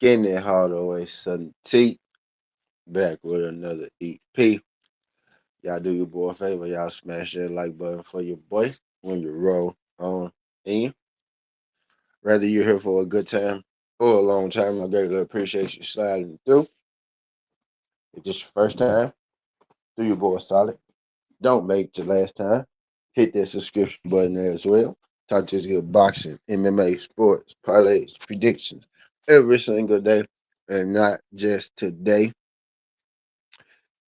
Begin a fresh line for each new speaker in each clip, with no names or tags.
Getting it hard away, Southern T. Back with another EP. Y'all do your boy a favor. Y'all smash that like button for your boy when you roll on in. Whether you're here for a good time or a long time, I greatly appreciate you sliding through. If this your first time, do your boy solid. Don't make it your last time. Hit that subscription button as well. Talk to this good boxing, MMA, sports, parlays, predictions every single day, and not just today.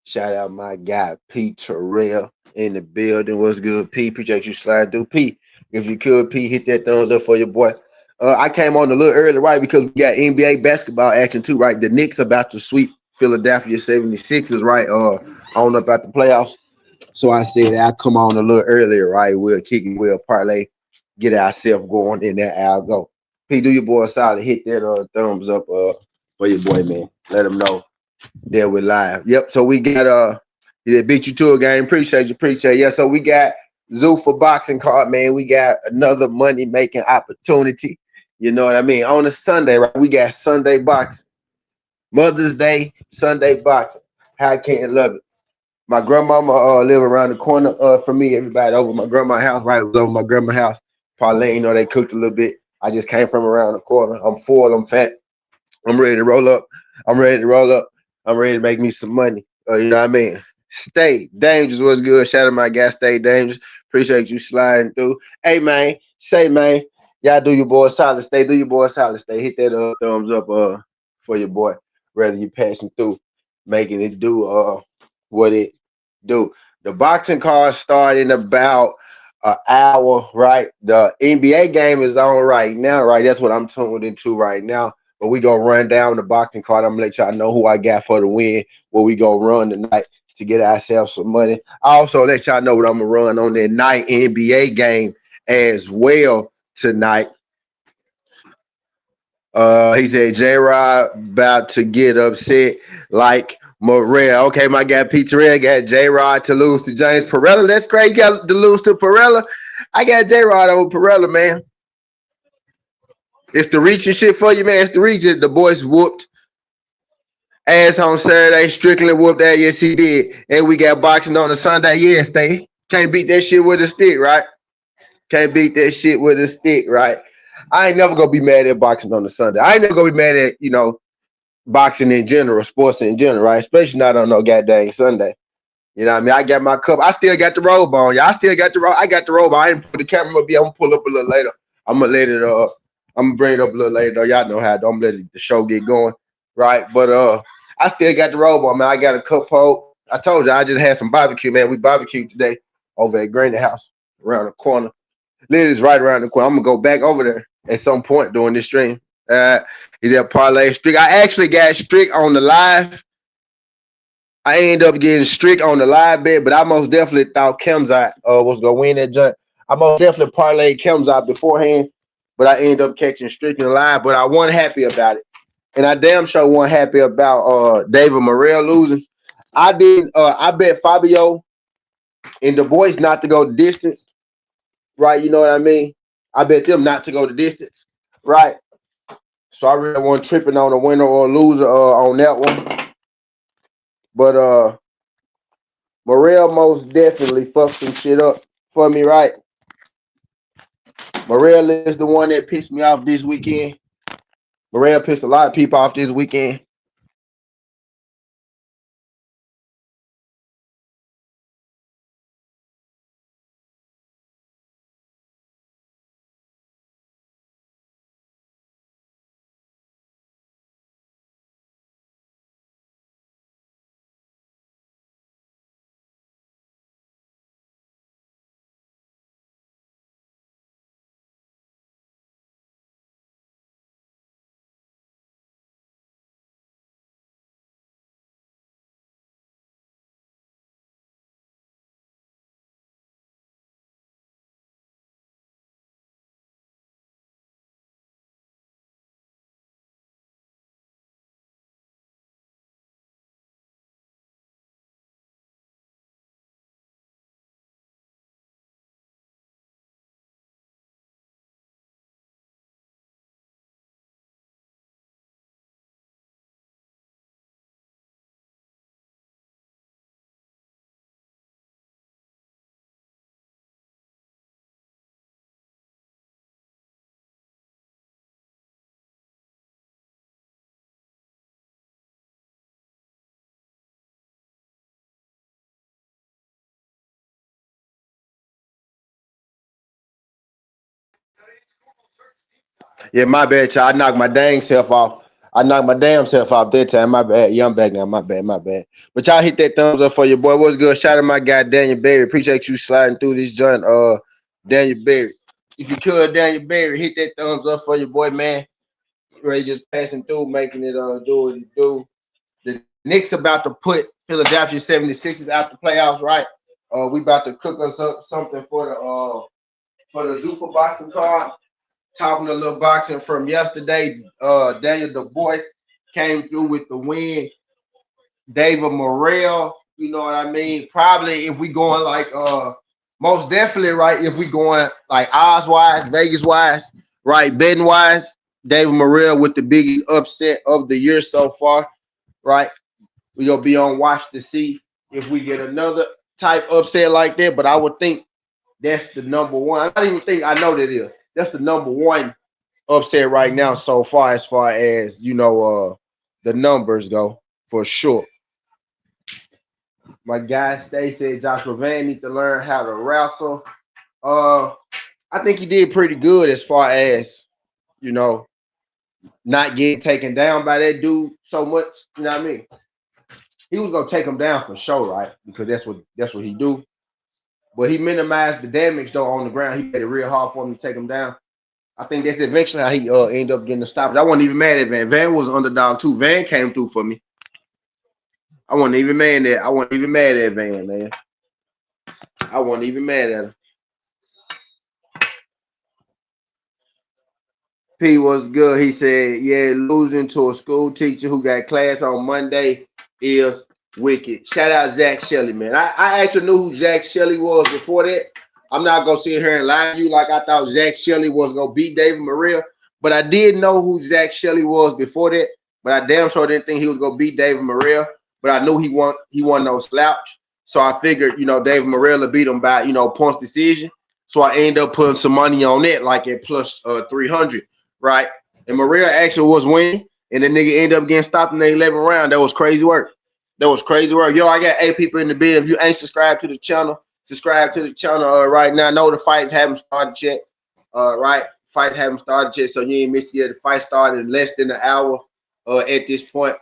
Shout out my guy Pete Terrell in the building. What's good, Pete? Appreciate you sliding through, Pete. If you could, Pete, hit that thumbs up for your boy. I came on a little early, right? Because we got NBA basketball action too, right? The Knicks about to sweep Philadelphia 76ers, right? On up at the playoffs. So I said I'll come on a little earlier, right? We'll kick it, we'll parlay, get ourselves going, and then I'll go. Pete, do your boy a solid. Hit that thumbs up for your boy, man. Let him know there we're live. Yep. So we got yeah, beat you to a game. Appreciate you. Appreciate you. Yeah. So we got Zuffa boxing card, man. We got another money making opportunity. You know what I mean? On a Sunday, right? We got Sunday boxing. Mother's Day, Sunday boxing. How can't love it? My grandmama live around the corner from me. Everybody over my grandma's house, right? Was over my grandma's house. Parlay, you know, they cooked a little bit. I just came from around the corner. I'm full, I'm fat. I'm ready to roll up. I'm ready to roll up. I'm ready to make me some money. You know what I mean? Stay dangerous was good. Shout out my guy, Stay Dangerous. Appreciate you sliding through. Hey man, say man, y'all do your boy solid. Stay, do your boy solid. Stay. Hit that thumbs up for your boy. Whether you passing through, making it do what it do. The boxing cards start in about an hour, right? The NBA game is on right now, right? That's what I'm tuned into right now. But we gonna run down the boxing card. I'm gonna let y'all know who I got for the win. What we gonna run tonight to get ourselves some money. I also let y'all know what I'm gonna run on that night NBA game as well tonight. He said J Rod about to get upset like Morel. Okay, my guy Pete Terrell got J Rod to lose to James Perella. That's great. You got to lose to Perella. I got J Rod over Perella, man. It's the reaching shit for you, man. It's the reaching. The boys whooped ass on Saturday. Strickland whooped that. Yes, he did. And we got boxing on a Sunday. Yes, they can't beat that shit with a stick, right? Can't beat that shit with a stick, right? I ain't never gonna be mad at boxing on a Sunday. I ain't never gonna be mad at, boxing in general, sports in general, right? Especially not on no goddamn Sunday. You know what I mean? I got my cup. I still got the robe on. Yeah, I still got the robe. I got the robe on. I ain't put the camera up yet. I'm gonna pull up a little later. I'm gonna let it I'm gonna bring it up a little later though. Y'all know how I'm let the show get going. Right. But I still got the robe on, man. I got a cup hold. I told you I just had some barbecue, man. We barbecued today over at Granny House around the corner. Literally right around the corner. I'm gonna go back over there at some point during this stream. He's at Parlay Strict. I actually got Strict on the live. I ended up getting Strict on the live bet, but I most definitely thought Kemzot was gonna win that jump. I most definitely parlayed Kemzot beforehand, but I ended up catching Strict in the live. But I wasn't happy about it, and I damn sure wasn't happy about David Morrell losing. I did. I bet Fabio and the boys not to go the distance, right? You know what I mean? I bet them not to go the distance, right? So I really wasn't tripping on a winner or a loser on that one. But Morrell most definitely fucked some shit up for me, right? Morrell is the one that pissed me off this weekend. Morrell pissed a lot of people off this weekend. Yeah, my bad, y'all. I knocked my dang self off. I knocked my damn self off that time. My bad. Yeah, I'm back now. My bad. My bad. But y'all hit that thumbs up for your boy. What's good? Shout out my guy Daniel Berry. Appreciate you sliding through this joint. Daniel Berry. If you could, Daniel Berry, hit that thumbs up for your boy, man. Ray just passing through, making it do what he do. The Knicks about to put Philadelphia 76ers out the playoffs, right? We about to cook us up something for the Zuffa boxing card. Talking a little boxing from yesterday. Daniel Du Bois came through with the win. David Morrell, you know what I mean? Probably if we going like most definitely right, if we going like odds wise, Vegas wise, right, betting wise, David Morrell with the biggest upset of the year so far, right? We gonna be on watch to see if we get another type upset like that. But I would think that's the number one. I don't even think I know that is. That's the number one upset right now so far as the numbers go for sure. My guy Stay said Joshua Van need to learn how to wrestle. Uh I think he did pretty good as far as you know not getting taken down by that dude so much. You know what I mean? He was gonna take him down for sure, right? Because that's what he do. But he minimized the damage though on the ground. He made it real hard for him to take him down. I think that's eventually how he ended up getting the stoppage. I wasn't even mad at Van. Van was underdog too. Van came through for me. I wasn't even mad at. I wasn't even mad at Van, man. I wasn't even mad at him. P was good. He said, "Yeah, losing to a school teacher who got class on Monday is wicked." Shout out Zach Shelley, man. I actually knew who Zach Shelley was before that. I'm not gonna sit here and lie to you like I thought Zach Shelley was gonna beat David Maria, but I did know who Zach Shelley was before that. But I damn sure didn't think he was gonna beat David Maria. But I knew he won no slouch. So I figured, David Morrell beat him by, points decision. So I ended up putting some money on it, like at plus 300, right? And Morrell actually was winning, and the nigga ended up getting stopped in the 11th round. That was crazy work. That was crazy work. Yo, I got 8 people in the bed. If you ain't subscribed to the channel, subscribe to the channel right now. I know the fights haven't started yet, right? Fights haven't started yet, so you ain't missed yet. The fight started in less than an hour at this point.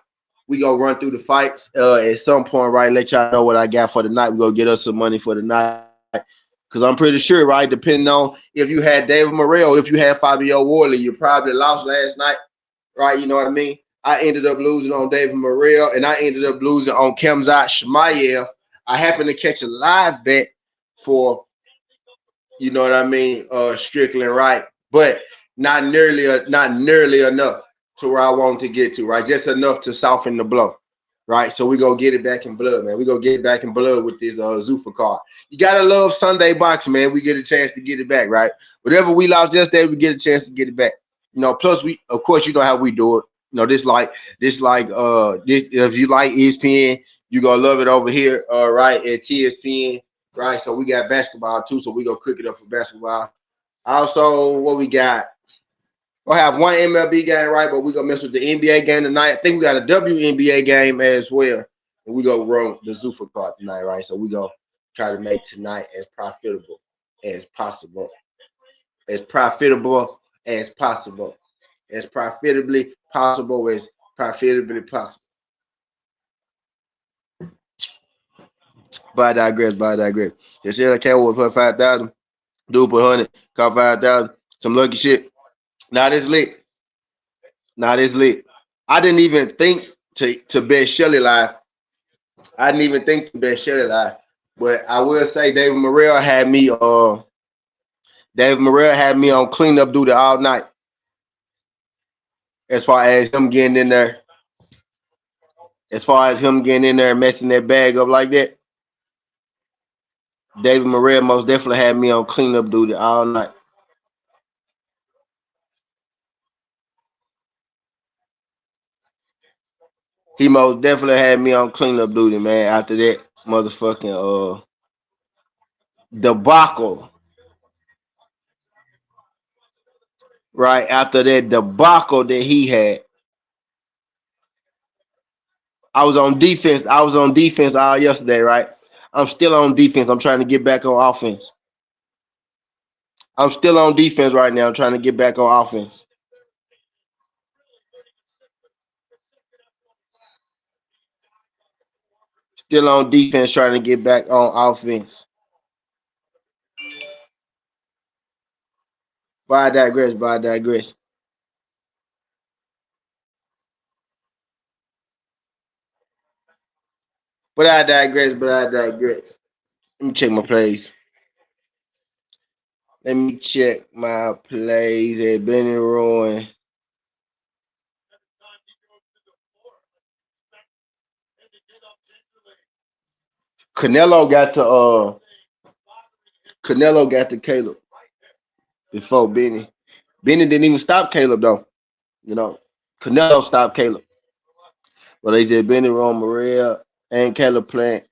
We gonna run through the fights at some point, right? Let y'all know what I got for the night. We gonna get us some money for the night. Because I'm pretty sure, right, depending on if you had David Morrell, if you had Fabio Worley, you probably lost last night, right? You know what I mean? I ended up losing on David Morrell, and I ended up losing on Khamzat Chimaev. I happened to catch a live bet for, you know what I mean, Strickland, right? But not nearly enough to where I wanted to get to, right? Just enough to soften the blow, right? So we go get it back in blood, man. We go get it back in blood with this Zufa card. You gotta love Sunday boxing, man. We get a chance to get it back, right? Whatever we lost yesterday, we get a chance to get it back. Plus we, of course, you know how we do it. This if you like ESPN, you gonna love it over here, right, at TSPN, right? So we got basketball too, so we gonna cook it up for basketball. Also, what we got? We'll have one MLB game, right? But we're going to mess with the NBA game tonight. I think we got a WNBA game as well. And we're going to run the Zufa card tonight, right? So we're going to try to make tonight as profitable as possible. As profitable as possible. As profitably possible as profitably possible. But I digress. The shit I can't put 5,000. Dude put 100. Caught 5,000. Some lucky shit. Now this lit. I didn't even think to bet Shelly live. I didn't even think to bet Shelly live. But I will say David Morrell had me on cleanup duty all night. As far as him getting in there. And messing that bag up like that. David Morrell most definitely had me on cleanup duty all night. He most definitely had me on cleanup duty, man, after that motherfucking debacle. Right after that debacle that he had. I was on defense all yesterday, right? I'm still on defense. I'm trying to get back on offense. I'm still on defense right now. I'm trying to get back on offense. Still on defense, trying to get back on offense. But I digress. But I digress. But I digress. But I digress. Let me check my plays. Let me check my plays at Benny Rowan. Canelo got to Caleb before Benny. Benny didn't even stop Caleb though. You know, Canelo stopped Caleb. But they said Benny Rowan, Maria, and Caleb Plant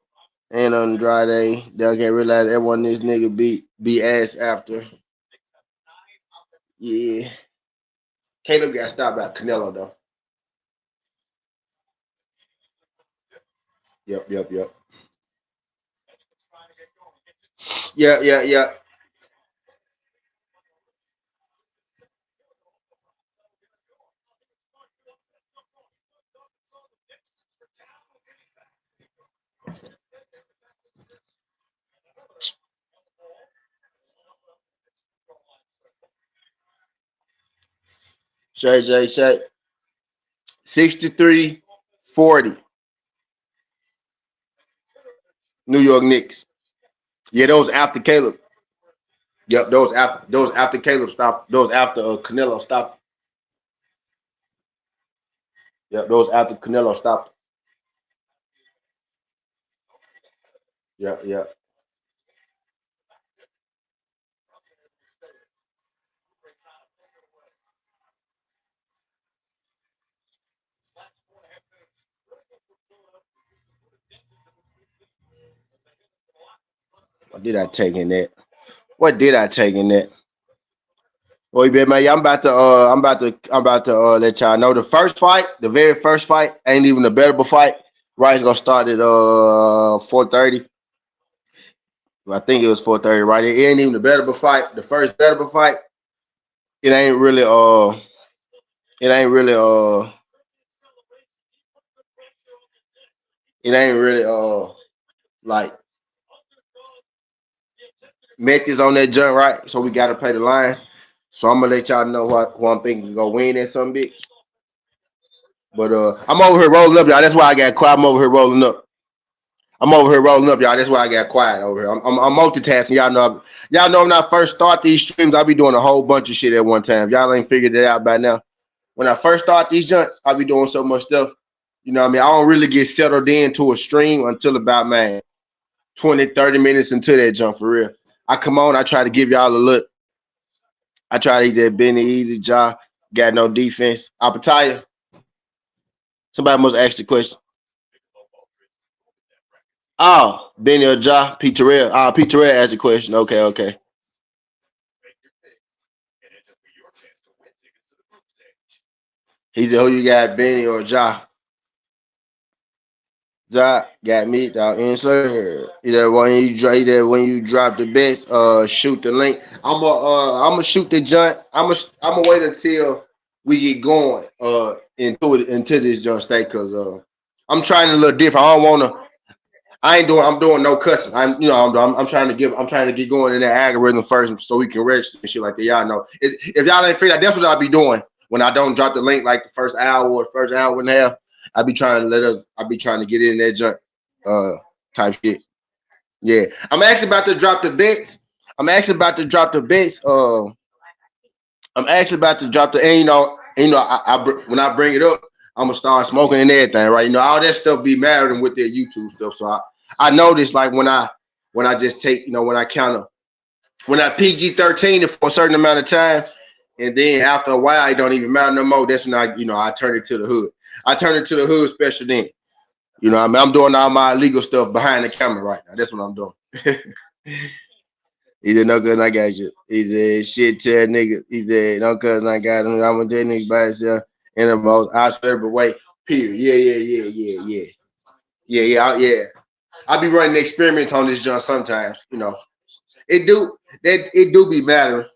and Andrade. They can't realize everyone this nigga be ass after. Yeah. Caleb got stopped by Canelo though. Yep. Yeah. Shay. 63-40. New York Knicks. Yeah, those after Caleb. Yep, those after Caleb stopped. Those after Canelo stopped. Yep, those after Canelo stopped. Yeah. What did I take in that? Well, you bet, man. Yeah, I'm about to let y'all know the very first fight, ain't even a bettable fight. Right, it's gonna start at 4:30. I think it was 4:30. Right, it ain't even a bettable fight. The first bettable fight, it ain't really it ain't really it ain't really like Met is on that jump, right? So we gotta pay the lines. So I'm gonna let y'all know who I'm thinking gonna win that some bitch. But I'm over here rolling up, y'all. That's why I got quiet. I'm over here rolling up. Y'all. That's why I got quiet over here. I'm multitasking. Y'all know when I first start these streams, I be doing a whole bunch of shit at one time. Y'all ain't figured it out by now. When I first start these junts, I be doing so much stuff. You know what I mean? I don't really get settled into a stream until about, man, 20, 30 minutes into that jump for real. I come on, I try to give y'all a look. I try to eat that Benny easy jaw. Got no defense. Appetite. Somebody must ask the question. Oh, Benny or Ja, Pete Terrell. Pete Terrell asked the question. Okay. He said, who you got, Benny or Ja? Ja got me, dog. Either when you drop the best, shoot the link. I'm gonna shoot the joint. I'm gonna wait until we get going into this joint state because I'm trying a little different. I don't wanna. I'm doing no cussing. I'm trying to get going in that algorithm first so we can register and shit like that. Y'all know. If y'all ain't figured out, that's what I'll be doing when I don't drop the link like the first hour or first hour and a half. I be trying to get in that junk type shit. Yeah. I'm actually about to drop the bets. I'm actually about to drop the bets. I'm actually about to drop the and when I bring it up, I'm gonna start smoking and everything, right? You know, all that stuff be mattering with their YouTube stuff. So I noticed like when I just take, when I when I PG-13 it for a certain amount of time, and then after a while it don't even matter no more. That's when I turn it to the hood. I turn it to the hood special then. You know what I mean? I'm doing all my illegal stuff behind the camera right now. That's what I'm doing. He said, no, cuz I got you. He said, shit, tell nigga. He said, no, cuz I got him. I'm going to tell nigga by himself in the most hospitable way. Period. Yeah. I be running experiments on this joint sometimes, It do be mattering.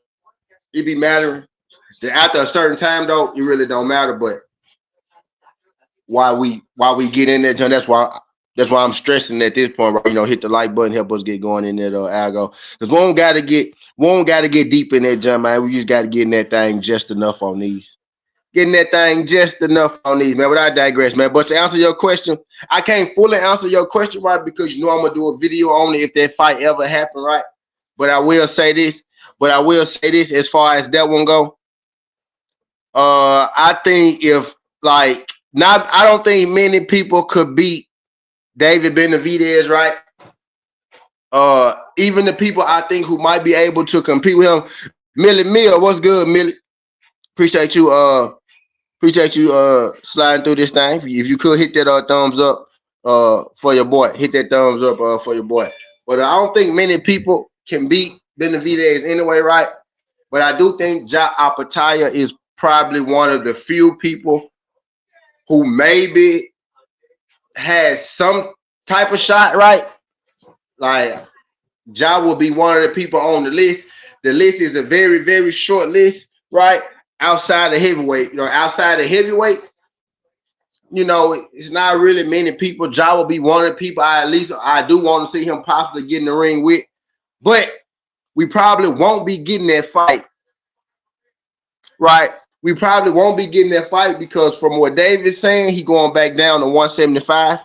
It be mattering. After a certain time, though, it really don't matter. But why we get in there, John, that's why That's why I'm stressing at this point, right? You know, hit the like button, help us get going in that algo. Because we don't gotta get deep in that jump, man. We just gotta get in that thing just enough on these. Getting that thing just enough on these, man. But I digress, man. But to answer your question, I can't fully answer your question, right? Because you know I'm gonna do a video on it if that fight ever happen, right? But I will say this. As far as that one go. I think if like not, I don't think many people could beat David Benvidez, right? Even the people I think who might be able to compete with him, Millie Mill, what's good, Millie? Appreciate you. Appreciate you sliding through this thing. If you could hit that thumbs up for your boy, hit that thumbs up for your boy. But I don't think many people can beat Benavidez anyway, right? But I do think Ja Apataya is probably one of the few people who maybe has some type of shot, right? Like Ja will be one of the people on the list. The list is a very, very short list, right? Outside of heavyweight, outside of heavyweight, it's not really many people. Ja will be one of the people I do want to see him possibly get in the ring with. But we probably won't be getting that fight, right? We probably won't be getting that fight because from what David's saying, he going back down to 175.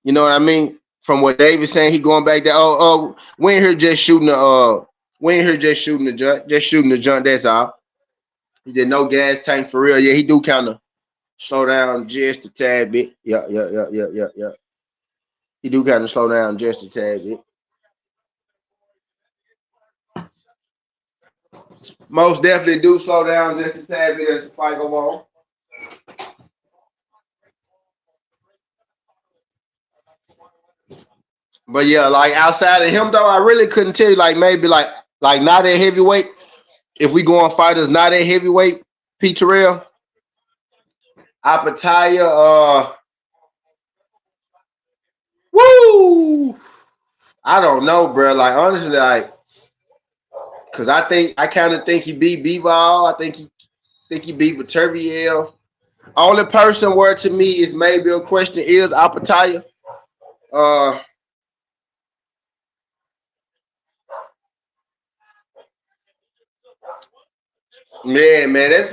You know what I mean? From what David's saying, he going back down. We ain't here just shooting the junk, just shooting the junk. That's all. He did no gas tank for real. Yeah, he do kind of slow down just a tad bit. Yeah. He do kind of slow down just a tad bit. Most definitely do slow down just a tad bit as the fight go on. But yeah, like outside of him though, I really couldn't tell you. Like maybe like not at heavyweight. If we go on fighters not at heavyweight, Pete Terrell, Apataya, woo! I don't know, bro. Like honestly, like, cause I kind of think he beat Bivol. I think he beat Viterbiel. Only person where to me is maybe a question is Apataya. Uh, man, that's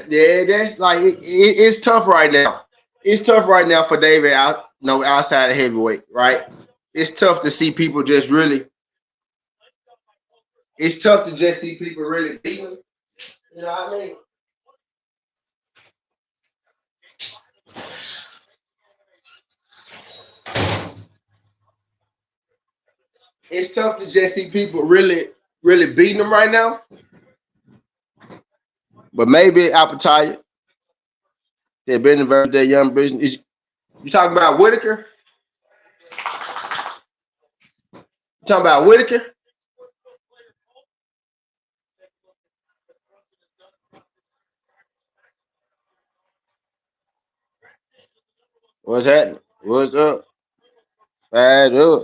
like it's tough right now. It's tough right now for David out, outside of heavyweight, right? It's tough to see people just really. It's tough to just see people really beat him. You know what I mean? It's tough to just see people really, really beating him right now. But maybe Apataya, they've been involved that young business. You talking about Whitaker? You talking about Whitaker? What's happening? What's up? Bad up.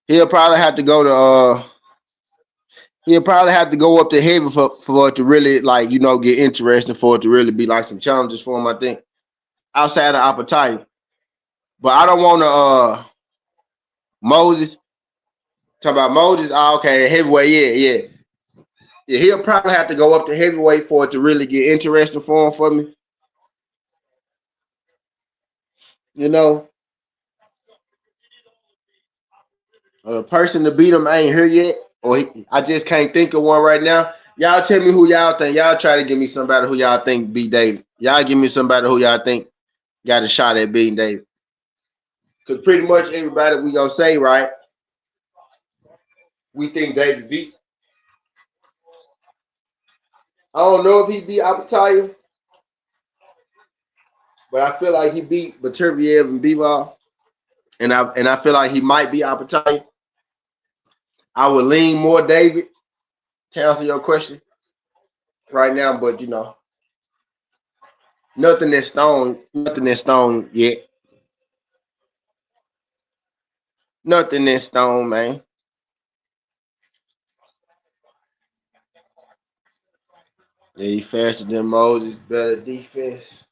He'll probably have to go to he'll probably have to go up to heavy for it to really like, get interesting for it to really be like some challenges for him, I think. Outside of Apataya. But I don't want to Moses. Talk about Moses. Oh, okay, heavyweight, yeah. Yeah, he'll probably have to go up to heavyweight for it to really get interesting for him for me. You know, a person to beat him ain't here yet, or I just can't think of one right now. Y'all tell me who y'all think. Y'all try to give me somebody who y'all think beat David. Y'all give me somebody who y'all think got a shot at beating David. Because pretty much everybody we gonna say, right, we think David beat. I don't know if he beat Apataya, but I feel like he beat Viterviev and Bivol. And I feel like he might be Apataya. I would lean more David to answer your question right now, but nothing in stone yet. Nothing in stone, man. Yeah, he faster than Moses, better defense.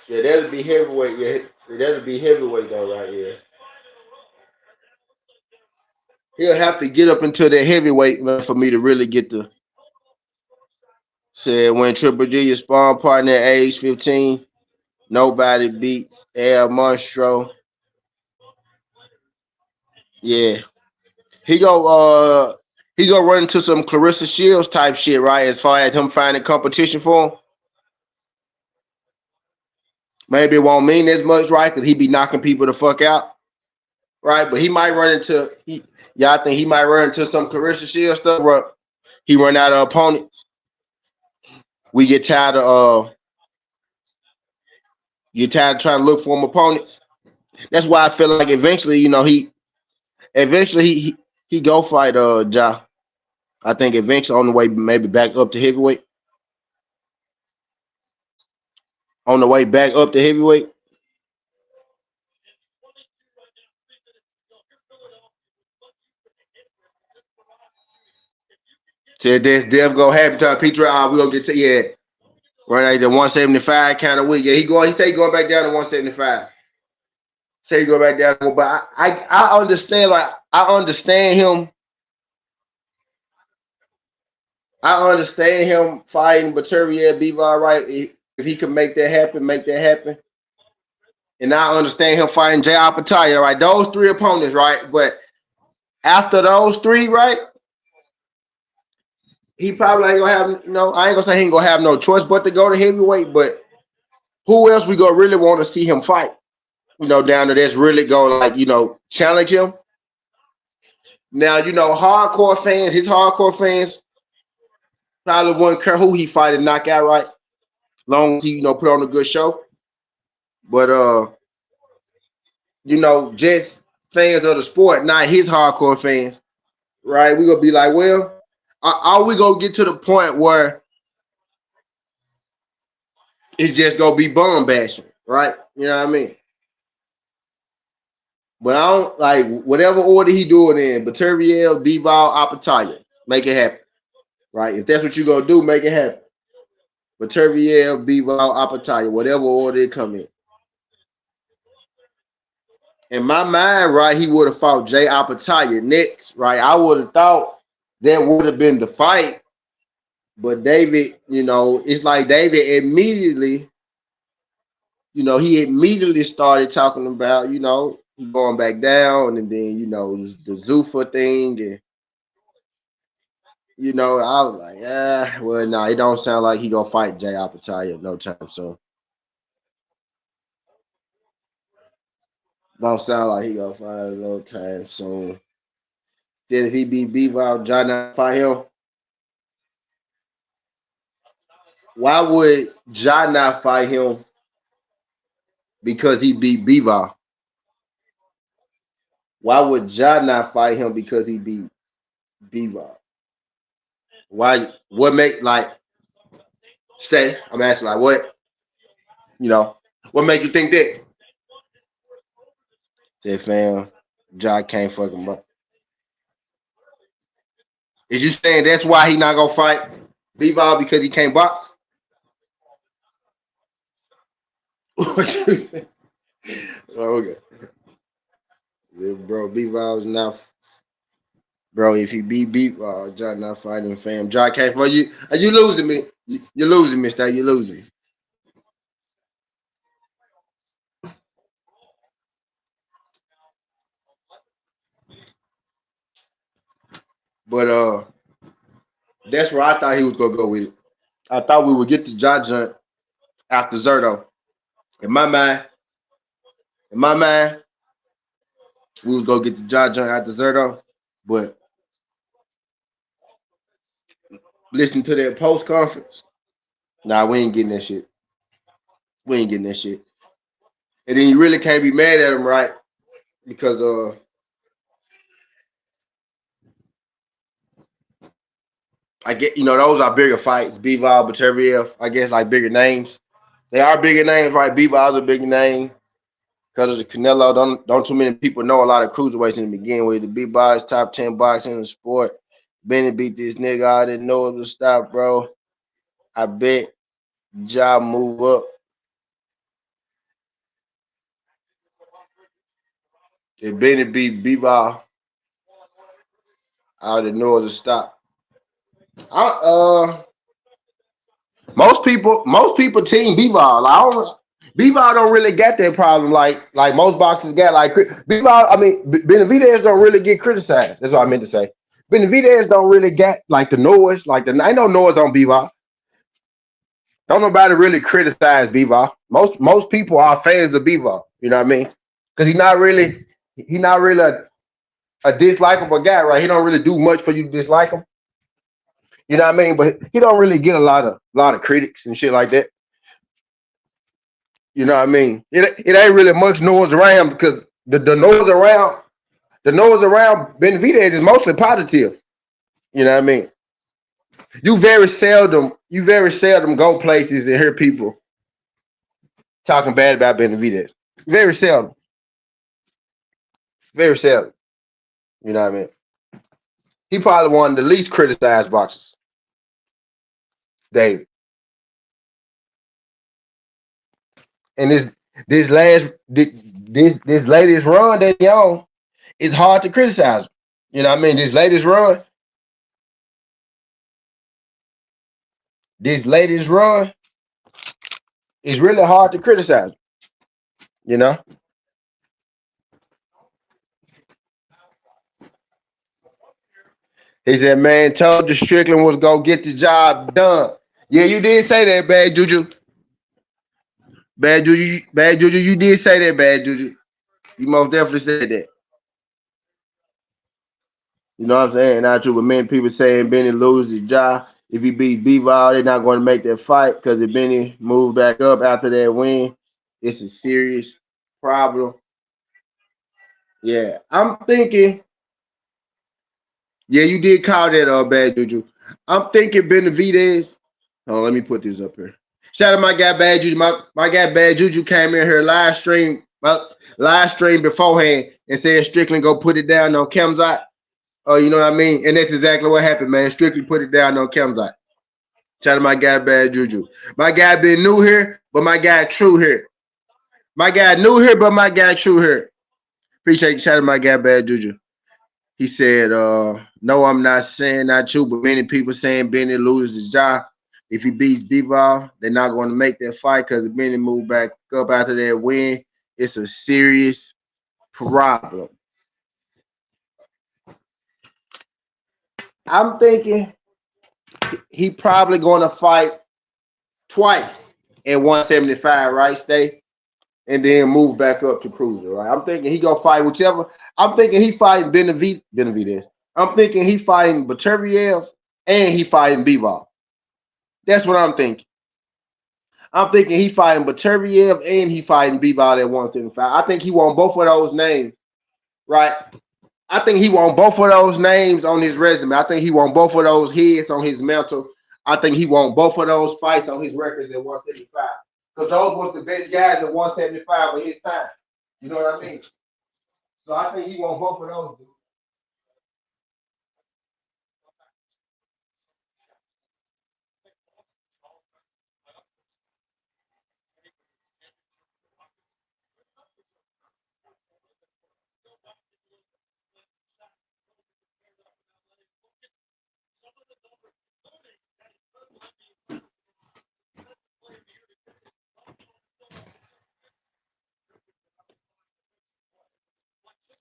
Yeah, that'll be heavyweight. Yeah, that'll be heavyweight though, right? Yeah. He'll have to get up into the heavyweight, man, for me to really get the said when Triple G your spawn partner at age 15, nobody beats El Monstro. Yeah. He go run into some Clarissa Shields type shit, right? As far as him finding competition for him. Maybe it won't mean as much, right? Because he be knocking people the fuck out. Right? But he might run into I think he might run into some Clarissa Shields stuff where he run out of opponents. We get tired of trying to look for him opponents. That's why I feel like eventually, he go fight Ja. I think eventually on the way maybe back up to heavyweight. On the way back up to heavyweight. Said this Dev go happy time Peter. We gonna get to right at the 175 kind of week. Yeah, he say he going back down to 175. Say he go back down, but I understand I understand him. I understand him fighting Baturiel Bivol, right? If he could make that happen, make that happen. And I understand him fighting Jay Apataya, right? Those three opponents, right? But after those three, right? He probably ain't gonna have I ain't gonna say he ain't gonna have no choice but to go to heavyweight, but who else we gonna really want to see him fight? Down to that's really gonna challenge him. Now, his hardcore fans probably wouldn't care who he fight and knock out, right? Long as he, put on a good show. But just fans of the sport, not his hardcore fans, right? We gonna be like, well, are we gonna get to the point where it's just gonna be bum bashing, right? You know what I mean? But I don't like whatever order he doing in Baturiel, Bivol, Apataya, make it happen, right? If that's what you gonna do, make it happen. Baturiel, Bivol, Apataya, whatever order it come in. In my mind, right, he would have fought Jay Apataya next, right? I would have thought that would have been the fight, but David, it's like David immediately, he immediately started talking about, going back down, and then the Zufa thing, and I was like, well, no, it don't sound like he gonna fight Jay Apataya no time soon. Don't sound like he gonna fight no time soon. Then if he beat Bivol, John not fight him. Why would John not fight him? Because he beat Bivol. Why would John not fight him because he beat Bivol? Why? What make stay? I'm asking what? What make you think that? Say, fam, John can't fuck him up. Is you saying that's why he not gonna fight Bivol because he can't box? What you say? Okay. Bro, Bivol is not. Bro, if he beat John not fighting, fam. John can't fight you. Are you losing me? You're losing me, Stay. You're losing me. But that's where I thought he was gonna go with it. I thought we would get to John Junt after Zerto. In my mind, we was gonna get to John Junt after Zerto. But listen to that post conference. Nah, we ain't getting that shit. We ain't getting that shit. And then you really can't be mad at him, right? Because I get those are bigger fights. Bivol, Baturiel, I guess like bigger names. They are bigger names, right? Bivol's a bigger name because of the Canelo. Don't too many people know a lot of cruiserweights in the beginning with the Bivol top 10 boxing in the sport. Benny beat this nigga. I didn't know it was stop, bro. I bet Ja move up. If Benny beat B-Ball, I already know it's a stop. Most people team B-Ball. B-Ball don't really get that problem like most boxers got. Like B-Ball, I mean, Benvidez don't really get criticized. That's what I meant to say. Benvidez don't really get like the noise. I know noise on B-Ball. Don't nobody really criticize B-Ball. Most people are fans of B-Ball. You know what I mean? Because he's not really a dislikable guy, right? He don't really do much for you to dislike him. You know what I mean? But he don't really get a lot of critics and shit like that. You know what I mean? It ain't really much noise around because the noise around Benvidez is mostly positive. You know what I mean? You very seldom go places and hear people talking bad about Benvidez. Very seldom. Very seldom. You know what I mean? He probably one of the least criticized boxers. David. And this latest run that he on, it's hard to criticize him. You know what I mean? This latest run is really hard to criticize him, you know? He said, man, told you Strickland was gonna get the job done. Yeah, you did say that, Bad Juju. Bad Juju, you did say that, Bad Juju. You most definitely said that. You know what I'm saying? Not true, but many people saying Benny loses his job. If he beats B-Ball, they're not going to make that fight because if Benny moves back up after that win, it's a serious problem. Yeah, I'm thinking. Yeah, you did call that Bad Juju. I'm thinking Benvidez. Oh, let me put this up here. Shout out my guy Bad Juju. My guy Bad Juju came in here live stream beforehand and said Strickland go put it down on Kemzot. Oh, you know what I mean? And that's exactly what happened, man. Strickland put it down on Kemzot. Shout out my guy Bad Juju. My guy been new here, but my guy true here. My guy new here, but my guy true here. Appreciate you. Shout out my guy Bad Juju. He said, no, I'm not saying not true, but many people saying Benny loses his job. If he beats B-Ball, they're not going to make that fight because if Benny move back up after that win, it's a serious problem. I'm thinking he probably going to fight twice at 175, right, Stay? And then move back up to cruiser, right? I'm thinking he gonna fight whichever. I'm thinking he fighting Benvidez. I'm thinking he fighting Baturiev and he fighting Bivol. That's what I'm thinking. I'm thinking he fighting Baturiev and he fighting Bivol at 175. I think he won both of those names, right? I think he won both of those names on his resume. I think he won both of those heads on his mental. I think he won both of those fights on his records at 175. Because those was the best guys at 175 of his time. You know what I mean? So I think he won both of those.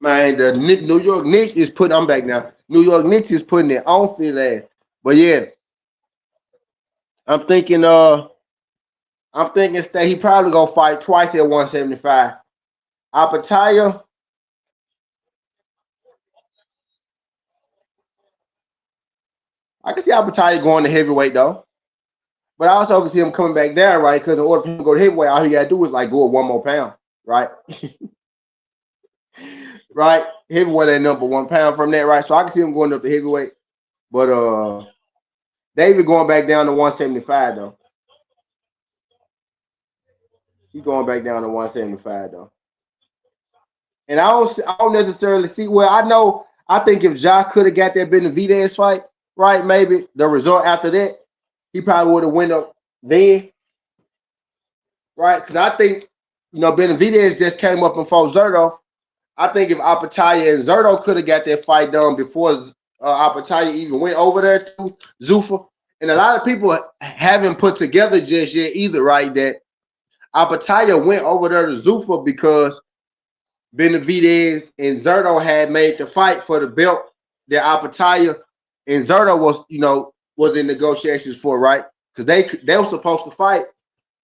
Man, the New York Knicks is putting. I'm back now. New York Knicks is putting it on Phil ass. But yeah, I'm thinking. That he probably gonna fight twice at 175. Apataya. I can see Apataya going to heavyweight though. But I also can see him coming back down, right? Because in order for him to go to heavyweight, all he gotta do is like go up 1 more pound, right? Right? Heavyweight ain't number 1 pound from that, right? So I can see him going up to heavyweight. But David going back down to 175 though. He's going back down to 175 though. And I don't necessarily see. Well, I think if Ja could have got that Benvidez fight, right? Maybe the result after that, he probably would have went up then, right? Because I think Benvidez just came up and fought Zerto. I think if Apataya and Zerto could have got that fight done before Apataya even went over there to Zufa, and a lot of people haven't put together just yet either, right? That Apataya went over there to Zufa because Benvidez and Zerto had made the fight for the belt that Apataya and Zerto was in negotiations for, right? Because they were supposed to fight,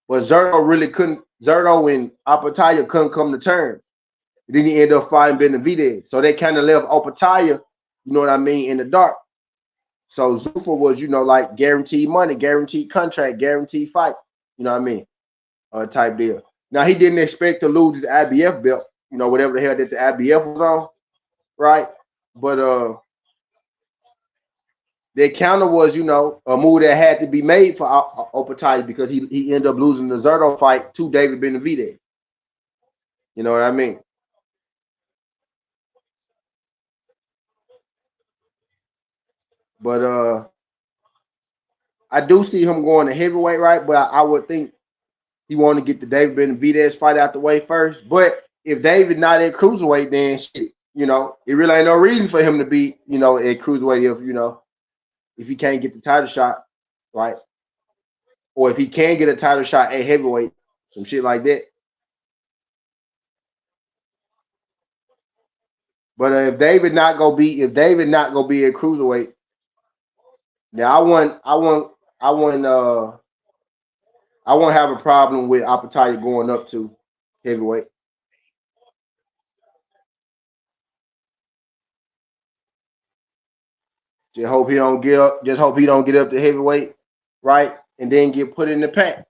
but Zerto really couldn't. Zerto and Apataya couldn't come to terms. Then he ended up fighting Benvidez. So they kind of left Opataya, you know what I mean, in the dark. So Zufa was, like guaranteed money, guaranteed contract, guaranteed fight, you know what I mean, type deal. Now, he didn't expect to lose his IBF belt, whatever the hell that the IBF was on, right? But the counter was, a move that had to be made for Opataya because he ended up losing the Zerto fight to David Benavidez. You know what I mean? But I do see him going to heavyweight, right? But I would think he want to get the David Benavidez fight out the way first. But if David not at cruiserweight, then shit, it really ain't no reason for him to be, at cruiserweight if he can't get the title shot, right? Or if he can get a title shot at heavyweight, some shit like that. But if David not gonna be at cruiserweight, now I won't have a problem with Apataya going up to heavyweight. Just hope he don't get up. Just hope he don't get up to heavyweight, right? And then get put in the pack.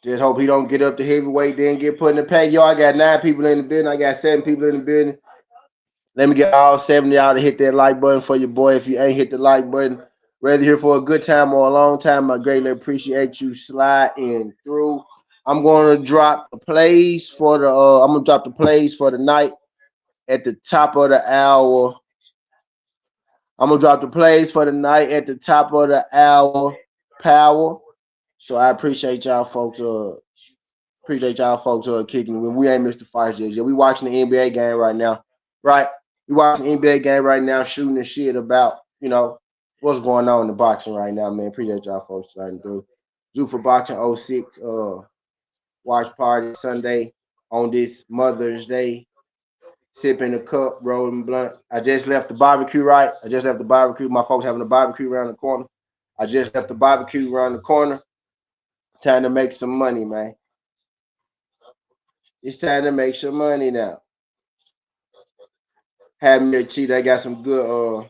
Just hope he don't get up to heavyweight, then get put in the pack. Yo, I got 9 people in the building. I got 7 people in the building. Let me get all 7 of y'all to hit that like button for your boy. If you ain't hit the like button, whether here for a good time or a long time, I greatly appreciate you sliding through. I'm going to drop the plays for the. I'm gonna drop the plays for the night at the top of the hour. I'm gonna drop the plays for the night at the top of the hour. Power. So I appreciate y'all folks. Kicking when we ain't missed the fights yet. Yeah, we watching the NBA game right now, right? We watching the NBA game right now, shooting the shit about what's going on in the boxing right now, man. Appreciate y'all folks starting through. Zufa Boxing '06 watch party Sunday on this Mother's Day. Sipping a cup, rolling blunt. I just left the barbecue, right? I just left the barbecue. My folks having a barbecue around the corner. I just left the barbecue around the corner. Time to make some money, man. It's time to make some money now. Have me a cheat. I got some good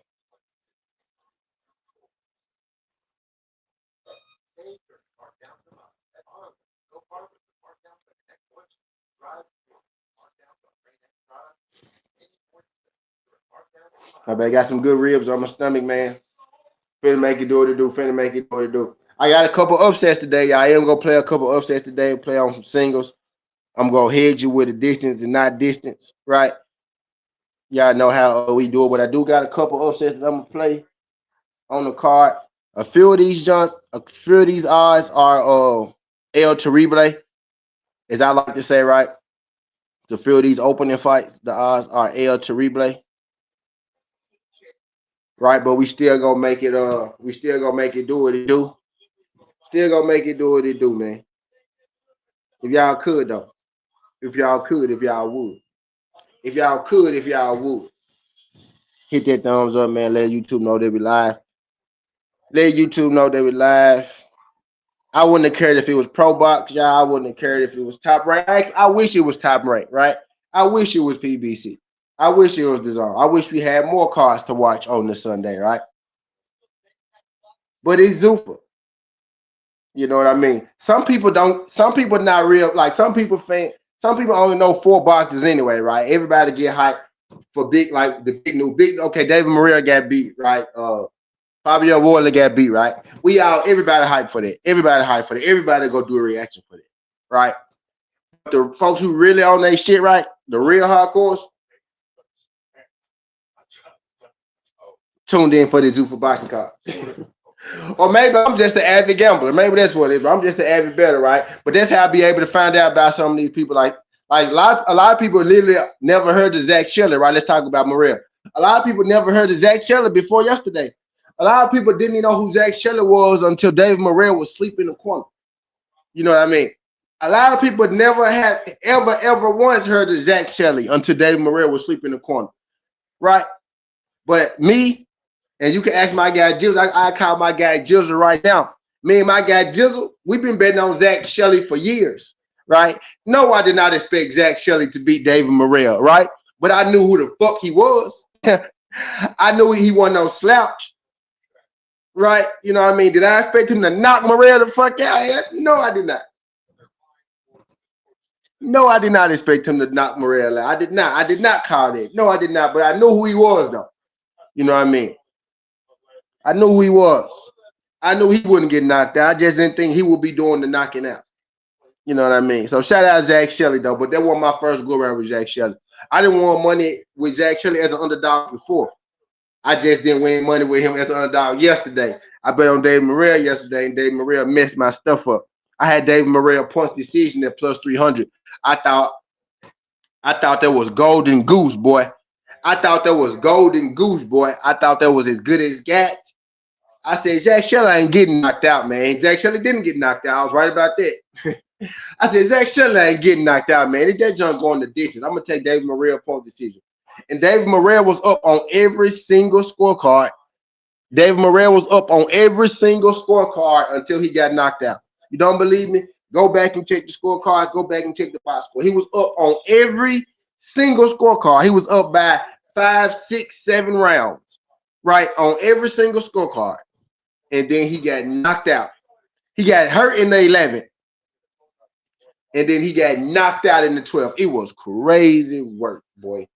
I got some good ribs on my stomach, man. Finna make it do what it do. Finna make it do what it do. I got a couple upsets today. I am gonna play a couple upsets today. Play on some singles. I'm gonna hedge you with the distance and not distance, right? Y'all know how we do it, but I do got a couple upsets that I'm gonna play on the card. A few of these odds are El Terrible, as I like to say, right? To fill these opening fights, the odds are El Terrible, right? But we still gonna make it. We still gonna make it do what it do. Still gonna make it do what it do, man. If y'all could though, if y'all could, if y'all would, if y'all could, if y'all would, hit that thumbs up, man. Let YouTube know that we live. Let YouTube know that we live. I wouldn't have cared if it was Pro Box, y'all. I wouldn't have cared if it was Top Rank. I wish it was Top Rank, right? I wish it was PBC. I wish it was DAZN. I wish we had more cards to watch on this Sunday, right? But it's Zufa. You know what I mean? Some people don't. Some people not real. Like some people think. Some people only know 4 boxes anyway, right? Everybody get hyped for big, like the big new big. Okay, David Maria got beat, right? Fabio Warley got beat, right? Everybody hyped for that. Everybody hyped for that. Everybody go do a reaction for that, right? The folks who really on their shit, right? The real hardcores tuned in for the Zuffa boxing card. Or maybe I'm just an avid gambler. Maybe that's what it is. I'm just an avid bettor, right? But that's how I be able to find out about some of these people. Like a lot of people literally never heard of Zach Schiller, right? Let's talk about Morel. A lot of people never heard of Zach Schiller before yesterday. A lot of people didn't even know who Zach Schiller was until David Morel was sleeping in the corner. You know what I mean? A lot of people never had ever once heard of Zach Shelley until David Morel was sleeping in the corner, right? But me, and you can ask my guy Jizzle, I call my guy Jizzle right now. Me and my guy Jizzle, we've been betting on Zach Shelley for years, right? No, I did not expect Zach Shelley to beat David Morel, right? But I knew who the fuck he was. I knew he wasn't no slouch, right? You know what I mean? Did I expect him to knock Morel the fuck out? No, I did not. No, I did not expect him to knock Morel out. I did not. I did not call that. No, I did not. But I knew who he was, though. You know what I mean? I knew who he was. I knew he wouldn't get knocked out. I just didn't think he would be doing the knocking out. You know what I mean? So shout out Zach Shelley, though. But that wasn't my first go around with Zach Shelley. I didn't want money with Zach Shelley as an underdog before. I just didn't win money with him as an underdog yesterday. I bet on David Morel yesterday, and David Morel messed my stuff up. I had David Morel points decision at plus 300. I thought that was golden goose, boy. I thought that was golden goose, boy. I thought that was as good as got. I said, Zach Shelley ain't getting knocked out, man. Zach Shelley didn't get knocked out. I was right about that. I said, Zach Shelley ain't getting knocked out, man. It's that junk going the distance. I'm going to take David Morel point decision. And David Morel was up on every single scorecard. David Morel was up on every single scorecard until he got knocked out. You don't believe me? Go back and check the scorecards. Go back and check the box score. He was up on every single scorecard. He was up by 5, 6, 7 rounds, right? On every single scorecard. And then he got knocked out. He got hurt in the 11th. And then he got knocked out in the 12th. It was crazy work, boy.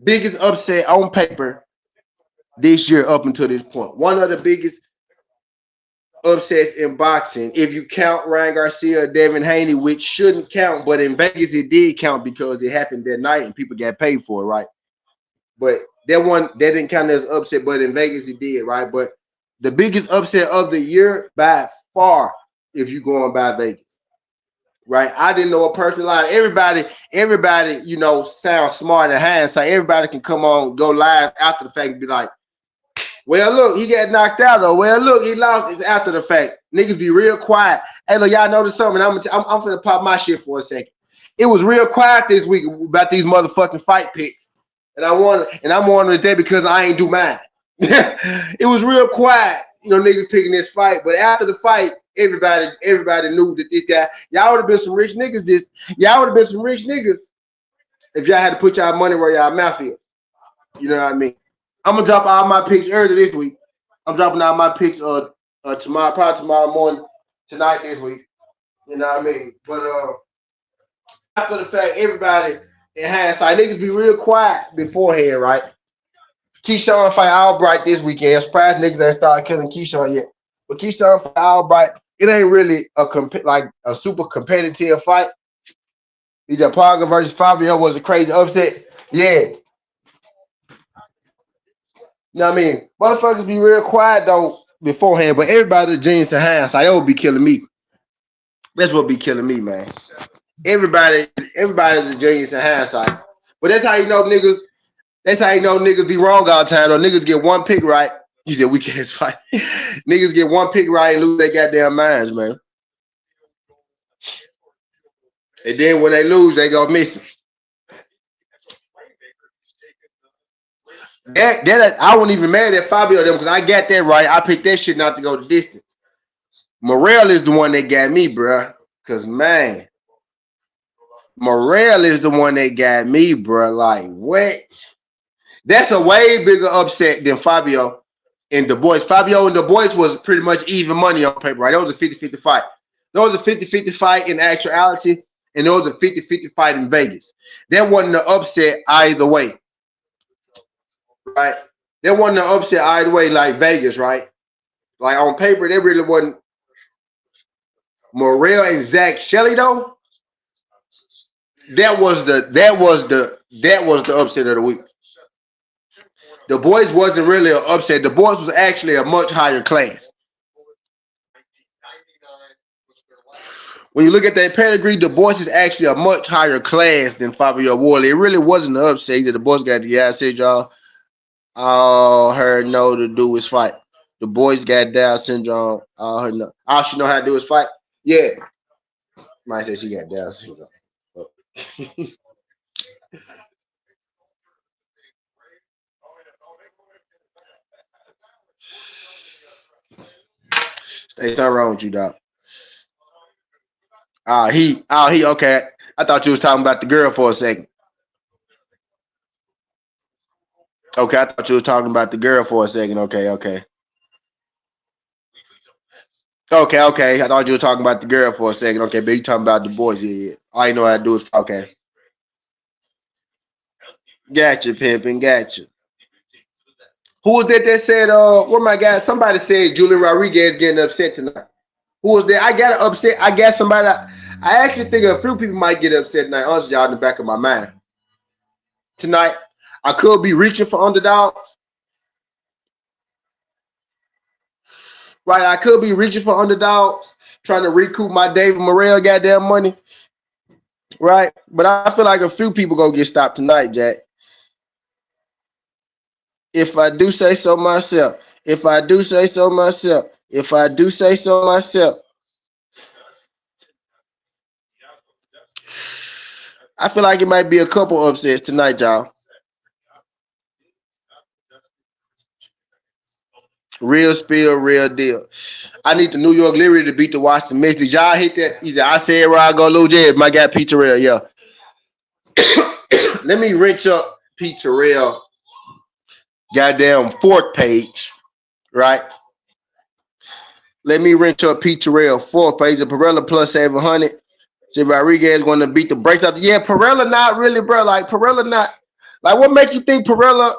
Biggest upset on paper this year up until this point. One of the biggest upsets in boxing, if you count Ryan Garcia, Devin Haney, which shouldn't count, but in Vegas it did count because it happened that night and people got paid for it, right? But that didn't count as upset, but in Vegas it did, right? But the biggest upset of the year by far, if you're going by Vegas, right? I didn't know a person live. Everybody, you know, sounds smart in hindsight. Everybody can come on, go live after the fact and be like, well, look, he got knocked out, though. Well, look, he lost. It's after the fact. Niggas be real quiet. Hey, look, y'all notice something? I'm finna pop my shit for a second. It was real quiet this week about these motherfucking fight picks. And I'm wondering today because I ain't do mine. It was real quiet, you know, niggas picking this fight. But after the fight, everybody knew that this guy, y'all would have been some rich niggas. Y'all would have been some rich niggas if y'all had to put y'all money where y'all mouth is. You know what I mean? I'm gonna drop all my picks early this week. I'm dropping all my picks tomorrow, probably tomorrow morning, tonight this week. You know what I mean? But after the fact, everybody in hindsight, niggas be real quiet beforehand, right? Keyshawn fight Albright this weekend. I'm surprised niggas ain't started killing Keyshawn yet. But Keyshawn fight Albright, it ain't really a super competitive fight. DJ Parker versus Fabio was a crazy upset. Yeah. You know what I mean? Motherfuckers be real quiet though beforehand, but everybody genius in hindsight, that would be killing me. That's what be killing me, man. Everybody's a genius in hindsight. But that's how you know niggas. That's how you know niggas be wrong all the time. Though niggas get one pick right. You said we can't fight. Niggas get one pick right and lose their goddamn minds, man. And then when they lose, they go missing. That I wasn't even mad at Fabio them because I got that right. I picked that shit not to go the distance. Morel is the one that got me, bro. Cause man, Morel is the one that got me, bro. Like what? That's a way bigger upset than Fabio and the boys. Fabio and the boys was pretty much even money on paper, right? That was a 50-50 fight. That was a 50-50 fight in actuality, and there was a 50-50 fight in Vegas. That wasn't an upset either way. Right? That wasn't an upset either way like Vegas, right? Like on paper, that really wasn't. Morel and Zach Shelley though. That was the upset of the week. The boys wasn't really an upset. The boys was actually a much higher class. when you look at that pedigree, the boys is actually a much higher class than Fabio Warley. It really wasn't an upset. He said the boys got the said y'all. All her know to do is fight. The boys got Down syndrome. All she know how to do is fight. Yeah. Might say she got Down syndrome. Hey, something wrong with you, dog. Okay. I thought you was talking about the girl for a second. Okay, I thought you was talking about the girl for a second. Okay. Okay, I thought you were talking about the girl for a second. Okay, but you talking about the boys. Yeah. All you know how to do is okay. Gotcha, pimping. Gotcha. Who was that said, what my guy? Somebody said Julian Rodriguez getting upset tonight. Who was there? I got upset. I got somebody. I actually think a few people might get upset tonight. Honestly, y'all in the back of my mind. Tonight, I could be reaching for underdogs. Right, I could be reaching for underdogs, trying to recoup my David Morrell goddamn money. Right, but I feel like a few people gonna get stopped tonight, Jack. If I do say so myself. If I do say so myself. If I do say so myself. I feel like it might be a couple upsets tonight, y'all. Real spill, real deal. I need the New York Liberty to beat the Washington Mystics. Y'all hit that. He said, I said where I go, Lou J. My guy Pete Terrell, yeah. Let me wrench up Pete Terrell goddamn fourth page, right? Let me wrench up Pete Terrell fourth page. The Perella plus 700. See Rodriguez going to beat the brakes up. Yeah, Perella not really, bro. Like Perella not. Like what make you think Perella?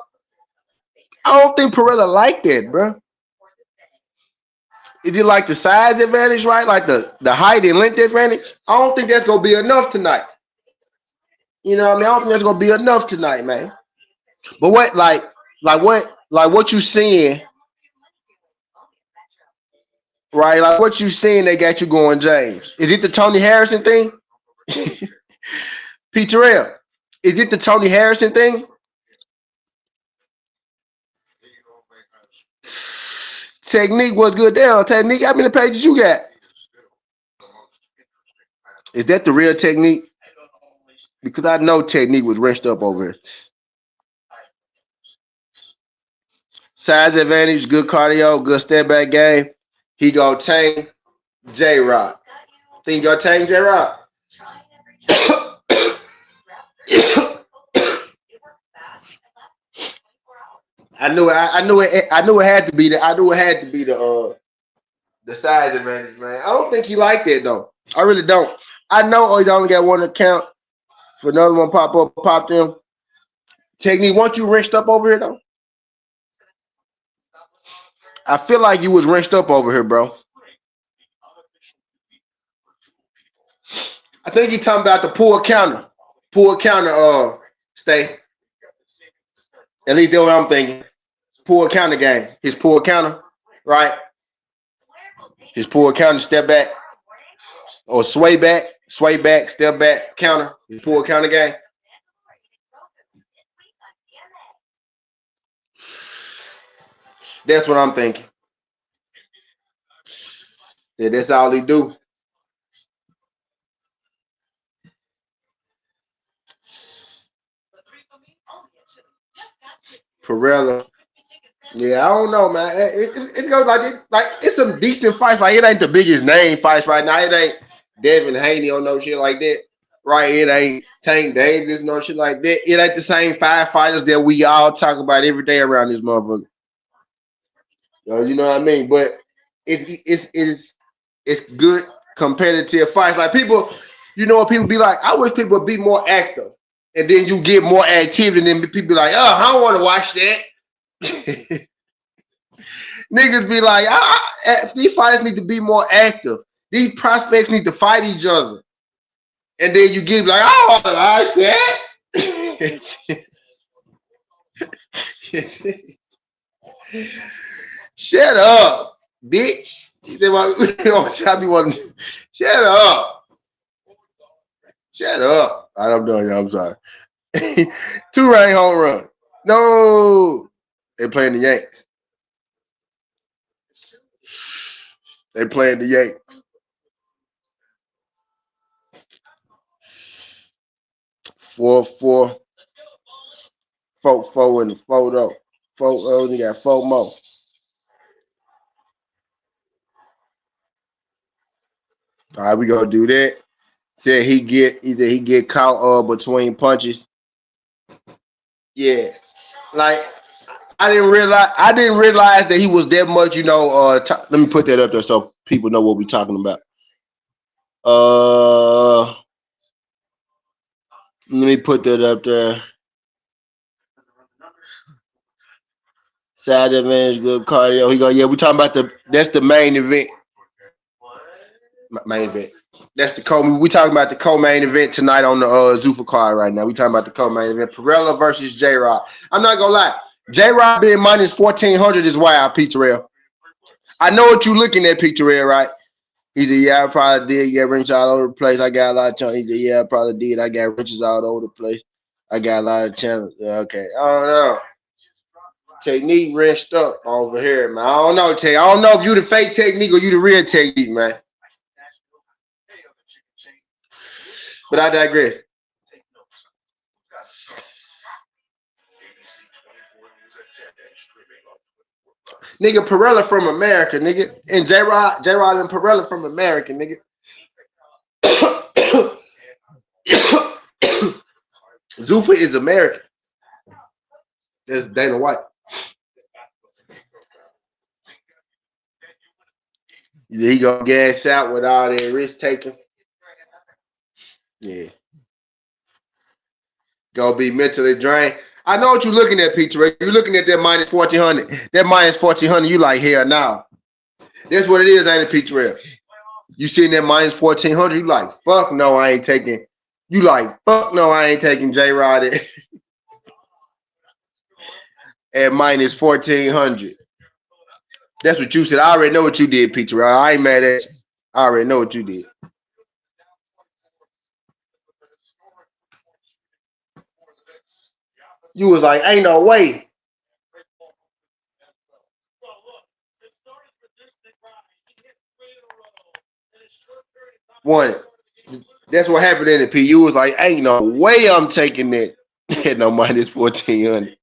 I don't think Perella like that, bro. Is it like the size advantage, right? Like the height and length advantage? I don't think that's gonna be enough tonight. You know what I mean? I don't think that's gonna be enough tonight, man. But what you seeing, right? Like what you seeing they got you going, James? Is it the Tony Harrison thing? Pete Terrell, is it the Tony Harrison thing? Technique was good down. Technique, how many pages you got? Is that the real technique? Because I know technique was wrenched up over here. Size advantage, good cardio, good step back game. He go tang J-Rock. Think go tang J-Rock? I knew it had to be the size advantage, man. I don't think he liked that though. I really don't. I know he's only got one account. For another one popped in. Technique, weren't you wrenched up over here though? I feel like you was wrenched up over here, bro. I think he talking about the pull counter. Stay. At least that's what I'm thinking. Pull counter game. His pull counter, right? His pull counter, step back. Or sway back, step back, counter. His pull counter game. That's what I'm thinking. Yeah, that's all he do. Perella. Yeah, I don't know, man. It's goes like this. Like it's some decent fights. Like it ain't the biggest name fights right now. It ain't Devin Haney or no shit like that. Right? It ain't Tank Davis, no shit like that. It ain't the same five fighters that we all talk about every day around this motherfucker. You know what I mean? But it's good competitive fights. Like people, you know what people be like? I wish people would be more active. And then you get more activity, and then people be like, oh, I don't want to watch that. Niggas be like, these fighters need to be more active. These prospects need to fight each other. And then you get like, I don't want to watch that. Shut up, bitch. Shut up. Shut up. I'm done, y'all. I'm sorry. 2-run home run. No. They playing the Yanks. They playing the Yanks. 4-4. 4-4 in the photo. 4-0. You got 4 more. All right, we gonna do that. Said he get caught between punches. Yeah, like I didn't realize that he was that much. Let me put that up there so people know what we're talking about. Let me put that up there. Side advantage, good cardio. He go, yeah, we talking about that's the main event. Main event. That's we talking about the co-main event tonight on the Zuffa card right now. We talking about the co-main event. Pella versus J-Rod. I'm not gonna lie. J-Rod being minus 1,400 is wild, Pete Terrell. I know what you're looking at, Pete Terrell, right? He said, yeah, I probably did get wrenches all over the place. I got a lot of challenges. He said, yeah, I probably did. I got wrenches all over the place. I got a lot of challenges. Okay. I don't know. Technique wrenched up over here, man. I don't know, Tay. I don't know if you the fake technique or you the real technique, man. But I digress. Nigga, Perella from America, nigga. And J-Rod and Perella from America, nigga. Zufa is American. That's Dana White. He gonna gas out with all that risk taking. Yeah. Gonna be mentally drained. I know what you're looking at, Peter. You're looking at that minus 1,400. That minus 1,400, you like, hell now. That's what it is, ain't it, Peter? You sitting there minus 1,400, you like, fuck no, I ain't taking. You like, fuck no, I ain't taking J-Rod at minus 1,400. That's what you said. I already know what you did, Peter. I ain't mad at you. I already know what you did. You was like, ain't no way. One. That's what happened in the P. You was like, ain't no way I'm taking it at no minus 1,400.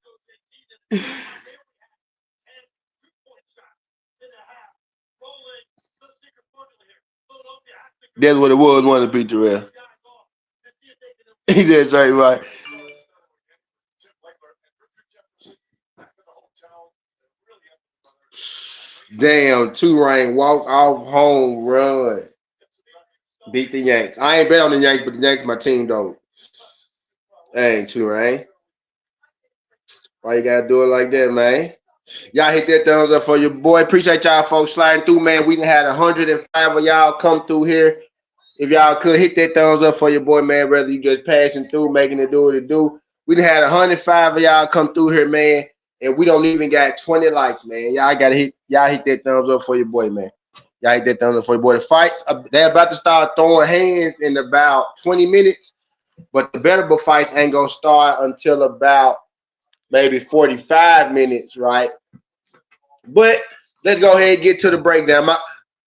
That's what it was, one of the Peter. He said straight right. Damn, 2-rain walk off home run. Beat the Yanks. I ain't bet on the Yanks, but the Yanks my team though. Hey, 2-rain. Why you gotta do it like that, man? Y'all hit that thumbs up for your boy. Appreciate y'all folks sliding through, man. We done had 105 of y'all come through here. If y'all could hit that thumbs up for your boy, man, whether you just passing through, making it do what it do. We done had 105 of y'all come through here, man. And we don't even got 20 likes, man. Y'all hit that thumbs up for your boy, man. Y'all hit that thumbs up for your boy. The fights, they're about to start throwing hands in about 20 minutes. But the bettable fights ain't gonna start until about maybe 45 minutes, right? But let's go ahead and get to the breakdown.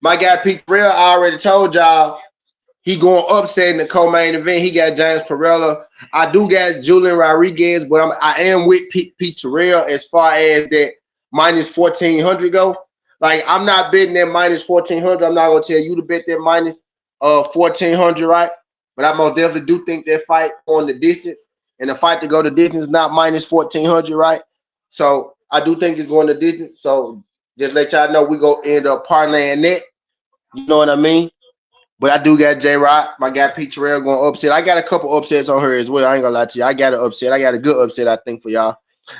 My guy Pete Terrell, I already told y'all he going upset in the co-main event. He got James Perella. I do got Julian Rodriguez, but I am with Pete Terrell as far as that minus 1,400 go. Like, I'm not betting that minus 1,400. I'm not gonna tell you to bet that minus 1,400, right? But I most definitely do think that fight on the distance, and the fight to go the distance not minus 1,400, right? So I do think it's going the distance. So just let y'all know we go end up parlaying that. You know what I mean? But I do got J-Rod. My guy Pete Terrell going upset. I got a couple upsets on her as well. I ain't gonna lie to you. I got an upset. I got a good upset, I think, for y'all.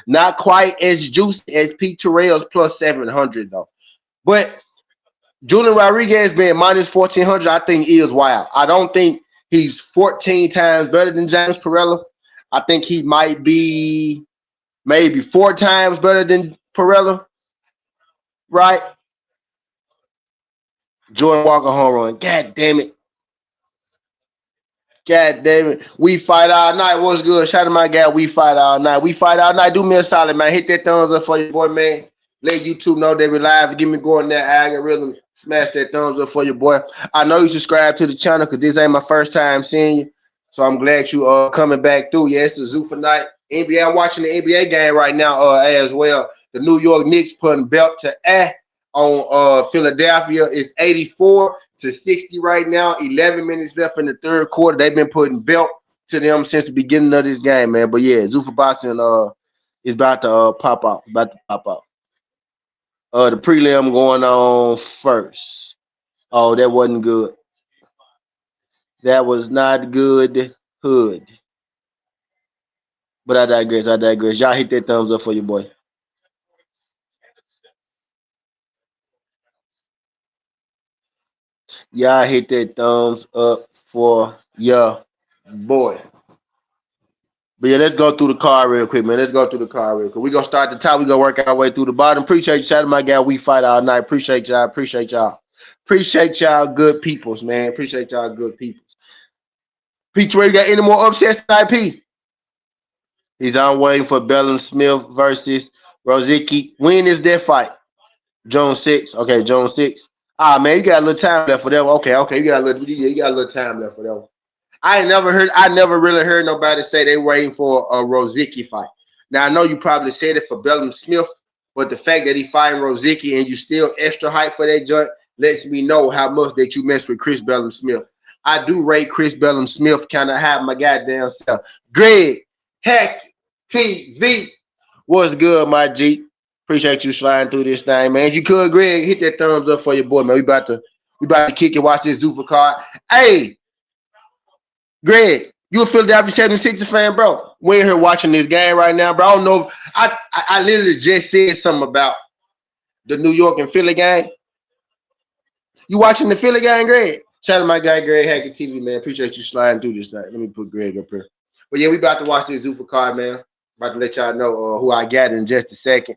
Not quite as juicy as Pete Terrell's plus 700 though. But Julian Rodriguez being minus 1,400, I think is wild. I don't think he's 14 times better than James Perella. I think he might be maybe 4 times better than Perella, right? Jordan Walker home run. God damn it. God damn it. We fight all night. What's good? Shout out to my guy. We fight all night. We fight all night. Do me a solid, man. Hit that thumbs up for your boy, man. Let YouTube know they we live. Give me going that algorithm. Smash that thumbs up for your boy. I know you subscribe to the channel because this ain't my first time seeing you. So I'm glad you coming back through. Yeah, it's the Zuffa night. NBA. I'm watching the NBA game right now as well. The New York Knicks putting belt to on Philadelphia. It's 84-60 right now. 11 minutes left in the third quarter. They've been putting belt to them since the beginning of this game, man. But yeah, Zuffa boxing is about to pop off. About to pop off. The prelim going on first. Oh, that wasn't good. That was not good. Hood. But I digress. I digress. Y'all hit that thumbs up for your boy. Y'all hit that thumbs up for your boy. But yeah, let's go through the card real quick, man. Let's go through the card real quick. We're gonna start at the top. We're gonna work our way through the bottom. Appreciate you, shout out to my guy. We fight all night. Appreciate y'all. Appreciate y'all. Appreciate y'all good peoples, man. Appreciate y'all good peoples. Pete, you got any more upsets tonight, Pete? He's on waiting for Bellum Smith versus Rozicki. When is that fight? June 6th. Okay, June 6th. Ah, man, you got a little time left for that one. Okay, you got a little time left for that one. I never really heard nobody say they waiting for a Rozicki fight. Now I know you probably said it for Bellum Smith, but the fact that he fighting Rozicki and you still extra hype for that joint lets me know how much that you mess with Chris Bellum Smith. I do rate Chris Bellum Smith kind of high my goddamn self. Greg Heck TV. What's good, my G? Appreciate you sliding through this thing, man. If you could, Greg, hit that thumbs up for your boy, man. We about to kick and watch this Zufa card. Hey, Greg, you a Philadelphia 76ers fan, bro? We in here watching this game right now, bro. I don't know if I literally just said something about the New York and Philly game. You watching the Philly game, Greg? Shout out to my guy, Greg Hackett TV, man. Appreciate you sliding through this thing. Let me put Greg up here. But yeah, we about to watch this Zufa card, man. About to let y'all know who I got in just a second.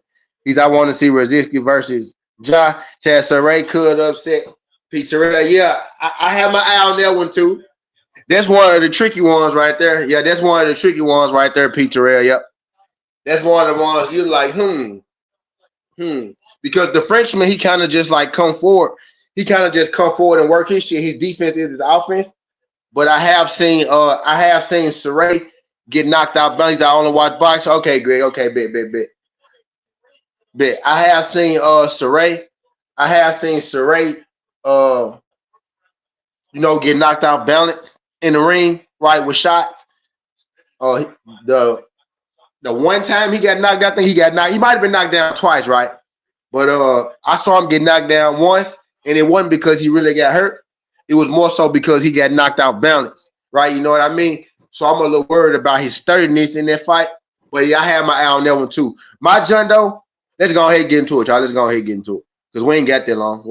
I want to see Rozicki versus Ja. Said Sherhii could upset Pizzeria. Yeah, I have my eye on that one too. That's one of the tricky ones right there. Yeah, that's one of the tricky ones right there, Pizzeria. Yep. That's one of the ones you're like, Because the Frenchman, he kind of just like come forward. He kind of just come forward and work his shit. His defense is his offense. But I have seen Sherhii get knocked out. He's I only watch box. Okay, Greg. Okay, bet. I have seen Sherhii. Get knocked out balance in the ring, right, with shots. The one time he got knocked out, I think he might have been knocked down twice, right? But I saw him get knocked down once, and it wasn't because he really got hurt. It was more so because he got knocked out balance, right? You know what I mean? So I'm a little worried about his sturdiness in that fight. But yeah, I have my eye on that one too. My John though, let's go ahead and get into it, y'all. Let's go ahead and get into it. Because we ain't got that long.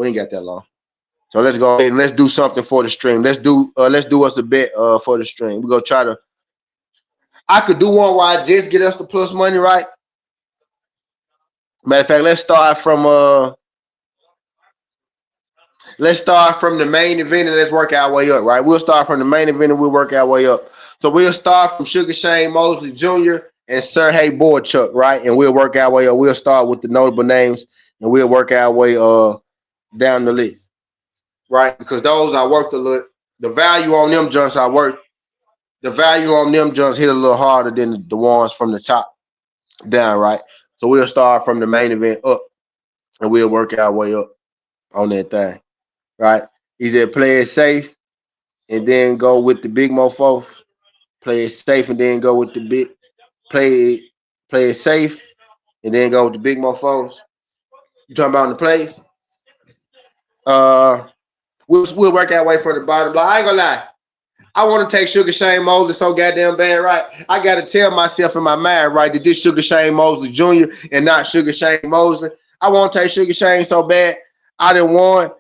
So let's go ahead and let's do something for the stream. Let's do us a bet for the stream. We're gonna try to. I could do one where I just get us the plus money, right? Matter of fact, let's start from the main event and let's work our way up, right? We'll start from the main event and we'll work our way up. So we'll start from Sugar Shane Mosley Jr. and Sherhii Boychuck, right? And we'll work our way up. We'll start with the notable names and we'll work our way down the list, right? Because those I worked a little. The value on them jumps I worked. The value on them jumps hit a little harder than the ones from the top down, right? So we'll start from the main event up and we'll work our way up on that thing, right? He said play it safe and then go with the big mofos. Play it safe and then go with the big. Play it safe and then go with the big mofos. You talking about in the plays? We'll work our way for the bottom block. I ain't gonna lie. I want to take Sugar Shane Mosley so goddamn bad, right? I got to tell myself in my mind, right, that this Sugar Shane Mosley Jr. and not Sugar Shane Mosley. I want to take Sugar Shane so bad. I didn't won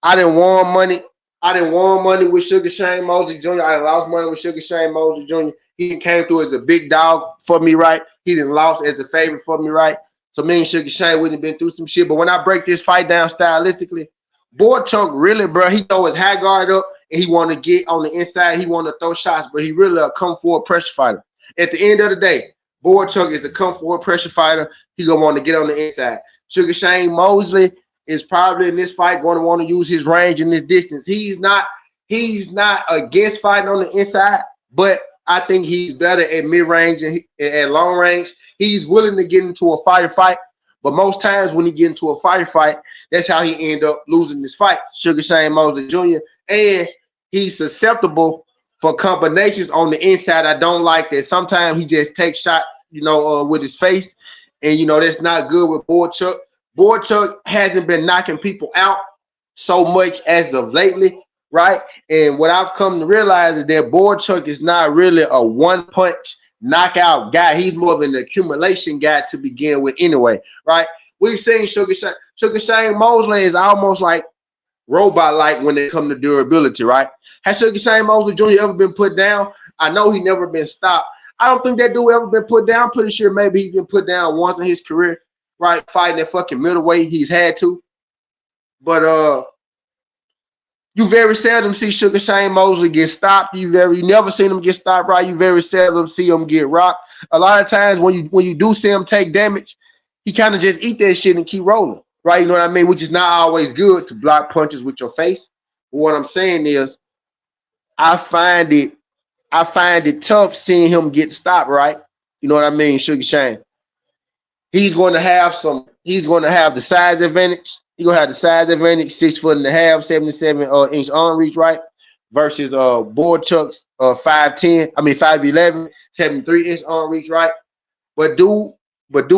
money. I didn't won money with Sugar Shane Mosley Jr. I done lost money with Sugar Shane Mosley Jr. He came through as a big dog for me, right? He didn't lost as a favorite for me, right? So me and Sugar Shane wouldn't have been through some shit. But when I break this fight down stylistically, Boychuck really, bro, he throw his high guard up and he want to get on the inside. He want to throw shots, but he really a come forward pressure fighter. At the end of the day, Boychuck is a come forward pressure fighter. He gonna want to get on the inside. Sugar Shane Mosley is probably in this fight going to want to use his range and his distance. He's not against fighting on the inside, but I think he's better at mid-range and at long range. He's willing to get into a fight, but most times when he get into a fight, that's how he end up losing his fights. Sugar Shane Mosley Jr. And he's susceptible for combinations on the inside. I don't like that. Sometimes he just takes shots, with his face, and that's not good with Boychuck. Boychuck hasn't been knocking people out so much as of lately, right? And what I've come to realize is that Boychuck is not really a one-punch knockout guy. He's more of an accumulation guy to begin with anyway, right? We've seen Sugar Shane Mosley is almost like robot-like when it comes to durability, right? Has Sugar Shane Mosley Jr. ever been put down? I know he never been stopped. I don't think that dude ever been put down. Pretty sure maybe he's been put down once in his career, right? Fighting at fucking middleweight, he's had to. But you very seldom see Sugar Shane Mosley get stopped. You never seen him get stopped, right? You very seldom see him get rocked. A lot of times when you do see him take damage, he kind of just eat that shit and keep rolling, right? You know what I mean? Which is not always good to block punches with your face. But what I'm saying is, I find it tough seeing him get stopped, right? You know what I mean, Sugar Shane. He's going to have the size advantage. He's going to have the size advantage, 6'1.5", 77-inch arm reach, right? Versus Boychuck's 5'11", 73-inch arm reach, right? But do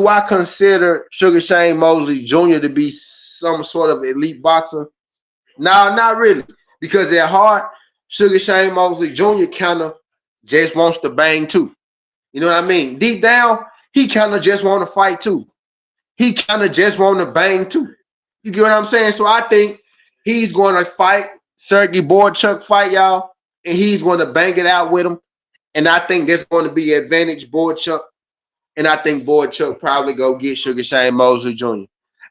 I consider Sugar Shane Mosley Jr. to be some sort of elite boxer? No, not really. Because at heart, Sugar Shane Mosley Jr. kind of just wants to bang too. You know what I mean? Deep down, he kind of just want to fight too. He kind of just want to bang too. You get what I'm saying? So I think he's going to fight Sherhii Boychuck fight, y'all, and he's going to bang it out with him. And I think that's going to be advantage Boychuck. And I think Boychuck probably go get Sugar Shane Mosley Jr.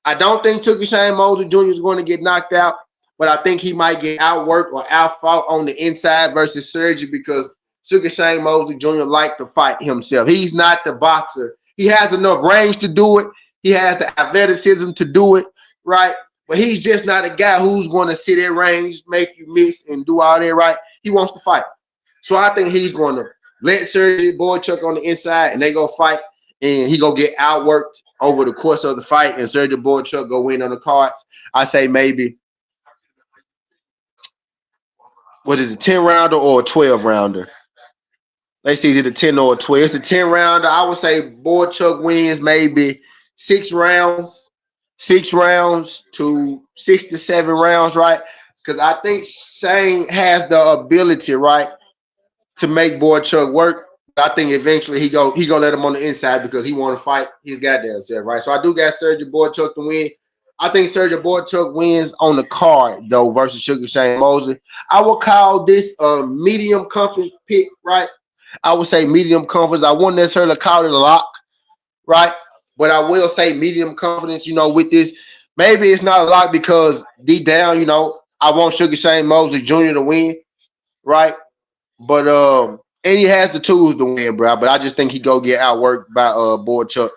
I don't think Sugar Shane Mosley Jr. is going to get knocked out, but I think he might get outworked or outfought on the inside versus Sherhii because Sugar Shane Mosley Jr. like to fight himself. He's not the boxer. He has enough range to do it. He has the athleticism to do it, right? But he's just not a guy who's going to sit at range, make you miss, and do all that, right? He wants to fight. So I think he's going to let Sherhii Boychuck on the inside, and they go fight, and he going to get outworked over the course of the fight, and Sherhii Boychuck go win on the cards. I say maybe, what is it, 10-rounder or a 12-rounder? Let's see, is it a 10 or a 12? It's a 10-rounder. I would say Boychuck wins maybe 6 rounds to 6 to 7 rounds, right? Because I think Shane has the ability, right, to make Boychuck work. I think eventually he gonna let him on the inside because he want to fight his goddamn self, right? So I do got Sherhii Boychuck to win. I think Sherhii Boychuck wins on the card though versus Sugar Shane Mosley. I would call this a medium confidence pick, right? I would say medium confidence. I wouldn't necessarily call it a lock, right? But I will say medium confidence, with this. Maybe it's not a lock because deep down, I want Sugar Shane Mosley Jr. to win, right? But and he has the tools to win, bro. But I just think he go get outworked by Boychuck.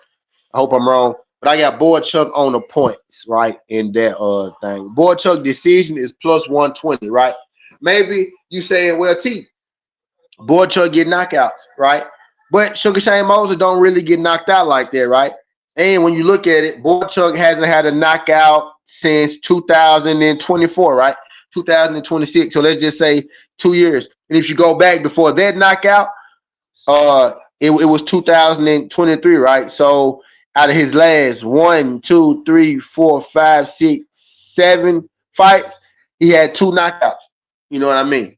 I hope I'm wrong. But I got Boychuck on the points, right? In that thing. Boychuck decision is plus 120, right? Maybe you saying, well, Boychuck get knockouts, right? But Sugar Shane Mosley don't really get knocked out like that, right? And when you look at it, Boychuck hasn't had a knockout since 2024, right? 2026. So let's just say 2 years. And if you go back before that knockout, it was 2023, right? So out of his last 1, 2, 3, 4, 5, 6, 7 fights, he had 2 knockouts. You know what I mean?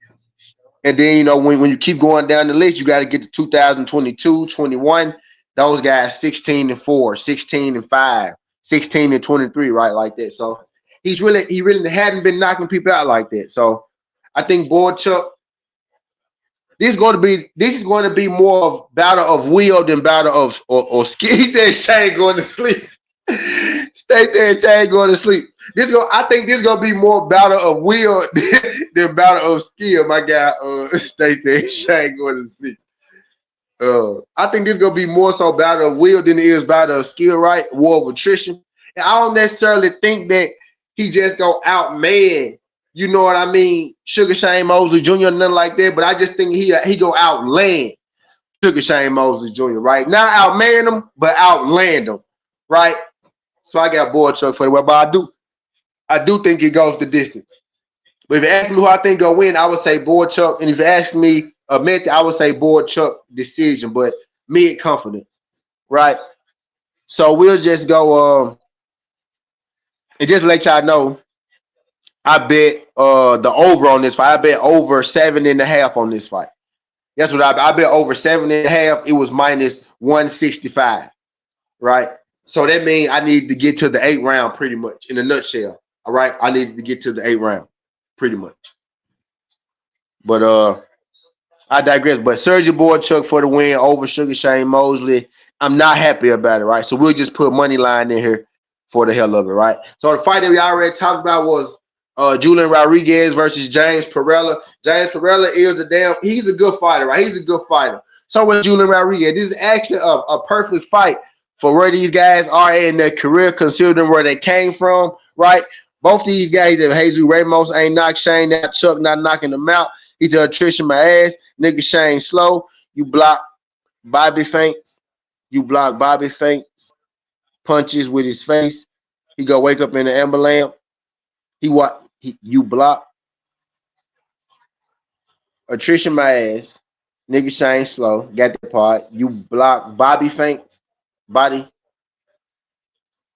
And then, when you keep going down the list, you got to get to 2022, 21. Those guys 16-4, 16-5, 16-23, right? Like that. So he really hadn't been knocking people out like that. So I think Boychuck, this is going to be more of battle of will than battle of or skill. He said Shane going to sleep. Stay there, Shane going to sleep. I think this gonna be more battle of will than battle of skill. My guy, Stacey Shane going to sleep. I think this gonna be more so battle of will than it is battle of skill, right? War of attrition. And I don't necessarily think that he just gonna outman, you know what I mean, Sugar Shane Mosley Jr. Nothing like that. But I just think he go outland Sugar Shane Mosley Jr. Right? Not outman him, but outland him, right? So I got Boychuck for the way, but I do think it goes the distance. But if you ask me who I think gonna win, I would say Boychuck. And if you ask me a method, I would say Boychuck decision, but mid confident, right? So we'll just go and just let y'all know. I bet the over on this fight. I bet over 7.5 on this fight. That's what I bet over 7.5. It was minus 165, right? So that means I need to get to the 8th round pretty much in a nutshell. All right. I needed to get to the 8th round pretty much. But I digress. But Sergio Boychuck for the win over Sugar Shane Mosley. I'm not happy about it, right? So we'll just put money line in here for the hell of it, right? So the fight that we already talked about was Julian Rodriguez versus James Perella. James Perella he's a good fighter, right? He's a good fighter. So was Julian Rodriguez. This is actually a perfect fight for where these guys are in their career, considering where they came from, right? Both these guys, if Jesus Ramos ain't knocked Shane out, Chuck not knocking him out. He's an attrition my ass. Nigga Shane slow. You block Bobby feints. You block Bobby feints. Punches with his face. He go wake up in the ambulance. You block attrition my ass. Nigga Shane slow. Got the part. You block Bobby feints. Body.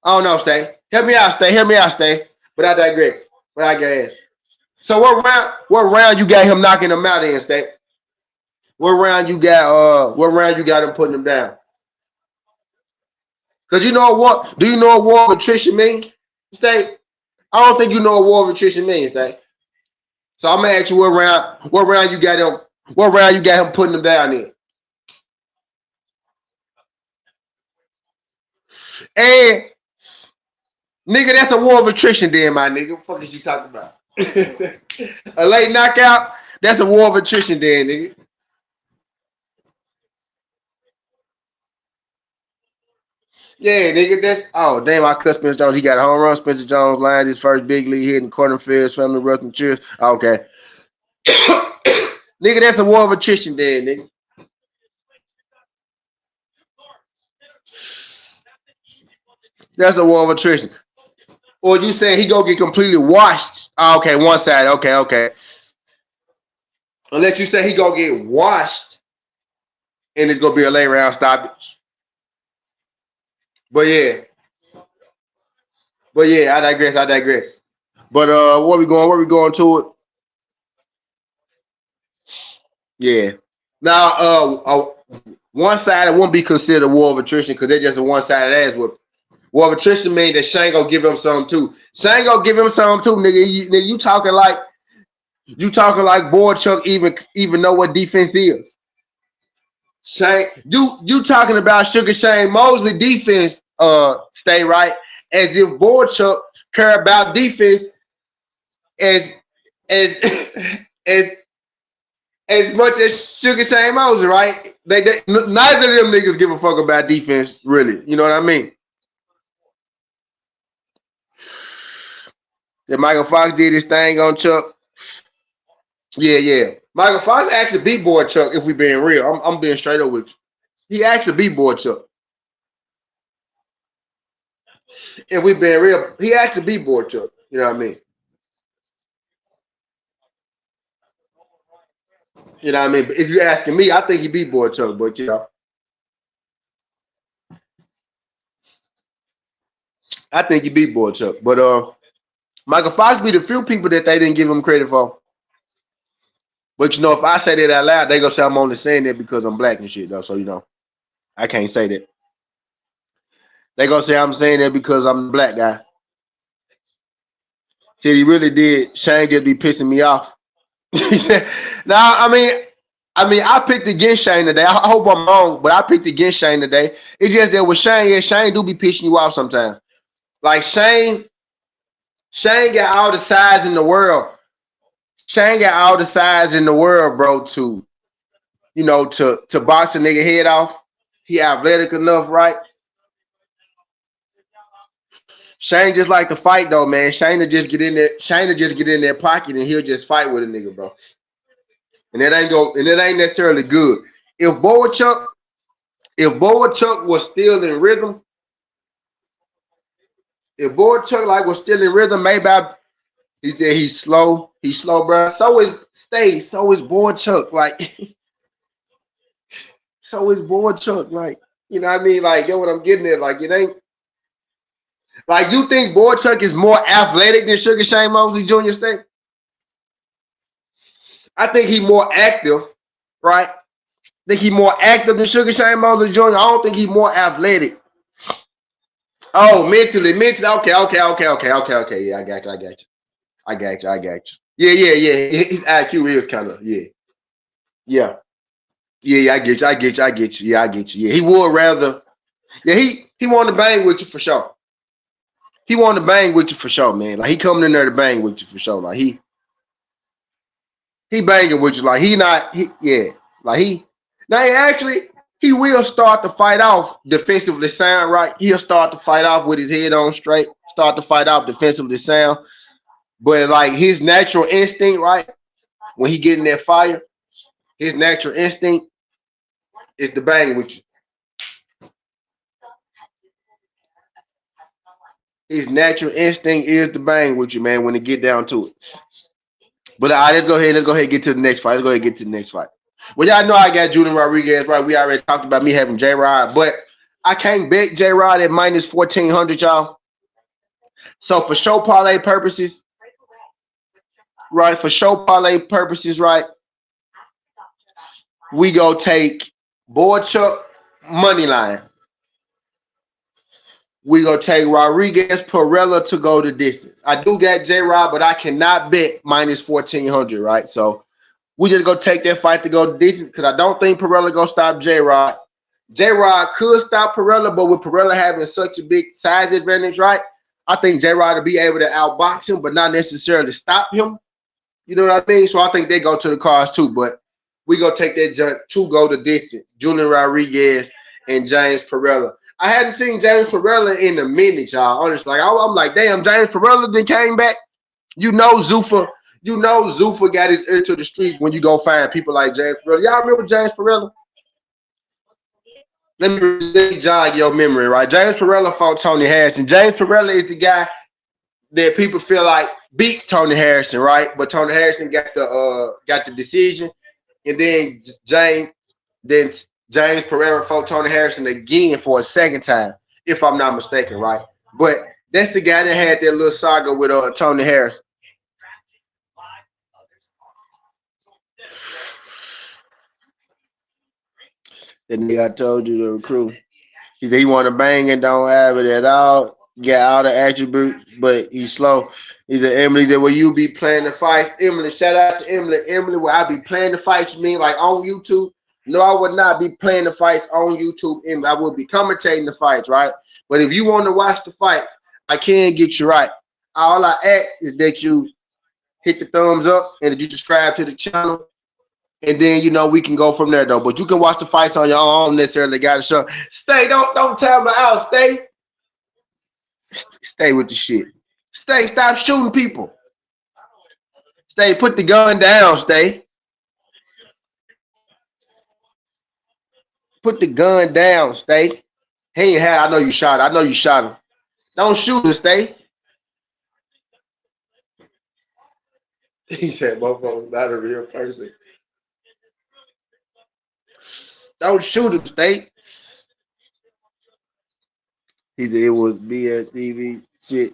I don't know, Stay. Help me out, Stay. But I digress. So what round you got him knocking him out in, Stay? What round you got him putting him down? Because you know what? Do you know what war of attrition means? Stay. I don't think you know what war of attrition means, Stay. So I'm gonna ask you what round you got him putting him down in. And nigga, that's a war of attrition then, my nigga. What the fuck is you talking about? A late knockout, that's a war of attrition then, nigga. Yeah, nigga, damn, I cut Spencer Jones. He got a home run. Spencer Jones lines his first big league hit in corner field, family Russian cheers. Okay. Nigga, that's a war of attrition then, nigga. That's a war of attrition. Or you saying he gonna get completely washed? Oh, okay, one side. Okay. Unless you say he gonna get washed and it's gonna be a late round stoppage. But yeah, I digress. But where we going to it? Yeah. Now, one side it won't be considered a war of attrition because they're just a one-sided ass whoop. War of attrition means that Shane gonna give him something too. Shane gonna give him something too, nigga. You talking like Boychuck even know what defense is. Shane, you talking about Sugar Shane Mosley defense? Stay right. As if Boychuck care about defense as as much as Sugar Shane Mosley, right? They neither of them niggas give a fuck about defense, really. You know what I mean? That Michael Fox did his thing on Chuck. Yeah. Michael Fox actually beat Boychuck, if we being real. I'm being straight up with you. He actually beat Boychuck. If we being real, he actually beat Boychuck. You know what I mean? You know what I mean? But if you're asking me, I think he beat Boychuck, but you know. I think he beat Boychuck. But Michael Fox beat a few people that they didn't give him credit for. But you know, if I say that out loud, they gonna say I'm only saying that because I'm black and shit, though. So you know, I can't say that. They gonna say I'm saying that because I'm a black guy. Said he really did. Shane just be pissing me off. Now, I mean, I picked against Shane today. I hope I'm wrong, but I picked against Shane today. It's just that with Shane, Shane do be pissing you off sometimes. Like Shane Shane got all the size in the world. Shane got all the size in the world, bro, to to box a nigga head off. He athletic enough, right? Shane just like to fight though, man. Shane to just get in there. Shane to just get in their pocket and he'll just fight with a nigga, bro. And it ain't necessarily good. If Boychuck was still in rhythm, if Boychuck like was still in rhythm, maybe he said he's slow, bro. So is Boychuck, like so is Boychuck, like, you know what I mean? Like, get what I'm getting at. Like, it ain't like you think Boychuck is more athletic than Sugar Shane Mosley Jr. State? I think he's more active, right? I think he's more active than Sugar Shane Mosley Jr. I don't think he's more athletic. Oh, mentally. Okay. Yeah, I got you. Yeah. His IQ is kind of, yeah. I get you. Yeah, I get you. Yeah, he would rather. Yeah, he wanted to bang with you for sure. He wanted to bang with you for sure, man. Like, he coming in there to bang with you for sure. Like, he banging with you. Like, he will start the fight off defensively sound, right? He'll start the fight off with his head on straight, start the fight off defensively sound. But like his natural instinct, right? When he get in that fire, his natural instinct is to bang with you. His natural instinct is to bang with you, man, when it get down to it. But all right, let's go ahead and get to the next fight. Well, y'all know I got Julian Rodriguez, right? We already talked about me having J-Rod, but I can't bet J-Rod at minus 1,400, y'all. So for show parlay purposes, right? Right? We go take Boychuck money line. We go take Rodriguez Pella to go the distance. I do got J-Rod, but I cannot bet minus 1,400, right? So we just go take that fight to go the distance because I don't think Pella gonna stop J-Rod. J-Rod could stop Pella, but with Pella having such a big size advantage, right? I think J-Rod will be able to outbox him, but not necessarily stop him. You know what I mean? So I think they go to the cars too, but we go take that jump to go the distance. Julian Rodriguez and James Pella. I hadn't seen James Pella in a minute, y'all. Honestly, like, I'm like, damn, James Pella then came back. You know Zufa got his ear to the streets when you go find people like James Pella. Y'all remember James Pella? Let me jog your memory, right? James Pella fought Tony Harrison. James Pella is the guy that people feel like beat Tony Harrison, right? But Tony Harrison got the decision, and then James Pereira fought Tony Harrison again for a second time, if I'm not mistaken, right? But that's the guy that had that little saga with Tony Harrison. The nigga I told you to recruit. He said he want to bang and don't have it at all. Get all the attributes, but he's slow. He said, Emily said, will you be playing the fights? Emily, shout out to Emily. Emily, will I be playing the fights? You mean like on YouTube? No, I would not be playing the fights on YouTube. Emily, I will be commentating the fights, right? But if you want to watch the fights, I can get you right. All I ask is that you hit the thumbs up and that you subscribe to the channel. And then, we can go from there, though. But you can watch the fights on your own. Necessarily got to show. Stay, don't tell me out. Stay with the shit. Stop shooting people. Stay, put the gun down, stay. Put the gun down, stay. He ain't had, I know you shot him. Don't shoot him, stay. He said, motherfucker's not a real person. Don't shoot him, stay. He said it was BSTV shit.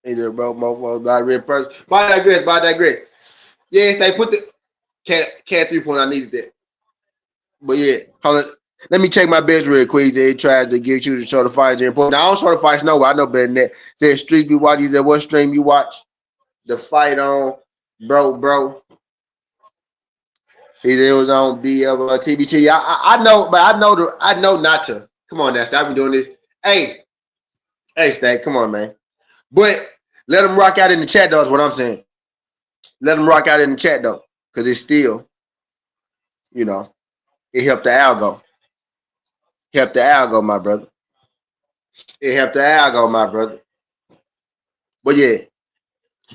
He said, bro, motherfucker, not a real person. By digress. Yeah, they put the cat 3 point. I needed that. But yeah, hold on. Let me check my bets real quick. He tries to get you to show the fights. Now, I don't show the fights nowhere. I know better than that. Said stream you watch. He said, what stream you watch? The fight on, bro. He said it was on TBT. I know, but I know not to. Come on now, stop me doing this. Hey, Stack, come on, man. But let them rock out in the chat, though, is what I'm saying. Let them rock out in the chat, though, because it's still, you know, it helped the algo. Helped the algo, my brother. It helped the algo, my brother. But yeah,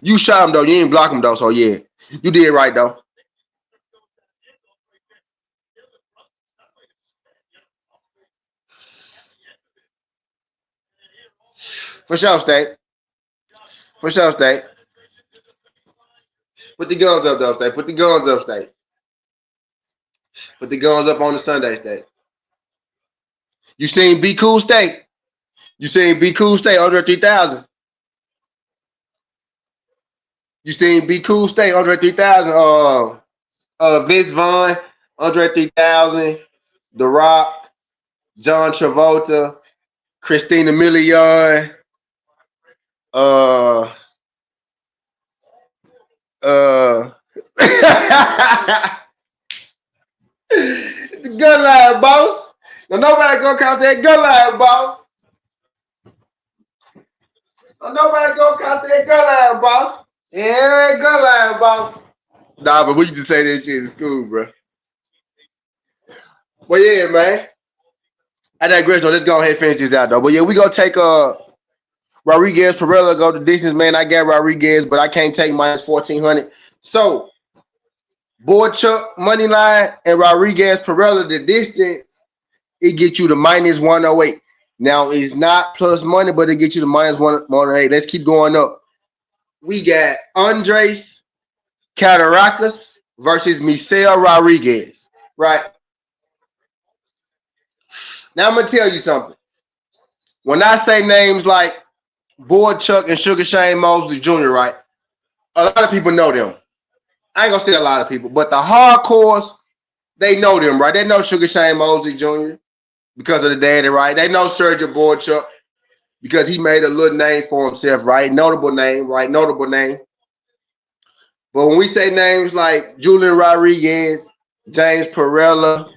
you shot him, though. You ain't block him, though, so yeah. You did right, though. For sure, State. For sure, State. Put the guns up, though, State. Put the guns up, State. Put the guns up on the Sunday, State. You seen Be Cool State? You seen Be Cool State under 3,000? You seen Be Cool State under 3,000? Vince Vaughn under 3,000. The Rock, John Travolta, Christina Milian. The gun line, boss. Now nobody gonna count that gun line, boss. Now nobody gonna count that gun line, boss. Yeah, gun line, boss. Nah, but we used to say that shit in school, bro. But yeah, man. I digress. So let's go ahead and finish this out, though. But yeah, we gonna take Rodriguez, Pella, go the distance, man. I got Rodriguez, but I can't take minus 1,400. So Boychuck money line and Rodriguez, Pella the distance, it gets you to minus 108. Now it's not plus money, but it gets you to minus 108. Let's keep going up. We got Andres Catarakis versus Michelle Rodriguez, right? Now I'm gonna tell you something. When I say names like Boychuck and Sugar Shane Mosley Jr., right? A lot of people know them. I ain't gonna say a lot of people, but the hardcores, they know them, right? They know Sugar Shane Mosley Jr. because of the daddy, right? They know Sergio Boychuck because he made a little name for himself, right? Notable name, right? Notable name. But when we say names like Julian Rodriguez, James Pella,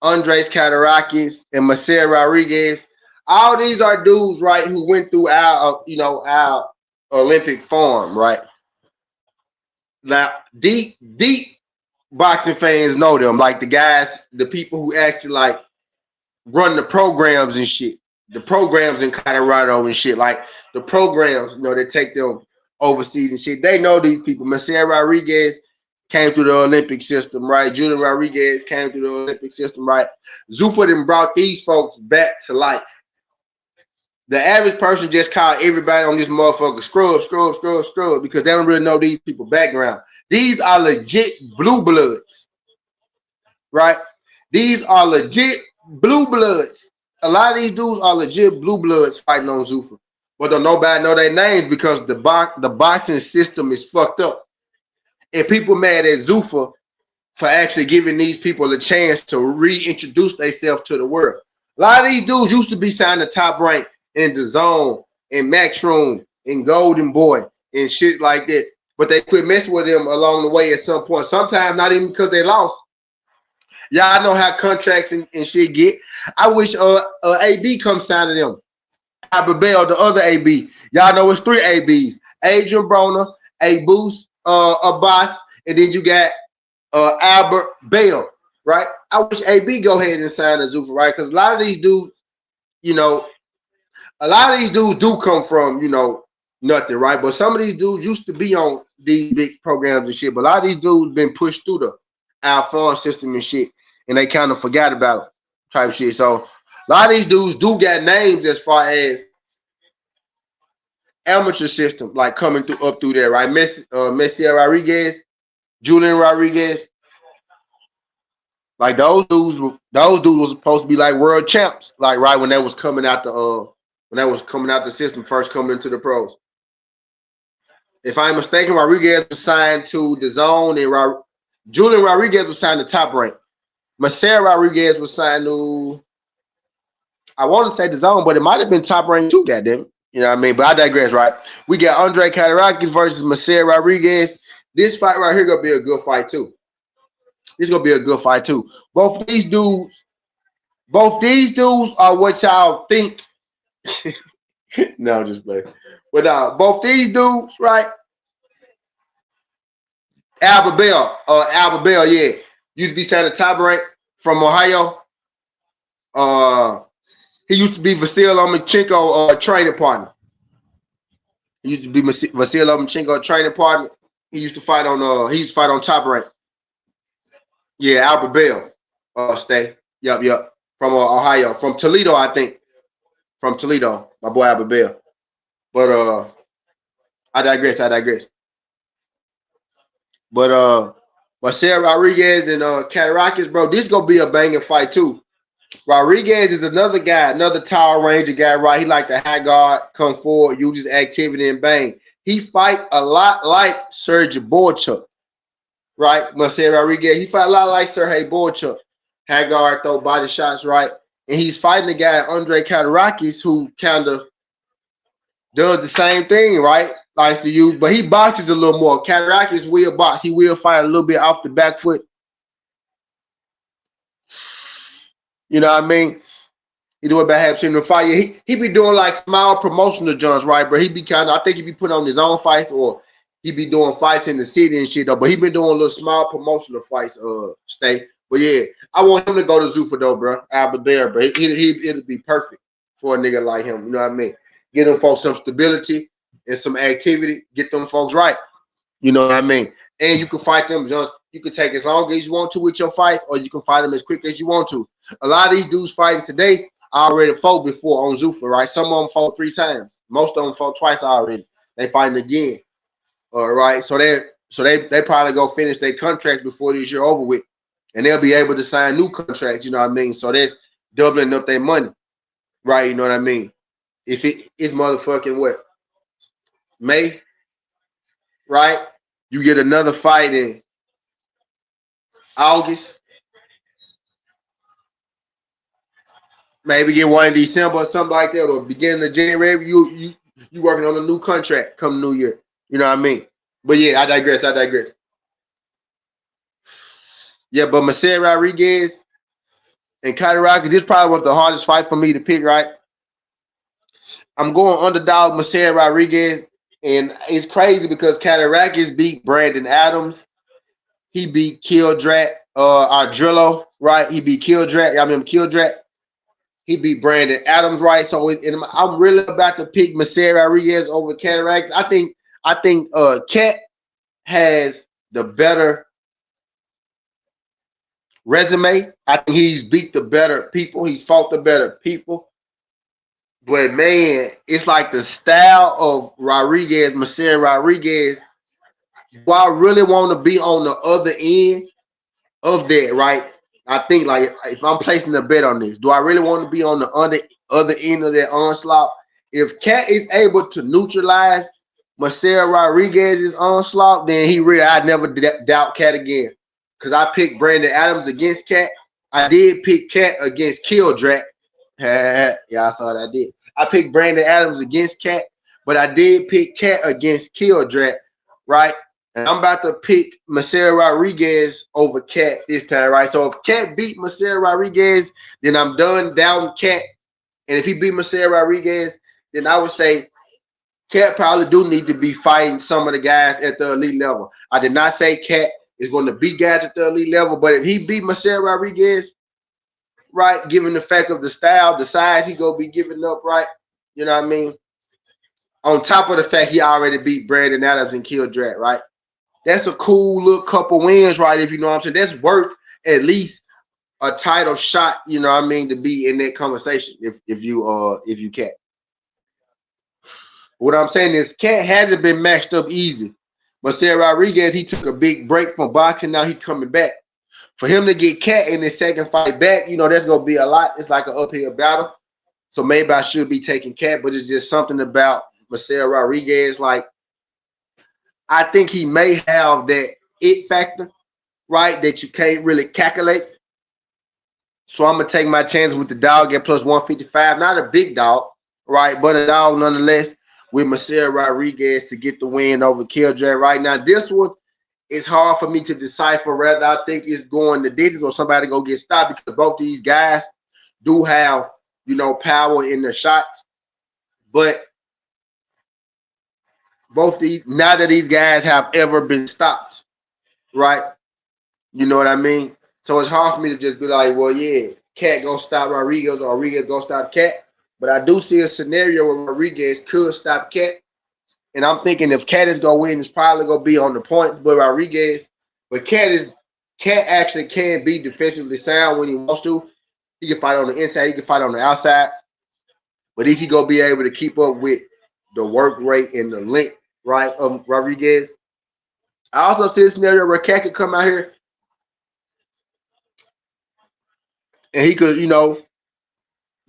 Andres Catarakis, and Marcel Rodriguez, all these are dudes, right, who went through our Olympic form, right? Now, deep boxing fans know them, like the guys, the people who actually like run the programs and shit, the programs in Colorado and shit, like the programs, that take them overseas and shit. They know these people. Marcel Rodriguez came through the Olympic system, right? Julian Rodriguez came through the Olympic system, right? Zuffa then brought these folks back to life. The average person just called everybody on this motherfucker scrub, because they don't really know these people background. These are legit blue bloods, right? These are legit blue bloods. A lot of these dudes are legit blue bloods fighting on Zufa, but don't nobody know their names because the boxing system is fucked up. And people mad at Zufa for actually giving these people a chance to reintroduce themselves to the world. A lot of these dudes used to be signed to Top Rank in the Zone, in Max Room, in Golden Boy, and shit like that. But they quit messing with them along the way at some point. Sometimes not even because they lost. Y'all know how contracts and shit get. I wish AB come sign to them. Abel, the other AB. Y'all know it's 3 ABs. Adrian Broner, Abus, Abbas, and then you got Albert Bell, right? I wish AB go ahead and sign to Zufa, right? Because a lot of these dudes, a lot of these dudes do come from, nothing, right? But some of these dudes used to be on these big programs and shit. But a lot of these dudes been pushed through our farm system and shit, and they kind of forgot about it, type shit. So a lot of these dudes do got names as far as amateur system, like coming up through there, right? Messi Rodriguez, Julian Rodriguez, like those dudes were supposed to be like world champs, like right when they was coming out the system, first coming into the pros. If I'm mistaken, Rodriguez was signed to the Zone, and Julian Rodriguez was signed to Top Rank. Marcel Rodriguez was signed to, I want to say the Zone, but it might have been Top Rank too, goddamn. You know what I mean? But I digress, right? We got Andre Catarakis versus Marcel Rodriguez. This fight right here gonna be a good fight too. This is gonna be a good fight too. Both these dudes are what y'all think. No, just play. But both these dudes, right? Albert Bell, yeah. Used to be Santa top rank from Ohio. He used to be Vasil Lomachenko training partner. He used to be Vasil Lomachenko training partner. He used to fight on top rank. Yeah, Albert Bell. Stay. Yep. From Ohio. From Toledo, I think. From Toledo. My boy Albert Bell. But I digress. But Marcel Rodriguez and Catarakis, bro, this gonna be a banging fight too. Rodriguez is another guy, another tall ranger guy, right? He like the high guard, come forward, use his activity and bang. He fight a lot like Sherhii Boychuck, right? Marcel Rodriguez, he fight a lot like Sherhii Boychuck. High guard, throw body shots, right? And he's fighting the guy, Andre Catarakis, who kind of does the same thing, right? Like to you, but he boxes a little more. Catarakis will box. He will fight a little bit off the back foot. You know what I mean? He do about half the fight. He be doing like small promotional jumps, right? But he be I think he be putting on his own fights or he be doing fights in the city and shit though. But he been doing little small promotional fights, stay. But yeah, I want him to go to Zufa though, bro. Albert there, bro. It'll be perfect for a nigga like him. You know what I mean? Get them folks some stability and some activity. Get them folks right. You know what I mean? And you can fight them just, you can take as long as you want to with your fights, or you can fight them as quick as you want to. A lot of these dudes fighting today already fought before on Zuffa, right? Some of them fought 3 times. Most of them fought twice already. They fighting again. All right. So they probably go finish their contracts before this year over with. And they'll be able to sign new contracts, you know what I mean? So that's doubling up their money. Right, you know what I mean? If it's motherfucking what? May, right? You get another fight in August. Maybe get one in December or something like that, or beginning of January. You working on a new contract come New Year. You know what I mean? But yeah, I digress. Yeah, but Marcel Rodriguez and Catarakis, this probably was the hardest fight for me to pick, right? I'm going underdog Marcel Rodriguez, and it's crazy because Catarakis beat Brandon Adams. He beat Kildrat Ardrillo, right? He beat Kildrat. He beat Brandon Adams, right? So I'm really about to pick Marcel Rodriguez over Catarakis. I think Cat has the better resume. I think he's beat the better people. He's fought the better people. But man, it's like the style of Marcel Rodriguez. Do I really want to be on the other end of that, right? I think like if I'm placing a bet on this, do I really want to be on the other end of that onslaught? If Cat is able to neutralize Marcel Rodriguez's onslaught, then I'd never doubt Cat again. Because I picked Brandon Adams against Cat. I did pick Cat against Kildrat. Yeah, I saw that I did. I picked Brandon Adams against Cat, but I did pick Cat against Kildrat, right? And I'm about to pick Marcel Rodriguez over Cat this time, right? So if Cat beat Marcel Rodriguez, then I'm done down Cat. And if he beat Marcel Rodriguez, then I would say Cat probably do need to be fighting some of the guys at the elite level. I did not say Cat is going to beat guys at the elite level, but if he beat Marcel Rodriguez, right, given the fact of the style, the size he gonna be giving up, right? You know what I mean? On top of the fact he already beat Brandon Adams and Kildrat, right? That's a cool little couple wins, right? If you know what I'm saying. That's worth at least a title shot, you know what I mean, to be in that conversation if you Cat. What I'm saying is Cat hasn't been matched up easy. Marcel Rodriguez, he took a big break from boxing. Now he's coming back. For him to get Cat in his second fight back, you know, that's going to be a lot. It's like an uphill battle. So maybe I should be taking Cat, but it's just something about Marcel Rodriguez. Like, I think he may have that it factor, right, that you can't really calculate. So I'm going to take my chances with the dog at plus 155. Not a big dog, right, but a dog nonetheless with Marcel Rodriguez to get the win over Kildrat right now. This one, it's hard for me to decipher whether I think it's going the distance or somebody go get stopped because both these guys do have, you know, power in their shots. But both these, neither of these guys have ever been stopped, right? You know what I mean? So it's hard for me to just be like, well, yeah, Cat gonna stop Rodriguez or Rodriguez gonna stop Cat. But I do see a scenario where Rodriguez could stop Cat. And I'm thinking if Cat is gonna win, it's probably gonna be on the points, but Rodriguez, but Cat actually can be defensively sound when he wants to. He can fight on the inside, he can fight on the outside. But is he gonna be able to keep up with the work rate and the length, right, of Rodriguez? I also see a scenario where Cat could come out here and he could,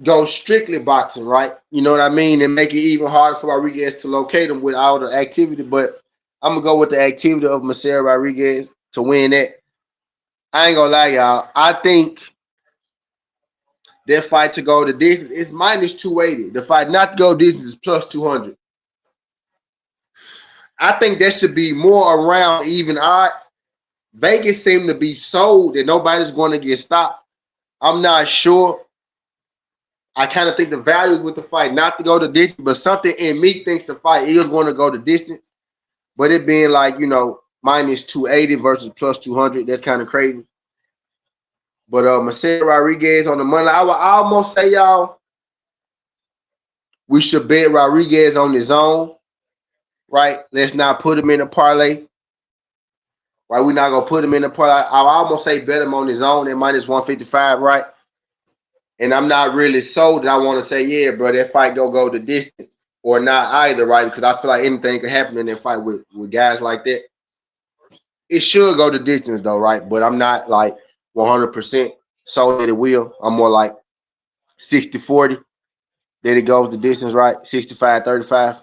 go strictly boxing, right? You know what I mean? And make it even harder for Rodriguez to locate him with all the activity. But I'm gonna go with the activity of Marcel Rodriguez to win that. I ain't gonna lie, y'all. I think that fight to go the distance is minus 280. The fight not to go distance is plus 200. I think that should be more around even odds. Vegas seem to be sold that nobody's going to get stopped. I'm not sure. I kind of think the value with the fight not to go the distance, but something in me thinks the fight is going to go the distance. But it being like, minus 280 versus plus 200, that's kind of crazy. But Marcel Rodriguez on the money, I would almost say, y'all, we should bet Rodriguez on his own, right? Let's not put him in a parlay. Right, we're not going to put him in a parlay. I'll almost say bet him on his own at minus 155, right? And I'm not really sold that I want to say, yeah, bro, that fight go the distance or not either, right? Because I feel like anything could happen in that fight with guys like that. It should go the distance, though, right? But I'm not like 100% sold that it will. I'm more like 60-40 that it goes the distance, right? 65-35.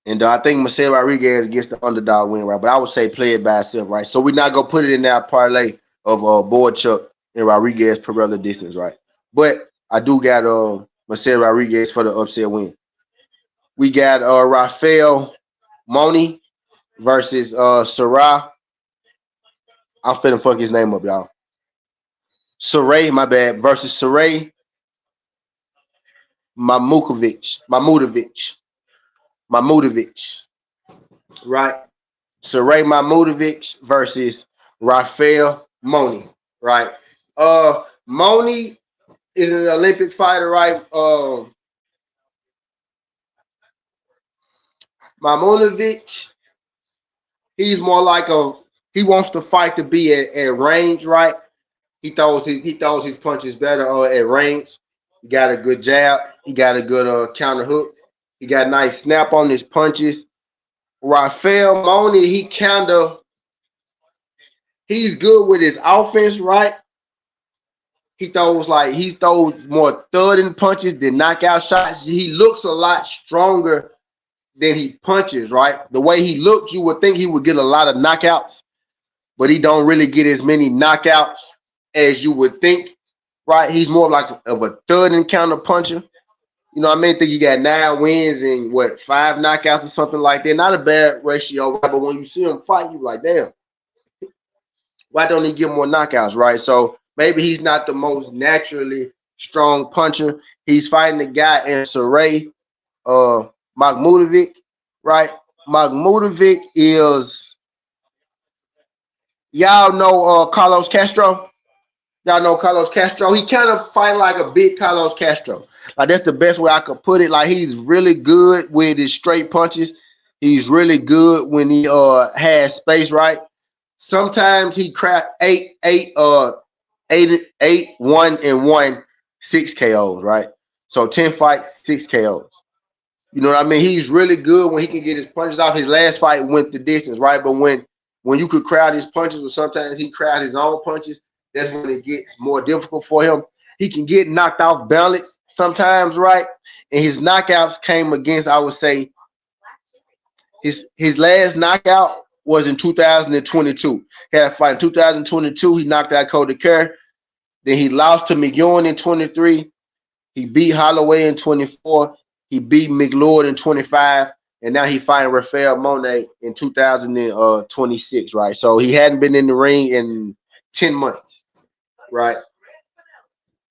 And I think Marcel Rodriguez gets the underdog win, right? But I would say play it by itself, right? So we're not going to put it in that parlay of Boychuck and Rodriguez per other distance, right? But I do got Marcel Rodriguez for the upset win. We got Rafael Mooney versus Sherhii. I'm finna fuck his name up, y'all. Sherhii, my bad, versus Sherhii Mmudik, right? Sherhii Mmudik versus Rafael Mooney, right? Mooney is an Olympic fighter, right? Mmudik, he's more like he wants to fight to be at range, right? He throws his punches better at range. He got a good jab. He got a good counter hook. He got a nice snap on his punches. Rafael Mooney, he's good with his offense, right? He throws more thudding punches than knockout shots. He looks a lot stronger than he punches, right? The way he looks, you would think he would get a lot of knockouts, but he don't really get as many knockouts as you would think, right? He's more of a thudding counter puncher. You know what I mean? I think he got 9 wins and 5 knockouts or something like that. Not a bad ratio, right? But when you see him fight, you like, damn, why don't he get more knockouts, right? So maybe he's not the most naturally strong puncher. He's fighting the guy in Sherhii Mmudik, right? Mmudik is, y'all know Carlos Castro? Y'all know Carlos Castro? He kind of fight like a big Carlos Castro. Like, that's the best way I could put it. Like, he's really good with his straight punches. He's really good when he has space, right? Sometimes he crack 8-1 and 1, 6 KOs, right? So 10 fights, 6 KOs. You know what I mean? He's really good when he can get his punches off. His last fight went the distance, right? But when you could crowd his punches, or sometimes he crowd his own punches, that's when it gets more difficult for him. He can get knocked off balance sometimes, right? And his knockouts came against, I would say, his last knockout was in 2022. He had a fight in 2022. He knocked out Catarakis. Then he lost to McEwen in 23. He beat Holloway in 24. He beat McLeod in 25. And now he fighting Rafael Mooney in 2026, right? So he hadn't been in the ring in 10 months, right?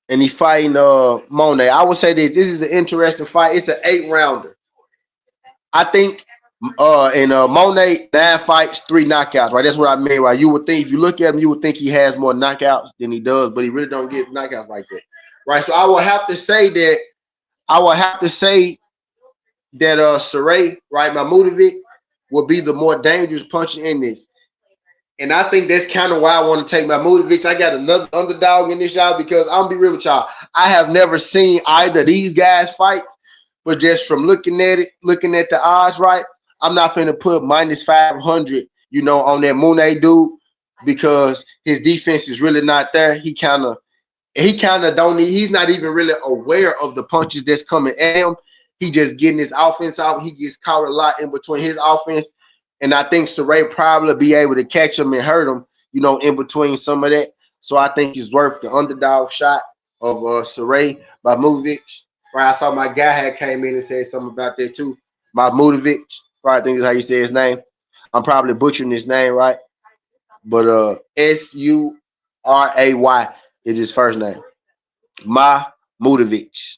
and he fighting Monet. I would say this is an interesting fight. It's an 8-rounder. I think Monet 9 fights, 3 knockouts. Right, that's what I mean. Right, you would think if you look at him, you would think he has more knockouts than he does, but he really don't get knockouts like that. Right, so I will have to say that Sherhii, right, Mmudik will be the more dangerous puncher in this. And I think that's kind of why I want to take my Mmudik. I got another underdog in this, y'all, because I'm gonna be real with y'all. I have never seen either of these guys fights, but just from looking at the odds, right, I'm not finna put minus 500, on that Mooney dude because his defense is really not there. He kind of don't need, he's not even really aware of the punches that's coming at him. He just getting his offense out. He gets caught a lot in between his offense. And I think Sherhii probably be able to catch him and hurt him, in between some of that. So I think it's worth the underdog shot of Sherhii by Mmudik. Right. I saw my guy had came in and said something about that too. By Mmudik. Right, I think is how you say his name. I'm probably butchering his name, right? But Suray is his first name. Mmudik.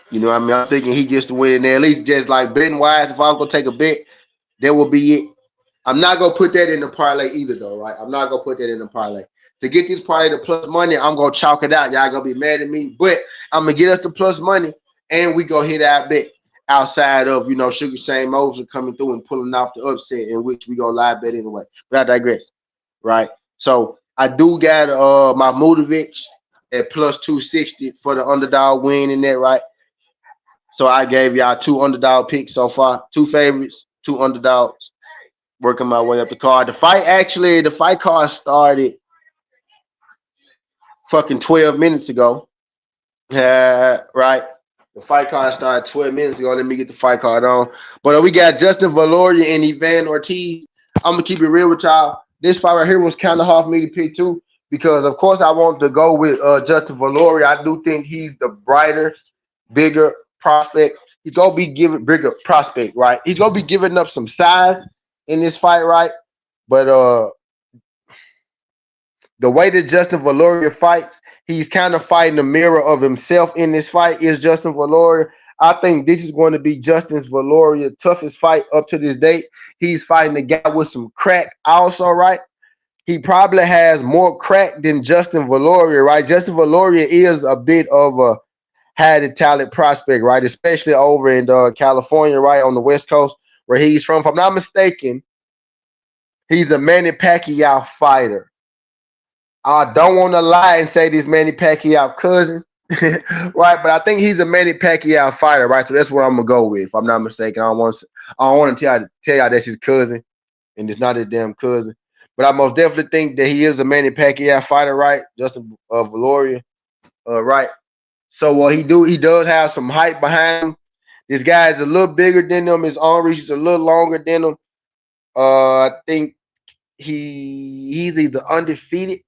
You know what I mean? I'm thinking he gets to win in there. At least just like betting wise, if I'm gonna take a bet, that will be it. I'm not gonna put that in the parlay either, though, right? I'm not gonna put that in the parlay. To get this parlay to plus money, I'm gonna chalk it out. Y'all gonna be mad at me, but I'm gonna get us to plus money, and we go hit our bet outside of Sugar Shane Mosley coming through and pulling off the upset, in which we go live bet anyway. But I digress, right? So I do got my Mmudik at plus 260 for the underdog win in that, right? So I gave y'all 2 underdog picks so far, 2 favorites, 2 underdogs. Working my way up the card. The fight card started fucking 12 minutes ago. Right. The fight card started 12 minutes ago. Let me get the fight card on. But we got Justin Valor and Ivan Ortiz. I'm gonna keep it real with y'all. This fight right here was kind of hard for me to pick too, because of course I want to go with Justin Valor. I do think he's the brighter, bigger prospect. He's gonna be giving bigger prospect, right? He's gonna be giving up some size in this fight, right? But the way that Justin Valor fights, he's kind of fighting the mirror of himself in this fight. Is Justin Valor? I think this is going to be Justin Valor's toughest fight up to this date. He's fighting a guy with some crack, also, right? He probably has more crack than Justin Valor, right? Justin Valor is a bit of a high talent prospect, right? Especially over in California, right on the West Coast, where he's from. If I'm not mistaken, he's a Manny Pacquiao fighter. I don't want to lie and say this Manny Pacquiao cousin, right? But I think he's a Manny Pacquiao fighter, right? So that's what I'm gonna go with. If I'm not mistaken, I don't want to tell y'all that's his cousin, and it's not his damn cousin. But I most definitely think that he is a Manny Pacquiao fighter, right? Justin Valor, right? So he does have some hype behind him. This guy is a little bigger than him. His arm reach is a little longer than him. I think he's either undefeated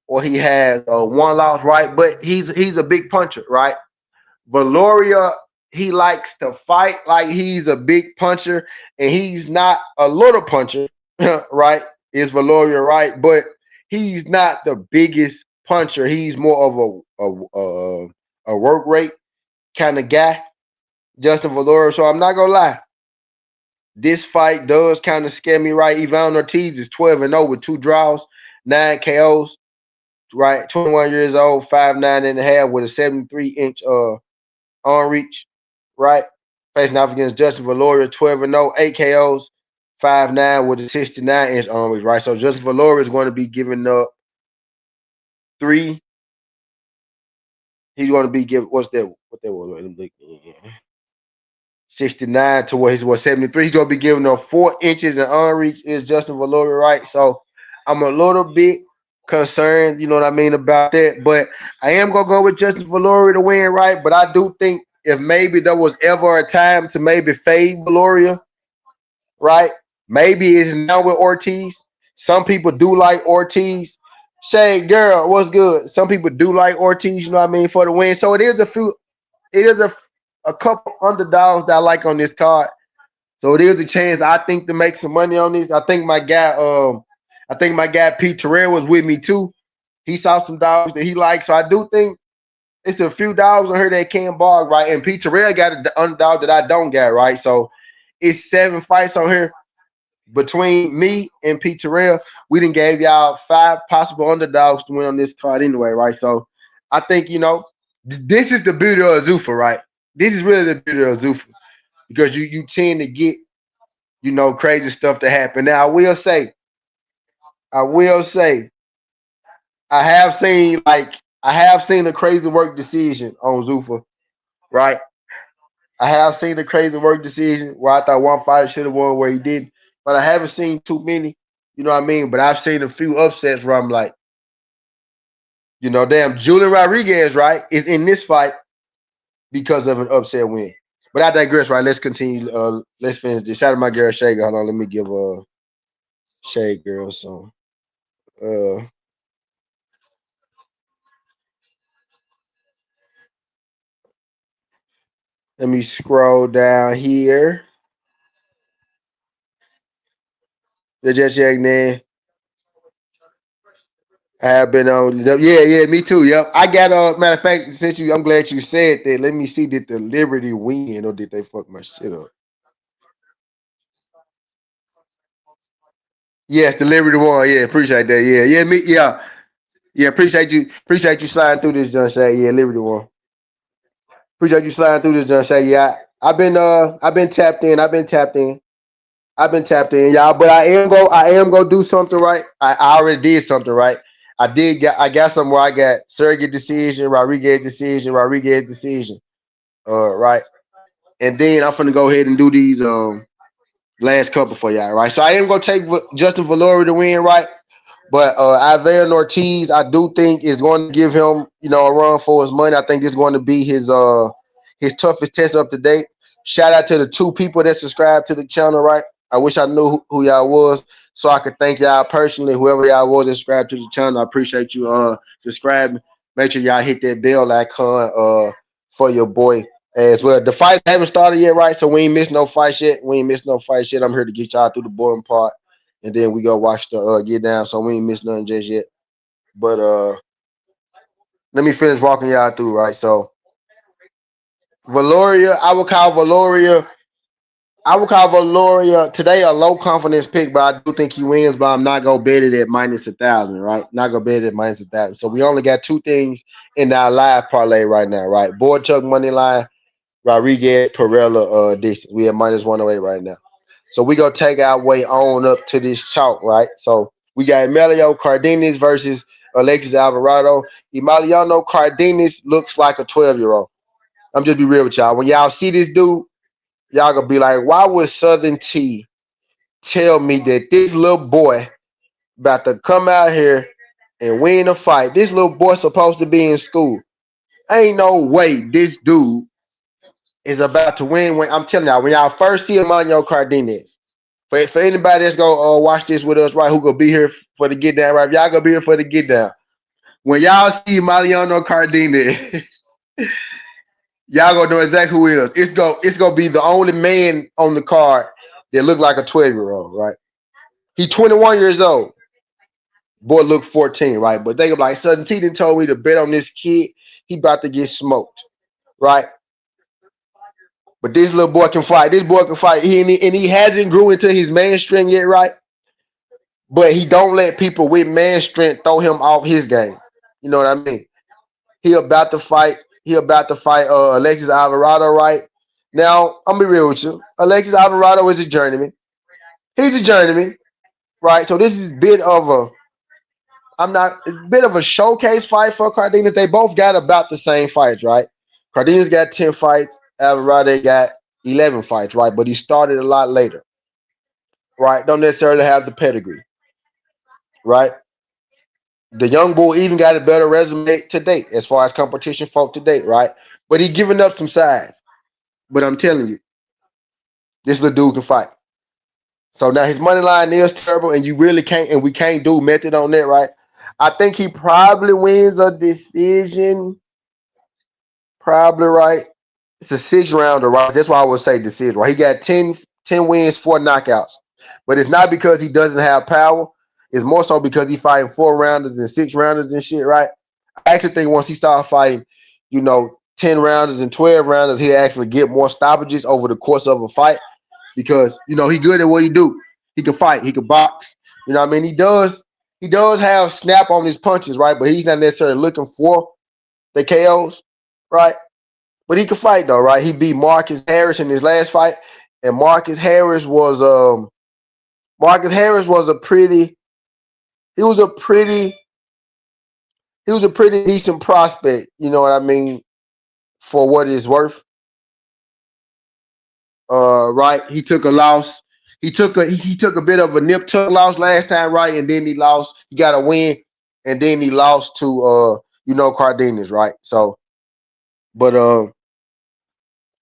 or he has one loss, right? But he's a big puncher, right? Valoria, he likes to fight like he's a big puncher, and he's not a little puncher, right? Is Valoria right? But he's not the biggest puncher. He's more of a work rate kind of guy, Justin Valoria. So I'm not gonna lie. This fight does kind of scare me, right? Ivan Ortiz is 12-0 with 2 draws, 9 KOs, right? 21 years old, 5'9.5" with a 73-inch arm reach, right? Facing off against Justin Valor, 12-0, 8 KOs, 5'9" with a 69-inch arm reach, right? So Justin Valor is going to be giving up 3. He's going to be giving what that was 69 to what he's 73. He's going to be giving up 4 inches in arm reach. Is Justin Valor, right? So I'm a little bit concerned, you know what I mean, about that. But I am gonna go with Justin Valor to win, right? But I do think if maybe there was ever a time to maybe fade Valoria, right? Maybe it's now with Ortiz. Some people do like Ortiz. Shay, girl, what's good? Some people do like Ortiz, you know what I mean, for the win. So it is a couple underdogs that I like on this card. So it is a chance I think to make some money on this. I think my guy Pete Terrell was with me too. He saw some dogs that he liked. So I do think it's a few dogs on here that can't bark, right? And Pete Terrell got the underdog that I don't got, right? So it's 7 fights on here between me and Pete Terrell. We done gave y'all 5 possible underdogs to win on this card anyway, right? So I think, this is the beauty of Zufa, right? This is really the beauty of Zufa because you tend to get, crazy stuff to happen. Now, I will say, I have seen a crazy work decision on Zufa, right? I have seen a crazy work decision where I thought one fighter should have won where he didn't, but I haven't seen too many. You know what I mean? But I've seen a few upsets where I'm like, damn, Julian Rodriguez, right, is in this fight because of an upset win. But I digress, right? Let's continue. Let's finish this. Shout out to my girl Shay. Hold on, let me give Shay girl some. Uh, Let me scroll down here. The Just Check man. I have been on. Yeah, me too. Yep. I got matter of fact, I'm glad you said that. Let me see, did the Liberty win or did they fuck my shit up? Yes, the Liberty won. Yeah, appreciate that. Yeah. Appreciate you sliding through this, John Shay. Yeah, Liberty won. Appreciate you sliding through this, John Shay. Yeah, I've been tapped in. Y'all. But I am gonna do something right. I already did something right. I got somewhere. I got surrogate decision, Rodriguez decision. Right. And then I'm gonna go ahead and do these last couple for y'all, right? So I am gonna take Justin Valor to win, right? But Ivan Ortiz, I do think is going to give him, a run for his money. I think it's going to be his toughest test up to date. Shout out to the 2 people that subscribed to the channel, right? I wish I knew who y'all was so I could thank y'all personally. Whoever y'all was that subscribed to the channel, I appreciate you subscribing. Make sure y'all hit that bell icon for your boy as well. The fights haven't started yet, right? So we ain't missed no fights yet. I'm here to get y'all through the boring part. And then we go watch the get down. So we ain't missed nothing just yet. But let me finish walking y'all through, right? So Valoria, I would call Valoria today a low confidence pick, but I do think he wins, but I'm not gonna bet it at -1,000, right? Not gonna bet it at -1,000. So we only got 2 things in our live parlay right now, right? Boychuck money line, Rodriguez, Perella, distance. We at -108 right now. So we gonna take our way on up to this chalk, right? So we got Emilio Cardenas versus Alexis Alvarado. Emiliano Cardenas looks like a 12-year-old. I'm just be real with y'all. When y'all see this dude, y'all gonna be like, why would Southern T tell me that this little boy about to come out here and win a fight? This little boy supposed to be in school. Ain't no way this dude is about to win. When I'm telling y'all, when y'all first see Emilio Cardenas, for anybody that's gonna watch this with us, right, who gonna be here for the get down, right? Y'all gonna be here for the get down. When y'all see Mariano Cardenas, y'all gonna know exactly who he is. It's gonna be the only man on the card that look like a 12-year-old, right? He 21 years old. Boy look 14, right? But they go like, Southern T didn't told me to bet on this kid. He about to get smoked, right? But this little boy can fight. This boy can fight. He hasn't grew into his man strength yet, right? But he don't let people with man strength throw him off his game. You know what I mean? He about to fight. Alexis Alvarado, right? Now, I'm be real with you. Alexis Alvarado is a journeyman. He's a journeyman, right? So this is a bit of a showcase fight for Cardenas. They both got about the same fights, right? Cardenas got 10 fights. Alvarado got 11 fights, right? But he started a lot later, right? Don't necessarily have the pedigree, right? The young bull even got a better resume to date as far as competition folk to date, right? But he giving up some size. But I'm telling you, this little dude can fight. So now his money line is terrible, and you really can't, and we can't do method on that, right? I think he probably wins a decision. Probably, right? It's a 6-rounder, right? That's why I would say decision, right? He got 10 wins, 4 knockouts. But it's not because he doesn't have power. It's more so because he fighting 4-rounders and 6-rounders and shit, right? I actually think once he starts fighting 10 rounders and 12 rounders, he'll actually get more stoppages over the course of a fight because he good at what he do. He can fight, he can box. You know what I mean? He does have snap on his punches, right? But he's not necessarily looking for the KOs, right? But he can fight though, right? He beat Marcus Harris in his last fight, and Marcus Harris was a pretty he was a pretty he was a pretty decent prospect, you know what I mean, for what it's worth. Right. He took a loss. He took a bit of a nip tuck loss last time, right? And then he lost. He got a win, and then he lost to Cardenas, right? So, but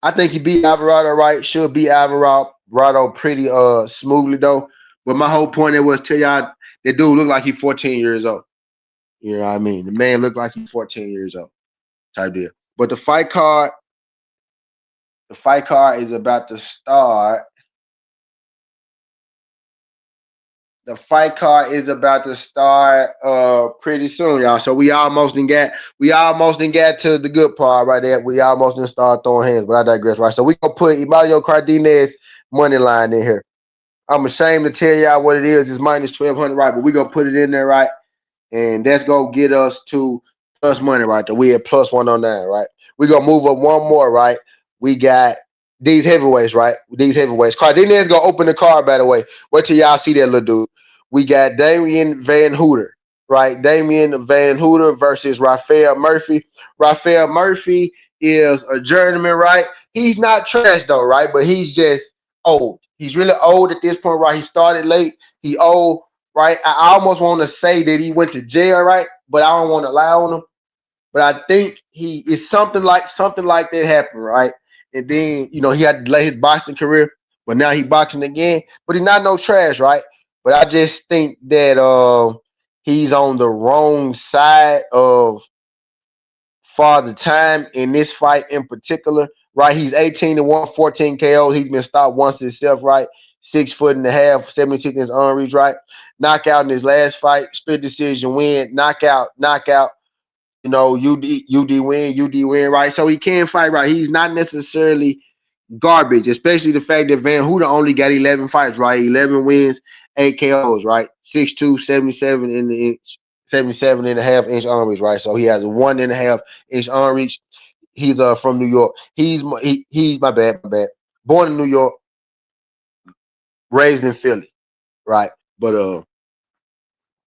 I think he beat Alvarado, right? Should beat Alvarado pretty smoothly though. But my whole point there was tell y'all that dude looked like he's 14 years old. You know what I mean? The man looked like he's 14 years old, type deal. But the fight card is about to start. The fight card is about to start pretty soon, y'all. So we almost done got to the good part right there. We almost done start throwing hands, but I digress, right? So we gonna put Emilio Cardenas money line in here. I'm ashamed to tell y'all what it is. It's minus 1200, right? But we gonna put it in there, right? And that's gonna get us to plus money right there. We at plus 109, right? We gonna move up one more, right? We got these heavyweights, right? These heavyweights. Cardenas gonna open the card, by the way. Wait till y'all see that little dude. We got Damian Van Hooter, right? Damian Van Hooter versus Rafael Murphy. Rafael Murphy is a journeyman, right? He's not trash though, right? But he's just old. He's really old at this point, right? He started late. He old, right? I almost want to say that he went to jail, right? But I don't want to lie on him. But I think he is something like that happened, right? And then he had to lay his boxing career, but now he boxing again. But he's not no trash, right? But I just think that he's on the wrong side of Father Time in this fight in particular, right? He's 18-1, 14 KO. He's been stopped once himself, right? 6'1.5", 76 inch arm reach, right? Knockout in his last fight, split decision win, knockout. UD win, right? So he can fight, right? He's not necessarily garbage, especially the fact that Van Hooter only got 11 fights, right? 11 wins, 8 KOs, right? 6'2", 77 in the inch, 77 and a half inch arm reach, right? So he has a 1.5 inch arm reach. He's from New York. He's my bad. Born in New York, raised in Philly, right? But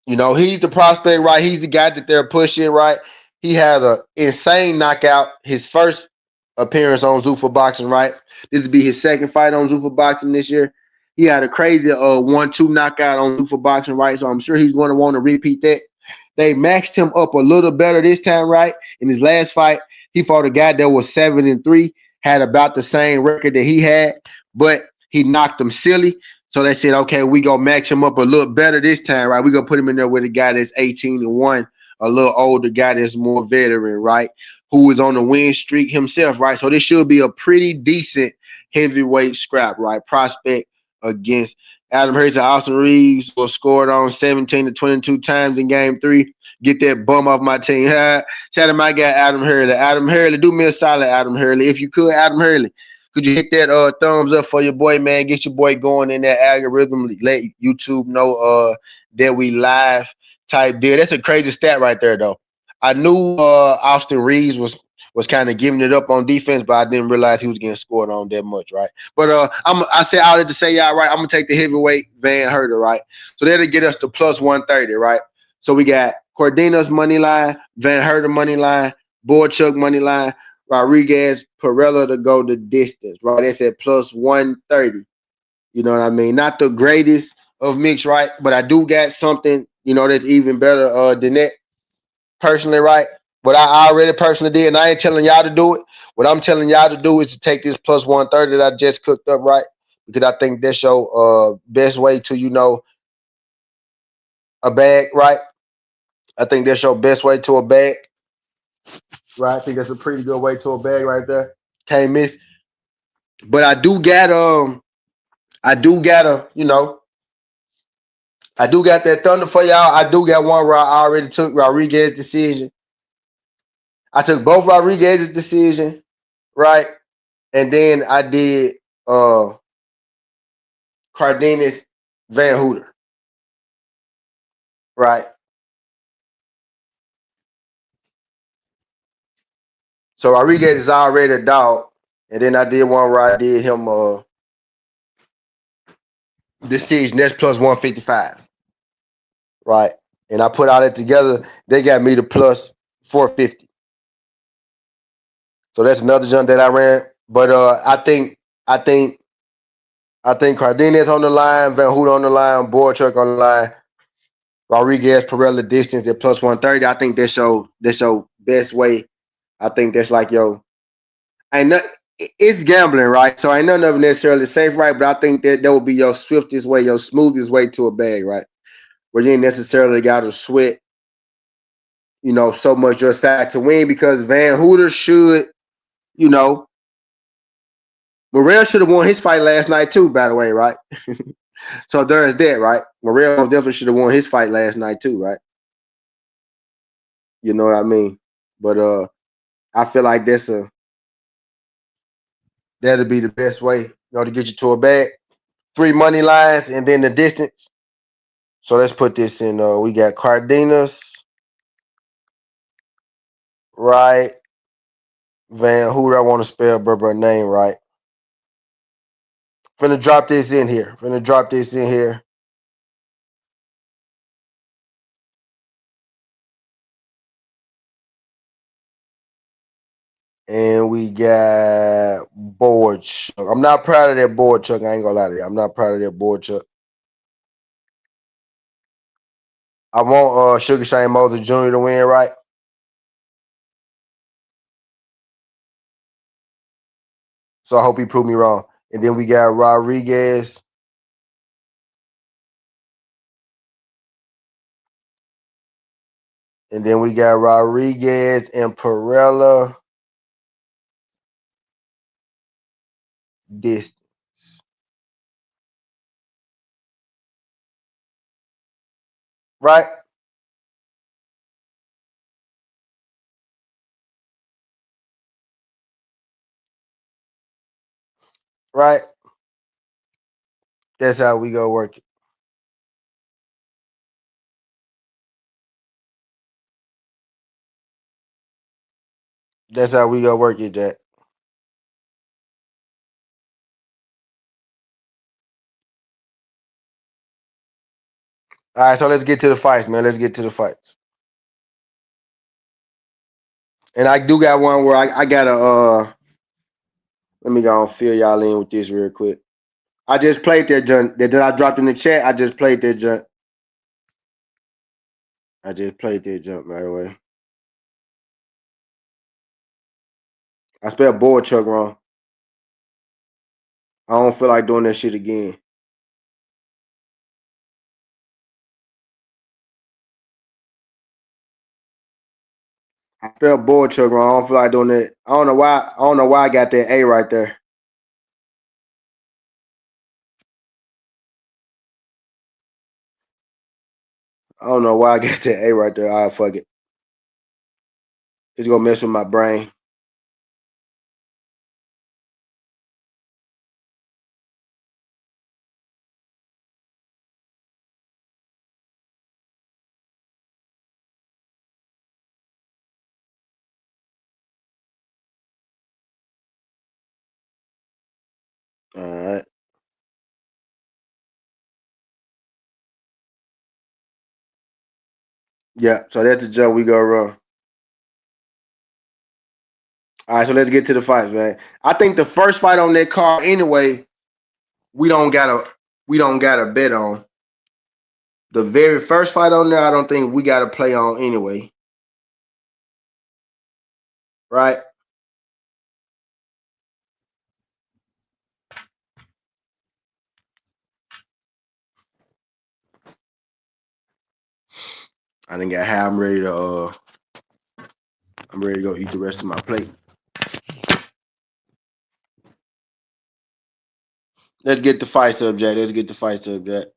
he's the prospect, right? He's the guy that they're pushing, right? He had an insane knockout. His first appearance on Zufa Boxing, right? This would be his second fight on Zufa Boxing this year. He had a crazy 1-2 knockout on Zufa Boxing, right? So I'm sure he's going to want to repeat that. They maxed him up a little better this time, right? In his last fight, he fought a guy that was 7-3, had about the same record that he had, but he knocked him silly. So they said, okay, we gonna match him up a little better this time, right? We gonna put him in there with a guy that's 18-1, a little older guy that's more veteran, right? Who is on the win streak himself, right? So this should be a pretty decent heavyweight scrap, right? Prospect against Adam Hurley. Austin Reeves was scored on 17-22 times in game 3. Get that bum off my team. Shout out to my guy, Adam Hurley. Adam Hurley, do me a solid, Adam Hurley. If you could, Adam Hurley, could you hit that thumbs up for your boy, man? Get your boy going in that algorithm. Let YouTube know that we live type deal. That's a crazy stat right there, though. I knew Austin Reeves was kind of giving it up on defense, but I didn't realize he was getting scored on that much, right? But I said all that to say, y'all, right? I'm gonna take the heavyweight Van Herter, right? So that'll get us to plus 130, right? So we got Cardenas money line, Van Herter money line, Boychuck money line, Rodriguez, Perella to go the distance, right? That's at plus 130. You know what I mean? Not the greatest of mix, right? But I do got something, that's even better than that personally, right? What I already personally did, and I ain't telling y'all to do it. What I'm telling y'all to do is to take this plus 130 that I just cooked up, right? Because I think that's your best way to, a bag, right? I think that's your best way to a bag, right? I think that's a pretty good way to a bag right there. Can't miss. But I do got I do got that thunder for y'all. I do got one where I already took Rodriguez decision. I took both Rodriguez's decision, right? And then I did Cardenas Van Hooter, right? So Rodriguez is already a dog. And then I did one where I did him decision that's plus 155. Right. And I put all that together, they got me to plus 450. So that's another jump that I ran. But I think Cardenas on the line, Van Hoot on the line, Boychuck on the line, Rodriguez, Pella distance at plus 130. I think that's your best way. I think that's like ain't not, it's gambling, right? So ain't none of it necessarily safe, right? But I think that would be your swiftest way, your smoothest way to a bag, right? Where you ain't necessarily got to sweat, so much your side to win because Van Hooter should, you know, Morrell should have won his fight last night too, by the way, right? So there is that, right? Morrell definitely should have won his fight last night too, right? You know what I mean? But I feel like that'll be the best way, to get you to a bag. 3 money lines and then the distance. So let's put this in. We got Cardenas, right? Van Hooter, I want to spell Berber name right. Finna drop this in here. And we got Boychuck. I'm not proud of that Boychuck. I ain't gonna lie to you. I'm not proud of that Boychuck. I want Sugar Shane Mosley Jr. to win, right? So I hope he proved me wrong. And then we got Rodriguez. And then we got Rodriguez and Pella distance. Right? Right? That's how we go work it. That's how we go work it, Jack. All right, so let's get to the fights, man. Let's get to the fights. And I do got one where I got to let me go and fill y'all in with this real quick. I just played that junk that I dropped in the chat. I just played that junk. By the way. I spelled Boychuck wrong. I don't feel like doing that shit again. I spelled Boychuck wrong. I don't feel like doing that. I don't know why. I don't know why I got that A right there. I don't know why I got that A right there. All right, fuck it. It's gonna mess with my brain. All right. Yeah. So that's the jump we go run. All right. So let's get to the fights, man. I think the first fight on that card, anyway, we don't gotta bet on. The very first fight on there, I don't think we gotta play on anyway. Right? I didn't got how I'm ready to go eat the rest of my plate. Let's get the fight subject.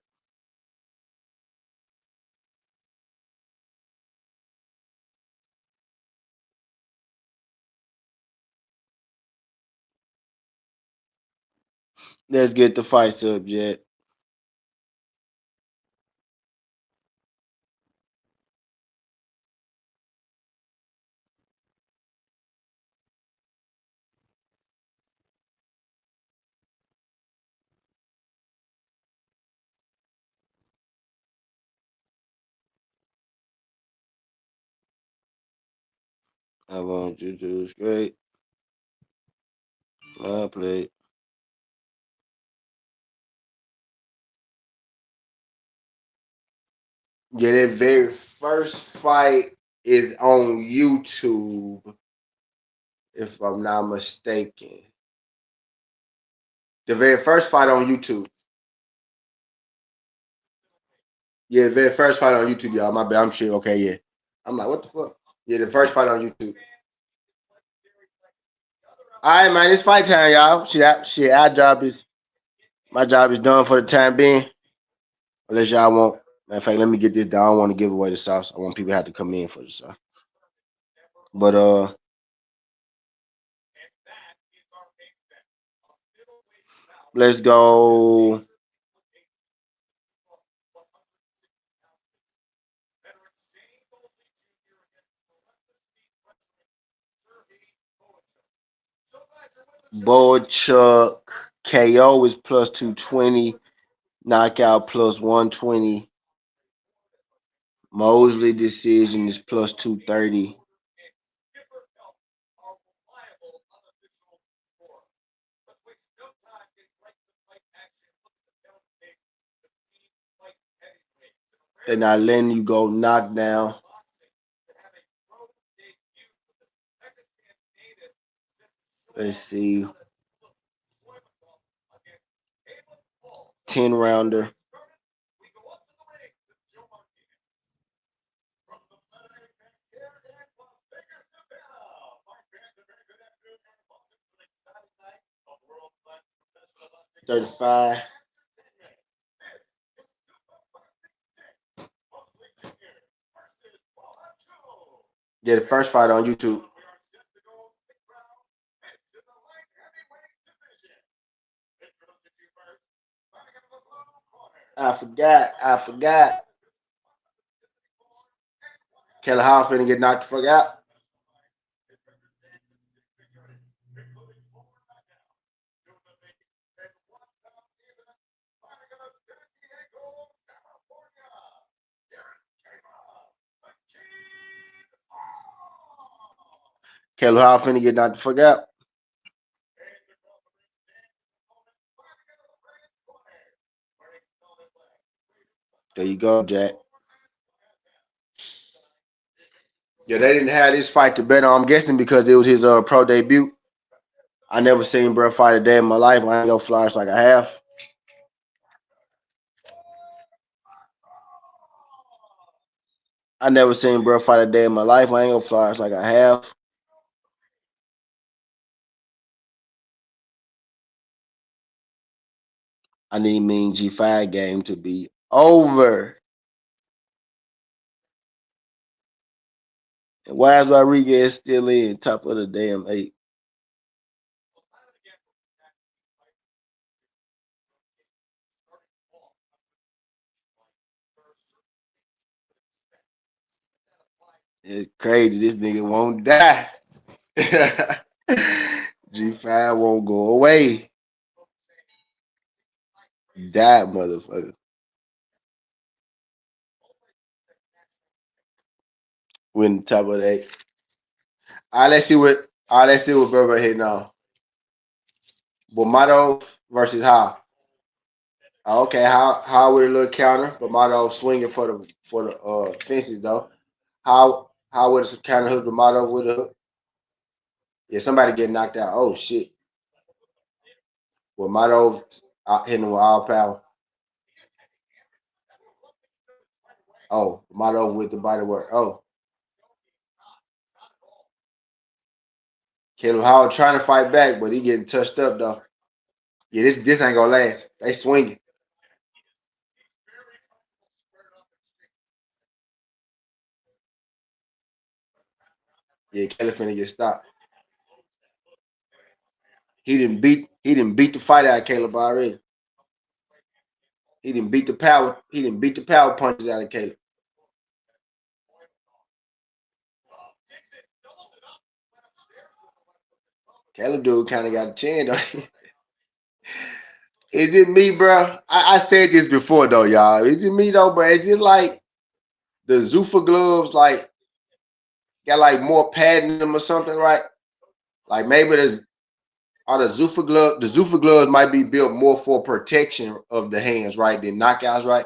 Let's get the fights up, Jet. I want you to straight. I play. Yeah, that very first fight is on YouTube, if I'm not mistaken. The very first fight on YouTube. Yeah, the very first fight on YouTube, y'all. My bad. I'm sure. Okay, yeah. I'm like, what the fuck? Yeah, the first fight on YouTube. All right, man. It's fight time, y'all. Shit. My job is done for the time being. Unless y'all want. Matter of fact, let me get this down. I don't want to give away the sauce. I want people to have to come in for the sauce. But let's go. Boychuck KO is plus 220. Knockout plus 120. Mosley decision is plus 230. They're not letting you go knockdown. Let's see. 10 rounder. $35. Yeah, the first fight on YouTube. I forgot. Kelly Hall finna get knocked the fuck out. Kelly Hall finna get knocked the fuck out. There you go, Jack. Yeah, they didn't have this fight to bet on. I'm guessing because it was his pro debut. I never seen bro fight a day in my life. I ain't go flyers like I have. I never seen bro fight a day in my life. I ain't go flyers like I have. I need mean G5 game to be over. And why is Rodriguez still in top of the damn 8? It's crazy. This nigga won't die. G5 won't go away. That motherfucker. Win the top of the 8. Let's see what Berber hitting on. Bohachuk versus how? Okay, how with a little counter, Bohachuk swinging for the fences though. How would a counter hook Bohachuk with a hook? Yeah, somebody getting knocked out. Oh shit. Bohachuk hitting him with all power. Oh, Bohachuk with the body work. Oh, Caleb Howard trying to fight back, but he getting touched up though. Yeah, this ain't gonna last. They swinging. Yeah, Caleb finna get stopped. He He didn't beat the fight out of Caleb already. He didn't beat the power. He didn't beat the power punches out of Caleb. Caleb dude kind of got a chin though. Is it me, bro? I said this before though, y'all. Is it me though, bro? Is it like the Zufa gloves like got like more padding in them or something, right? Like maybe there's the Zufa gloves might be built more for protection of the hands, right? Than knockouts, right?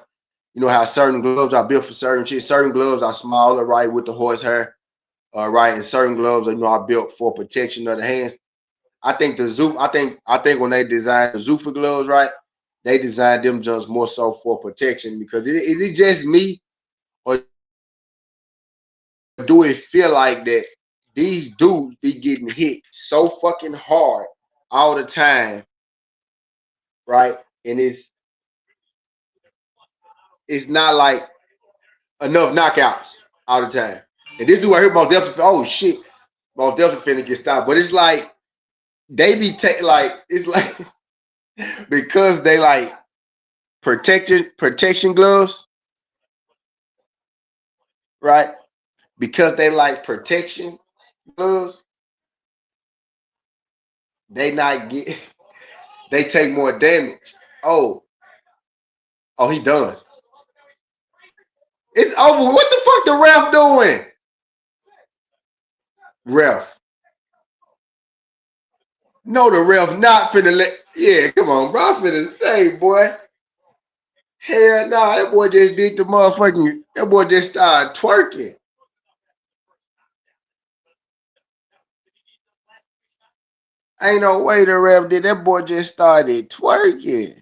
You know how certain gloves are built for certain shit. Certain gloves are smaller, right, with the horsehair, right, and certain gloves are are built for protection of the hands. I think the Zuffa, I think when they designed the Zuffa gloves, right, they designed them just more so for protection because is it just me or do it feel like that these dudes be getting hit so fucking hard all the time, right? And it's not like enough knockouts all the time. And this dude right here, Most Delta, oh shit, Most Delta finna get stopped. But it's like they be taking like it's like because they like protection gloves, right? Because they like protection gloves, they not get they take more damage. Oh, he done. It's over. What the fuck the ref doing? Ref. No, the ref not finna let. Yeah, come on, bro. I'm finna say, boy. Hell nah, that boy just did the motherfucking. That boy just started twerking. Ain't no way the ref did. That boy just started twerking.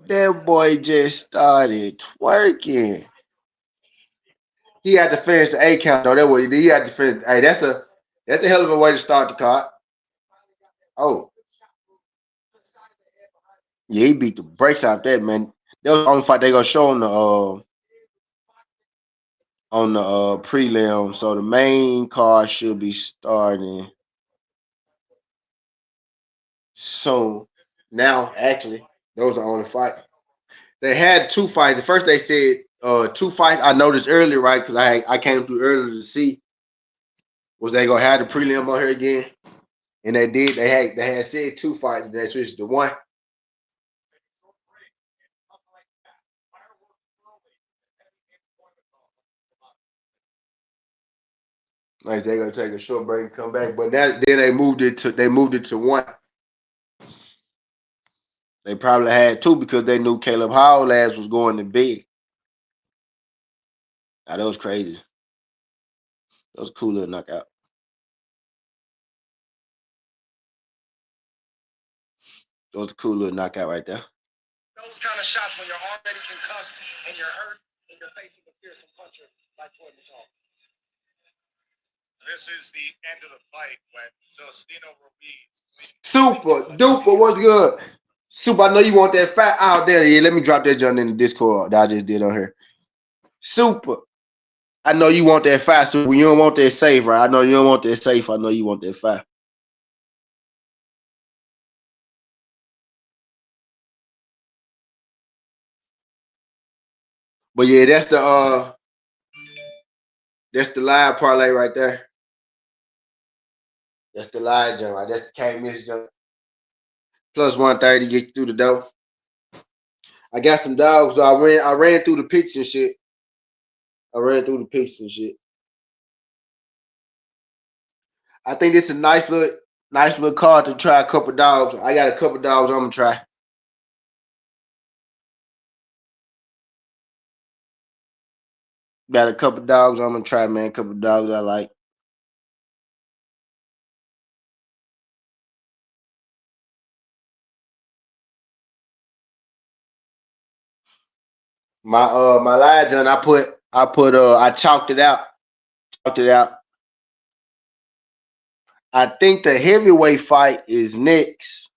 That boy just started twerking. He had to finish the A count though. That way he had to finish. Hey, that's a hell of a way to start the card. Oh, yeah, he beat the brakes out that man. That was the only fight they gonna show on the prelim. So the main card should be starting soon. Now, actually, those are only fight. They had two fights. At first they said two fights. I noticed earlier, right? Because I came through earlier to see was they gonna have the prelim on here again. And they did. They had said two fights, and they switched to one. Like they're gonna take a short break and come back. But now then they moved it to one. They probably had two because they knew Caleb Howell ass was going to bed. Now that was crazy. That was a cool little knockout. That was a cool little knockout right there. Those kind of shots when you're already concussed and you're hurt and you're facing a fearsome puncher like Boychuck. This is the end of the fight when Celestino Ruiz. Super duper, what's good? Super, I know you want that fat out there. Yeah, let me drop that junk in the Discord that I just did on here. Super. I know you want that fat, super. You don't want that safe, right? I know you don't want that safe. I know you want that fat. But yeah, that's the live parlay right there. That's the live jump, right? That's the can't miss jump. Plus 130 get you through the door. I got some dogs, so I ran through the picks and shit. I ran through the picks and shit. I think it's a nice little card to try a couple dogs. I got a couple dogs I'm gonna try. Got a couple dogs I'm gonna try, man. A couple dogs I like. My live jump, I chalked it out. Chalked it out. I think the heavyweight fight is next.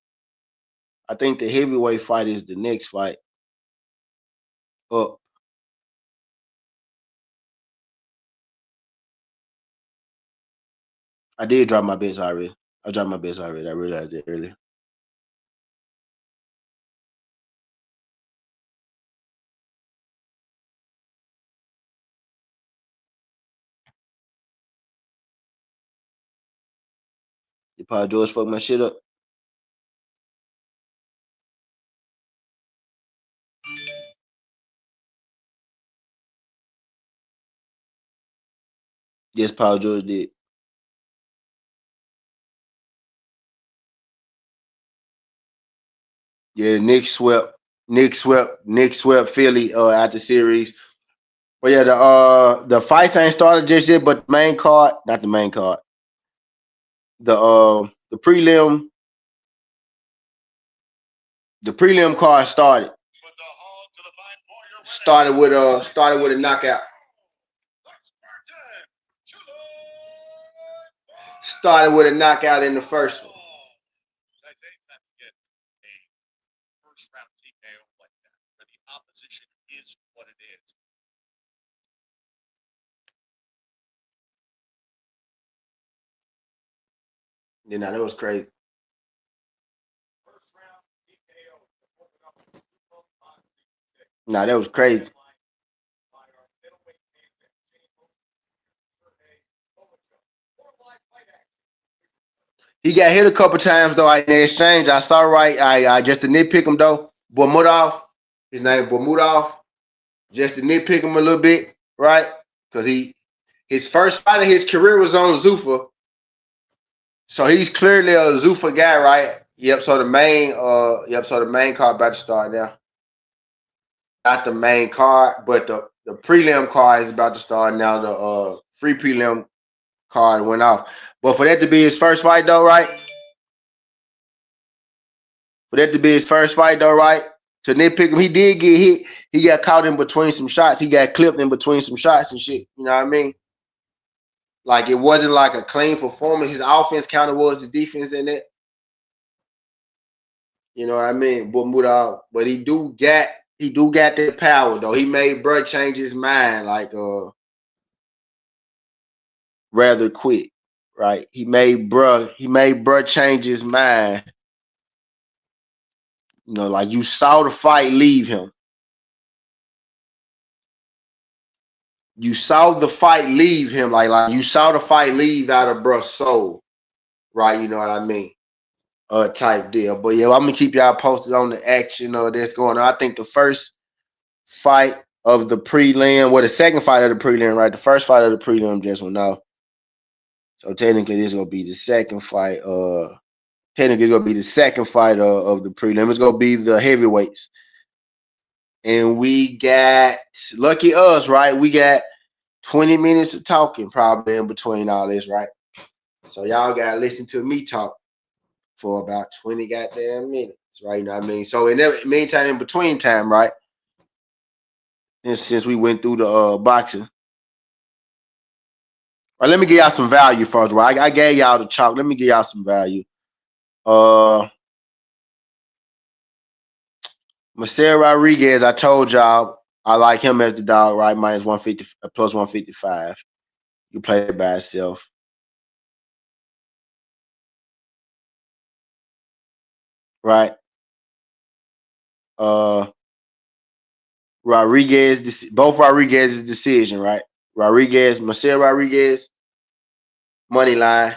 I think the heavyweight fight is the next fight up. I did drop my bets already. I dropped my bets already. I realized it earlier. You Paul George fucked my shit up. Yes, Paul George did. Yeah, Nick swept Philly at the series. But yeah, the fights ain't started just yet, but the main card, not the main card. The prelim card started. Started with a knockout. Started with a knockout in the first one. Yeah, now that was crazy. Nah, that was crazy. He got hit a couple times though in the exchange. I saw right. I just to nitpick him though. Bohachuk, his name Bohachuk. Just to nitpick him a little bit, right? Because his first fight of his career was on Zuffa. So he's clearly a Zufa guy, right? Yep. So the main card about to start now. Not the main card, but the prelim card is about to start now. The free prelim card went off. But for that to be his first fight though, right? For that to be his first fight though, right? To nitpick him, he did get hit. He got caught in between some shots. He got clipped in between some shots and shit. You know what I mean? Like it wasn't like a clean performance. His offense counter was his defense in it. You know what I mean? But he do got that power though. He made bruh change his mind like rather quick, right? He made bruh change his mind. You know, like you saw the fight leave him. You saw the fight leave him, like you saw the fight leave out of bruh's soul, right? You know what I mean? Type deal. But yeah, I'm gonna keep y'all posted on the action that's going on. I think the first fight of the prelim, well, the second fight of the prelim, right? The first fight of the prelim just went off. So technically, this is gonna be the second fight. Technically, it's gonna be the second fight of the prelim. It's gonna be the heavyweights, and we got lucky us, right? We got 20 minutes of talking probably in between all this, right? So y'all gotta listen to me talk for about 20 goddamn minutes, right? You know what I mean? So in the meantime, in between time, right? And since we went through the boxing, all right, let me give y'all some value first, right? I gave y'all the chalk. Let me give y'all some value. Marcel Rodriguez, I told y'all I like him as the dog, right? Minus 150 plus 155. You play it by itself. Right? Rodriguez, both Rodriguez's decision, right? Marcel Rodriguez, money line.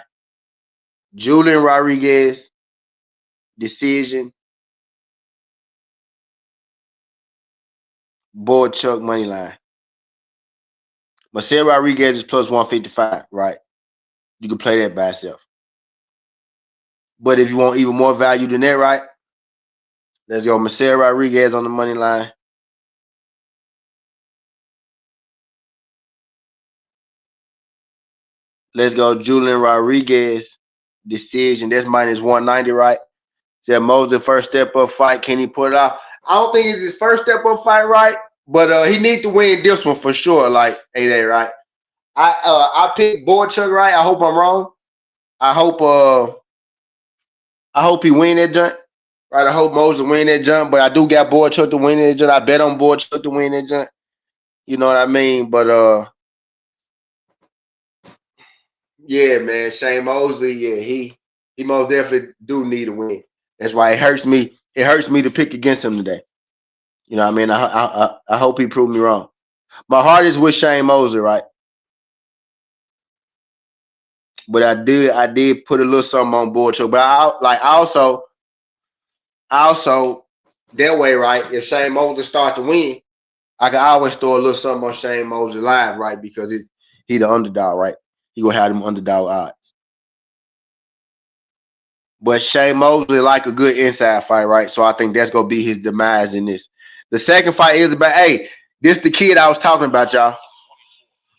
Julian Rodriguez, decision. Boychuck, money line. Marcel Rodriguez is plus 155, right? You can play that by itself. But if you want even more value than that, right? Let's go Marcel Rodriguez on the money line. Let's go Julian Rodriguez, decision. That's minus 190, right? Said Mosley first step up fight. Can he put it off? I don't think it's his first step up fight, right? But he needs to win this one for sure, like 8-8, right? I picked Boychuck, right? I hope I'm wrong. I hope he win that jump. Right, I hope Mosley win that jump, but I do got Boychuck to win that jump. I bet on Boychuck to win that jump. You know what I mean? But Yeah, man. Shane Mosley, yeah, he most definitely do need a win. That's why it hurts me. It hurts me to pick against him today. You know what I mean? I hope he proved me wrong. My heart is with Shane Mosley, right? But I did put a little something on Boychuck. But I also that way, right? If Shane Mosley start to win, I can always throw a little something on Shane Mosley live, right? Because he the underdog, right? He gonna have them underdog odds. But Shane Mosley like a good inside fight, right? So I think that's gonna be his demise in this. The second fight is about this the kid I was talking about, y'all.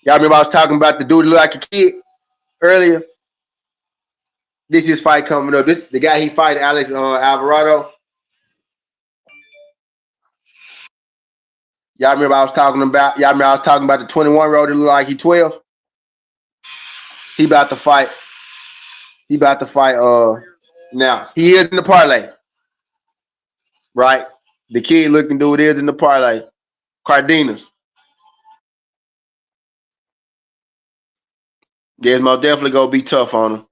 Y'all remember I was talking about the dude that look like a kid earlier? This is fight coming up. This the guy he fight, Alex Alvarado. Y'all remember I was talking about? Y'all remember I was talking about the 21-year-old that look like he 12? He about to fight. He about to fight. Now he is in the parlay, right? The kid looking dude is in the parlay. Cardenas. Yeah, it's most definitely gonna be tough on him.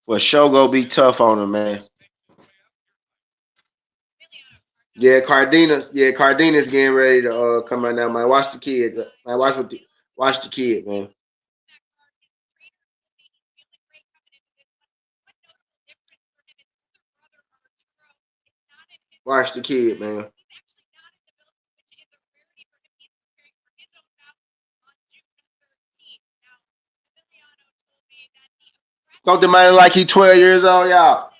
For sure, gonna be tough on him, man. Yeah, Cardenas. Yeah, Cardenas getting ready to come out now, man. Watch the kid. Man, watch the kid, man. Watch the kid, man. Don't the man like he 12 years old, y'all?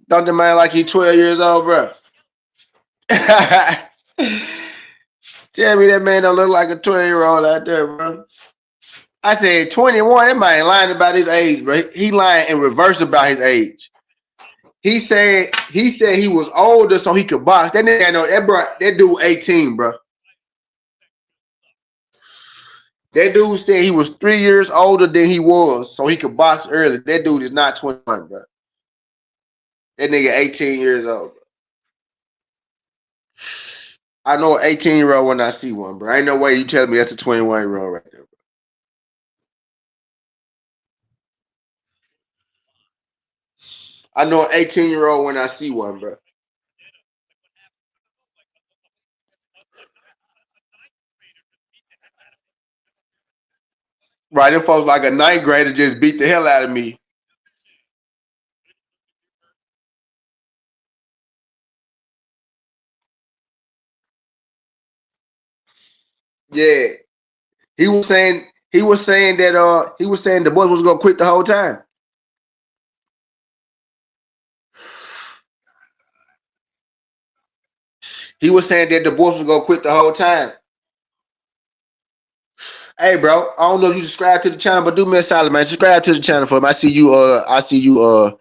Don't the man like he 12 years old, bro? Tell me that man don't look like a 12-year-old out there, bro. I said 21. That man lying about his age, bro. He lying in reverse about his age. He said he was older so he could box. That nigga know that dude 18, bro. That dude said he was 3 years older than he was, so he could box early. That dude is not 21, bro. That nigga 18 years old, bro. I know an 18-year-old when I see one, bro. Ain't no way you tell me that's a 21-year-old right there, bro. I know an 18-year-old when I see one, bro. Right, them folks like a ninth grader just beat the hell out of me. Yeah, he was saying the boys was gonna quit the whole time. He was saying that the boys was gonna quit the whole time. Hey, bro, I don't know if you subscribe to the channel, but do me a solid, man. Subscribe to the channel for me. I see you. I see you.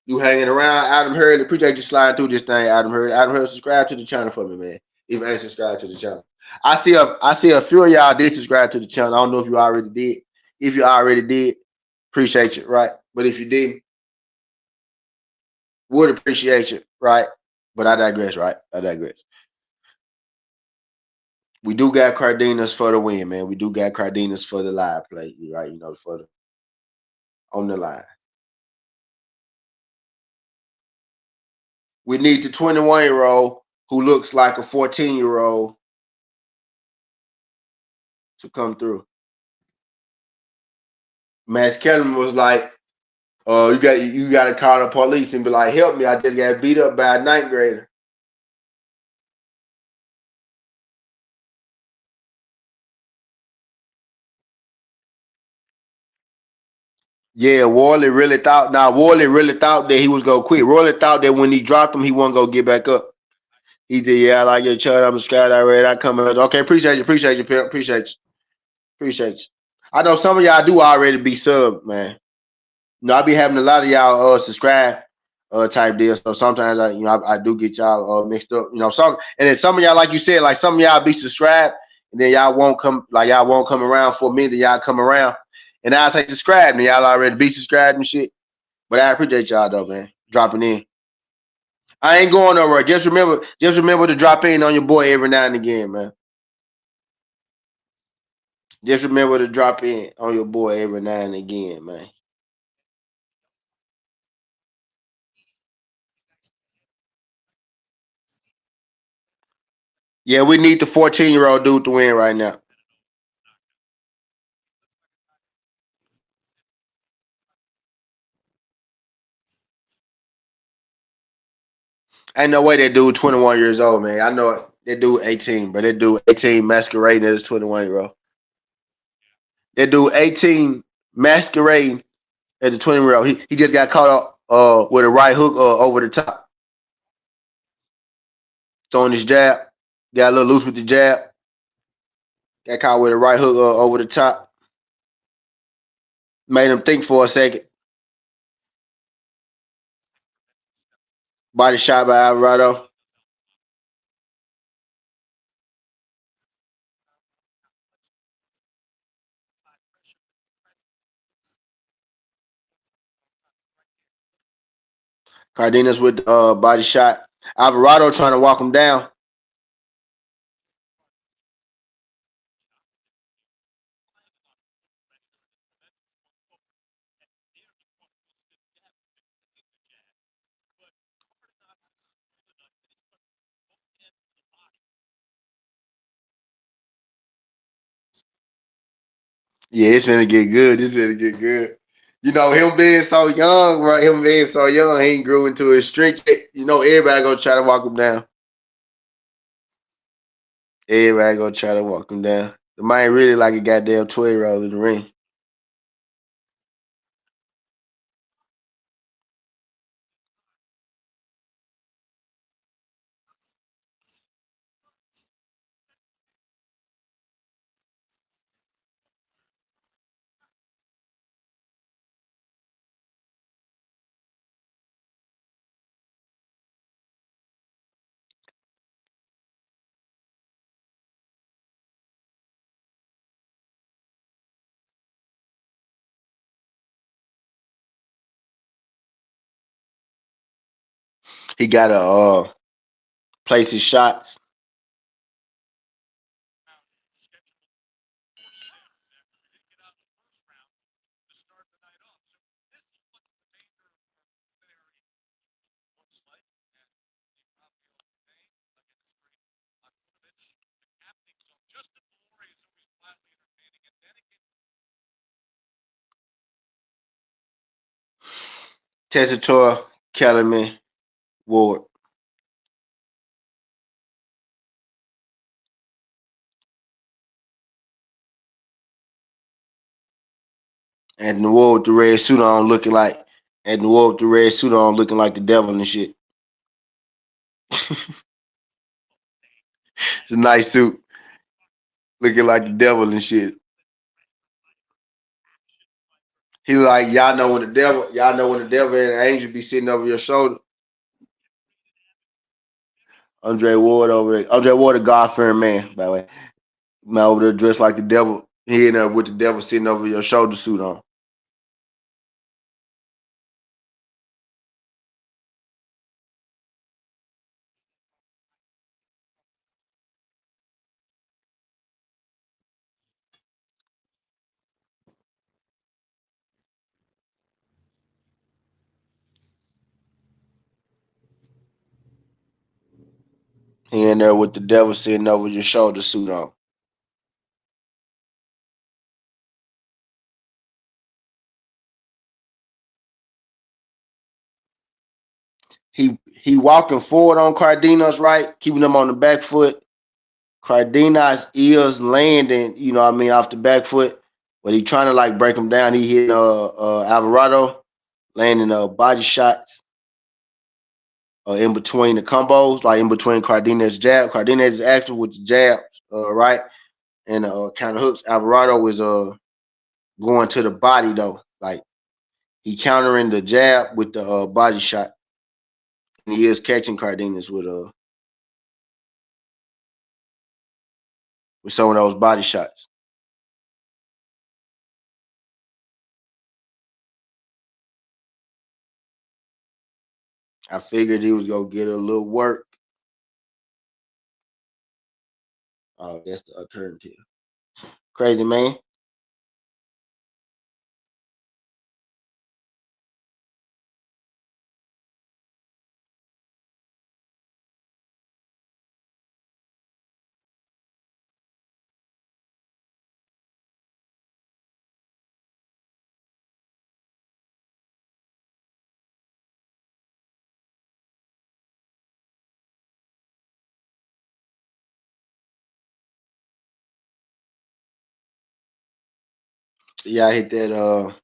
You hanging around. Adam Hurley. Appreciate you sliding through this thing, Adam Hurley. Adam Hurley, subscribe to the channel for me, man. If you ain't subscribed to the channel, I see a few of y'all did subscribe to the channel. I don't know if you already did. If you already did, appreciate you, right? But if you didn't, would appreciate you, right? But I digress, right? I digress. We do got Cardenas for the win, man. We do got Cardenas for the live play, right? You know, for the on the line. We need the 21-year-old who looks like a 14-year-old to come through. Max Kellerman was like, you got to call the police and be like, help me. I just got beat up by a ninth grader. Yeah, Warley really thought. Now Warley really thought that he was gonna quit. Warley thought that when he dropped him, he wasn't gonna get back up. He said, "Yeah, I like your child. I'm a scout already. I come in. Okay, appreciate you, pimp. Appreciate you. I know some of y'all do already be sub, man. You know, I be having a lot of y'all subscribe type deal. So sometimes I do get y'all mixed up. You know, and then some of y'all, like you said, like some of y'all be subscribed, and then y'all won't come around for me, then y'all come around. And I say subscribe, and y'all already be subscribed and shit. But I appreciate y'all though, man. Dropping in. I ain't going nowhere. Just remember to drop in on your boy every now and again, man. Just remember to drop in on your boy every now and again, man. Yeah, we need the 14-year-old dude to win right now. Ain't no way that dude 21 years old, man. I know it. That dude 18, but that dude 18 masquerading as 21-year-old. That dude 18 masquerading as a 20-year-old. He just got caught up with a right hook over the top. Throwing his jab. Got a little loose with the jab. Got caught with a right hook over the top. Made him think for a second. Body shot by Alvarado. Cardenas with body shot. Alvarado trying to walk him down. Yeah, it's gonna get good. It's gonna get good. You know, him being so young, right? Him being so young, he ain't grew into a strict. You know, everybody gonna try to walk him down. Everybody gonna try to walk him down. The man really like a goddamn 12-year-old in the ring. He gotta place his shots. Tessitore, Kellerman, Ward. And the Ward with the red suit on looking like the devil and shit. It's a nice suit. Looking like the devil and shit. He like, y'all know when the devil and the angel be sitting over your shoulder. Andre Ward over there. Andre Ward, a God fearing man, by the way. Man over there dressed like the devil. He in there with the devil sitting over your shoulder suit on. He in there with the devil sitting over your shoulder suit on. He walking forward on Cardenas, right? Keeping him on the back foot. Cardenas is landing, you know what I mean, off the back foot. But he trying to like break him down. He hit Alvarado, landing body shots in between the combos, like in between Cardenas' jab. Cardenas is active with the jabs, right? And counter hooks. Alvarado is going to the body though. Like he countering the jab with the body shot. And he is catching Cardenas with some of those body shots. I figured he was gonna get a little work. Oh, that's the alternative. Crazy man. Yeah, I hit that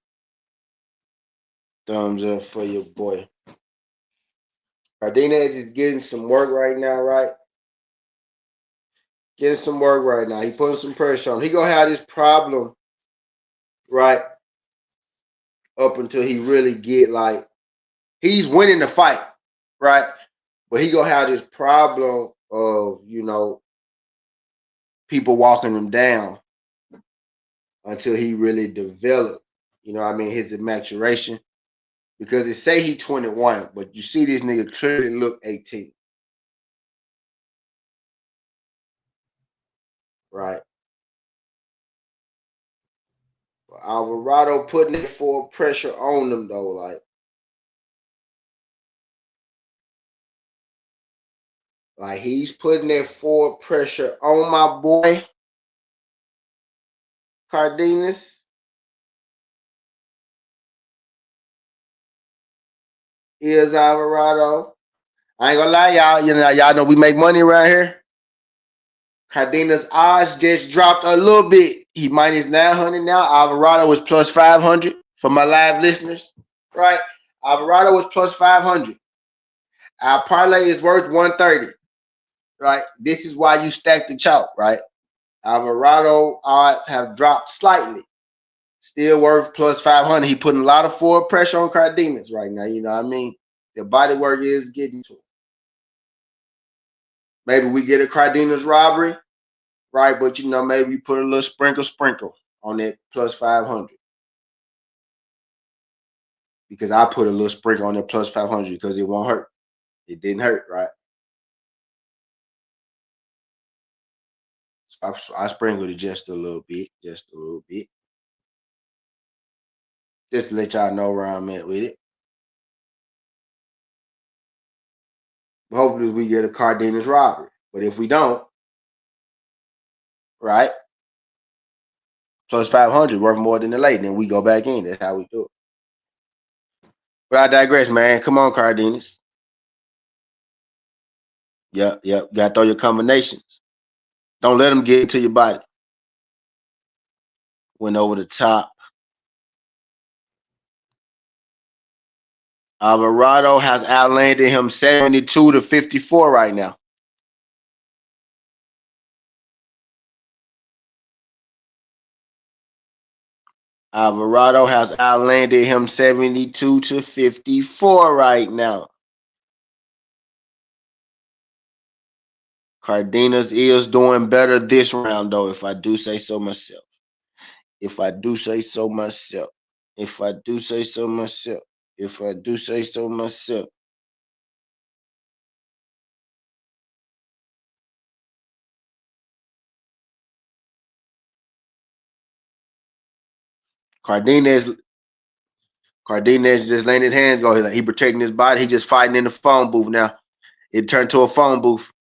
thumbs up for your boy. Cardenas is getting some work right now, right? Getting some work right now. He putting some pressure on. He gonna have this problem, right? Up until he really get like he's winning the fight, right? But he gonna have this problem of people walking him down until he really develop. You know what I mean? His maturation. Because it say he 21, but you see this nigga clearly look 18. Right? But Alvarado putting it for pressure on them though, like he's putting that forward pressure on my boy Cardenas. Is Alvarado. I ain't gonna lie, y'all. Y'all know we make money around here. Cardenas' odds just dropped a little bit. He minus 900 now. Alvarado was plus 500 for my live listeners, right? Alvarado was plus 500. Our parlay is worth 130, right? This is why you stack the chalk, right? Alvarado odds have dropped slightly. Still worth plus 500. He putting a lot of forward pressure on Cardenas right now. You know what I mean? The body work is getting to him. Maybe we get a Cardenas robbery, right? But maybe we put a little sprinkle on that plus 500. Because I put a little sprinkle on that plus 500 because it won't hurt. It didn't hurt, right? So I sprinkled it just a little bit, just to let y'all know where I'm at with it. But hopefully we get a Cardenas robbery. But if we don't, right, plus 500 worth more than the late, then we go back in. That's how we do it. But I digress, man. Come on, Cardenas. Yep. Gotta throw your combinations. Don't let them get into your body. Went over the top. Alvarado has outlanded him 72 to 54 right now. Alvarado has outlanded him 72 to 54 right now. Cardenas is doing better this round, though, if I do say so myself. If I do say so myself. If I do say so myself. If I do say so myself. Cardenas just letting his hands go. He protecting his body. He just fighting in the phone booth now. It turned to a phone booth.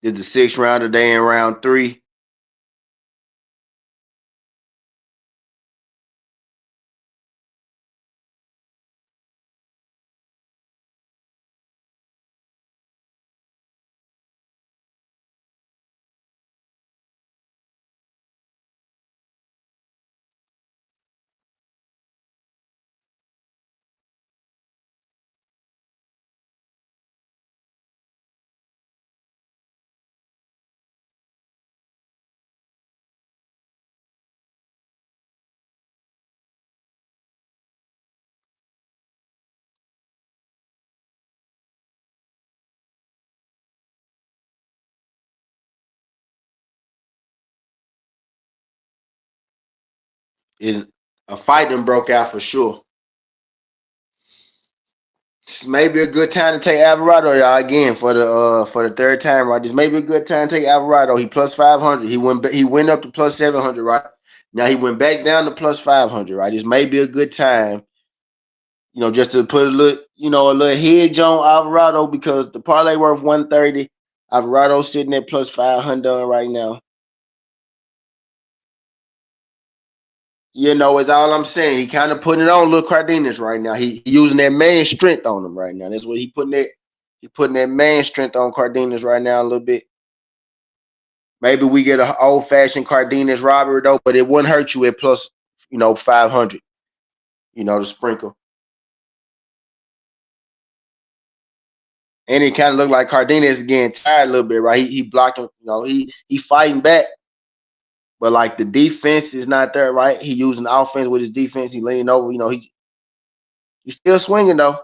This is the sixth round today in round 3. A fight done broke out for sure. This may be a good time to take Alvarado, y'all, again for the third time, right? This may be a good time to take Alvarado. He plus 500. He went up to plus 700, right? Now he went back down to plus 500, right? This may be a good time, just to put a little hedge on Alvarado because the parlay worth 130. Alvarado sitting at plus 500 right now. It's all I'm saying. He kind of putting it on little Cardenas right now. He using that man strength on him right now. That's what he putting that. He putting that man strength on Cardenas right now a little bit. Maybe we get an old fashioned Cardenas robbery though, but it wouldn't hurt you at plus, 500. To sprinkle. And it kind of looked like Cardenas is getting tired a little bit, right? He blocking, he fighting back, but like the defense is not there, right? He using the offense with his defense. He leaning over, he's still swinging though.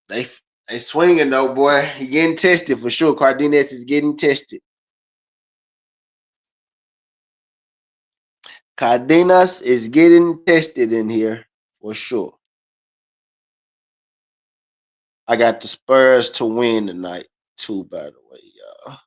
They they swinging though, boy. He getting tested for sure. Cardenas is getting tested. Cardenas is getting tested in here for sure. I got the Spurs to win tonight, too, by the way, y'all.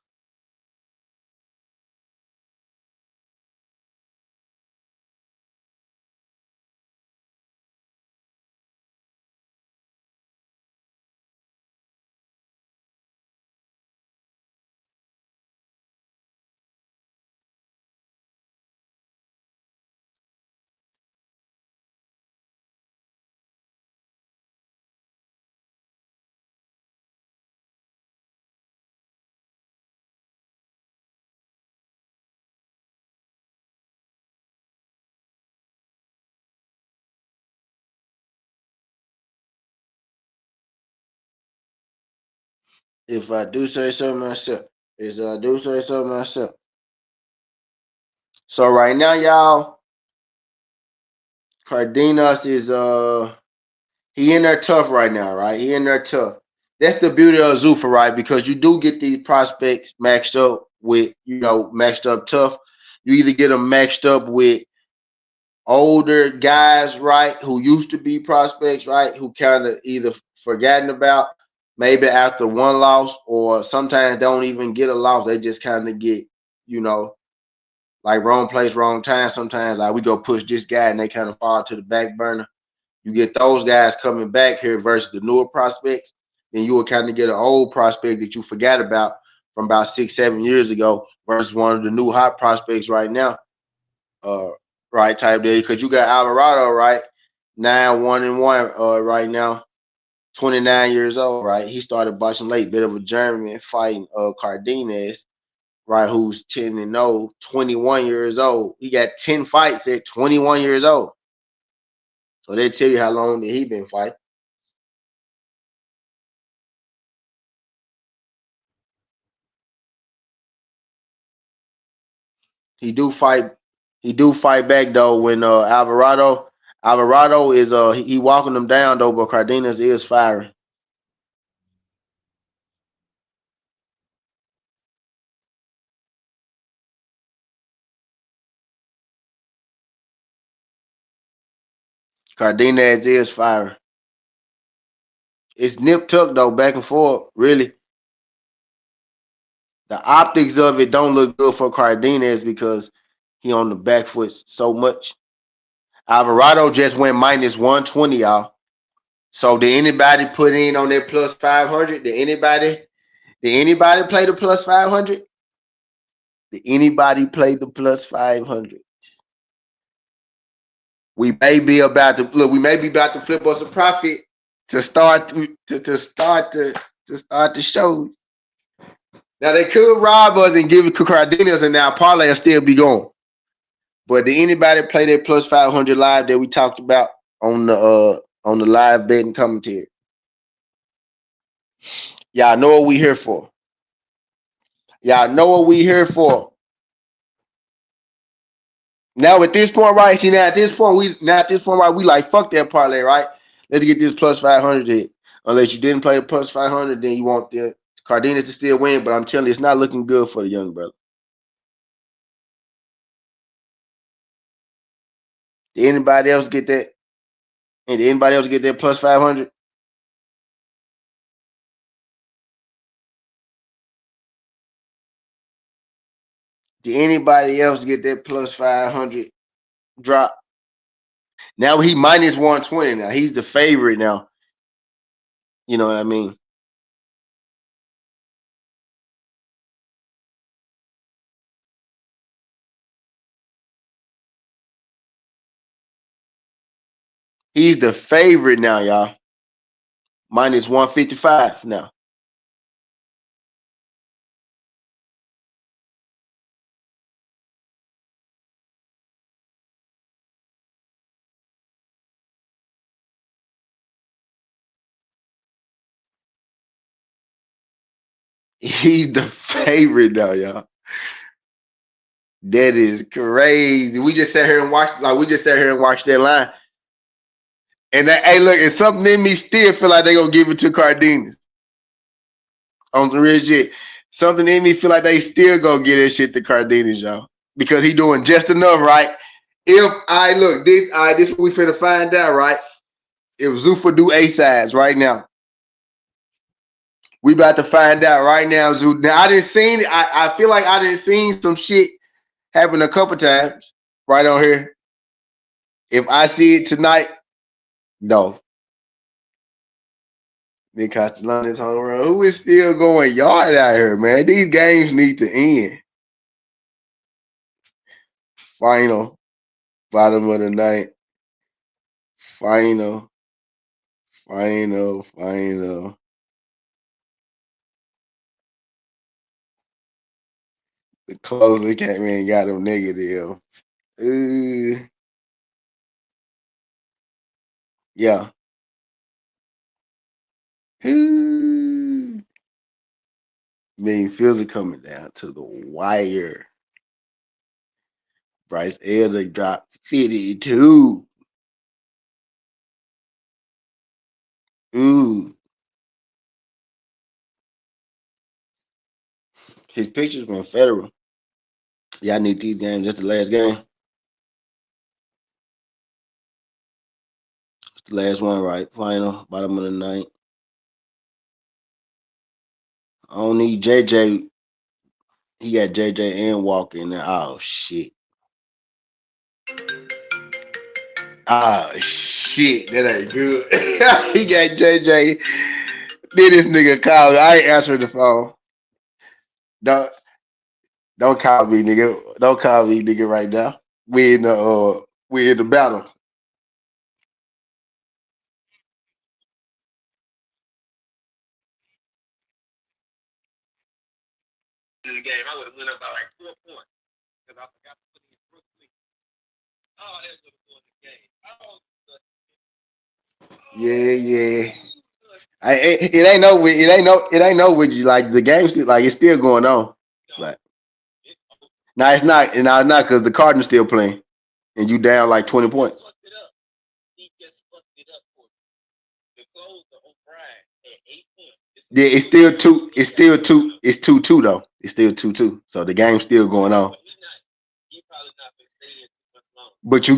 If I do say so myself. If I do say so myself. So right now, y'all, Cardenas is he in there tough right now, right? He in there tough. That's the beauty of Zufa, right? Because you do get these prospects matched up with, matched up tough. You either get them matched up with older guys, right, who used to be prospects, right, who kind of either forgotten about maybe after one loss, or sometimes they don't even get a loss. They just kind of get, like wrong place, wrong time. Sometimes like we go push this guy and they kind of fall to the back burner. You get those guys coming back here versus the newer prospects, then you will kind of get an old prospect that you forgot about from about 6-7 years ago versus one of the new hot prospects right now. Right type there, because you got Alvarado, right? 9-1-1 right now, 29 years old, right? He started boxing late, bit of a German fighting Cardenas, right, who's 10-0, 21 years old. He got 10 fights at 21 years old. So they tell you how long that he been fighting. He do fight. He do fight back though when Alvarado is he walking them down though, but Cardenas is firing. Cardenas is firing. It's nip tuck though, back and forth. Really, the optics of it don't look good for Cardenas because he on the back foot so much. Alvarado just went minus 120, y'all. So did anybody put in on their plus 500? Did anybody play the plus 500? Did anybody play the plus 500? We may be about to look. We may be about to flip us a profit to start to start the show. Now they could rob us and give it to Cardenas, and now parlay will still be going. But did anybody play that plus 500 live that we talked about? on the live betting commentary. Y'all know what we here for. Y'all know what we here for. Now at this point, right? See, now at this point, right? We like fuck that parlay, right? Let's get this plus 500 hit. Unless you didn't play the plus 500, then you want the Cardenas to still win. But I'm telling you, it's not looking good for the young brother. Did anybody else get that? And did anybody else get that plus 500? Did anybody else get that plus 500 drop? Now he minus 120 now. He's the favorite now. You know what I mean? He's the favorite now, y'all. Minus 155 now. He's the favorite now, y'all. That is crazy. We just sat here and watched that line. And that, hey, look, it's something in me still feel like they gonna give it to Cardenas. On the real shit. Something in me feel like they still gonna get that shit to Cardenas, y'all. Because he doing just enough, right? If I look, this what we finna find out, right? If Zufa do A sides right now. We about to find out right now, Zoo. Now I didn't seen I feel like I didn't seen some shit happen a couple times right on here. If I see it tonight, no. Nick Castellanos home run. Who is still going yard out here, man? These games need to end. Final. Bottom of the ninth. Final. The closer came in and got him negative. Yeah. Fields are coming down to the wire. Bryce Elder dropped 52. Ooh. His pictures went federal. Yeah, I need these games. That's the last game. It's the last one, right? Final, bottom of the ninth. I don't need JJ. He got JJ and Walker in there. Oh, shit. Oh, shit. That ain't good. He got JJ. Then this nigga called. I ain't answering the phone. Don't call me, nigga. Don't call me, nigga, right now. We in the battle. In the game, I would have went up by like 4 points because I forgot to put in Brooks Lee. Oh, that's what was the game. Yeah. It ain't no with you. Like the game still, like it's still going on. Like, no, it's not. And it's not because the Cardinals still playing, and you down like 20 points. Yeah, it's still two. It's still two. It's 2-2 though. It's still 2-2. So the game's still going on. But you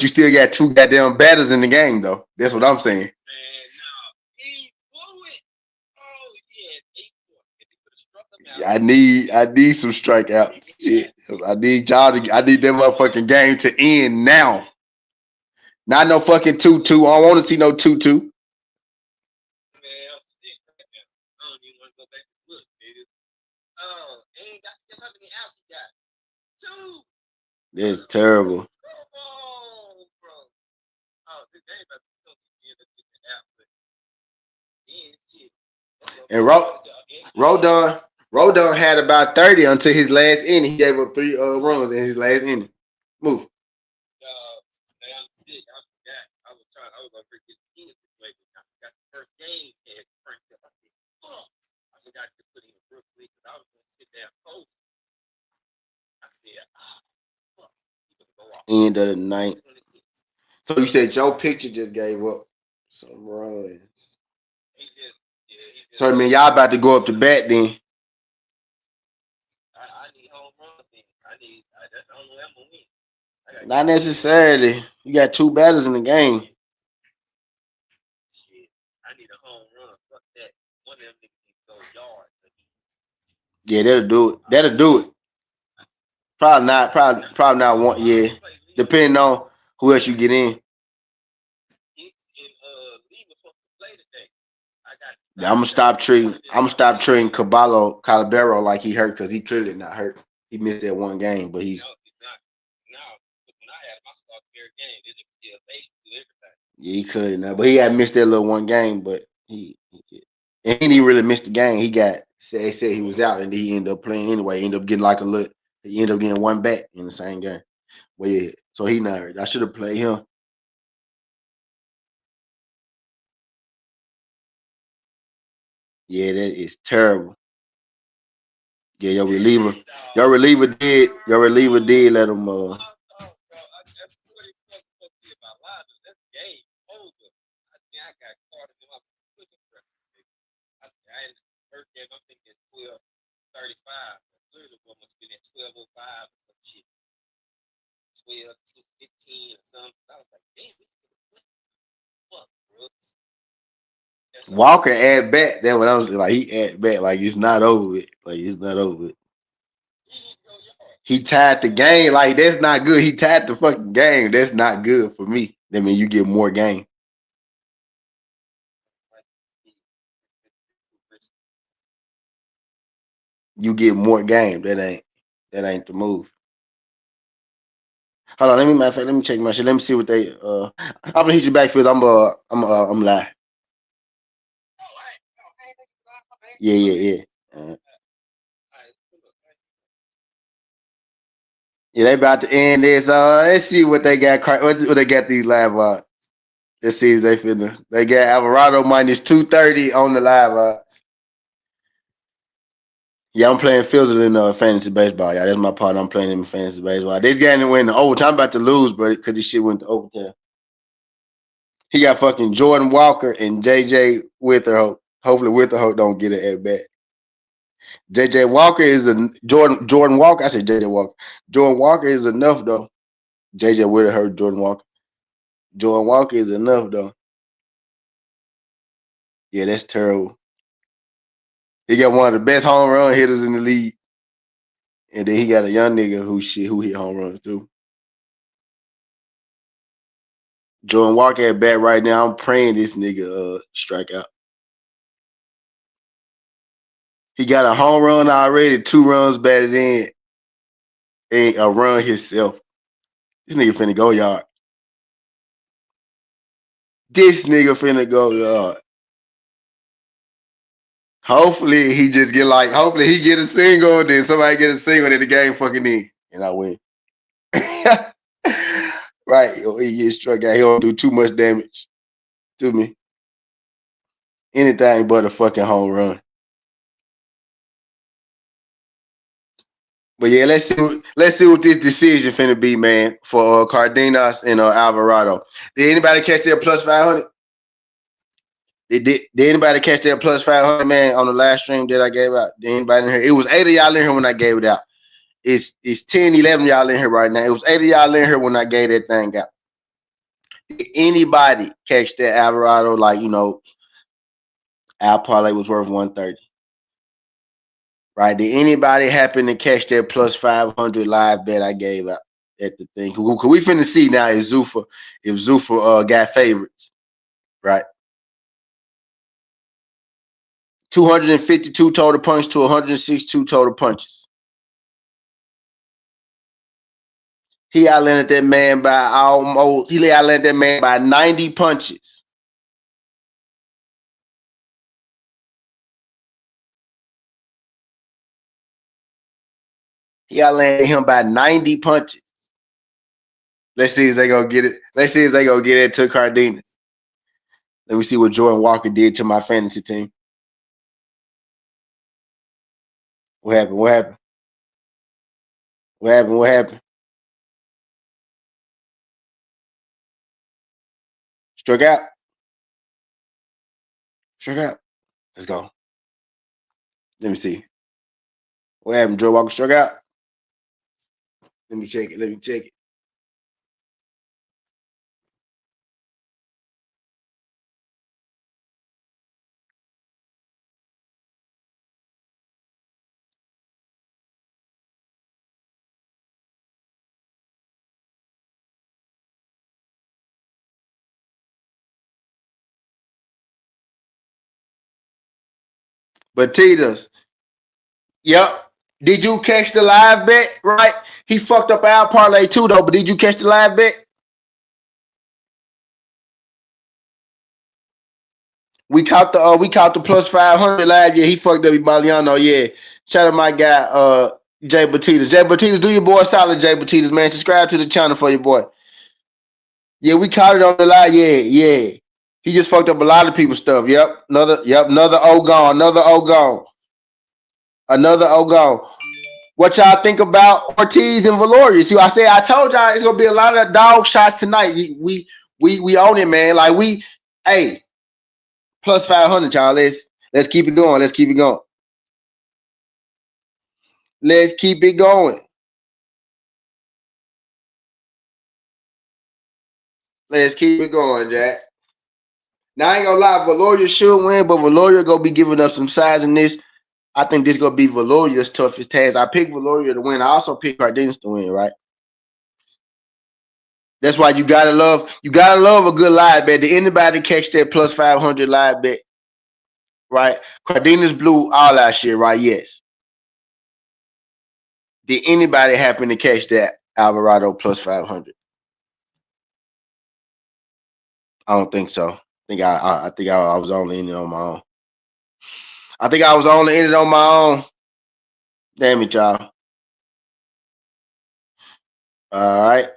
still got two goddamn batters in the game though. That's what I'm saying. I need some strikeouts. Shit. I need y'all to. I need that motherfucking game to end now. Not no fucking 2-2. I don't want to see no 2-2. That's terrible. And Rodon had about 30 until his last inning. He gave up 3 runs in his last inning. Move. End of the night. So you said Joe Picture just gave up some runs. So I mean y'all about to go up to bat then. Not necessarily. You got two batters in the game. Yeah, that'll do it. That'll do it. Probably not. Probably not one. Yeah, depending on who else you get in. Yeah, I'm gonna stop treating Calabero like he hurt because he clearly not hurt. He missed that one game, but he's yeah, he could not. But he had missed that little one game, but and he didn't really miss the game. They said he was out and he ended up playing anyway. He ended up getting like a little. He ended up getting one back in the same game. Well, yeah, so he not hurt. I should have played him. Yeah, that is terrible. Yeah, your reliever did let him. Walker at bat. That's what I was like. He at bat like it's not over with. Like it's not over with. He tied the game. Like that's not good. He tied the fucking game. That's not good for me. That mean you get more game. You get more game. That ain't the move. Hold on, let me check my shit. Let me see what they I'm gonna hit you back, Phil. I'm live. Yeah. Yeah, they about to end this. Let's see what they got. What they got these live odds. Let's see if they finna. They got Alvarado minus 230 on the live odds. Yeah, I'm playing Fielder in fantasy baseball. Yeah, that's my partner. I'm playing him in fantasy baseball. This game went to overtime. I'm about to lose, but because this shit went to overtime. He got fucking Jordan Walker and JJ Witherhope. Hopefully Witherhope don't get it at bat. JJ Walker is a Jordan Walker. I said JJ Walker. Jordan Walker is enough though. JJ Witherhope, Jordan Walker. Jordan Walker is enough though. Yeah, that's terrible. He got one of the best home run hitters in the league. And then he got a young nigga who hit home runs too. Jordan Walker at bat right now. I'm praying this nigga strike out. He got a home run already, 2 runs batted in, and a run himself. This nigga finna go yard. This nigga finna go yard. Hopefully he just get hopefully he get a single, then somebody get a single, then the game fucking in, and I win. Right, he gets struck out. He don't do too much damage to me. Anything but a fucking home run. But yeah, let's see what this decision finna be, man, for Cardenas and Alvarado. Did anybody catch that plus 500? Did anybody catch that plus 500, man, on the last stream that I gave out? Did anybody in here? It was 8 of y'all in here when I gave it out. It's 10, 11 y'all in here right now. It was 8 of y'all in here when I gave that thing out. Did anybody catch that Alvarado? Al parlay was worth 130. Right? Did anybody happen to catch that plus 500 live bet I gave out at the thing? Cause we finna see now if Zufa got favorites, right? 252 total punch to 162 total punches. He outlanded that man by 90 punches. He outlanded him by 90 punches. Let's see if they gonna get it. Let's see if they gonna get it to Cardenas. Let me see what Jordan Walker did to my fantasy team. What happened? What happened? What happened? What happened? Struck out. Struck out. Let's go. Let me see. What happened? Jordan Walker struck out. Let me check it. Let me check it. But Titas, yep. Did you catch the live bet? Right? He fucked up our parlay too, though. But did you catch the live bet? We caught the plus 500 live. Yeah, he fucked up Ibaliano. Yeah. Shout out my guy, Jay Batitas. Jay Batitas, do your boy solid, Jay Batitas, man. Subscribe to the channel for your boy. Yeah, we caught it on the live. Yeah, yeah. He just fucked up a lot of people's stuff. Yep. Another O gone. Another O gone. Another O gone. What y'all think about Ortiz and Valor? See, I told y'all it's gonna be a lot of dog shots tonight. We own it, man. Like hey, plus 500, y'all. Let's keep it going. Let's keep it going. Let's keep it going. Let's keep it going, Jack. Now I ain't gonna lie, Valoria should win, but Valoria gonna be giving up some size in this. I think this gonna be Valoria's toughest task. I picked Valoria to win. I also picked Cardenas to win, right? That's why you gotta love a good live bet. Did anybody catch that plus 500 live bet? Right? Cardenas blew all our shit, right? Yes. Did anybody happen to catch that Alvarado plus 500? I don't think so. I think I was only in it on my own. I think I was only in it on my own. Damn it, y'all. All right.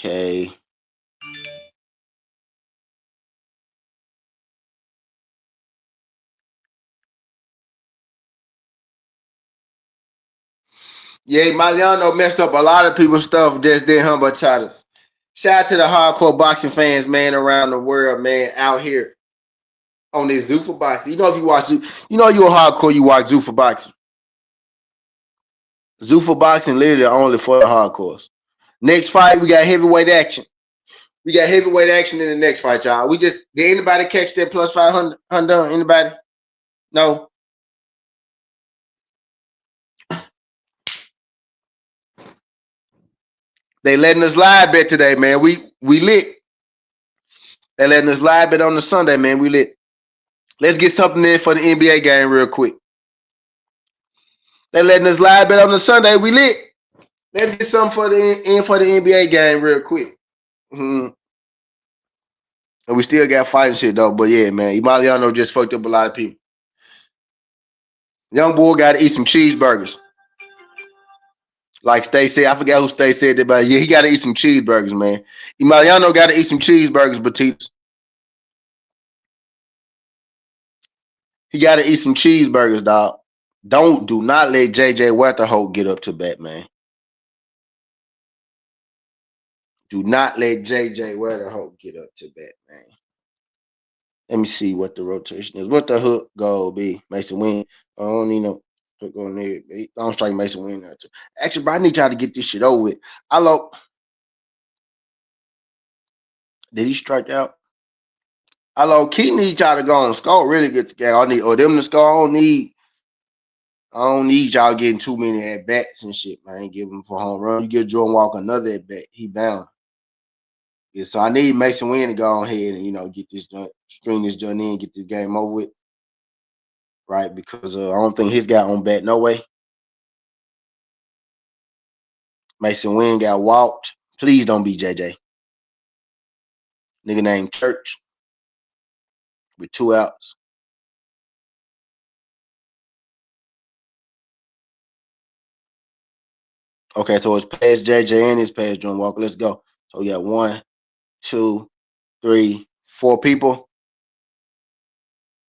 Okay. Yeah, Mariano messed up a lot of people's stuff just did humble titles. Shout out to the hardcore boxing fans, man, around the world, man, out here on this Zufa boxing. You know, if you watch, you know, you're a hardcore, you watch Zufa boxing. Zufa boxing literally only for the hardcores. Next fight, we got heavyweight action. We got heavyweight action in the next fight, y'all. Did anybody catch that plus 500? Anybody? No. They letting us live bet today, man. We lit. They letting us live bet on the Sunday, man. We lit. Let's get something in for the NBA game real quick. They letting us live bet on the Sunday. We lit. Let's get something for the NBA game real quick. Mm-hmm. And we still got fighting shit though. But yeah, man, Emiliano just fucked up a lot of people. Young boy got to eat some cheeseburgers. Like Stay said, I forgot who Stay said that, but yeah, he got to eat some cheeseburgers, man. Emiliano got to eat some cheeseburgers, Batitas. He got to eat some cheeseburgers, dog. Do not let JJ Wetterholt get up to bat, man. Do not let JJ Wetterholt get up to bat, man. Let me see what the rotation is. What the hook goal be? Mason Wynn. I don't need no hook on there. I don't strike Mason Wynn out too. Actually, bro, I need y'all to get this shit over with. Did he strike out? I low key need y'all to go and score. Really get the game. I need them to score. I don't need y'all getting too many at bats and shit, man. Give him for home run. You get Jordan Walker another at bat. He bound. Yeah, so I need Mason Wynn to go ahead and get this string this joint in, get this game over with. Right? Because I don't think his guy on bat, no way. Mason Wynn got walked. Please don't be JJ. Nigga named Church with 2 outs. Okay, so it's past JJ and it's past John Walker. Let's go. So we got 1, 2, 3, 4 people.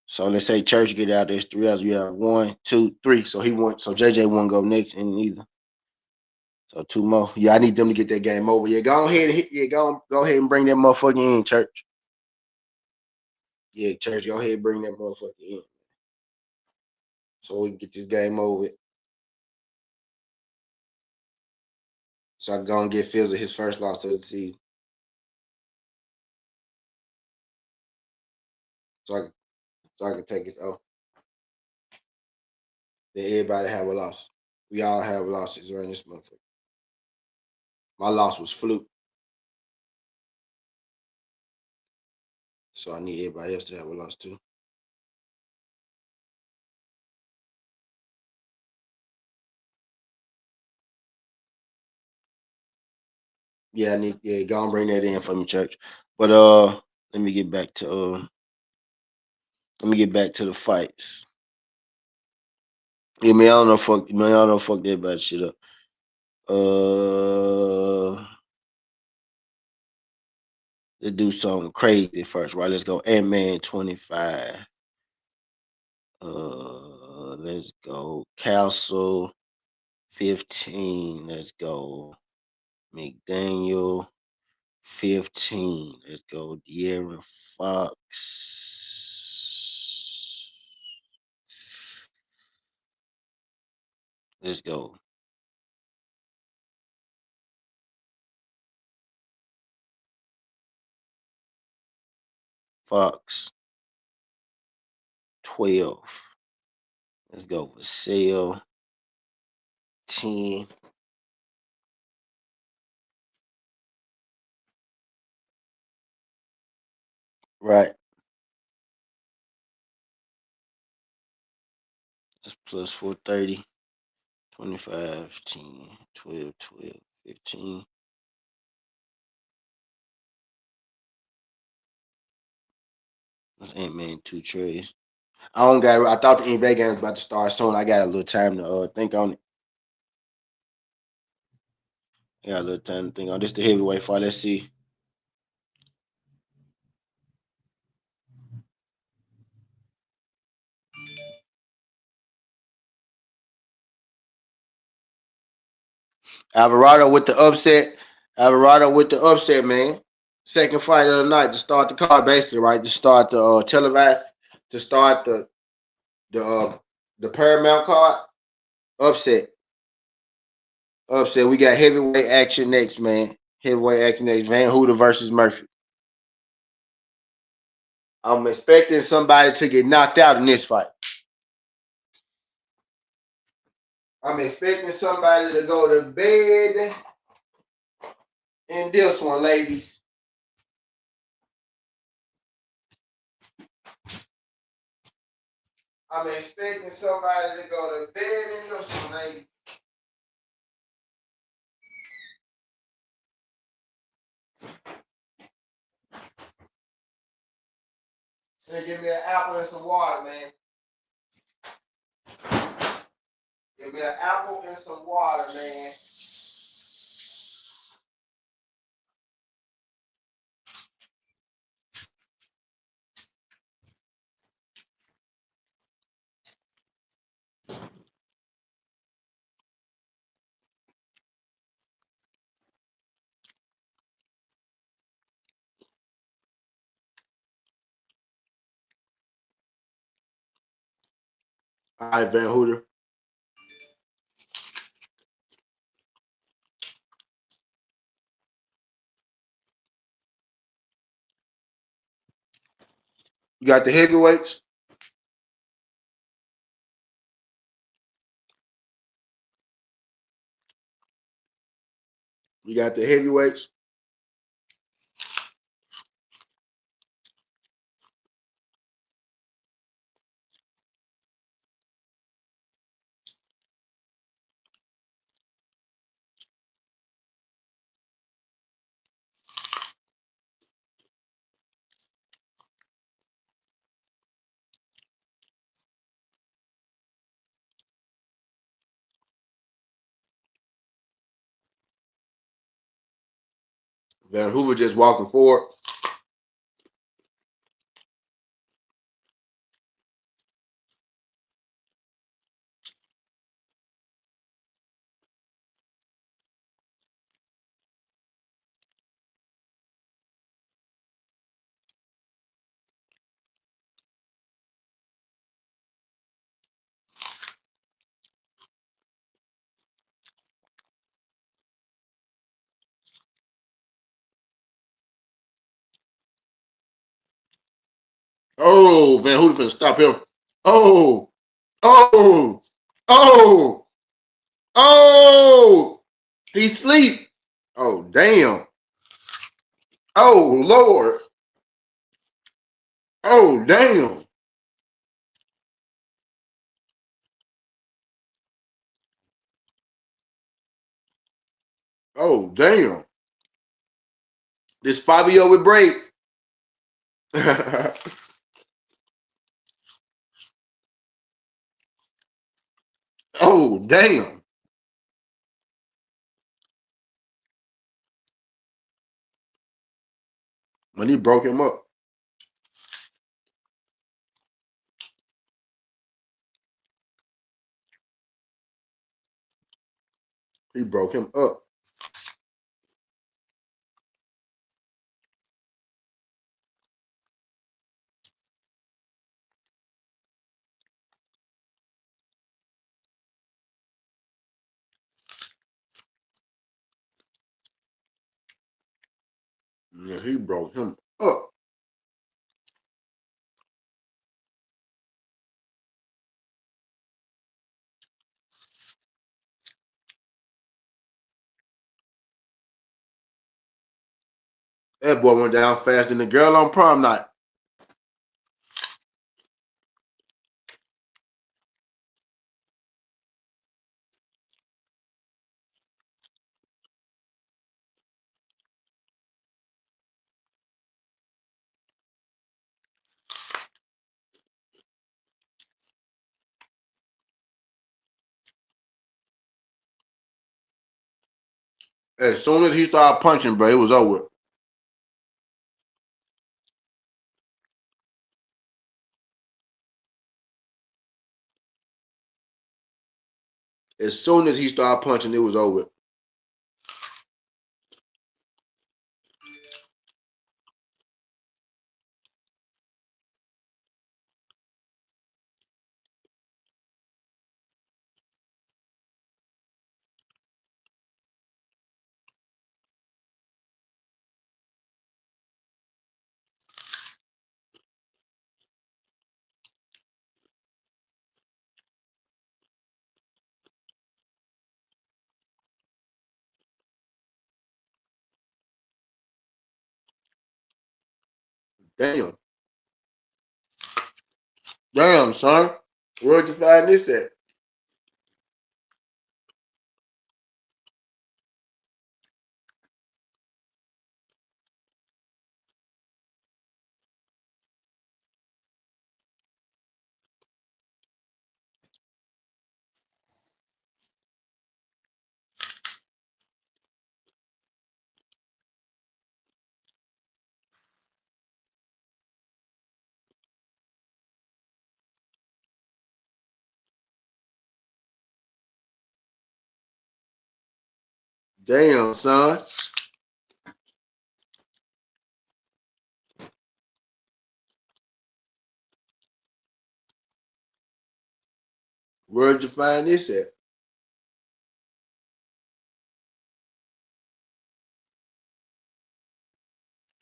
So let's say Church get out. There's 3 outs. We have 1, 2, 3. So he won. So JJ won't go next and neither. So 2 more. Yeah, I need them to get that game over. Yeah, go ahead and hit. Yeah, go ahead and bring that motherfucker in, Church. Yeah, Church, go ahead and bring that motherfucker in. So we can get this game over with. So I can go and get Fizzle his first loss of the season. So I can take his off. Then everybody have a loss. We all have losses around this motherfucker. My loss was fluke. So I need everybody else to have a loss too. Yeah, go and bring that in for me, Church. But let me get back to the fights. Yeah, man, I don't know fuck that bad shit up. Let's do something crazy first, right? Let's go Ant-Man 25. Let's go Castle 15. Let's go McDaniel 15. Let's go De'Aaron Fox. Let's go. Fox 12. Let's go Vassell 10. Right. That's plus 430. 25, 10, 12, 12, 15. That's Ant-Man 2 trays. I don't got. I thought the NBA game was about to start soon. I got a little time to think on it. I got a little time to think on this. The heavyweight fight. Let's see. Alvarado with the upset. Alvarado with the upset, man. Second fight of the night to start the card, basically, right? To start the televised, to start the Paramount card. Upset. Upset. We got heavyweight action next, man. Heavyweight action next. Van Hooter versus Murphy. I'm expecting somebody to get knocked out in this fight. I'm expecting somebody to go to bed in this one, ladies. I'm expecting somebody to go to bed in this one, ladies. And give me an apple and some water, man. Give me an apple and some water, man. All right, Van Hooter. You got the heavyweights. You got the heavyweights. Van Hoover just walking forward. Oh, Van Hoover finna stop him. Oh, oh, oh, oh. He sleep. Oh, damn. Oh, Lord. Oh, damn. Oh, damn. This Fabio with braids. Oh, damn. When he broke him up. He broke him up. Yeah, he broke him up. That boy went down faster than the girl on prom night. As soon as he started punching, bro, it was over. As soon as he started punching, it was over. Damn. Damn, son. Where'd you find this at? Damn, son. Where'd you find this at?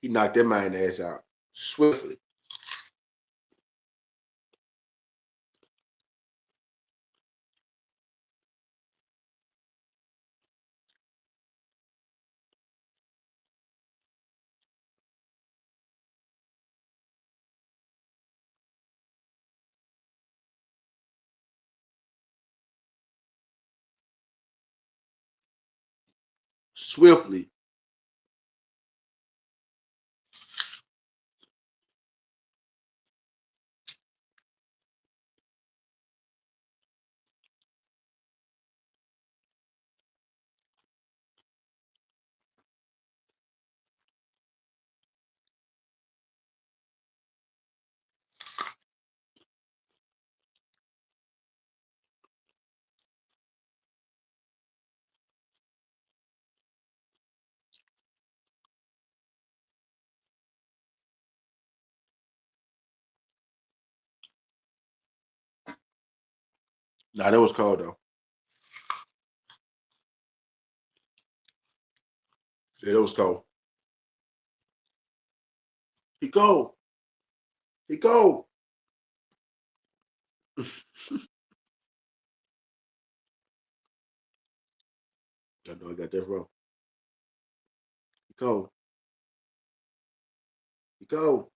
He knocked that man ass out swiftly. Swiftly. Nah, that was cold though. Yeah, that was cold. He cold. He cold. I know I got that wrong. He cold. He cold.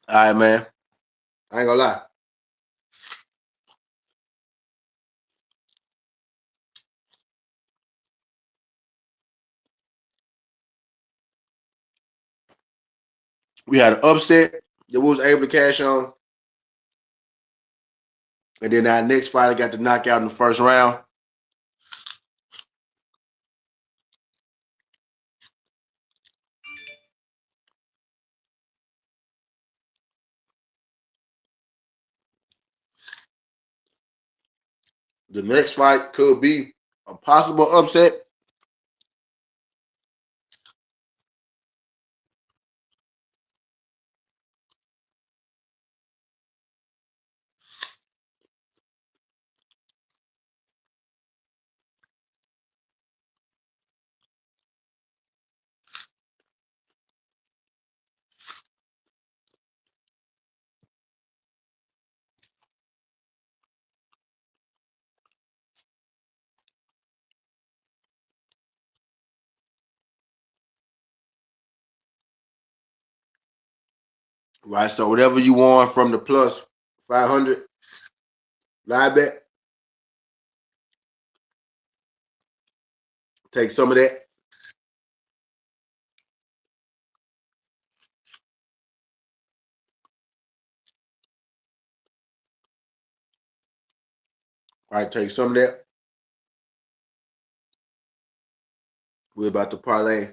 All right, man. I ain't gonna lie. We had an upset that we was able to cash on. And then our next fighter got the knockout in the first round. The next fight could be a possible upset. Right. So whatever you want from the plus 500 live bet, take some of that. Right, take some of that. We're about to parlay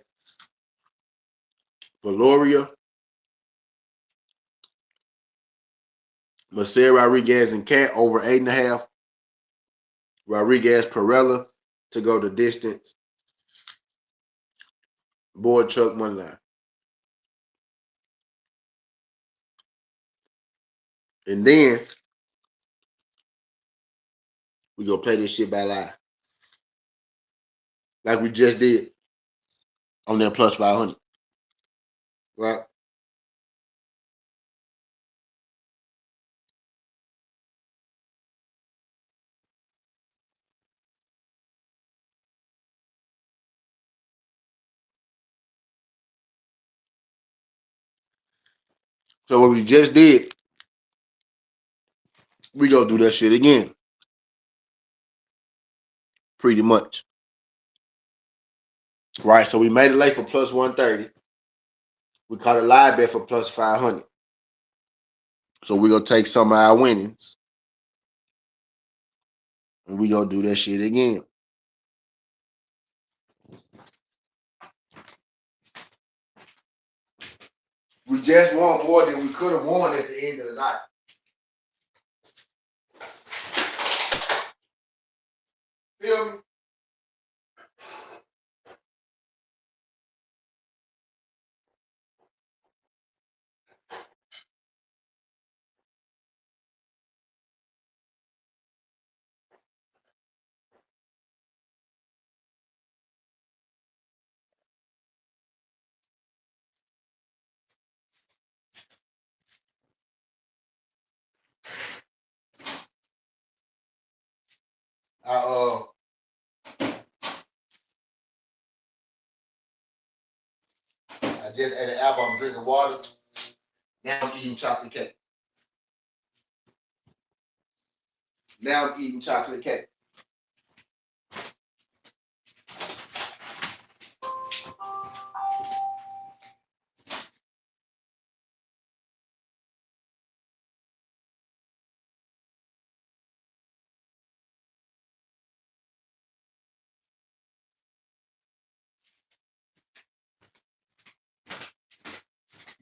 Valoria, Marcel Rodriguez and Cat over 8.5. Rodriguez Perella to go the distance. Boychuck money line. And then we gonna play this shit by live. Like we just did on that plus 500. Right? So what we just did, we gonna do that shit again. Pretty much. Right. So we made it late for plus 130. We caught a live bet for plus 500. So we're gonna take some of our winnings and we gonna do that shit again. We just won more than we could have won at the end of the night. Feel me? I I just ate an apple. I'm drinking water. Now I'm eating chocolate cake. Now I'm eating chocolate cake.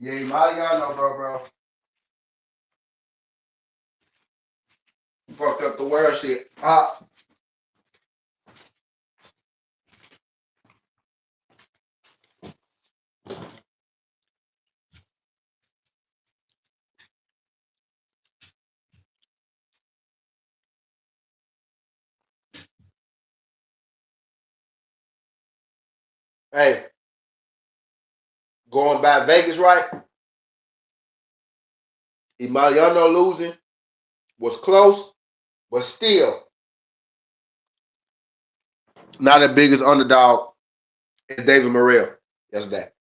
Yeah, Mariano, bro. Fucked up the world shit. Hey, going by Vegas, right? Emiliano losing was close, but still not as big as underdog as David Morrell. That's that.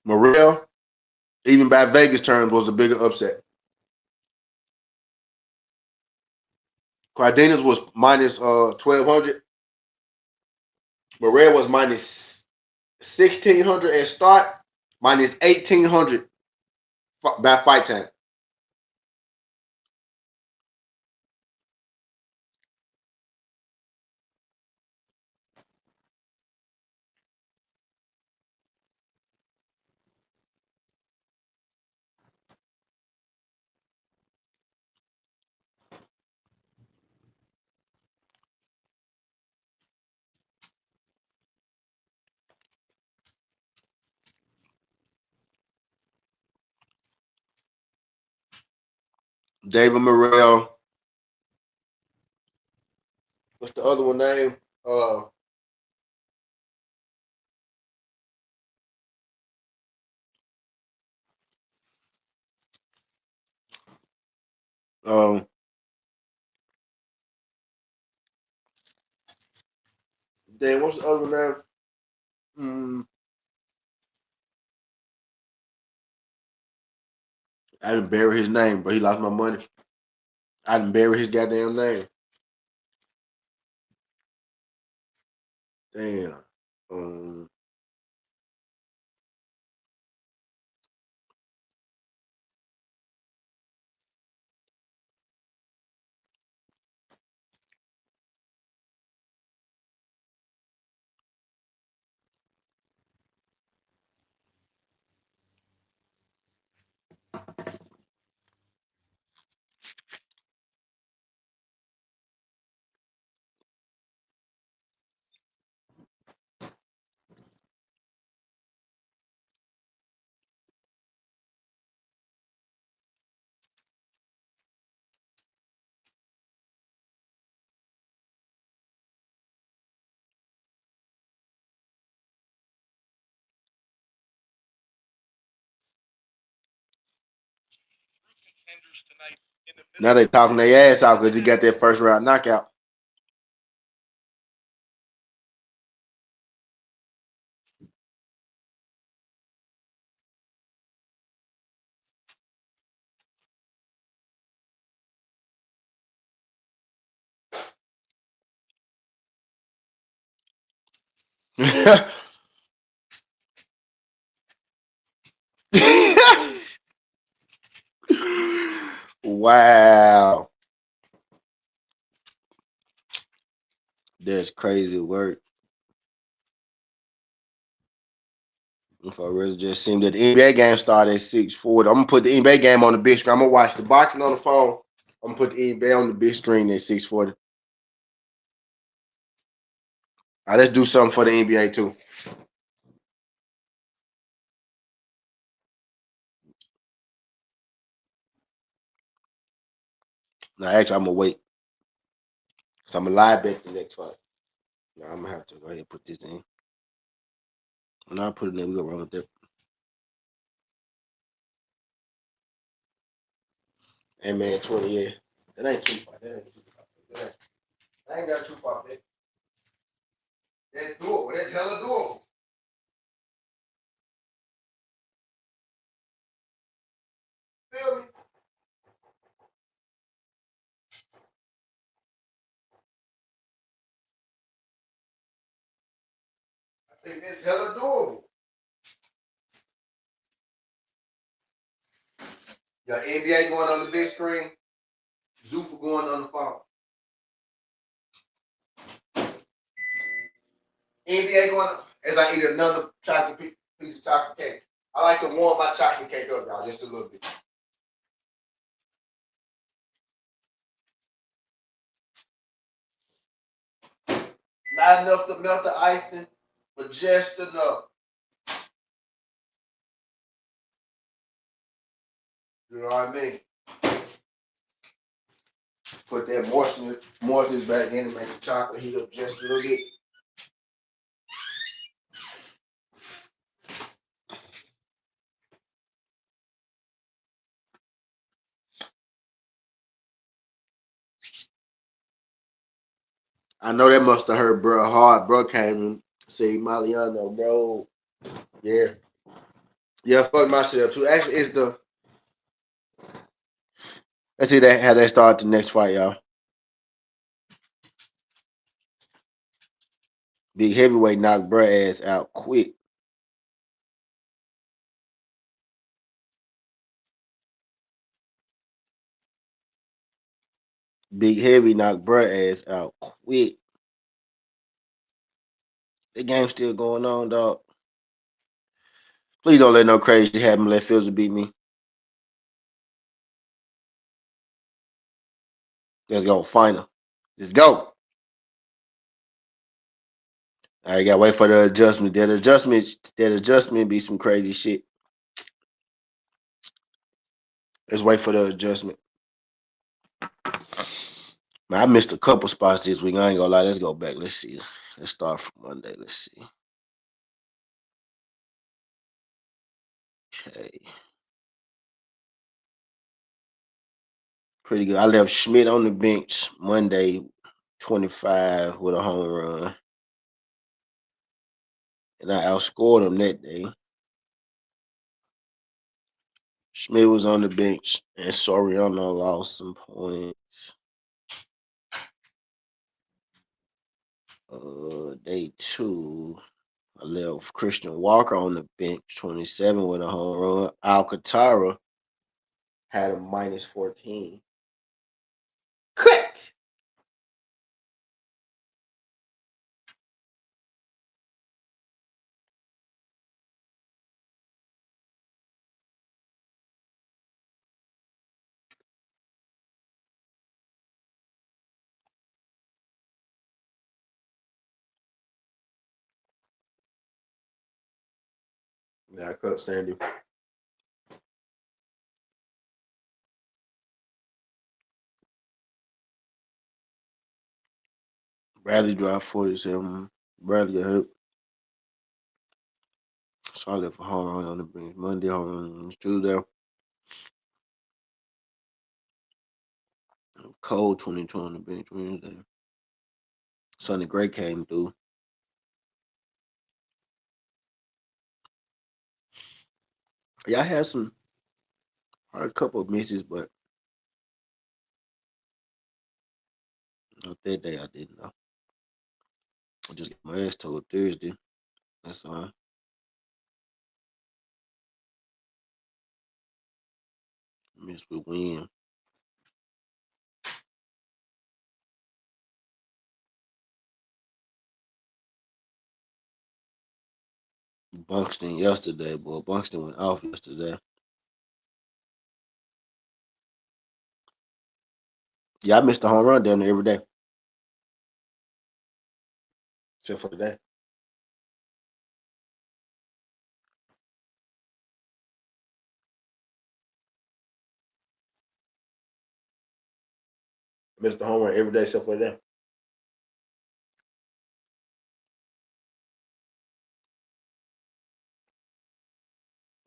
Morrell, even by Vegas terms, was the bigger upset. Cardenas was minus 1,200. Morrell was minus 1,600 at start, minus 1,800 by fight time. David Morrell. What's the other one name? Um, Damn, what's the other name? I didn't bury his name, but he lost my money. I didn't bury his goddamn name. Damn. Um, Now they talking their ass out because he got that first round knockout. Wow. That's crazy work. If I really just seen that the NBA game started at 6:40, I'm gonna put the NBA game on the big screen. I'm gonna watch the boxing on the phone. I'm gonna put the NBA on the big screen at 6:40. All right, let's do something for the NBA too. Now, actually, I'm gonna wait. So I'm gonna live bet the next fight. Now I'm gonna have to go ahead and put this in. And I'll put it in. We go wrong with that. And man, 20 years. That ain't too far. That ain't too far. I ain't got too far, man. That's doable. That's hella doable. Feel me? I think that's hella doable. Your NBA going on the big screen. Zufa going on the phone. NBA going as I eat another piece of chocolate cake. I like to warm my chocolate cake up, y'all, just a little bit. Not enough to melt the icing, but just enough. You know what I mean? Put that moistness back in and make the chocolate heat up just a little bit. I know that must have hurt bro hard. Bro came and said, Maliano, bro. Yeah. Yeah, fuck myself too. Actually, it's the let's see that how they start the next fight, y'all. Big heavyweight knocked bro ass out quick. Big heavy knocked bro ass out quick. The game's still going on, dog. Please don't let no crazy happen. Let Fizzle beat me. Let's go. Final. Let's go. All right, gotta wait for the adjustment. That adjustment be some crazy shit. Let's wait for the adjustment. Man, I missed a couple spots this week. I ain't gonna lie. Let's go back. Let's see. Let's start from Monday. Let's see. Okay. Pretty good. I left Schmidt on the bench Monday, 25 with a home run. And I outscored him that day. Schmidt was on the bench and Soriano lost some points. Day 2, I left Christian Walker on the bench, 27 with a home run. Alcantara had a minus 14. Cut! Yeah, I cut Sandy. Bradley dropped 47. Bradley got hurt. So I left a home run on the bench. Monday, home run. Tuesday, Cole 22 on the bench. Wednesday, Sonny Gray came through. Yeah, I had a couple of misses, but not that day I didn't know. I just got my ass told Thursday. That's all. Missed with win. Buxton yesterday, boy. Buxton went off yesterday. Yeah, I missed the home run down there every day. Except for today. Missed the home run every day except for today.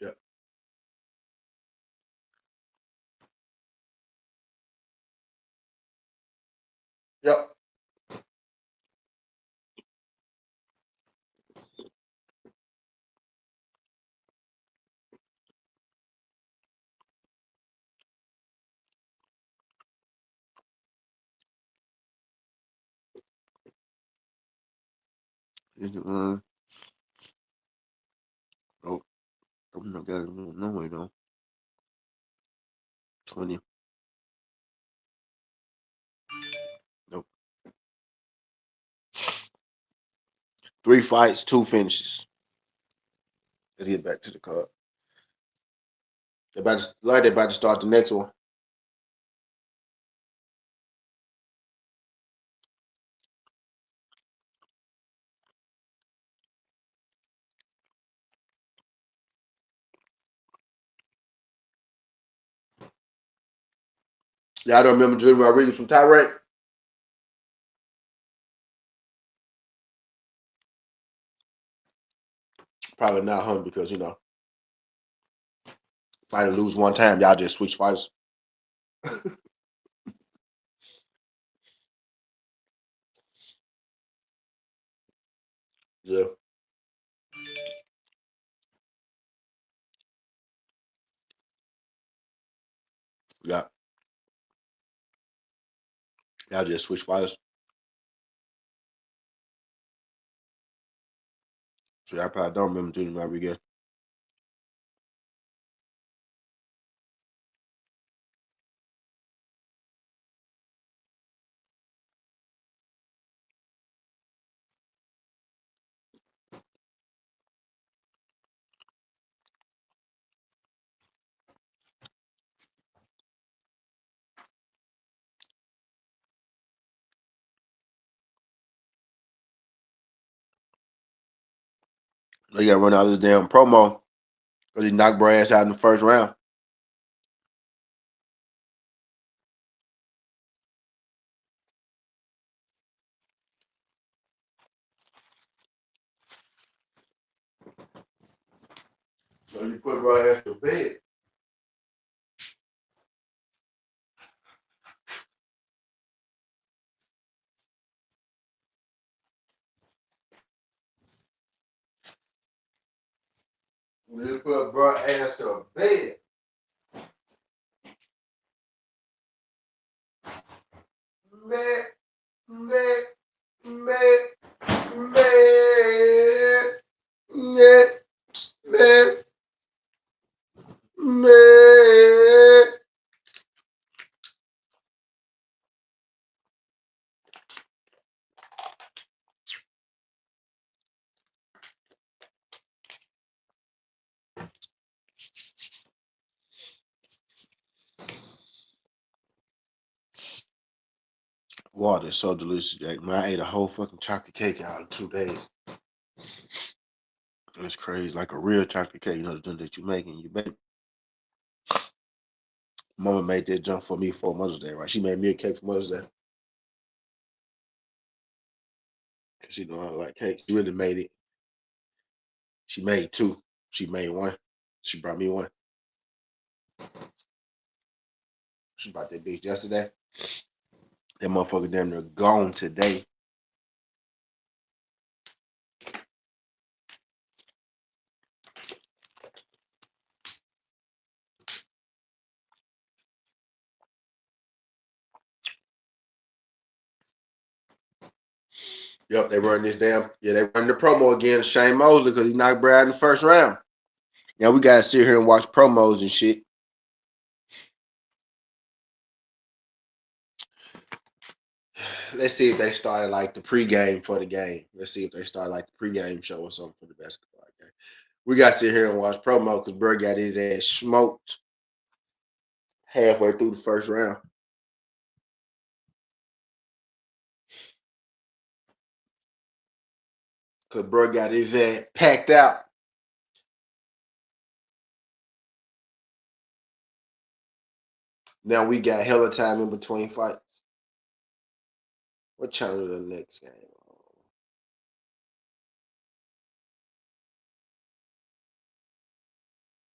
Yep. Yep. Oh, I'm not got no way though. 20. Nope. 3 fights, 2 finishes. Let's get back to the card. They're about to start the next one. Y'all don't remember Julian Rodriguez from Tyrant? Probably not him because, fighter lose one time, y'all just switch fighters. Yeah. Yeah. Y'all just switch fighters. So y'all probably don't remember Julian Rodriguez. They got to run out of this damn promo because he knocked Bray ass out in the first round. So you put Bray ass to bed. You put Bray ass to bed. Man, man, man, man, man, man, man. Water is so delicious, Jake. Man, I ate a whole fucking chocolate cake out in 2 days. It's crazy, like a real chocolate cake, the joint that you make and you bake. Mama made that junk for me for Mother's Day, right? She made me a cake for Mother's Day. Cause she know I like cake. She really made it. She made 2. She made 1. She brought me 1. She bought that bitch yesterday. That motherfucker damn near gone today. Yep, they run this damn. Yeah, they run the promo again. Shane Mosley because he knocked Brad in the first round. Now we gotta sit here and watch promos and shit. Let's see if they started like the pregame for the game. Let's see if they start like the pregame show or something for the basketball game. We got to sit here and watch promo because Bro got his ass smoked halfway through the first round. Because Bro got his ass packed out. Now we got hella time in between fights. What channel is the next game?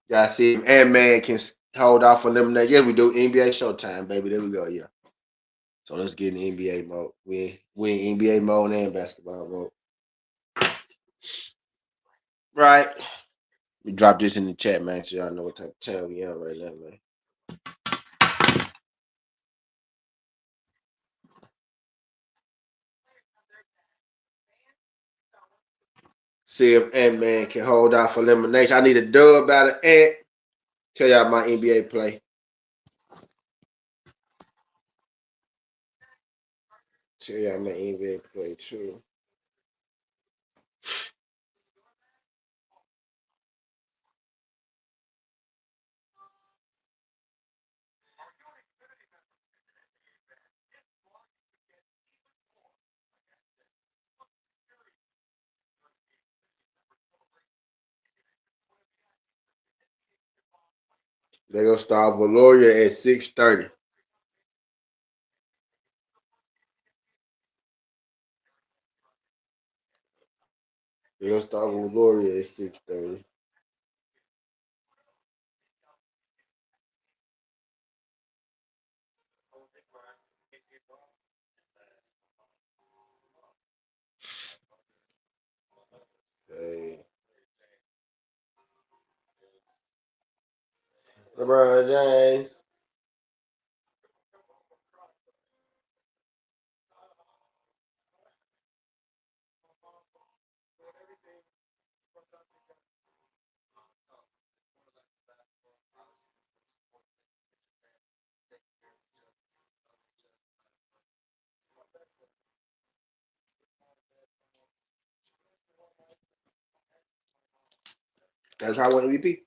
Gotta see if Ant-Man can hold off elimination. Yeah, we do NBA Showtime, baby. There we go, yeah. So let's get in NBA mode. We in NBA mode and basketball mode. Right. We drop this in the chat, man, so y'all know what type of channel we on right now, man. See if Ant-Man can hold out for elimination. I need a dub out of Ant. Tell y'all my NBA play. So yeah, I'm an NBA play too. They're gonna start Valoria at 6:30. They're gonna start Valoria at 6:30. Hey. LeBron James. That's how I won MVP.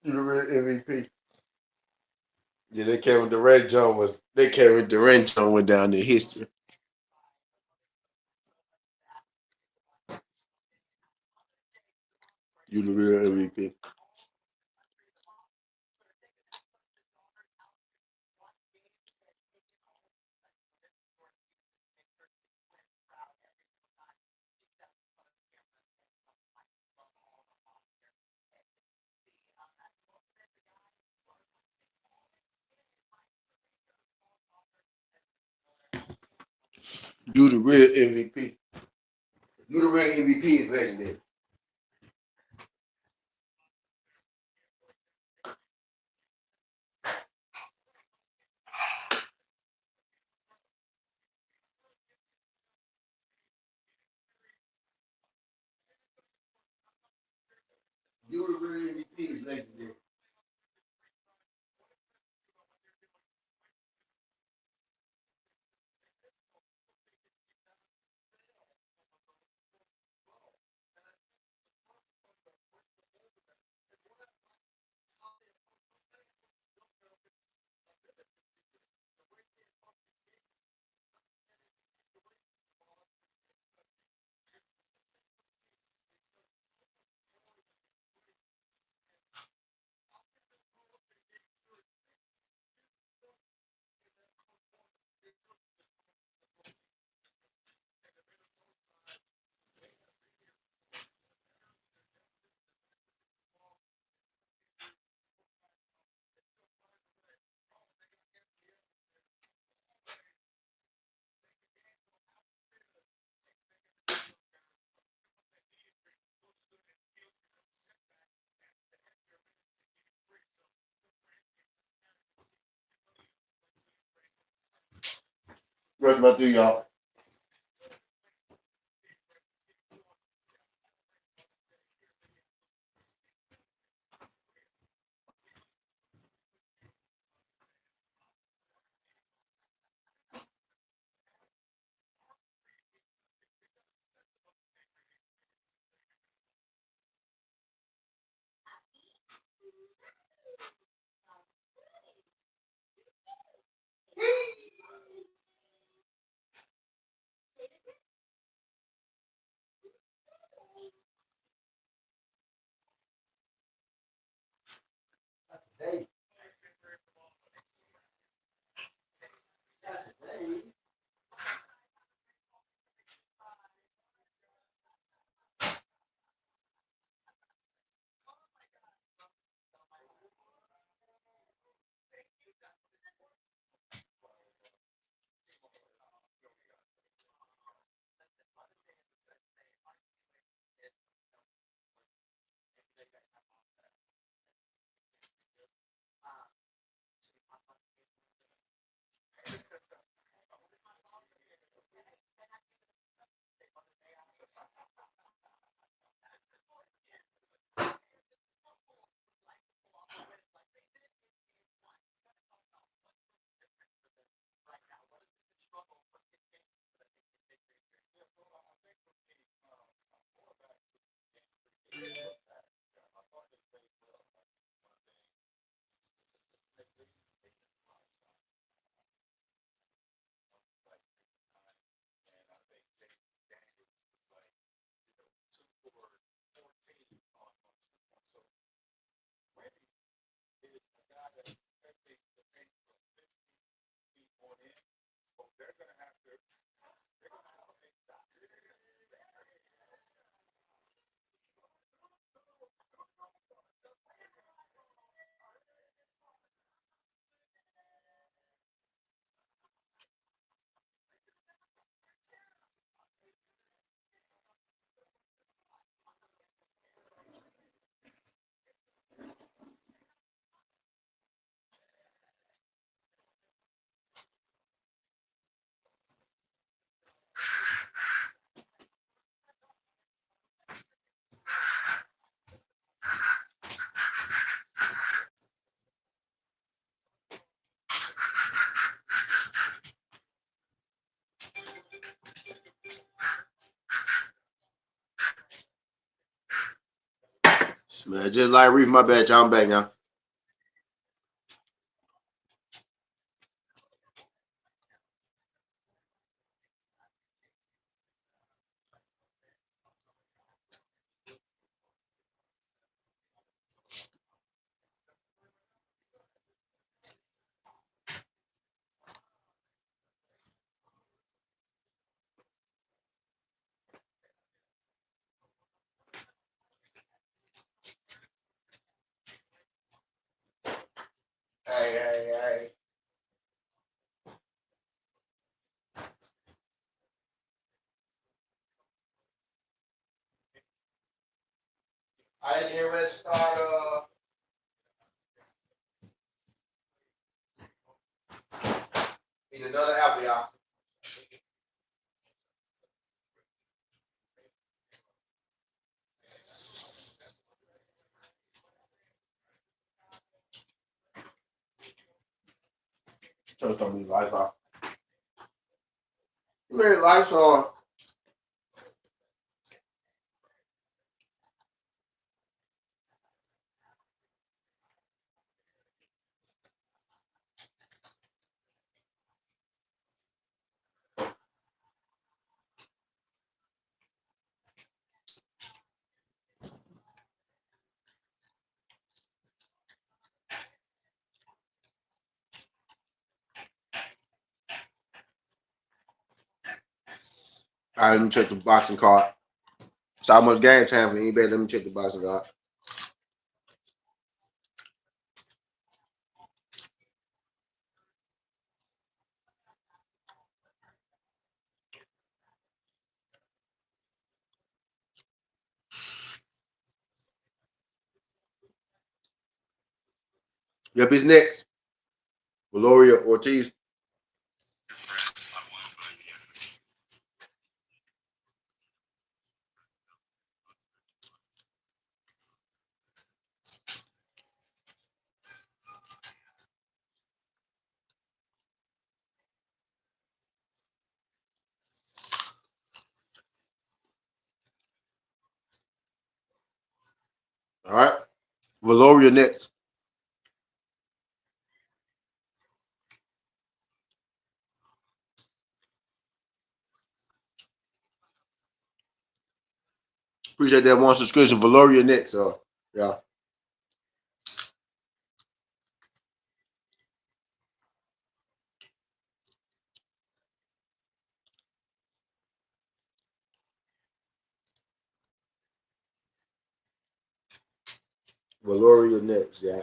You the real MVP. Yeah, they Kevin Durant John was they Kevin Durant John went down in history. You the real MVP. You the real MVP. You the real MVP is legendary. You the real MVP is legendary. Rest my three, y'all. Man, just like Reef, my bad, y'all. I'm back now. Hey. I didn't hear it start. Eat another apple, y'all. Turn some of these lights off. Man, lights on. All right, let me check the boxing card. It's almost game time for eBay. Let me check the boxing card. Yep, it's next. Valor Ortiz. All right. Valor next. Appreciate that one subscription. Valor next. Yeah. Valor next, yeah.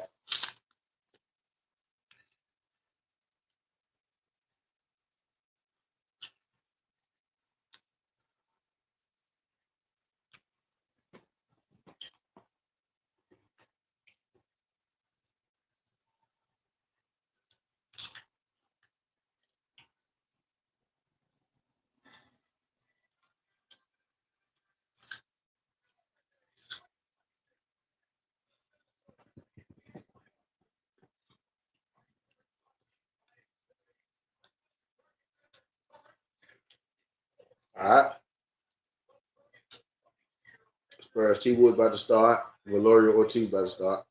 All right. Spurs T Wood about to start. Valor Ortiz about to start.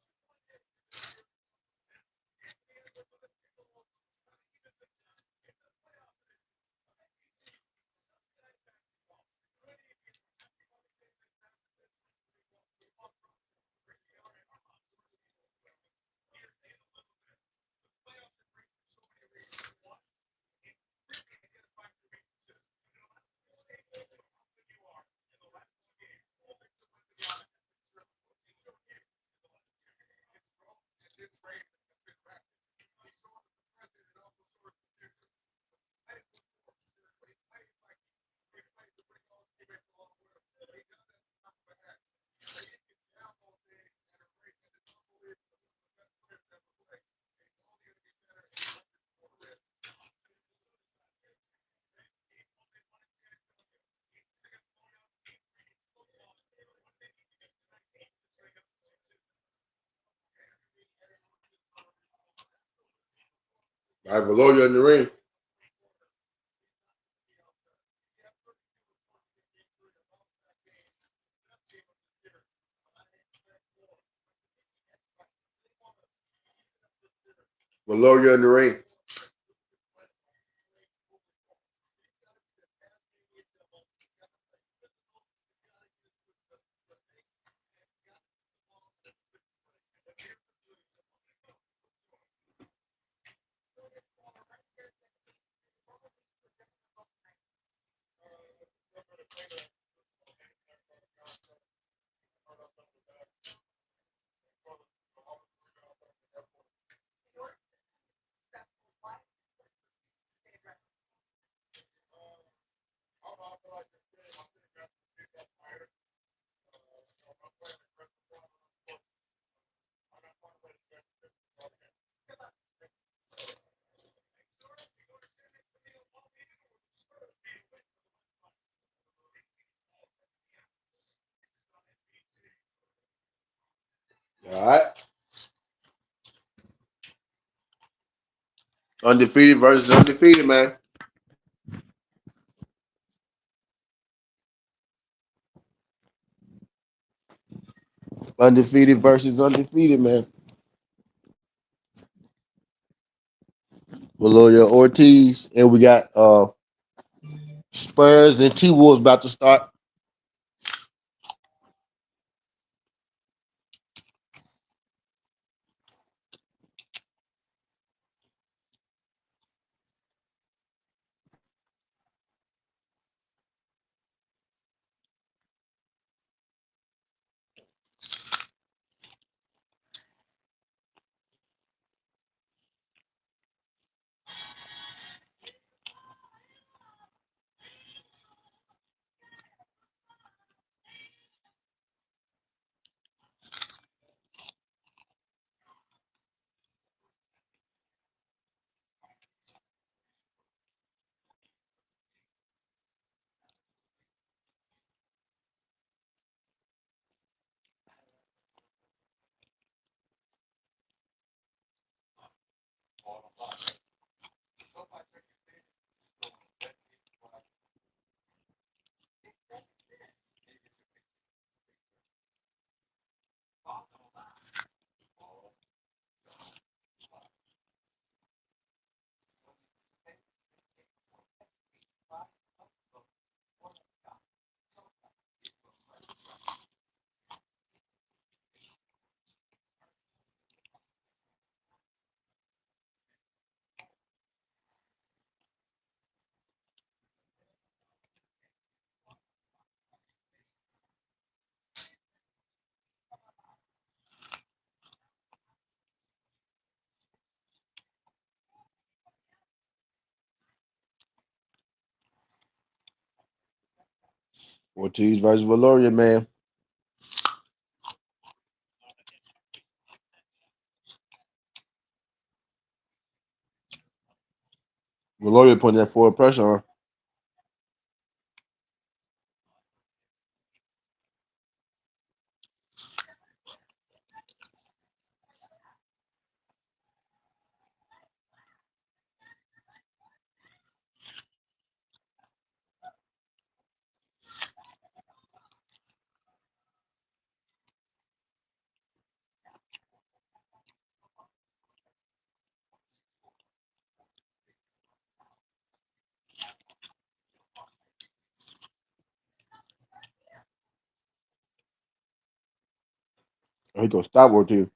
All right, Valor in the ring. Valor in the ring. All right. Undefeated versus undefeated, man. Undefeated versus undefeated, man. Valor Ortiz, and we got Spurs and T Wolves about to start. Ortiz versus Valor, man. Valor putting that forward pressure on. He gonna stop Ortiz.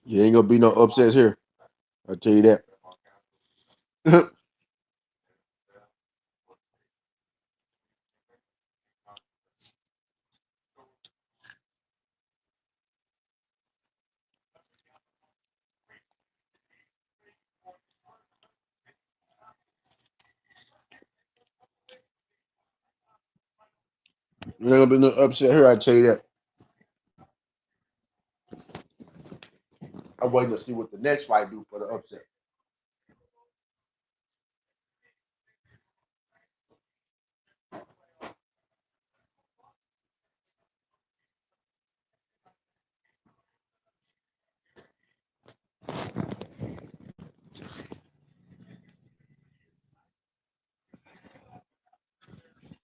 You ain't gonna be no upsets here. I'll tell you that. You ain't gonna be no upset here. I tell you that. I'm waiting to see what the next fight do for the upset.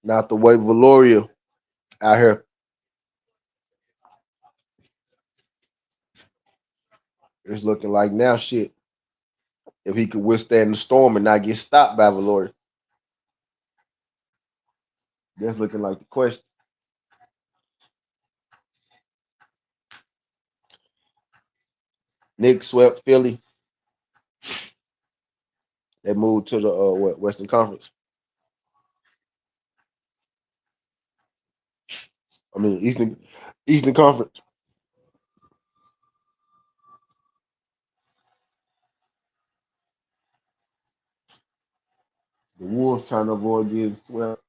Not the way Valoria out here. It's looking like now shit. If he could withstand the storm and not get stopped by Valoria, that's looking like the question. Nick swept Philly. They moved to the Western Conference. I mean Eastern Conference. The Wolves trying to avoid getting swept.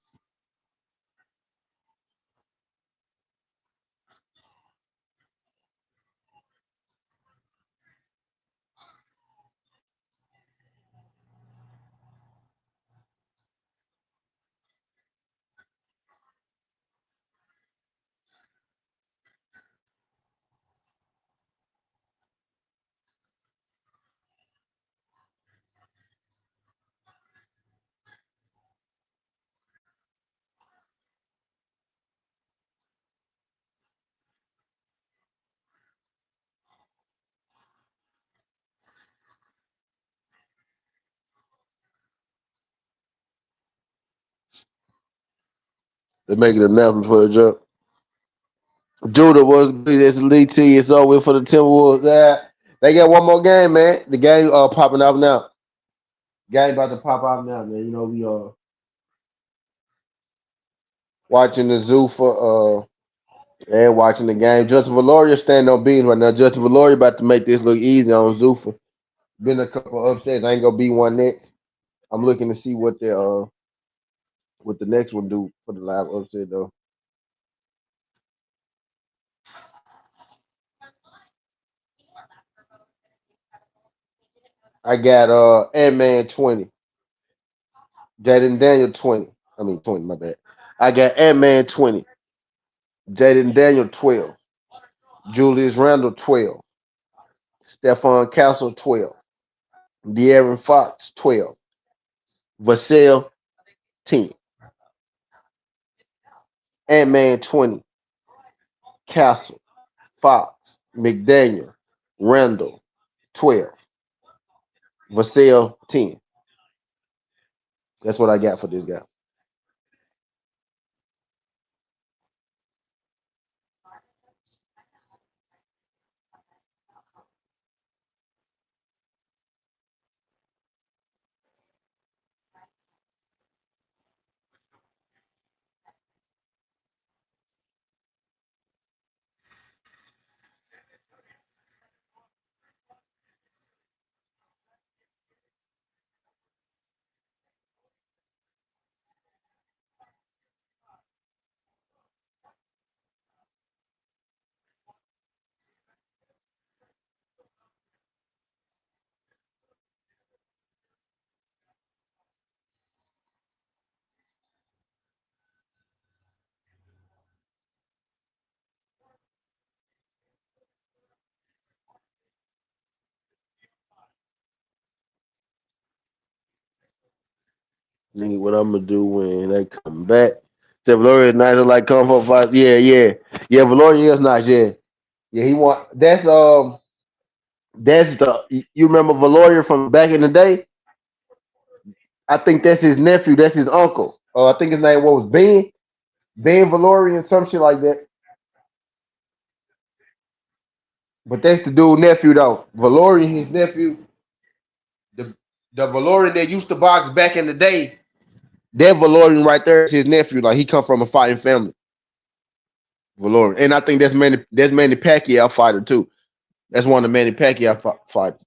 They making an announcement for the jump. Judah was good. It's Lee T. It's over for the Timberwolves. They got one more game, man. The game popping off now. Game about to pop off now, man. You know we watching the Zufa and watching the game. Justin Valoria standing on being right now. Justin Valoria about to make this look easy on Zufa. Been a couple of upsets. I ain't gonna be one next. I'm looking to see what the next one do for the live upset though. I got Ant-Man 20. Jaden Daniel 20. I mean 20, my bad. I got Ant-Man 20. Jaden Daniel 12. Julius Randle 12. Stephon Castle 12. De'Aaron Fox 12. Vassell 10. Ant-Man 20. Castle, Fox, McDaniel, Randall 12. Vassell 10. That's what I got for this guy. Nigga, what I'm gonna do when they come back? Say Valoria is nice, like come for fight. Yeah, yeah. Yeah, Valoria is nice, yeah. Yeah, he want that's the you remember Valoria from back in the day? I think that's his nephew, that's his uncle. I think his name what was Ben? Ben Valoria and some shit like that. But that's the dude nephew though. Valorian, his nephew, the the Valorian that used to box back in the day. That Valorian right there is his nephew. Like he come from a fighting family. Valorian, and I think that's Manny Pacquiao fighter too. That's one of the Manny Pacquiao fighters.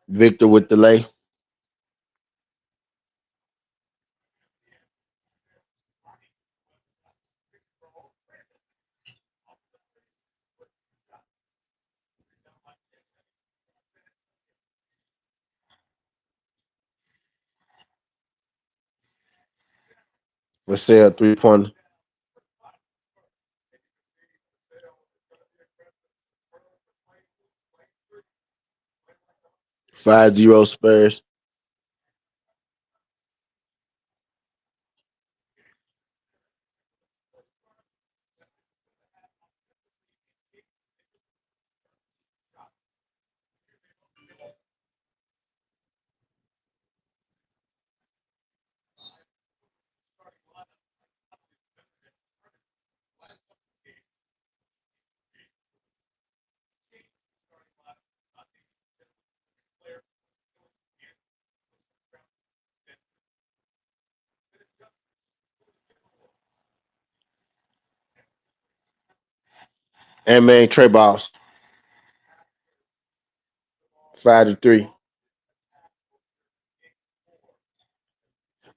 Victor with the lay. For sale 3 pointer. 5-0 Spurs. And man, Trey Boss. 5-3.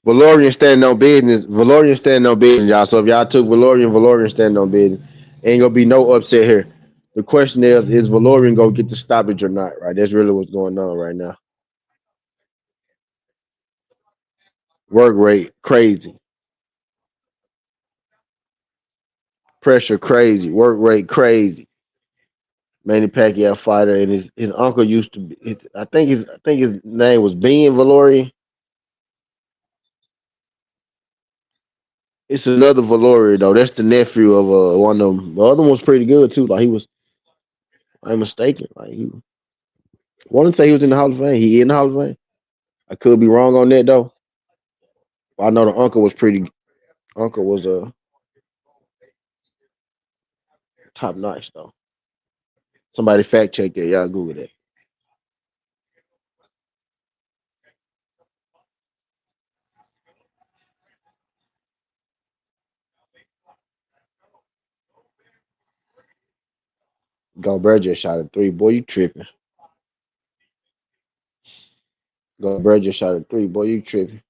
Valorian standing on business. Valorian standing on business, y'all. So if y'all took Valorian standing on business. Ain't gonna be no upset here. The question is Valorian gonna get the stoppage or not? Right? That's really what's going on right now. Work rate crazy, pressure crazy, work rate crazy. Manny Pacquiao fighter, and his uncle used to be. I think his name was Ben Valorian. It's another Valorian though. That's the nephew of one of them. The other one was pretty good too. Like he was, I'm mistaken. Like he want to say he was in the Hall of Fame. He in the Hall of Fame. I could be wrong on that though. I know the uncle was pretty. Uncle was top notch though. Somebody fact check that. Y'all Google that. Gobert just shot a three. Boy, you tripping. Gobert just shot a three. Boy, you tripping.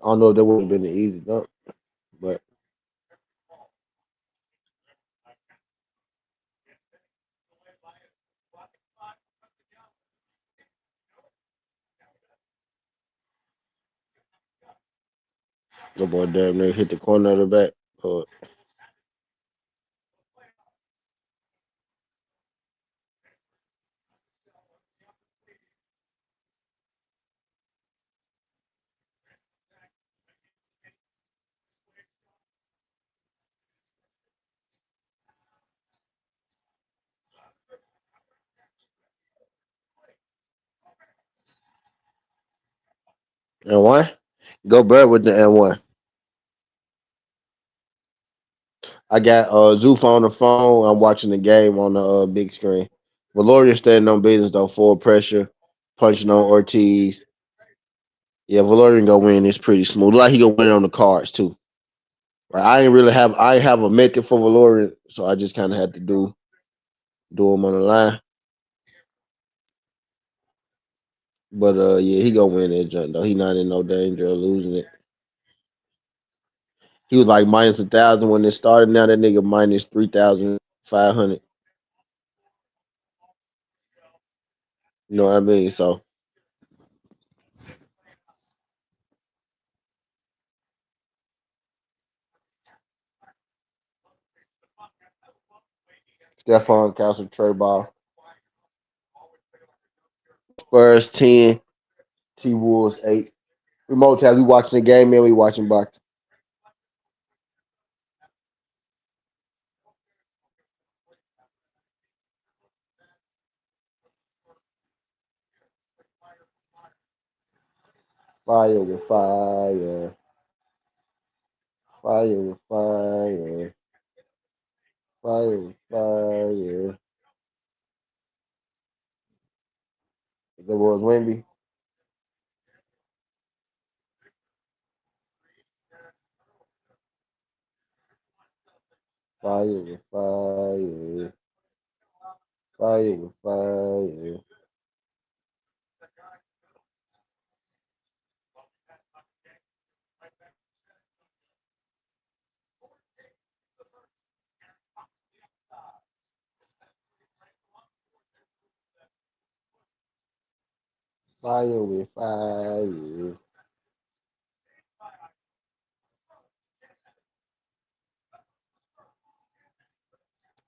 I don't know if that would have been an easy dunk, but the boy damn near hit the corner of the back. Uh, and one. Gobert with the and one. I got Zuffa on the phone. I'm watching the game on the big screen. Valor standing on business though, full pressure, punching on Ortiz. Yeah, Valorian gonna win this pretty smooth. Like he gonna win it on the cards too. Right? I ain't have a method for Valorian, so I just kind of had to do him on the line. But yeah, he gonna win that junk though. He not in no danger of losing it. He was like minus 1,000 when it started. Now that nigga minus 3,500. You know what I mean? So Stephon Castle Trey Ball. Spurs 10, T Wolves 8. Remote tab, we watching the game, man. We watching boxing. Fire with fire. Fire with fire. Fire with fire. That was Wimby. Fire with fire. Fire with fire. Fire with fire.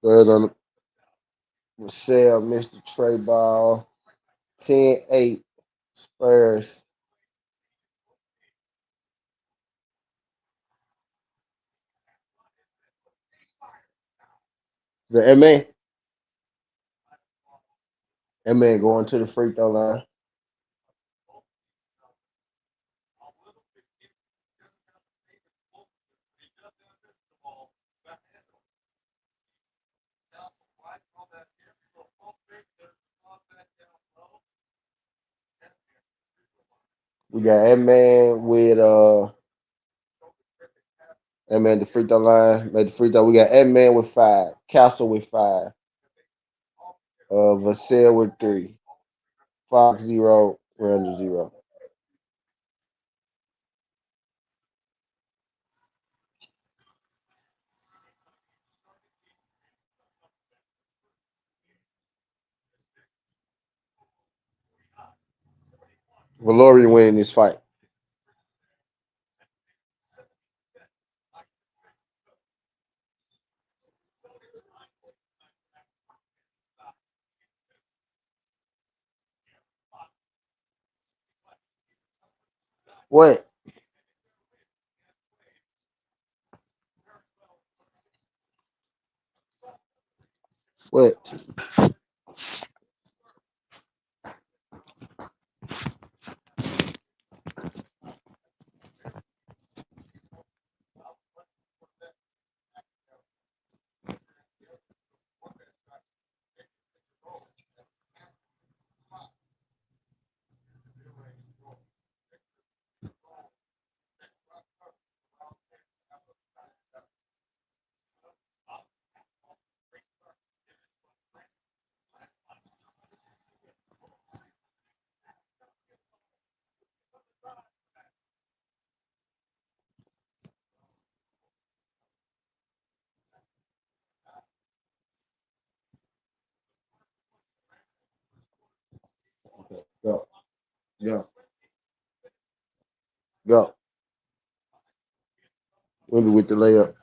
Good on Michelle, Mr. Trey Ball. 10-8 Spurs. The MA going to the free throw line. We got M-Man with M-Man the free throw line. Made the free throw. We got M-Man with 5. Castle with 5. Vassell with 3. Fox 0. Randall 0. Valorian winning this fight. What? What? Go. Go. Go. Wimby with the layup.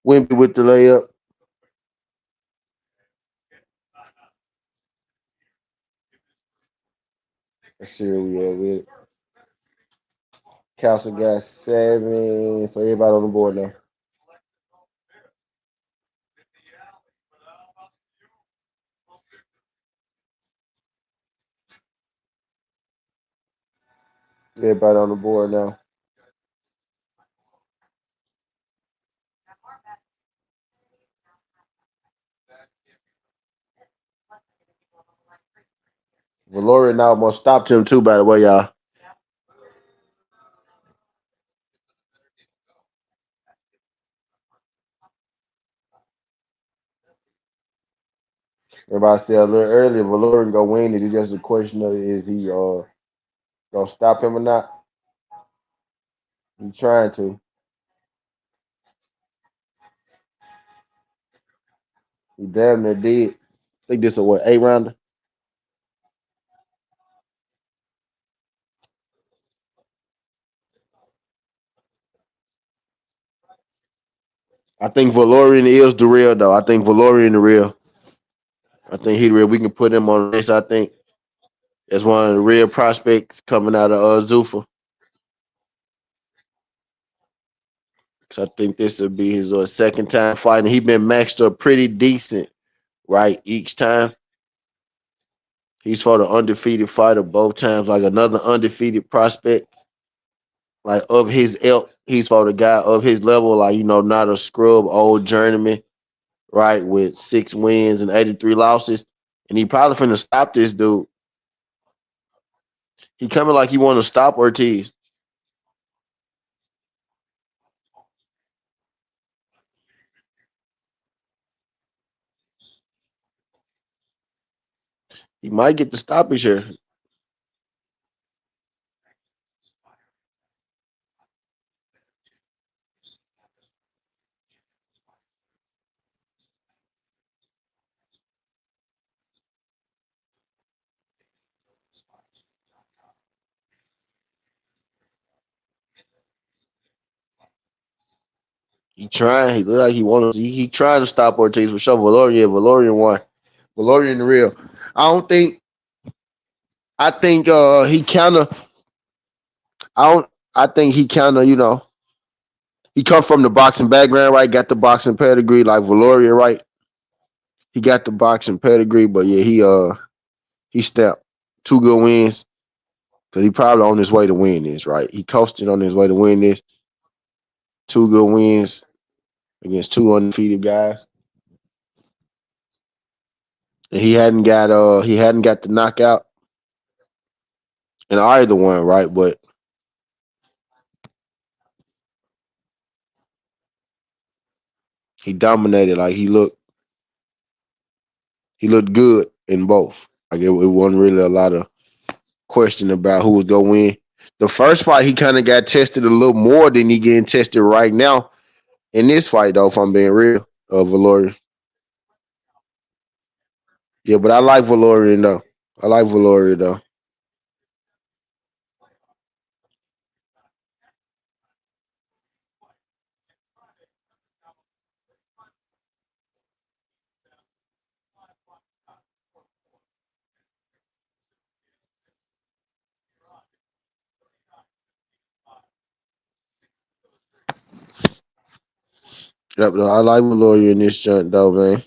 Wimby with the layup. Let's see where we at with it. Castle got 7. So everybody on the board now. Everybody on the board now. Valor now almost stopped him too, by the way, y'all. Everybody said a little earlier, Valor can go win it. It's just a question of is he gonna stop him or not? He's trying to. He damn near did. I think this is what, 8 rounder? I think Valorian is the real though. I think Valorian the real. I think he the real. We can put him on the list. I think as one of the real prospects coming out of Zuffa. Cause I think this will be his second time fighting. He been maxed up pretty decent, right? Each time he's fought an undefeated fighter both times, like another undefeated prospect, like of his ilk. He's fought a guy of his level, like not a scrub old journeyman, right? With 6 wins and 83 losses, and he probably finna stop this dude. He coming like he want to stop Ortiz. He might get the stoppage here. He trying. He look like he want to. He trying to stop Ortiz for sure. Valorian won. Valorian the real. I don't think. I think he kind of. I don't. I think he kind of. He come from the boxing background, right? Got the boxing pedigree like Valoria, right? He got the boxing pedigree, but yeah, he stepped 2 good wins because he probably on his way to win this, right? He coasted on his way to win this. 2 good wins against two undefeated guys. And he hadn't got the knockout in either one, right? But he dominated. Like he looked good in both. Like it wasn't really a lot of question about who was gonna win. The first fight he kind of got tested a little more than he getting tested right now in this fight, though. If I'm being real, Valorian. Yeah, but I like Valorian though. I like Valorian though. Yep, I like Valorian in this joint though, man.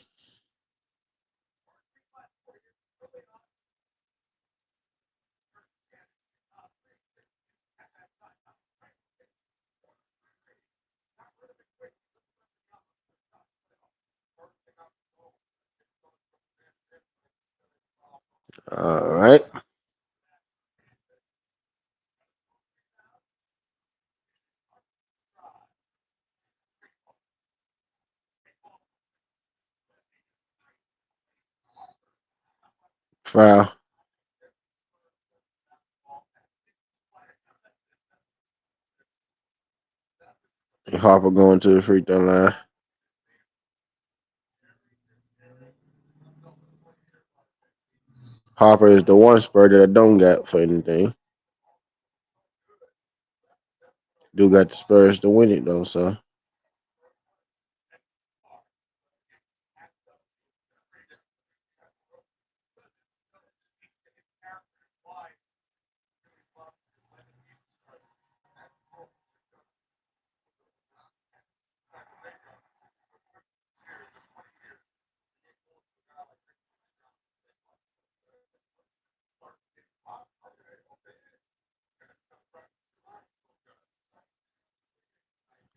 All right, foul. And Harper going to the free throw line. Harper is the one spur that I don't got for anything. Do got the Spurs to win it though, so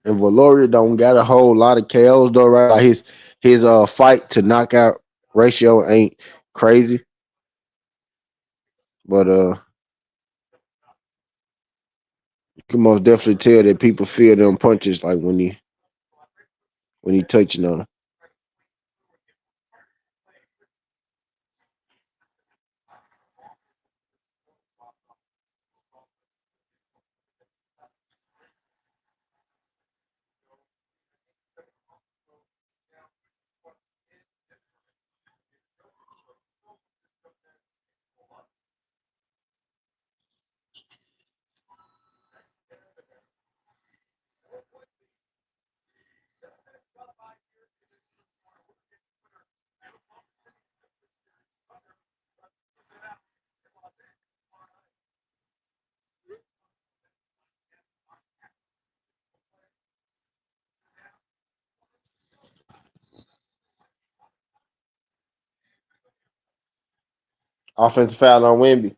and Valoria don't got a whole lot of KOs though, right? Like his fight to knockout ratio ain't crazy. But you can most definitely tell that people feel them punches like when he touching on them. Offensive foul on Wemby.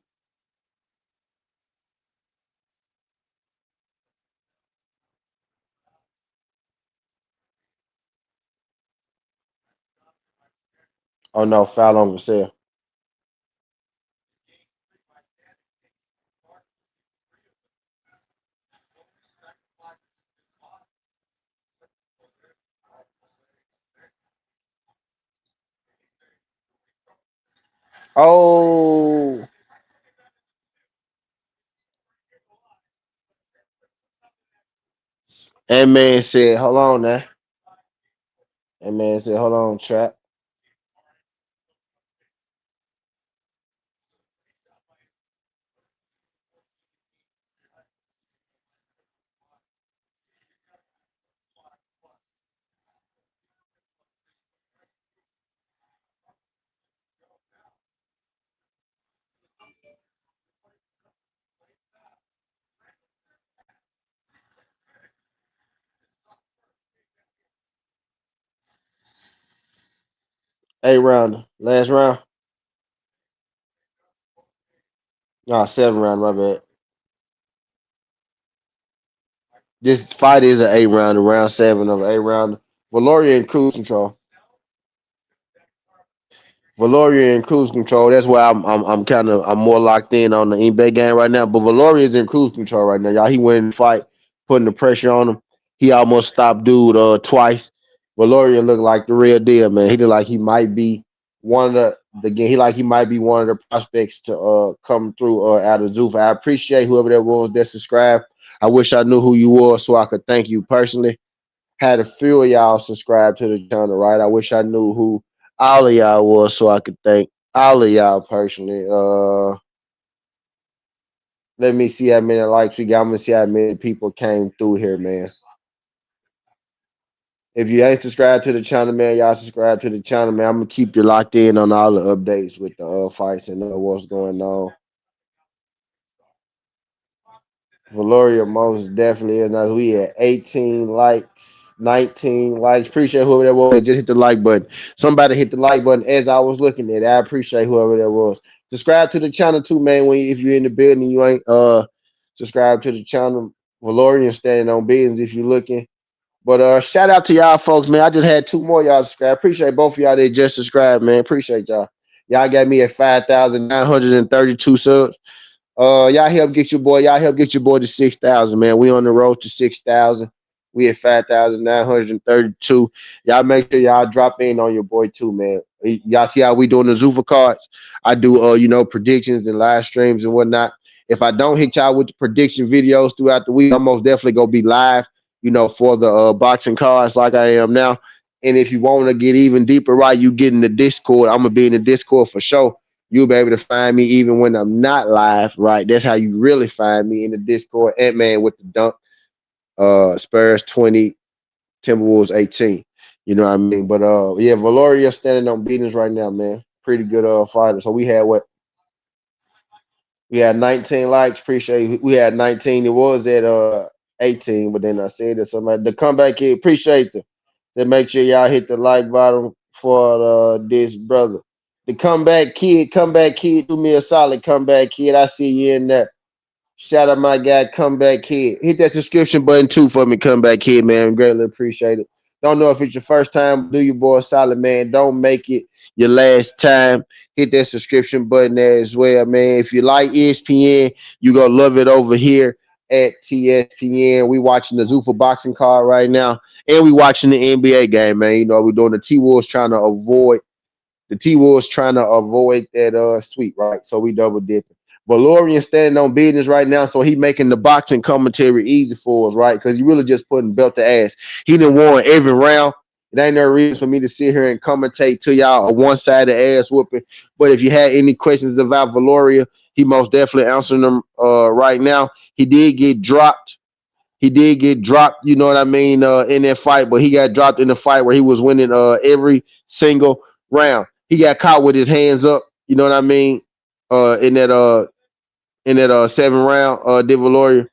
Oh no, foul on Vassell. Oh, that man said, "Hold on now." That man said, "Hold on, trap." Eight rounder, last round. No, seven round. My bad. This fight is an eight rounder, round seven of an eight rounder. Valoria in cruise control. Valoria in cruise control. That's why I'm kind of I'm more locked in on the NBA game right now. But Valoria is in cruise control right now, y'all. He went in the fight, putting the pressure on him. He almost stopped dude twice. Valoria looked like the real deal, man. He looked like he might be one of the game. He like he might be one of the prospects to come through out of Zufa. I appreciate whoever that was that subscribed. I wish I knew who you were so I could thank you personally. Had a few of y'all subscribe to the channel, right? I wish I knew who all of y'all was so I could thank all of y'all personally. Let me see how many likes we got. I'm gonna see how many people came through here, man. If you ain't subscribed to the channel, man, y'all subscribe to the channel, man. I'm gonna keep you locked in on all the updates with the fights and what's going on. Valoria most definitely is. Now we at 18 likes, 19 likes. Appreciate whoever that was. Just hit the like button. Somebody hit the like button as I was looking at it. I appreciate whoever that was. Subscribe to the channel too, man. If you're in the building, you ain't subscribe to the channel. Valorian standing on business if you're looking. But shout out to y'all folks, man. I just had two more y'all subscribe. Appreciate both of y'all that just subscribed, man. Appreciate y'all. Y'all got me at 5,932 subs. Y'all help get your boy to 6,000, man. We on the road to 6,000. We at 5,932. Y'all make sure y'all drop in on your boy too, man. Y'all see how we doing the Zufa cards? I do predictions and live streams and whatnot. If I don't hit y'all with the prediction videos throughout the week, I'm most definitely gonna be live, for the boxing cards like I am now. And if you want to get even deeper, right, you get in the Discord. I'm gonna be in the Discord for sure. You'll be able to find me even when I'm not live, right? That's how you really find me in the Discord. Ant-Man with the dunk. Spurs 20, Timberwolves 18. You know what I mean? But yeah, Valoria standing on business right now, man. Pretty good fighter. So we had what? We had 19 likes. Appreciate it. We had 19. It was at 18, but then I said that somebody the comeback kid. Appreciate the. Then make sure y'all hit the like button for this brother. The comeback kid, do me a solid comeback kid. I see you in there. Shout out my guy, comeback kid. Hit that subscription button too for me, comeback kid, man. Greatly appreciate it. Don't know if it's your first time, do your boy a solid, man. Don't make it your last time. hit that subscription button there as well, man. If you like ESPN, you gonna love it over here at TSPN. We watching the Zuffa boxing card right now, and we watching the NBA game, man. You know, we're doing the T-Wolves trying to avoid that sweep, right? So we double dipping. Valorian standing on business right now, so he making the boxing commentary easy for us, right? Because he really just putting belt to ass. He done won every round. It ain't no reason for me to sit here and commentate to y'all a one-sided ass whooping. But if you had any questions about Valoria, he most definitely answering them right now. He did get dropped. You know what I mean, in that fight, but he got dropped in the fight where he was winning every single round. He got caught with his hands up, you know what I mean, in that 7th round, did Valoria.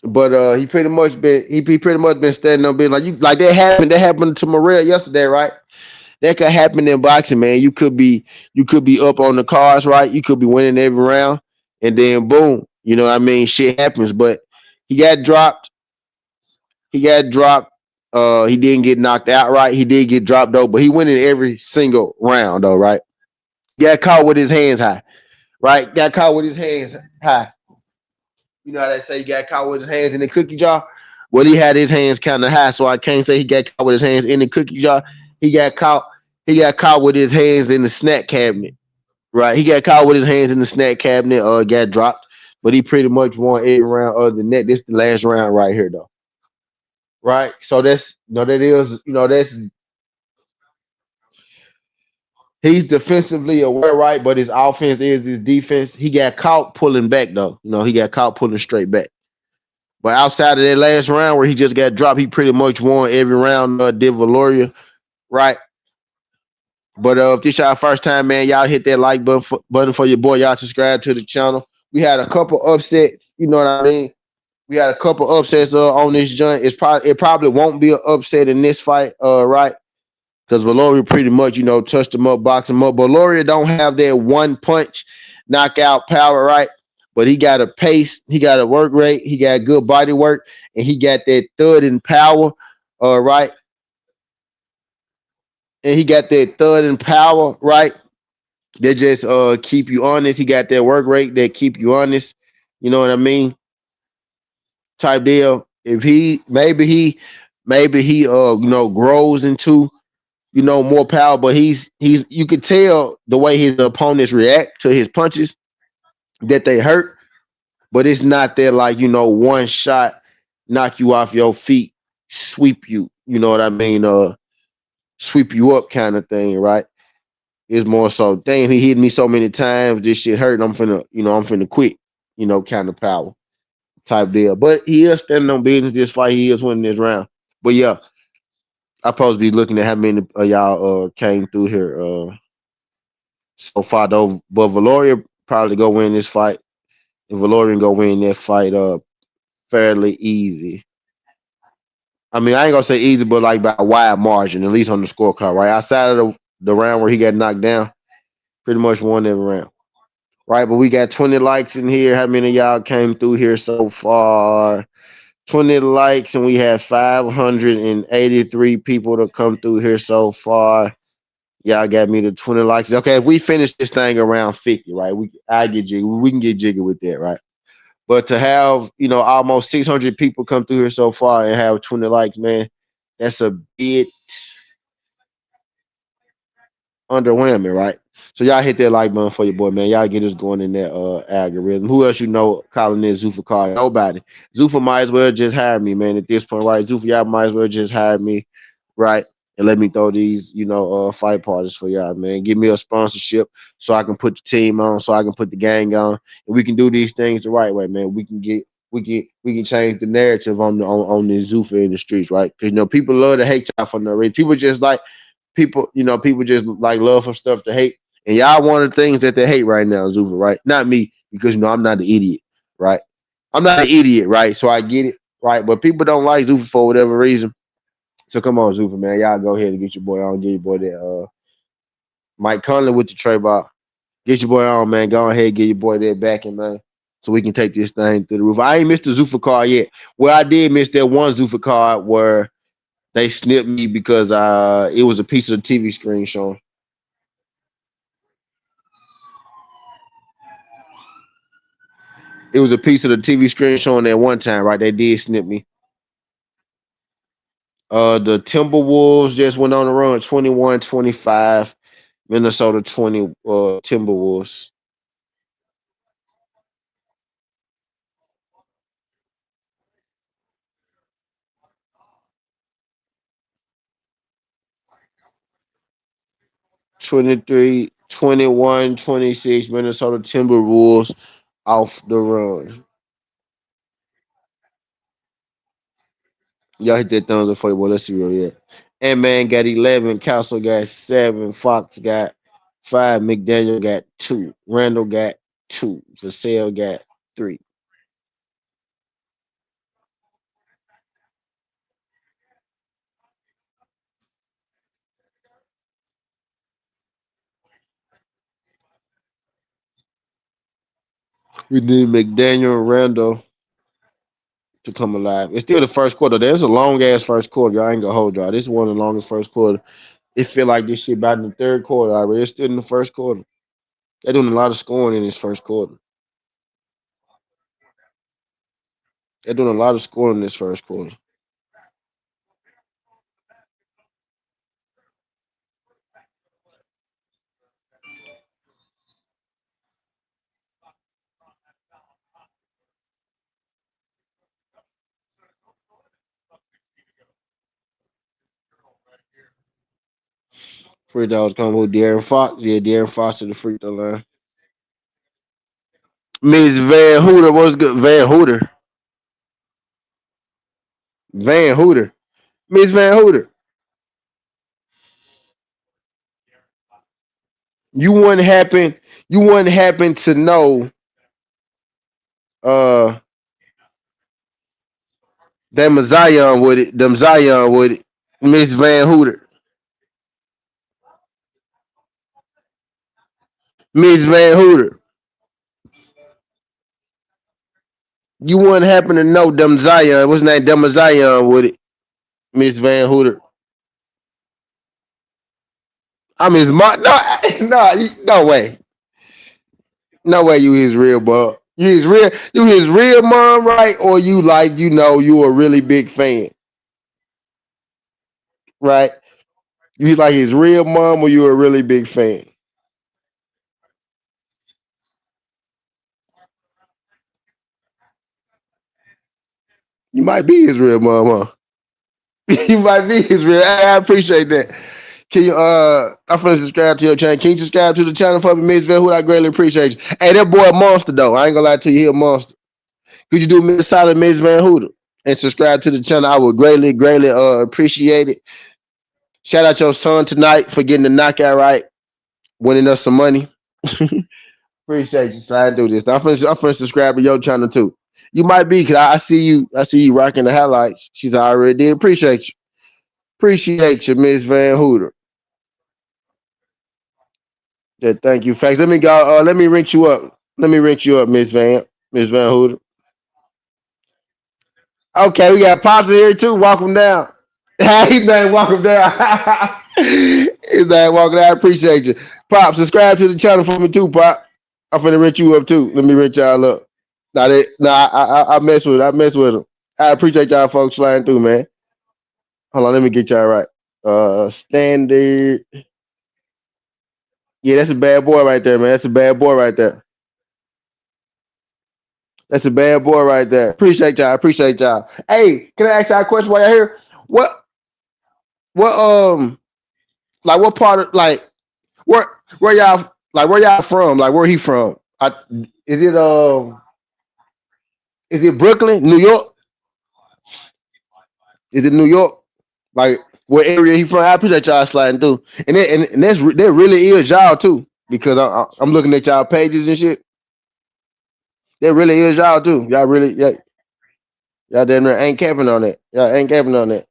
But he pretty much been standing on being like that happened to Morrell yesterday, right? That could happen in boxing, man. You could be up on the cards, right? You could be winning every round, and then boom, you know what I mean? Shit happens. But he got dropped. He got dropped. He didn't get knocked out, right? He did get dropped though, but he went in every single round though, right? Got caught with his hands high, right? Got caught with his hands high. You know how they say he got caught with his hands in the cookie jar? Well, he had his hands kind of high, so I can't say he got caught with his hands in the cookie jar. He got caught. He got caught with his hands in the snack cabinet, right? He got caught with his hands in the snack cabinet. Got dropped, but he pretty much won every round other than that. This is the last round right here, though, right? So that's he's defensively aware, right? But his offense is his defense. He got caught pulling back, though. He got caught pulling straight back. But outside of that last round where he just got dropped, he pretty much won every round. Did Valoria, right? But if this y'all first time, man, y'all hit that like button for your boy. Y'all subscribe to the channel. We had a couple upsets. You know what I mean? We had a couple upsets on this joint. It probably won't be an upset in this fight, right? Because Valoria pretty much, touched him up, boxed him up. Valoria don't have that one punch knockout power, right? But he got a pace, he got a work rate, he got good body work, and he got that thud and power, right? And he got that thud and power, right? They just keep you honest. He got that work rate that keep you honest. You know what I mean? Type deal. If maybe he grows into more power, but he's you could tell the way his opponents react to his punches that they hurt, but it's not that like one shot knock you off your feet, sweep you, you know what I mean, sweep you up kind of thing, right? It's more so, damn, he hit me so many times, this shit hurt, and I'm finna quit, kind of power type deal. But he is standing on business this fight, he is winning this round. But yeah, I supposed to be looking at how many of y'all came through here so far though. But Valoria probably go win this fight. And Valorian go win that fight fairly easy. I mean, I ain't gonna say easy, but like by a wide margin, at least on the scorecard, right? Outside of the round where he got knocked down, pretty much won every round. Right, but we got 20 likes in here. How many of y'all came through here so far? 20 likes, and we have 583 people to come through here so far. Y'all got me to 20 likes. Okay, if we finish this thing around 50, right? I get jiggy. We can get jiggy with that, right? But to have, almost 600 people come through here so far and have 20 likes, man, that's a bit underwhelming, right? So y'all hit that like button for your boy, man. Y'all get us going in that algorithm. Who else calling this Zufa card? Nobody. Zufa might as well just hire me, man. At this point, right? Zufa, y'all might as well just hire me, right? And let me throw these, fight parties for y'all, man. Give me a sponsorship so I can put the team on, so I can put the gang on, and we can do these things the right way, man. We can change the narrative on the Zufa in the streets, right? Because people love to hate y'all for no reason. People just like love for stuff to hate. And y'all one of the things that they hate right now, Zufa, right? Not me, because I'm not an idiot, right? I'm not an idiot, right? So I get it, right? But people don't like Zufa for whatever reason. So come on, Zufa, man. Y'all go ahead and get your boy on. Get your boy that Mike Conley with the tray ball. Get your boy on, man. Go ahead and get your boy that backing, man. So we can take this thing through the roof. I ain't missed the Zufa card yet. Well, I did miss that one Zufa card where they snipped me because it was a piece of the TV screen showing. It was a piece of the TV screen showing that one time, right? They did snip me. The Timberwolves just went on the run 21-25. Minnesota 20 Timberwolves. 23-21-26. Minnesota Timberwolves off the run. Y'all hit that thumbs up for you, boy. Let's see real yet. Ant-Man got 11. Castle got 7. Fox got 5. McDaniel got 2. Randall got 2. Vassell got 3. We need McDaniel and Randall to come alive. It's still the first quarter. There's a long ass first quarter. Y'all ain't gonna hold y'all. This is one of the longest first quarter. It feel like this shit about in the third quarter already. It's still in the first quarter. They're doing a lot of scoring in this first quarter. They're doing a lot of scoring in this first quarter. Free throws coming with De'Aaron Fox. Yeah, De'Aaron Fox to the free throw line. Miss Van Hooter, what's good? Van Hooter. Van Hooter. Miss Van Hooter. You wouldn't happen, you wouldn't happen to know uh them Zion with it. Them Zion with it. Miss Van Hooter. Miss Van Hooter. You wouldn't happen to know them Zion. What's his name? Them Zion with it. Miss Van Hooter. I'm his mom. No, no way. No way you his real mom. You his real mom, right? Or you like, you a really big fan, right? You like his real mom or you a really big fan? You might be his real mom, huh? You might be his real. I appreciate that. Can you I'm finna subscribe to your channel. Can you subscribe to the channel for me, Miss Van Hood? I greatly appreciate you. Hey, that boy a monster though. I ain't gonna lie to you, he a monster. Could you do me a solid, Miss Van Hood? And subscribe to the channel. I would greatly, greatly appreciate it. Shout out your son tonight for getting the knockout right, winning us some money. Appreciate you. So I do this. I'm finna subscribe to your channel too. You might be, cause I see you. I see you rocking the highlights. She's already did. Appreciate you. Appreciate you, Miss Van Hooter. Yeah, thank you. Facts. Let me go. Let me rinse you up. Let me rinse you up, Miss Van Hooter. Okay, we got Pops in here too. Walk him down. He's not walk him down. He's not walking down. I appreciate you. Pop, subscribe to the channel for me too, Pop. I'm finna rinse you up too. Let me rinse y'all up. I mess with it. I mess with him. I appreciate y'all folks flying through, man. Hold on, let me get y'all right. Standard. Yeah, that's a bad boy right there, man. That's a bad boy right there. That's a bad boy right there. Appreciate y'all. Appreciate y'all. Hey, can I ask y'all a question while y'all here? What what like what part of where y'all where y'all from? Like where he from? Is it is it Brooklyn, New York? Is it New York? Like what area he from? I appreciate y'all sliding through. And that really is y'all too. Because I'm looking at y'all pages and shit. That really is y'all too. Y'all damn near ain't capping on that. Y'all ain't capping on that.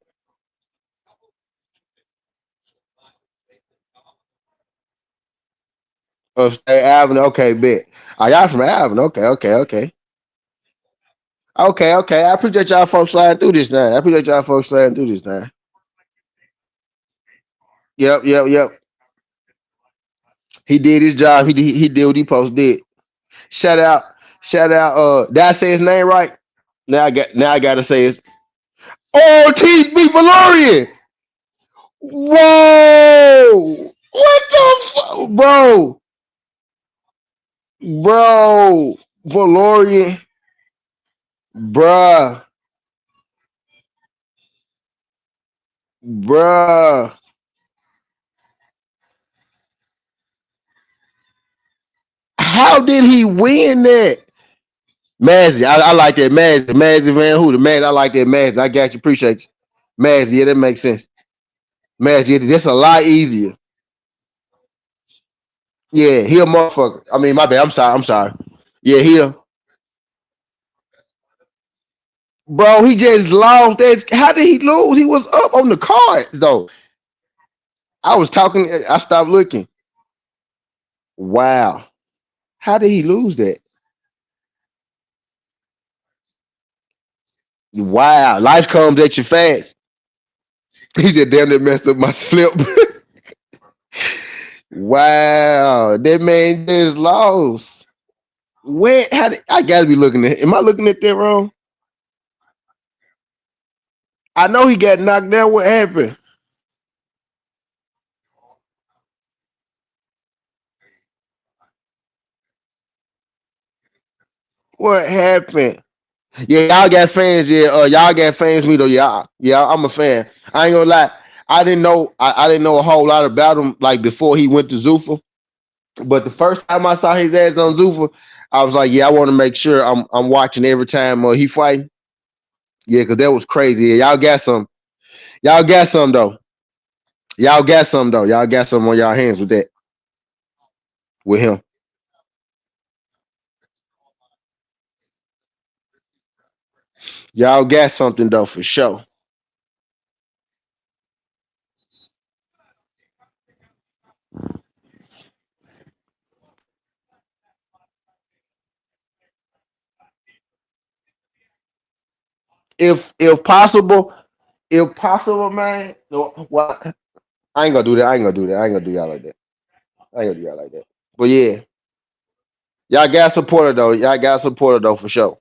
State Avenue. Okay, bet. Oh, y'all from Avenue. Okay, okay, okay. Okay, okay. I appreciate y'all folks sliding through this now. I appreciate y'all folks sliding through this now. Yep, yep, yep. He did his job. He did what he supposed to did. Shout out, Shout out. Did I say his name right? Now I gotta say his Ortiz beat Valorian. Whoa! What the fuck, bro, Valorian, bruh, bruh. How did he win that? Mazzy, I like that Mazzy Van Who the Mazzy, I like that Mazzy. I got you, appreciate you. Mazzy, yeah, that makes sense. Mazzy, that's a lot easier. Yeah, he a motherfucker. I mean, my bad. I'm sorry. Yeah, bro, he just lost. How did he lose? He was up on the cards though. I was talking. I stopped looking. Wow, how did he lose that? Wow, life comes at you fast. He just damn near messed up my slip. Wow, that man just lost. Where? How did I gotta be looking at? Am I looking at that wrong? I know he got knocked down. What happened? What happened? Yeah, y'all got fans. Yeah, y'all got fans. Me though. Yeah, I'm a fan. I ain't gonna lie. I didn't know a whole lot about him like before he went to Zufa. But the first time I saw his ass on Zufa, I was like, yeah, I want to make sure I'm watching every time he fighting. Yeah, because that was crazy. Yeah, y'all got some. Y'all got some though. Y'all got some though. Y'all got some on y'all hands with that with him. Y'all got something though for sure. If possible, man. No, what? I ain't gonna do that. I ain't gonna do that. I ain't gonna do y'all like that. I ain't gonna do y'all like that. But yeah, y'all got supporter though. Y'all got supporter though for sure.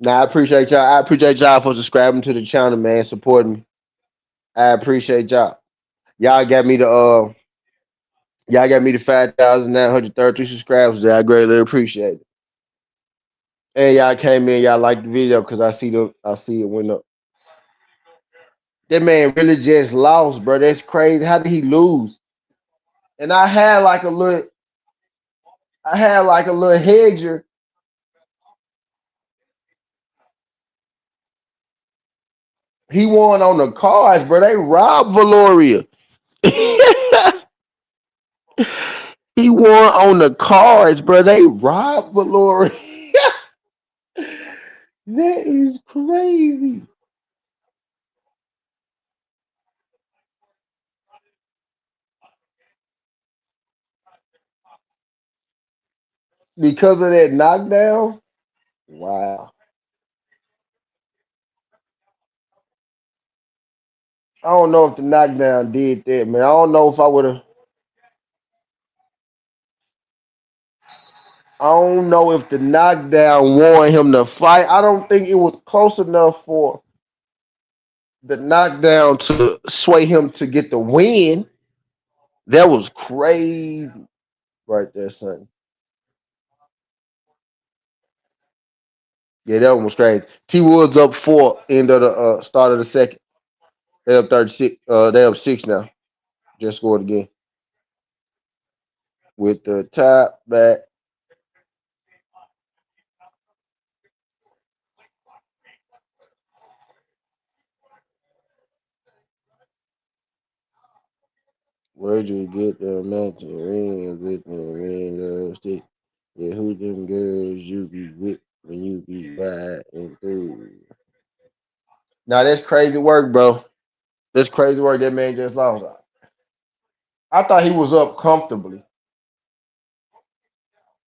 Now I appreciate y'all. I appreciate y'all for subscribing to the channel, man. Supporting me. I appreciate y'all. Y'all got me the y'all got me the 5,933 subscribers. That I greatly appreciate it. And y'all came in, y'all liked the video because I see it went up. That man really just lost, bro. That's crazy. How did he lose? And I had like a little hedger. He won on the cards, bro. They robbed Valoria. He won on the cards, bro. They robbed Valoria. That is crazy. Because of that knockdown? Wow. I don't know if the knockdown did that, man. I don't know if I would have. I don't know if the knockdown won him the fight. I don't think it was close enough for the knockdown to sway him to get the win. That was crazy right there, son. Yeah, that one was crazy. T Woods up four, end of the start of the second. They up 36. They up six now. Just scored again with the top back. Where'd you get the matching ring with the ring of stick? Yeah, who them girls you be with when you be riding through? Now that's crazy work, bro. That's crazy work that man just lost. I thought he was up comfortably.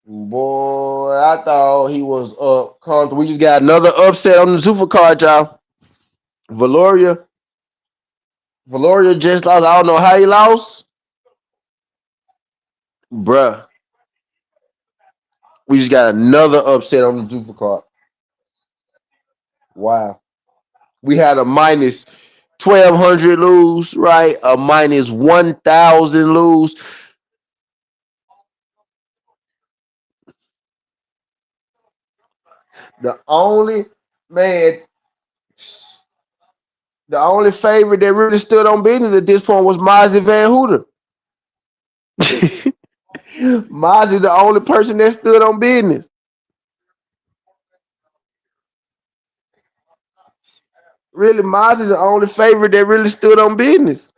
Boy, I thought he was up comfortable. We just got another upset on the Zufa card, y'all. Valoria, Valoria just lost. I don't know how he lost, bruh. We just got another upset on the Zuffa card. Wow. We had a minus 1,200 lose, right? A minus 1,000 lose. The only man, the only favorite that really stood on business at this point was Mozzie Van Hooter. Mozzie, the only person that stood on business. Really, Mozzie, the only favorite that really stood on business.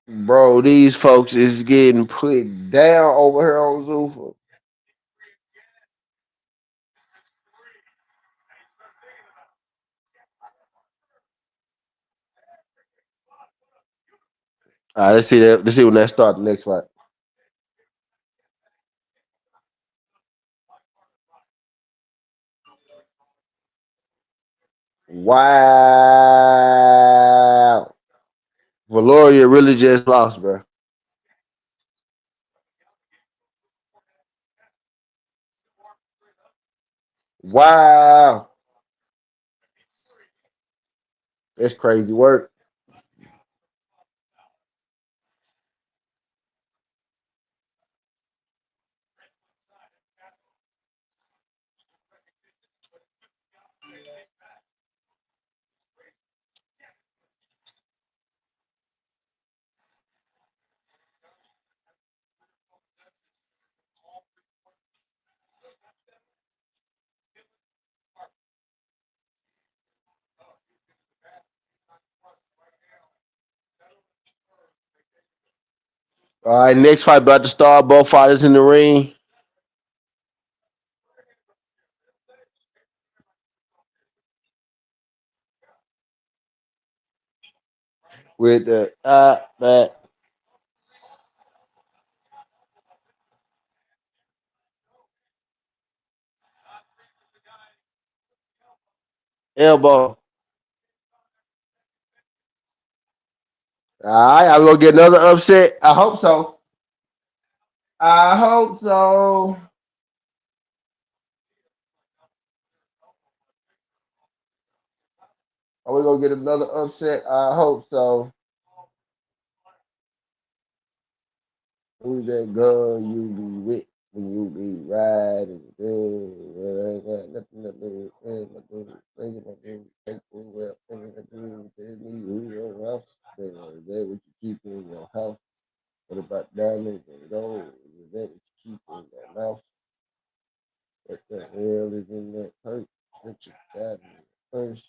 Bro, these folks is getting put down over here on Zufa. All right, let's see that. Let's see when that starts the next fight. Wow. Valoria really just lost, bro. Wow. That's crazy work. All right, next fight about to start. Both fighters in the ring with the that elbow. All right, I'm gonna get another upset. I hope so. I hope so. Are we gonna get another upset? I hope so. Who's that girl you be with when you be riding? Nothing to do with my dude. Thinking my dude. Thinking well. Thinking my dude. Tell me who your house. Is that what you keep in your house? What about diamonds and gold? Is that what you keep in your mouth? What the hell is in that purse? What you got in your purse?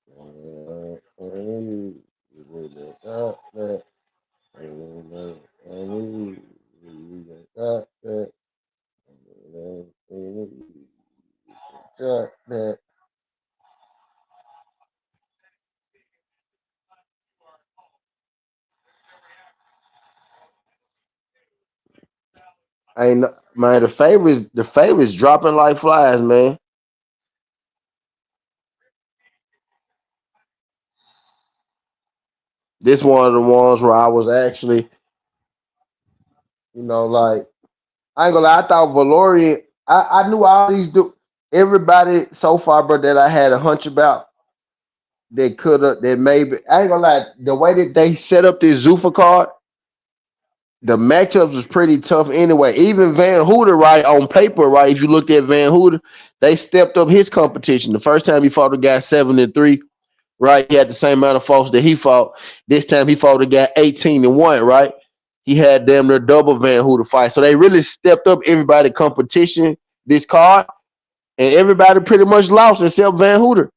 You really got that. You got that. Got that. Ain't man, the favorites dropping like flies, man. This one of the ones where I was actually, like I ain't gonna lie, I thought Valorian. I knew all these everybody so far, bro, that I had a hunch about that could have that maybe I ain't gonna lie, the way that they set up this Zufa card, the matchups was pretty tough anyway. Even Van Hooter, right, on paper, right, if you looked at Van Hooter, they stepped up his competition. The first time he fought a guy 7-3, right? He had the same amount of fights that he fought. This time he fought a guy 18-1, right? He had damn near double Van Hooter fight. So they really stepped up everybody competition this card, and everybody pretty much lost except Van Hooter.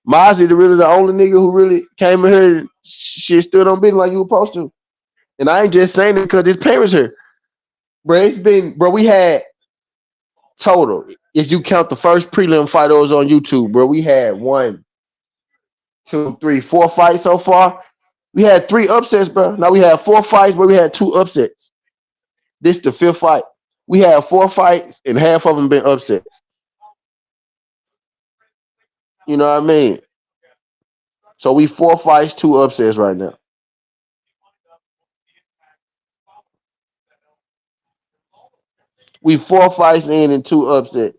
Mosley, really the only nigga who really came in here and shit stood on beating like you were supposed to. And I ain't just saying it because his parents here. Bro, we had total, if you count the first prelim fight that was on YouTube, bro, we had 1, 2, 3, 4 fights so far. We had 3 upsets, bro. Now we had 4 fights, but we had 2 upsets. This the 5th fight. We had 4 fights, and half of them been upsets. You know what I mean? So we 4 fights, 2 upsets right now. We 4 fights in and 2 upsets.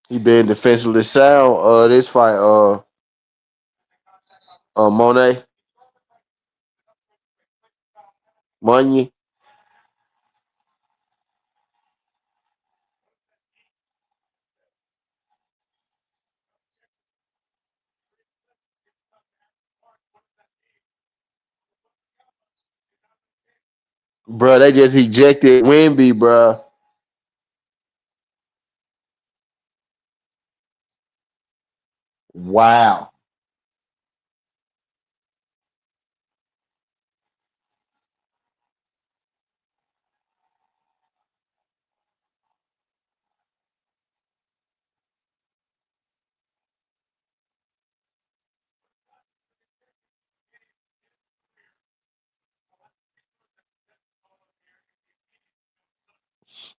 He been defensively sound. This fight, Monet, Money. Bro, they just ejected Wimby, bro. Wow.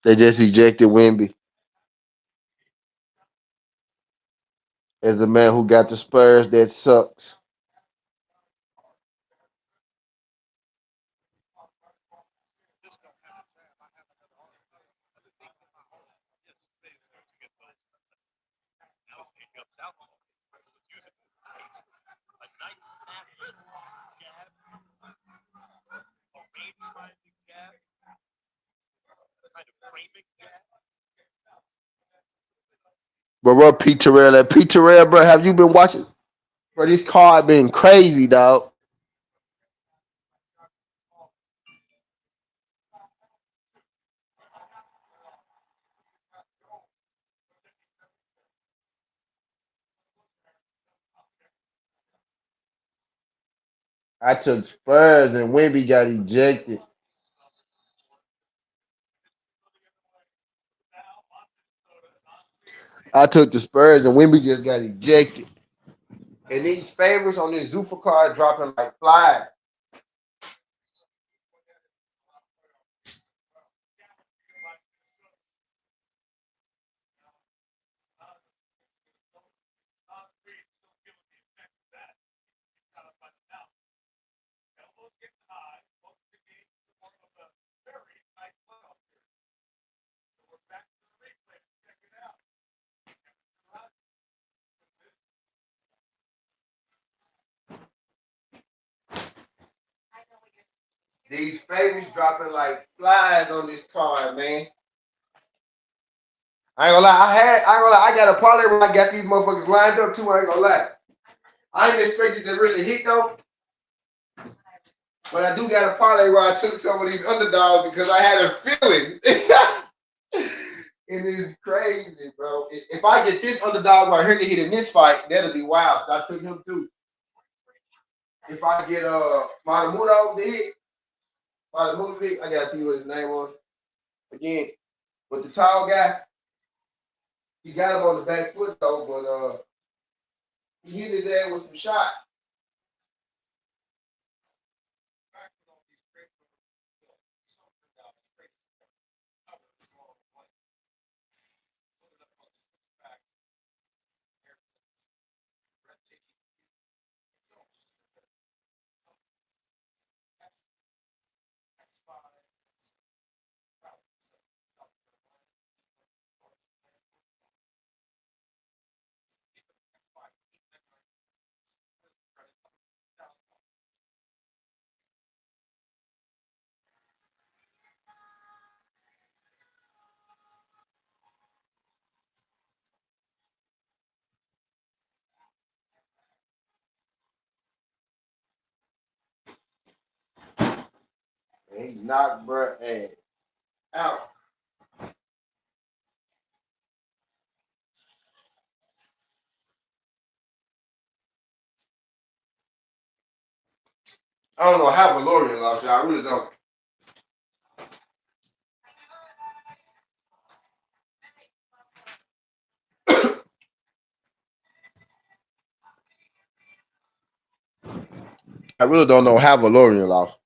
They just ejected Wimby as a man who got the Spurs. That sucks. But bro, Pete Terrell, bro, have you been watching? Bro, this card been crazy, dog. I took Spurs and Wimby got ejected. I took the Spurs and Wimby just got ejected. And these favorites on this Zufa card dropping like flies. These favorites dropping like flies on this card, man. I ain't gonna lie. I got a parlay where I got these motherfuckers lined up too. I ain't gonna lie. I ain't expected to really hit though, but I do got a parlay where I took some of these underdogs because I had a feeling. It is crazy, bro. If I get this underdog right here to hit in this fight, that'll be wild. I took him too. If I get Matamudo to hit, Matamudo, I gotta see what his name was again. But the tall guy, he got him on the back foot though, but he hit his ass with some shots. And he knocked bro ass out. I don't know how Valorian lost, y'all. I really don't. I really don't know how Valorian lost.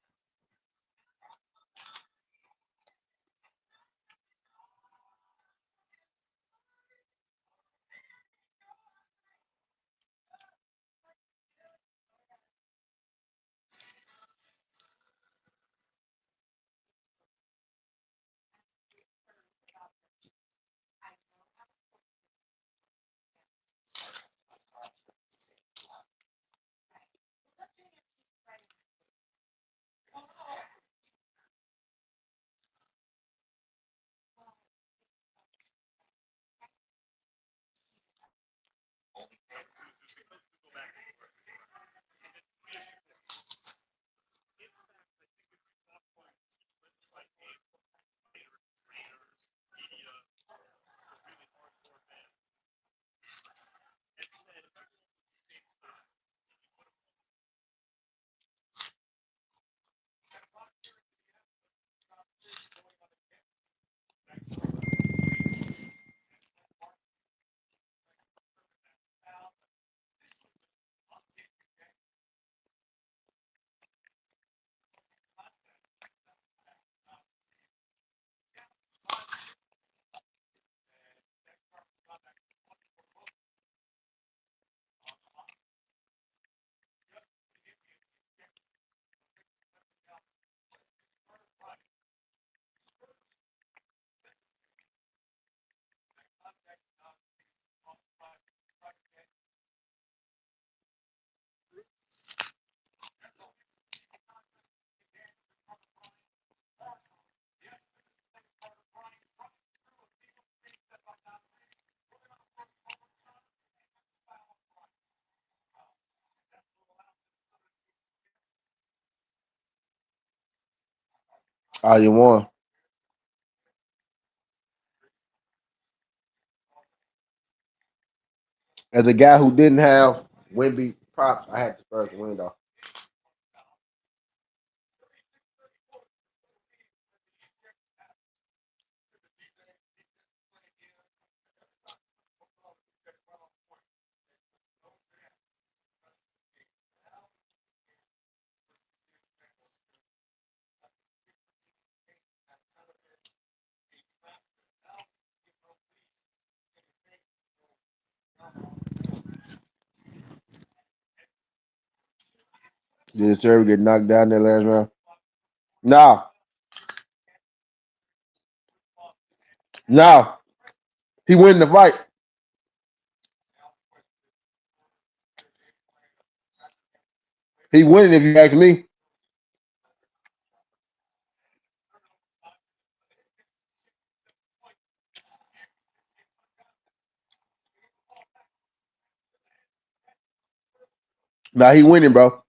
Oh, you won. As a guy who didn't have Wimby props, I had the Spurs to win though. Did the server get knocked down that last round? No, no. He win the fight. He winning if you ask me. Nah, he winning, bro.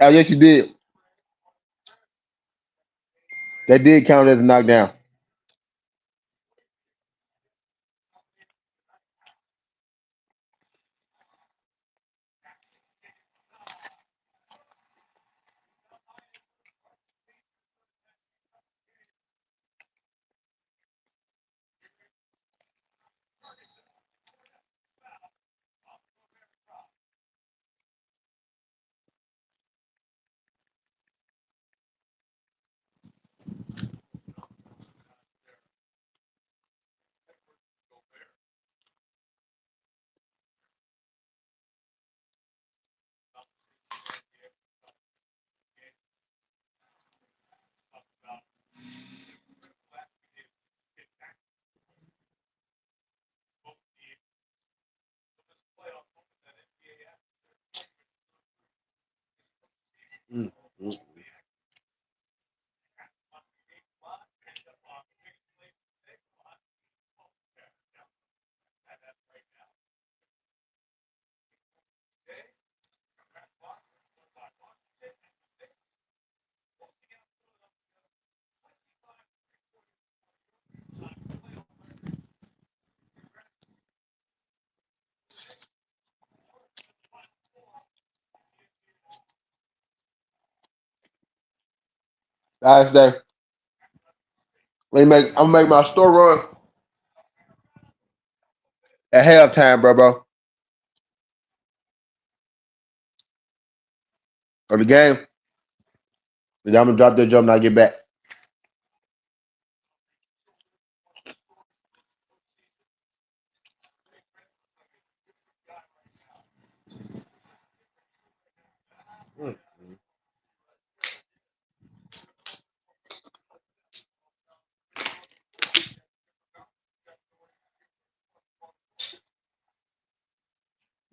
Oh, yes, you did. That did count as a knockdown. I say, I'm gonna make my store run at halftime, bro. Of the game. Then I'm gonna drop that jump and I get back. Mm.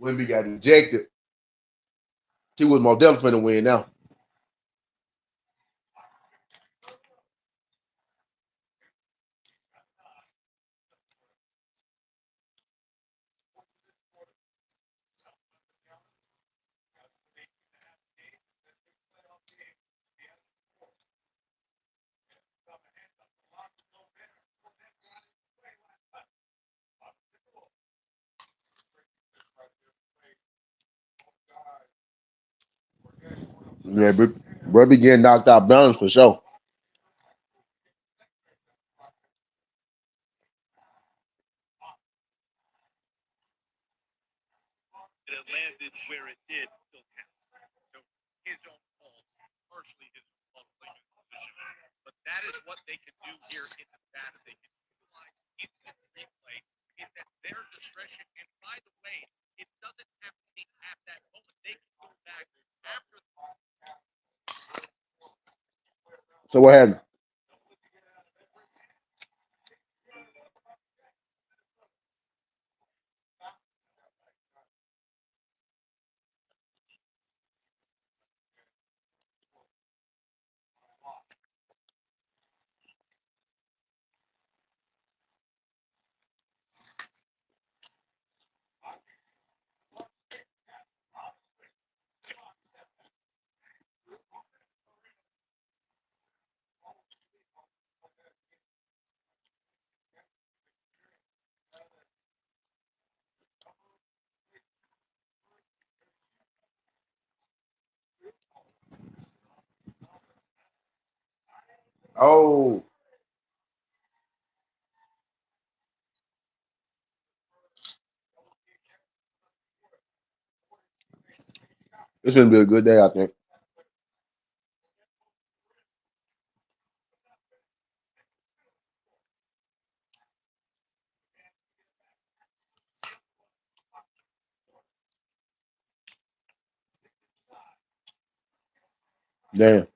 Wimby got ejected. He was more definitely finna win now. Yeah, bro be getting knocked out balance for sure. So what happened? Oh, it's gonna be a good day, I think. Damn.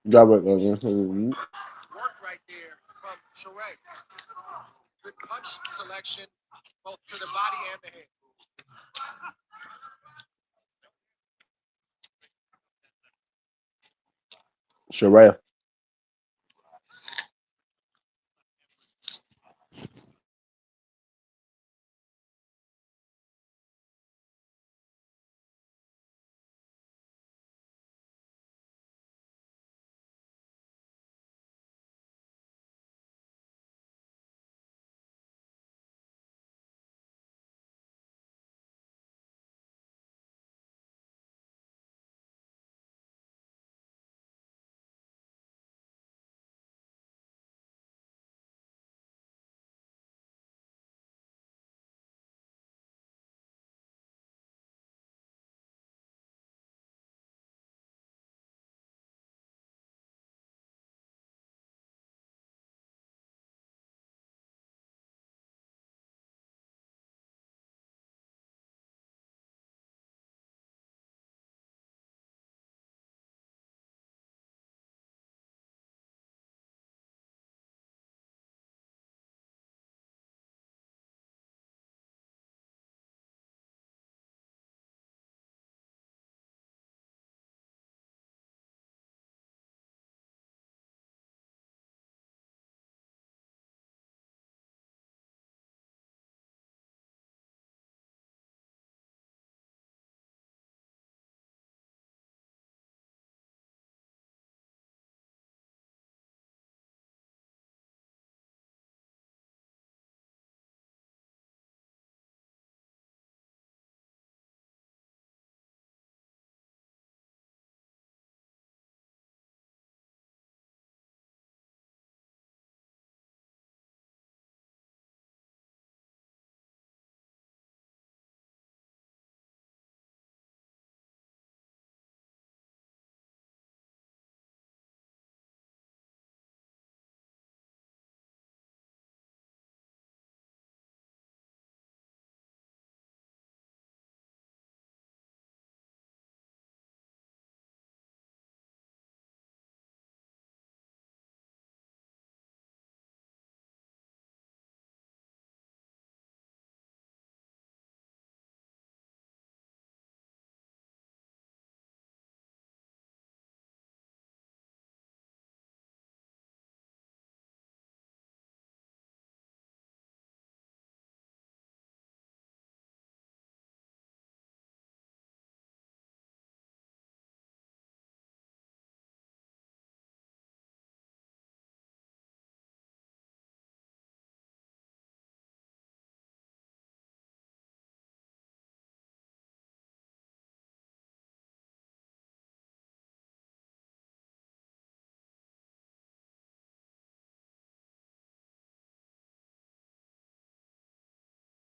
Drop it. Sherhii.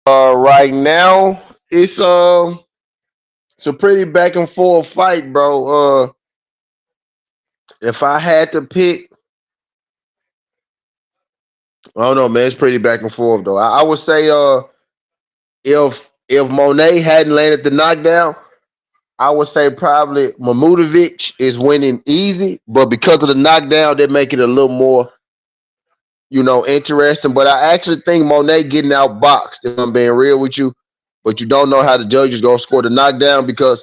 Right now it's a pretty back and forth fight, bro. If I had to pick, I don't know, man. It's pretty back and forth though. I would say if Monet hadn't landed the knockdown, I would say probably Mmudik is winning easy, but because of the knockdown, they make it a little more, interesting. But I actually think Monet getting outboxed, if I'm being real with you. But you don't know how the judges gonna score the knockdown because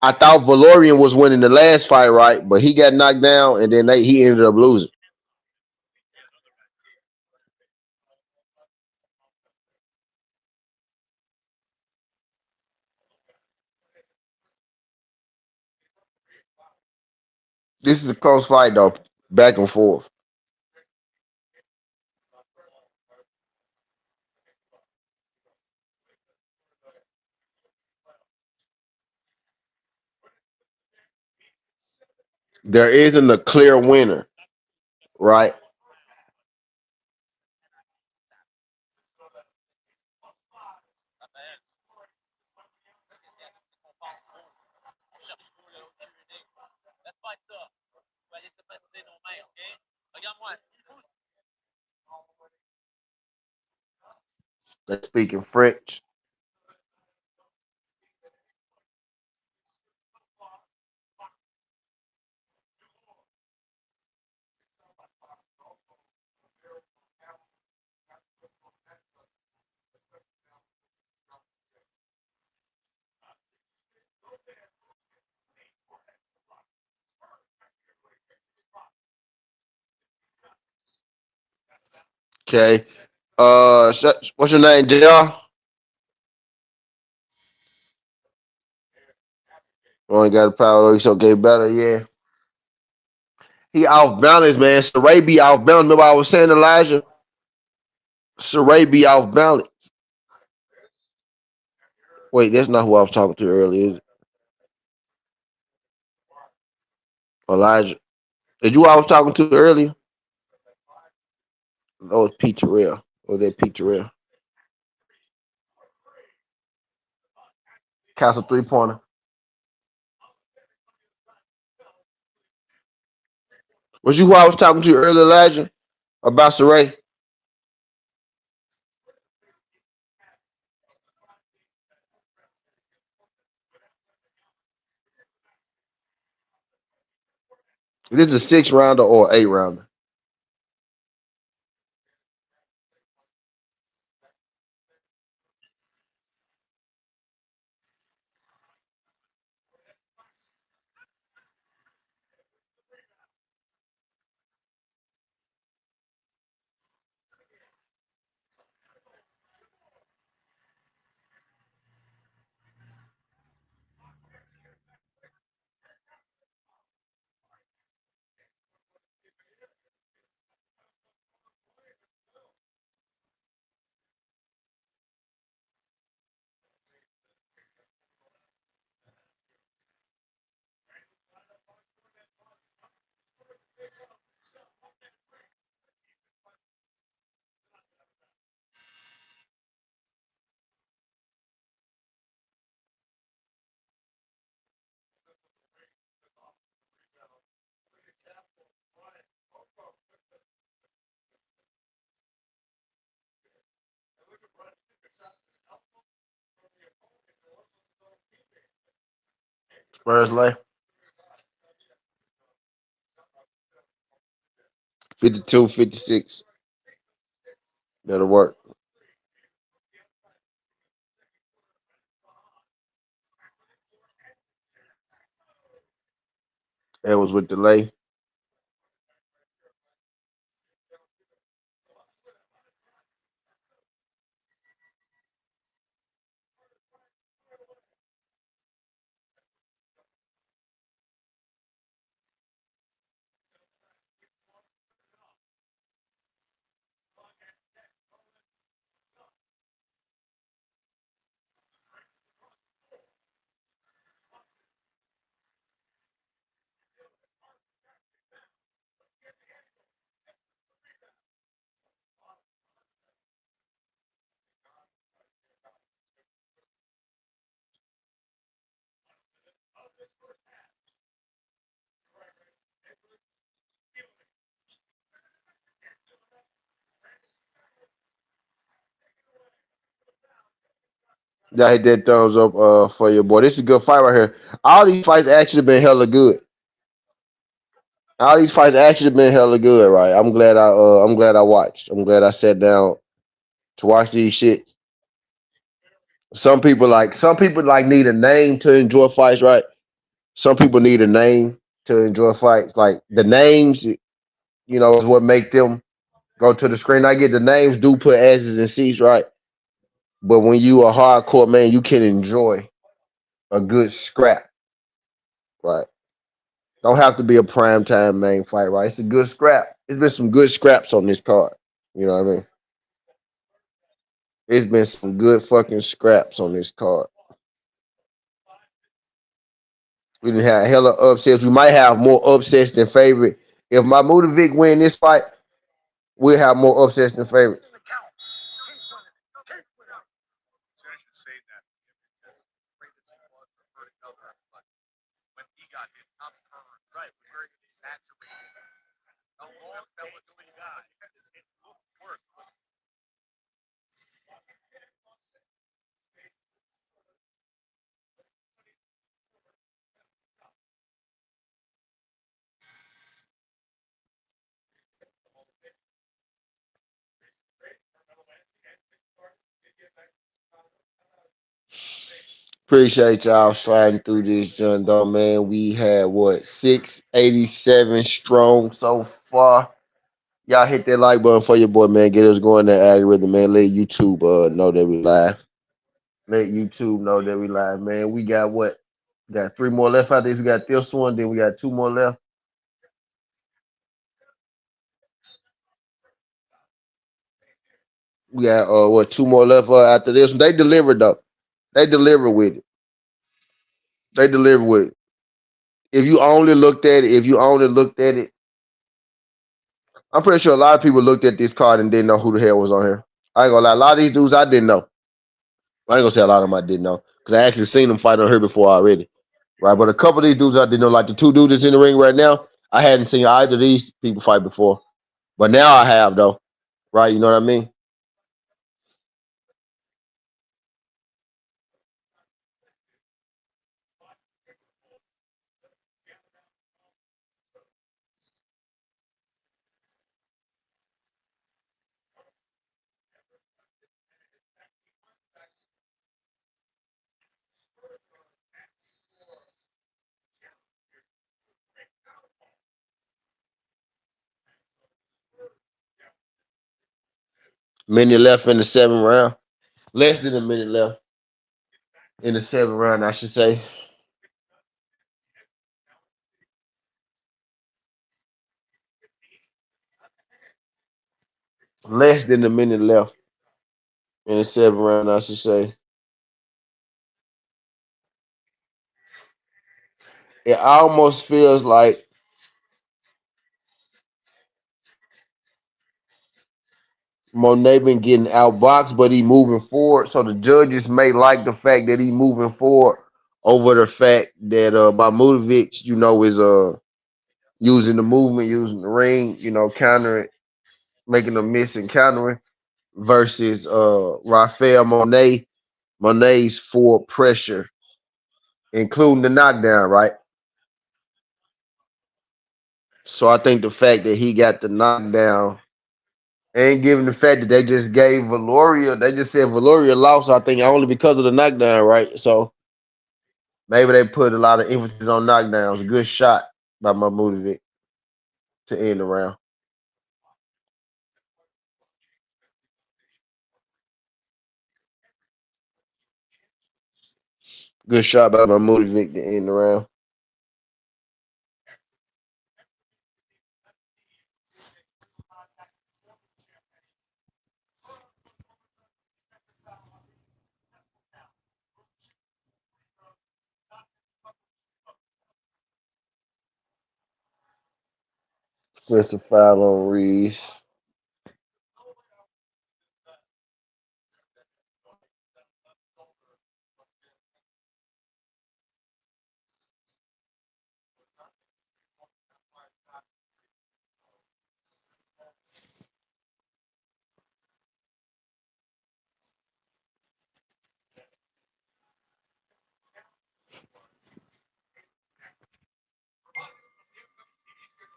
I thought Valorian was winning the last fight, right? But he got knocked down and then he ended up losing. This is a close fight though, back and forth. There isn't a clear winner, right? They're speaking French. Okay. What's your name, JR? Only got a power. He's okay, better. Yeah. He off balance, man. Sherhii be off balance. Remember I was saying, Elijah? Sherhii be off balance. Wait, that's not who I was talking to earlier, is it? Elijah. Did you I was talking to earlier? Oh, it's Pete Terrell. Or that Pete Terrell. Castle 3-pointer. Was you who I was talking to earlier, Elijah? About Sherhii? Is this a 6 rounder or 8 rounder? Spurs lay. 52, 56. That'll work. That was with delay. Yeah, hit that thumbs up for your boy. This is a good fight right here. All these fights actually been hella good. All these fights actually been hella good, right? I'm glad I watched. I'm glad I sat down to watch these shit. Some people like need a name to enjoy fights, right? Some people need a name to enjoy fights. Like the names, is what make them go to the screen. I get the names do put asses in seats, right? But when you a hardcore man, you can enjoy a good scrap, right? Don't have to be a prime time main fight, right? It's a good scrap. It's been some good scraps on this card. You know what I mean? It's been some good fucking scraps on this card. We didn't have hella upsets. We might have more upsets than favorite. If my Mmudik win this fight, we'll have more upsets than favorite. Appreciate y'all sliding through this, John Doe, man. We had what 687 strong so far. Y'all hit that like button for your boy, man. Get us going that algorithm, man. Let YouTube know that we live. Let YouTube know that we live, man. We got what? Got three more left out there. We got this one, then we got two more left. We got what two more left after this one. They delivered though. They delivered with it. They delivered with it. If you only looked at it, I'm pretty sure a lot of people looked at this card and didn't know who the hell was on here. I ain't gonna lie, a lot of these dudes I didn't know. I ain't gonna say a lot of them I didn't know because I actually seen them fight on here before already. Right, but a couple of these dudes I didn't know, like the two dudes that's in the ring right now, I hadn't seen either of these people fight before. But now I have though. Right, you know what I mean? Minute left in the seventh round. Less than a minute left in the seventh round, I should say. Less than a minute left in the seventh round, I should say. It almost feels like Monet been getting outboxed, but he moving forward. So the judges may like the fact that he moving forward over the fact that Mmudik, is using the movement, using the ring, countering, making a miss and countering versus Rafael Monet. Monet's full pressure, including the knockdown, right? So I think the fact that he got the knockdown and given the fact that they just gave Valoria, they just said Valoria lost, I think only because of the knockdown, right? So maybe they put a lot of emphasis on knockdowns. Good shot by Mmudik to end the round. Good shot by Mmudik to end the round. Just a foul on Reese.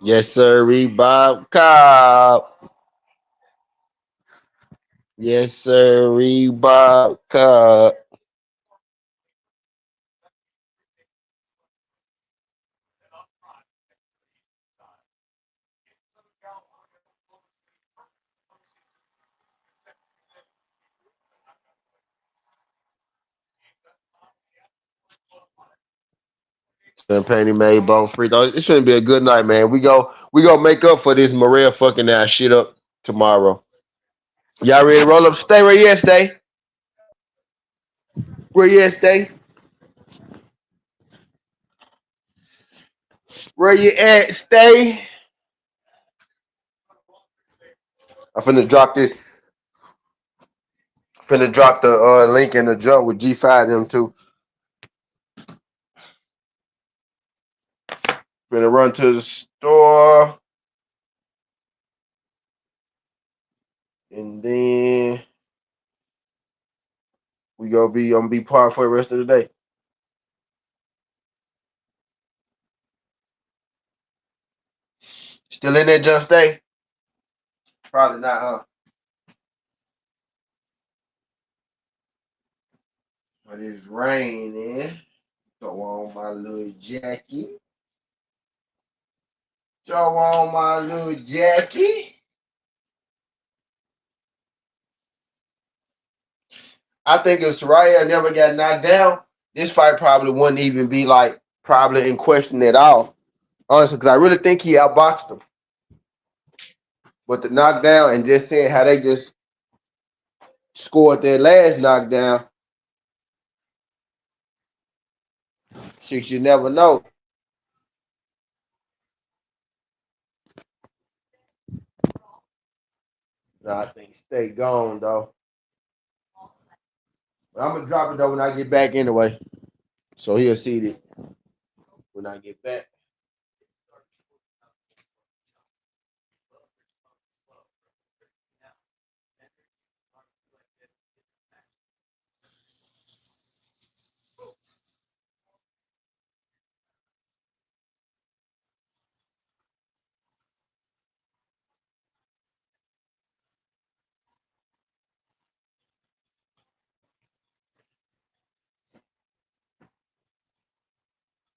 Yes, sir, Bob Cobb. Yes, sir, Bob Cobb. Champagne made bone free throw. It's gonna be a good night, man. We go make up for this Maria fucking that shit up tomorrow. Y'all ready to roll up? Stay where you at, stay. Where you at, stay? Where you at, stay? I'm finna drop this. Finna drop the link in the jump with G5 them too. Finna run to the store. And then I'm gonna be part for the rest of the day. Still in there, just stay? Probably not, huh? But it's raining. Throw on my little jacket. Throw on my little jacket. I think if Sherhii never got knocked down, this fight probably wouldn't even be like probably in question at all. Honestly, because I really think he outboxed him. But the knockdown and just seeing how they just scored their last knockdown, shit, you never know. No, I think stay gone though. But I'm gonna drop it though when I get back anyway. So he'll see it when I get back.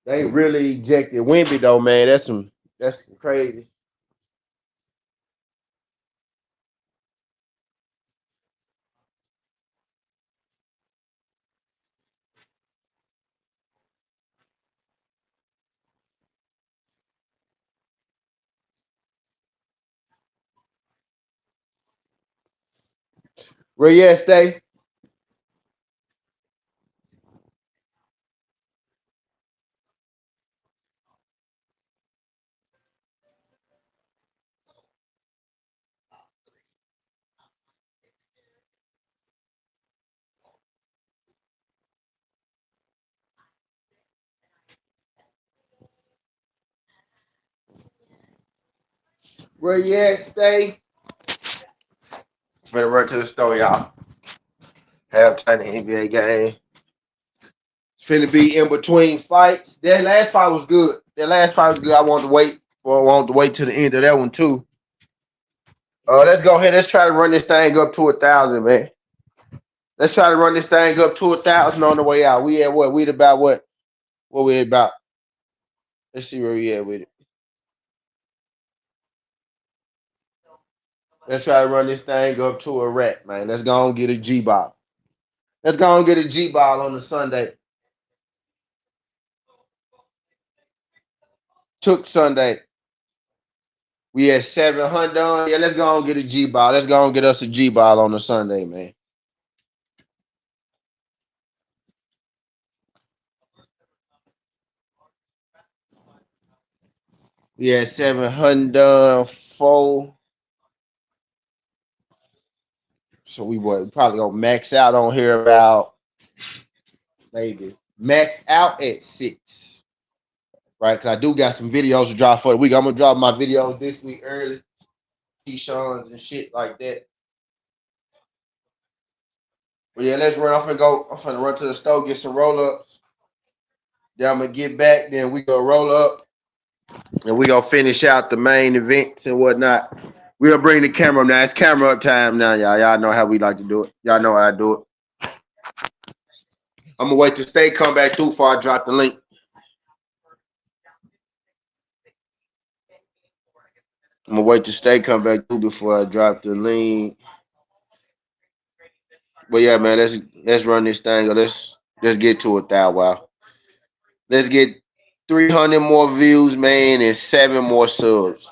They really ejected Wimby though, man. That's some crazy. Where you at, stay? Where you at, stay? Finna run to the store, y'all. Halftime the NBA game. It's finna be in between fights. That last fight was good. That last fight was good. I want to wait. Well, I want to wait to the end of that one too. Let's go ahead. Let's try to run this thing up to 1,000, man. Let's try to run this thing up to 1,000 on the way out. We at what? We at about what? What we at about? Let's see where we at with it. Let's try to run this thing up to a rack, man. Let's go and get a G ball. Let's go and get a G ball on the Sunday. Took Sunday. We at 700. Yeah, let's go and get a G ball. Let's go and get us a G ball on the Sunday, man. We at 704. So we probably gonna max out on here about maybe max out at 6. Right? Because I do got some videos to drop for the week. I'm gonna drop my videos this week early. T-Shawns and shit like that. But yeah, let's run. I'm finna run to the store, get some roll-ups. Then I'm gonna get back. Then we gonna roll up. And we gonna finish out the main events and whatnot. We'll bring the camera up now. It's camera up time now, y'all. Y'all know how we like to do it. Y'all know how I do it. I'm gonna wait till Stay come back through before I drop the link. I'm gonna wait till Stay come back through before I drop the link. But yeah, man, let's run this thing. Let's get to it that while. Let's get 300 more views, man, and 7 more subs.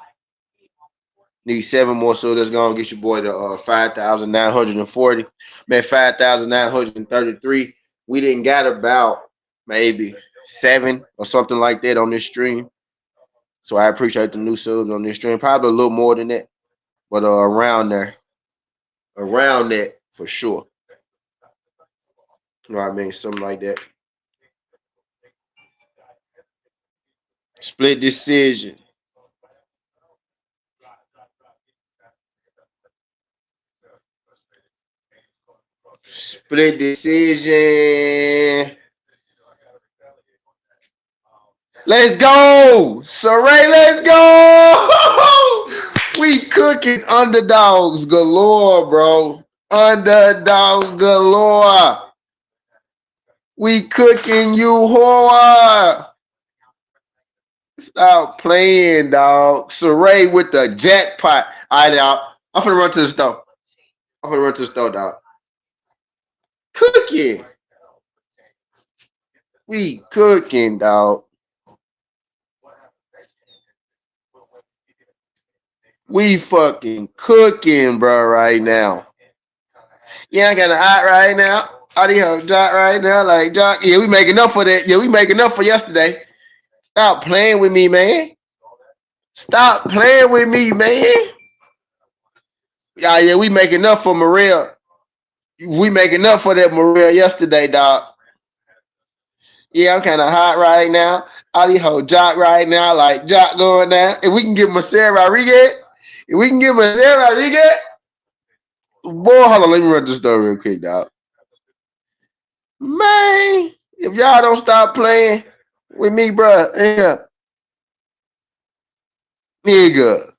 Need 7 more subs. Let's go and get your boy to 5,940. Man, 5,933. We didn't got about maybe 7 or something like that on this stream. So I appreciate the new subs on this stream. Probably a little more than that, but around there, around that for sure. You know what I mean? Something like that. Split decision. Split decision. Let's go, Sherhii. Let's go. We cooking underdogs galore, bro. Underdog galore. We cooking you whore. Stop playing, dog. Sherhii with the jackpot. All right, dog. I'm finna run to the store. Dog. Cooking. We cooking, dog. We fucking cooking, bro, right now. Yeah, I got a hot right now. Audio Jock right now. Like, Jock, yeah, we making up for that. Yeah, we making up for yesterday. Stop playing with me, man. Stop playing with me, man. Yeah, we making up for Maria. We making up for that Maria yesterday, dog. Yeah, I'm kind of hot right now. Audio Jock right now. Like, Jock going down. If we can get Marcel Rodriguez, boy, hold on, let me run this story real quick, dog. Man, if y'all don't stop playing with me, bro, yeah, nigga.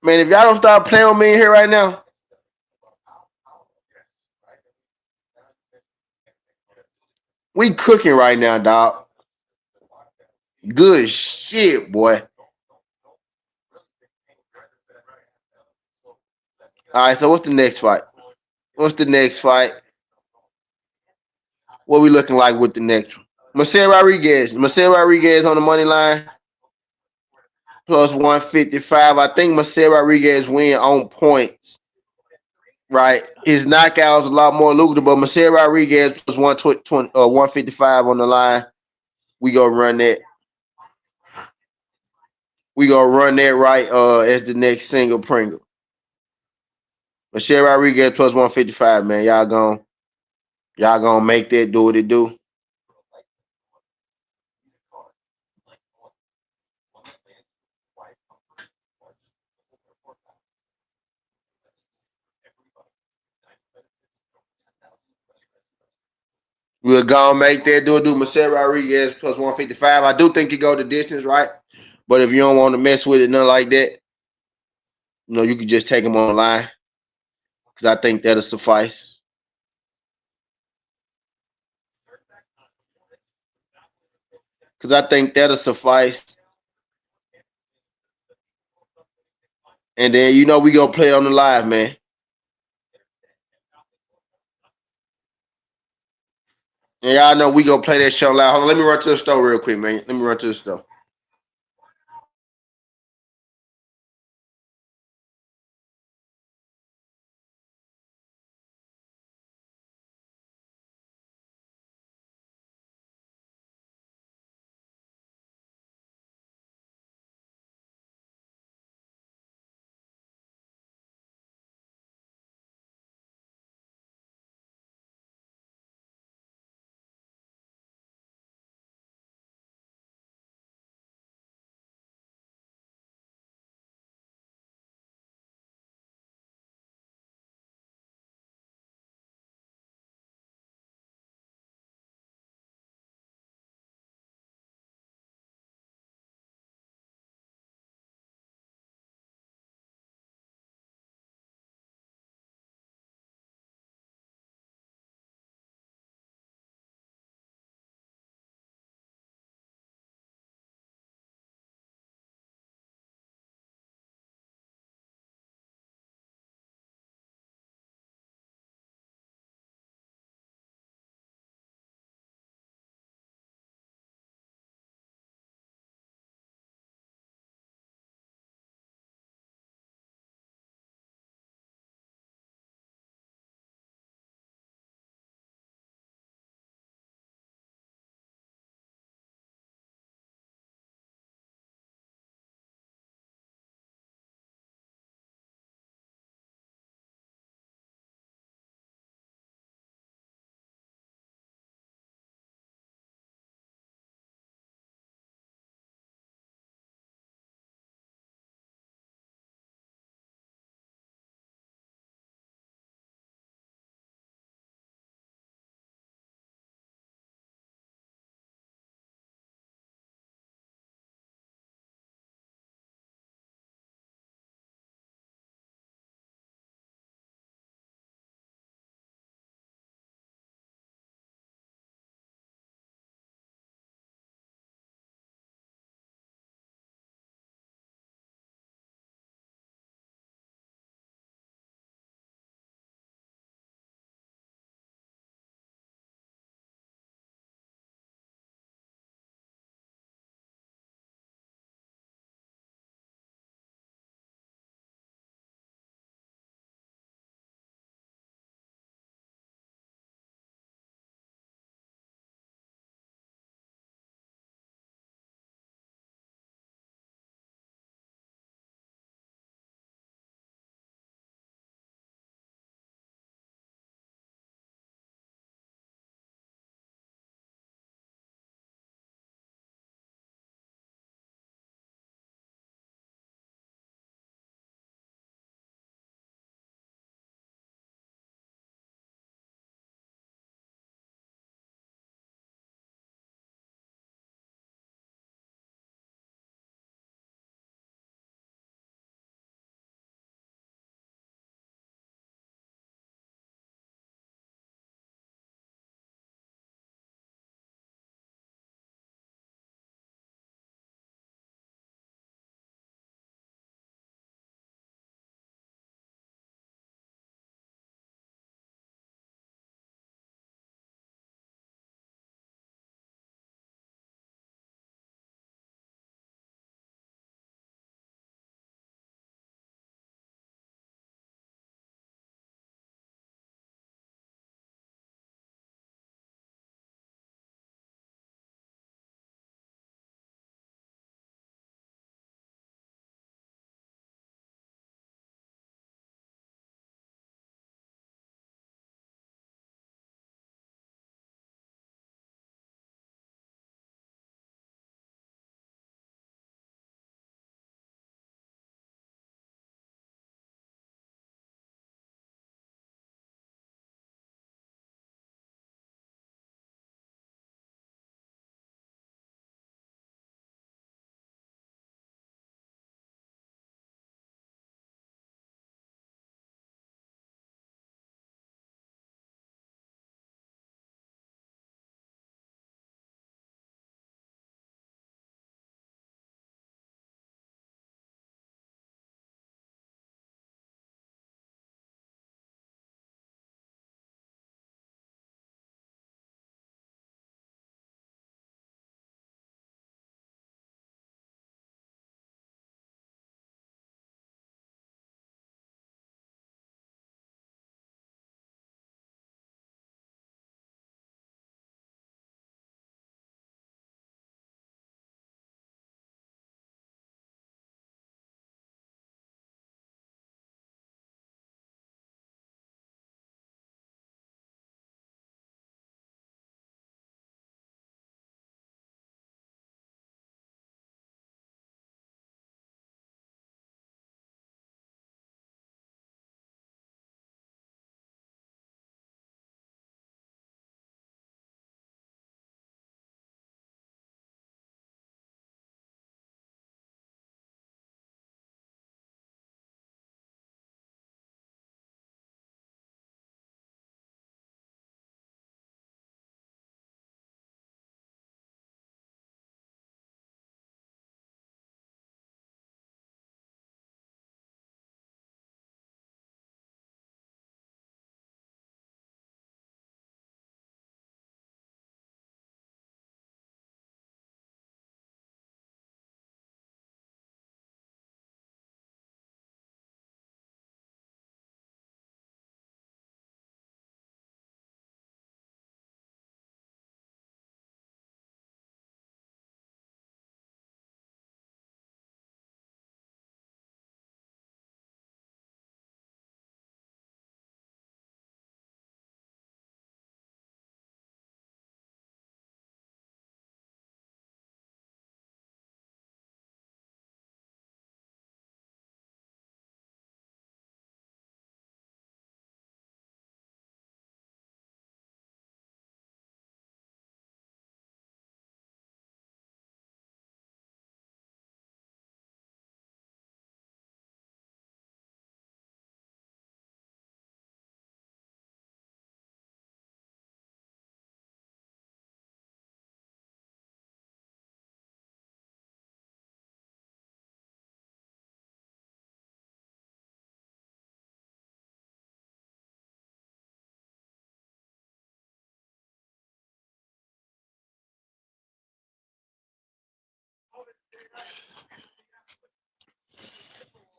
Man, if y'all don't stop playing with me in here right now, we cooking right now, dog. Good shit, boy. All right, so what's the next fight? What we looking like with the next one? Marcel Rodriguez on the money line plus 155. I think Marcel Rodriguez win on points. Right, his knockout's a lot more lucrative, but Marcel Rodriguez plus 155 on the line. We gonna run that. Right as the next single Pringle. Marcel Rodriguez plus 155, man. Y'all gonna make that do what it do. We're gonna make that do Marcel Rodriguez plus 155. I do think he go the distance, right? But if you don't want to mess with it, nothing like that, you can just take him on the line. Because I think that'll suffice. And then we gonna play it on the live, man. And y'all know we gonna play that show live. Hold on, let me run to the store real quick, man. Let me run to the store.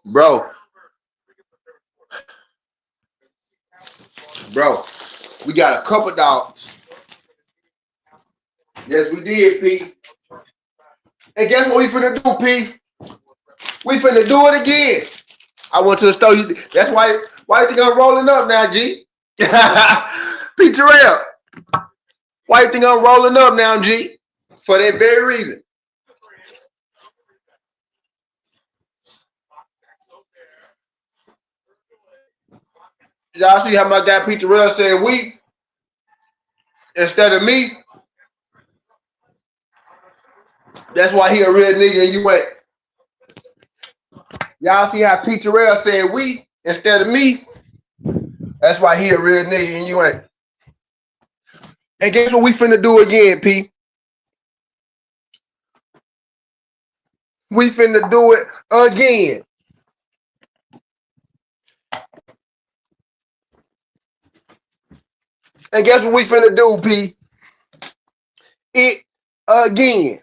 Bro, bro, we got a couple dogs. Yes, we did, P. And guess what we finna do, P? We finna do it again. I went to the store. That's why you think I'm rolling up now, G? P. Terrell, why you think I'm rolling up now, G? For that very reason. Y'all see how my guy P. Terrell said we instead of me? That's why he a real nigga and you ain't. Y'all see how P. Terrell said we instead of me? That's why he a real nigga and you ain't. And guess what we finna do again, P? We finna do it again. And guess what we finna do, P? It again.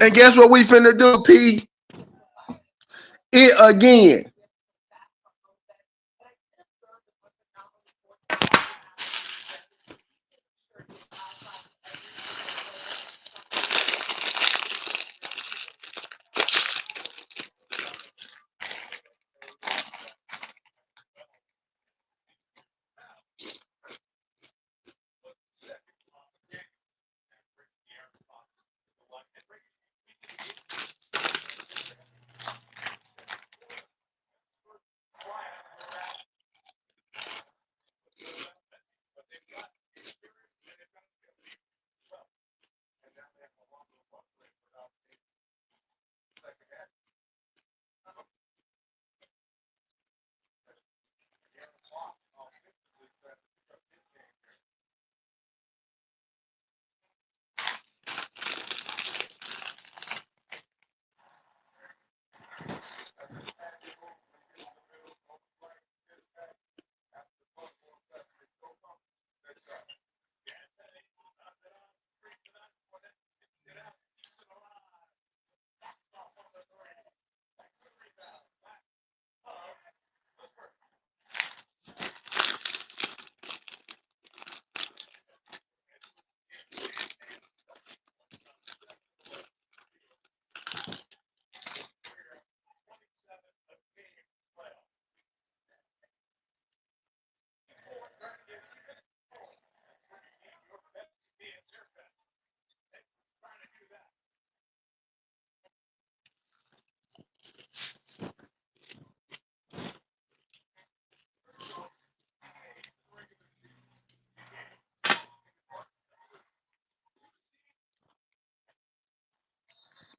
And guess what we finna do, P? It again.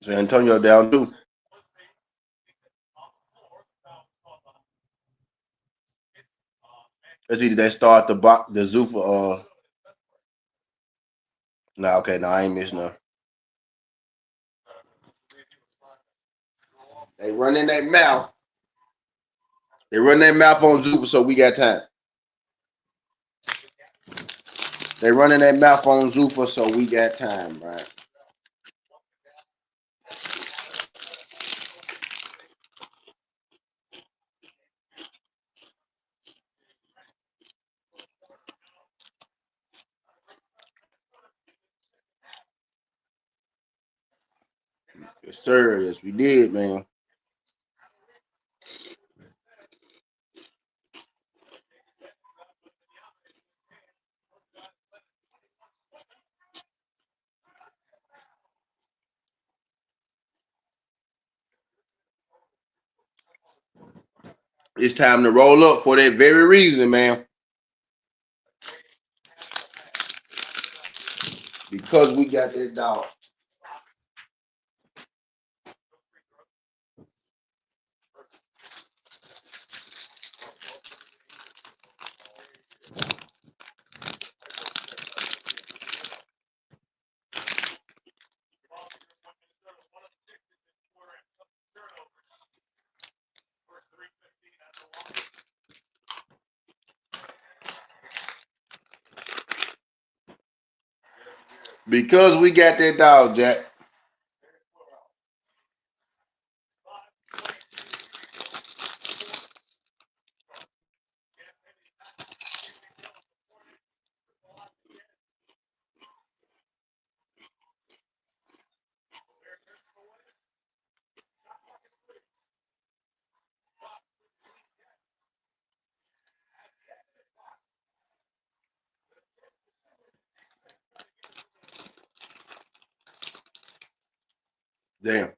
San Antonio down too. It's either they start the Zufa. Nah, okay, no, I ain't missing no. They run in their mouth. They run their mouth on Zufa, so we got time. They running their mouth on Zufa, so we got time, right? Yes, sir. Yes, we did, man. It's time to roll up for that very reason, man. Because we got that dog. Because we got that dog, Jack. Damn.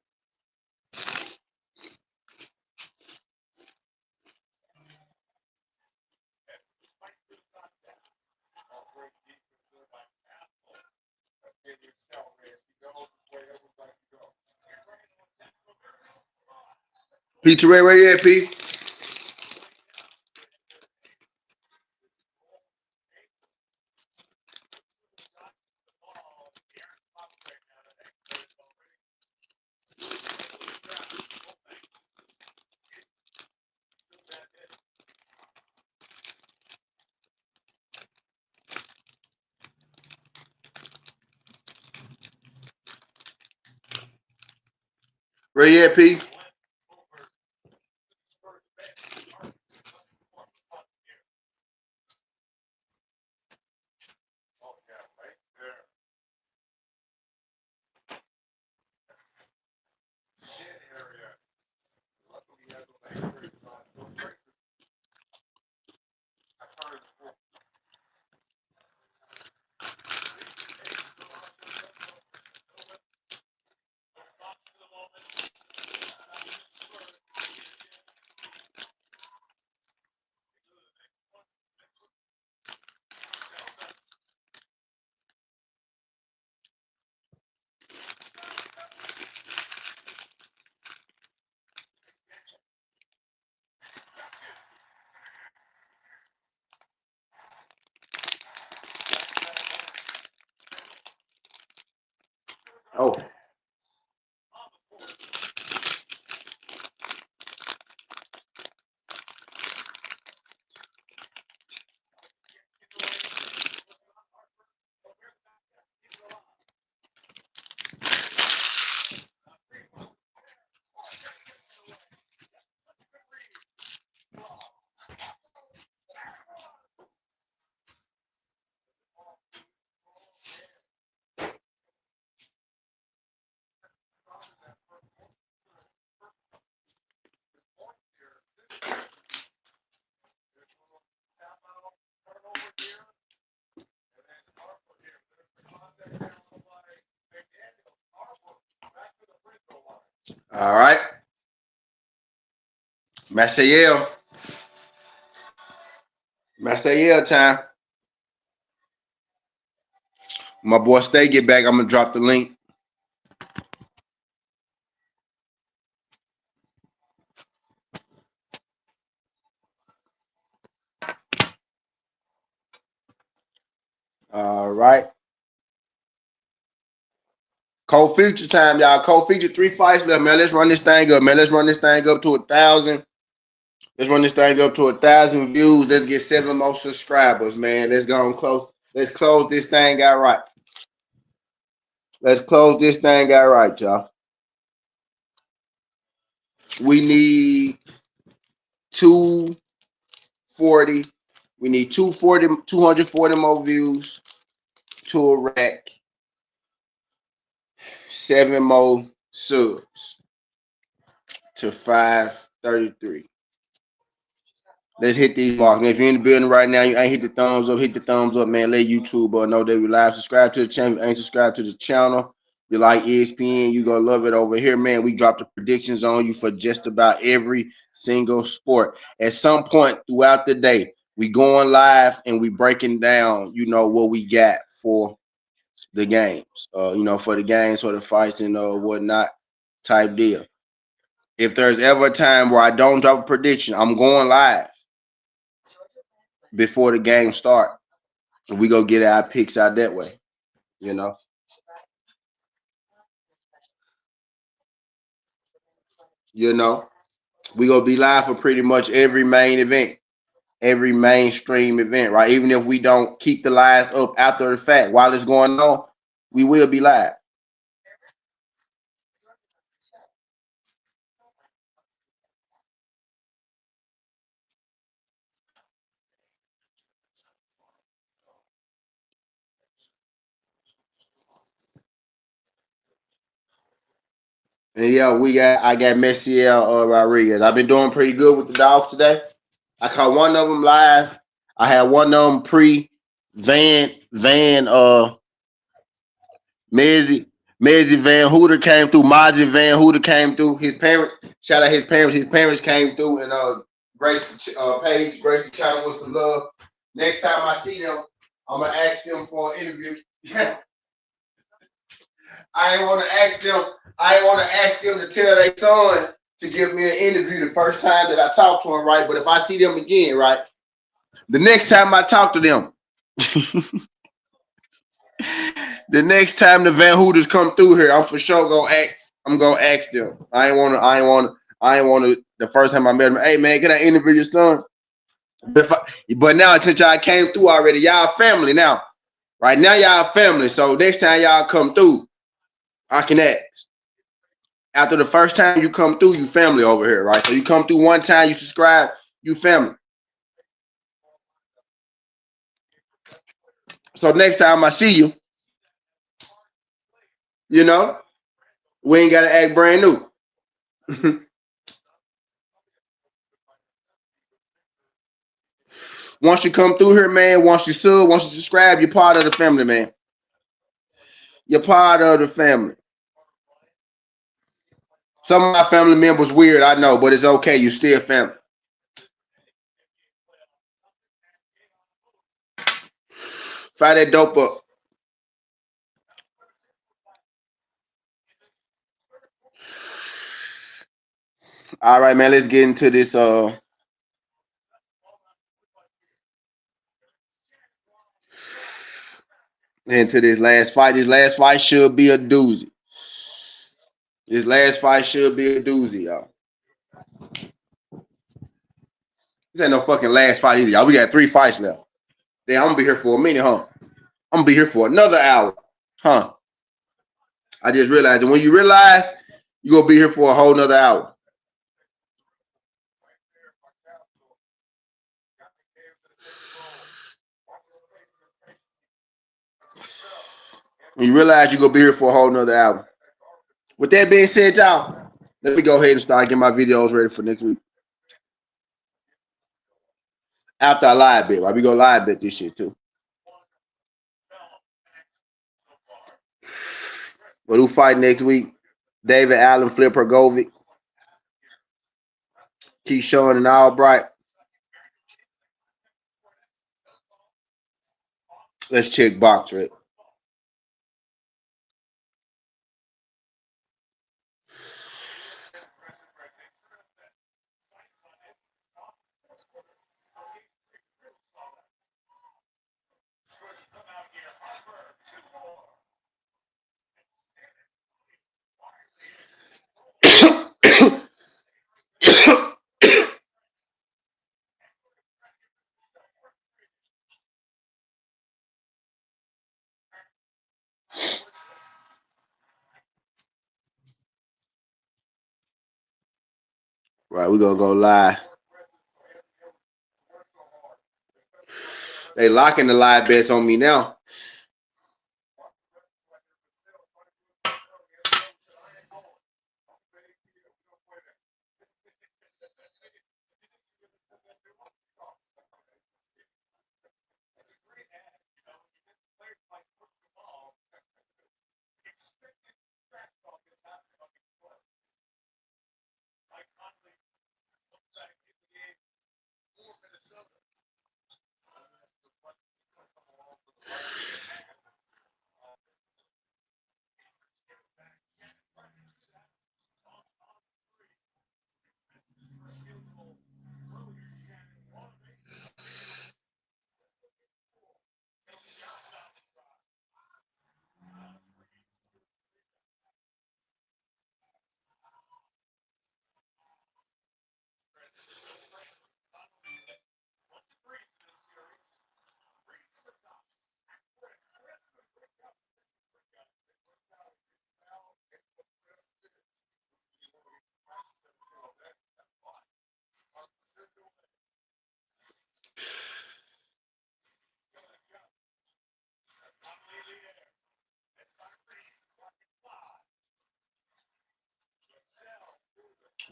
Pizza Ray, where you at, P? Where you at, P? Oh. All right. Masael. Masael time. My boy Stay get back. I'm gonna drop the link. All right. Co-feature time, y'all. Co-feature 3 fights left, man. Let's run this thing up, man. Let's run this thing up to 1,000. Let's run this thing up to 1,000 views. Let's get 7 more subscribers, man. Let's go and close. Let's close this thing out right. Let's close this thing out right, y'all. We need 240. We need 240 more views to a rack. 7 more subs to 533. Let's hit these marks. Man, if you're in the building right now, you ain't hit the thumbs up, hit the thumbs up, man. Let YouTube know that we live. Subscribe to the channel. You ain't subscribed to the channel. You like ESPN, you gonna love it over here, man. We drop the predictions on you for just about every single sport. At some point throughout the day, we going live and we breaking down, what we got for the games. For the games, for the fights and whatnot type deal. If there's ever a time where I don't drop a prediction, I'm going live before the game start. We go get our picks out that way, you know. We gonna be live for pretty much every main event, every mainstream event, right? Even if we don't keep the lives up after the fact, while it's going on, We will be live. And yeah, I got Messiel Rodriguez. I've been doing pretty good with the dogs today. I caught one of them live. I had one of them pre Mezzy Van Hooter came through. Mozzie Van Hooter came through. His parents, shout out his parents. His parents came through and grace page, grace the channel with some love. Next time I see them, I'm gonna ask them for an interview. I ain't want to ask them. I ain't want to ask them to tell their son to give me an interview the first time that I talk to him, right? But if I see them again, right, the next time I talk to them, the next time the Van Hooters come through here, I'm for sure gonna ask. I'm gonna ask them. I ain't want to. The first time I met them, hey man, can I interview your son? But now since y'all came through already, y'all family now. Right now, y'all family. So next time y'all come through, I can ask. After the first time you come through, you family over here, right? So you come through one time, you subscribe, you family. So next time I see you, you know, we ain't gotta act brand new. Once you come through here, man, once you sub, once you subscribe, you're part of the family, man. You're part of the family. Some of my family members weird, I know, but it's okay. You still family. Fire that dope up. All right, man. Let's get into this. Into this last fight. This last fight should be a doozy. This last fight should be a doozy, y'all. This ain't no fucking last fight either, y'all. We got 3 fights left. Damn, I'm gonna be here for a minute, huh? I'm gonna be here for another hour, huh? I just realized, and when you realize you're gonna be here for a whole nother hour. When you realize you're gonna be here for a whole nother hour. With that being said, y'all, let me go ahead and start getting my videos ready for next week. After I live bet, right? We go live bet this shit too. But who fight next week? David Allen, Flip Hergovic, Keyshawn and Albright. Let's check box rate. Right, we're gonna go live. They locking the live bets on me now.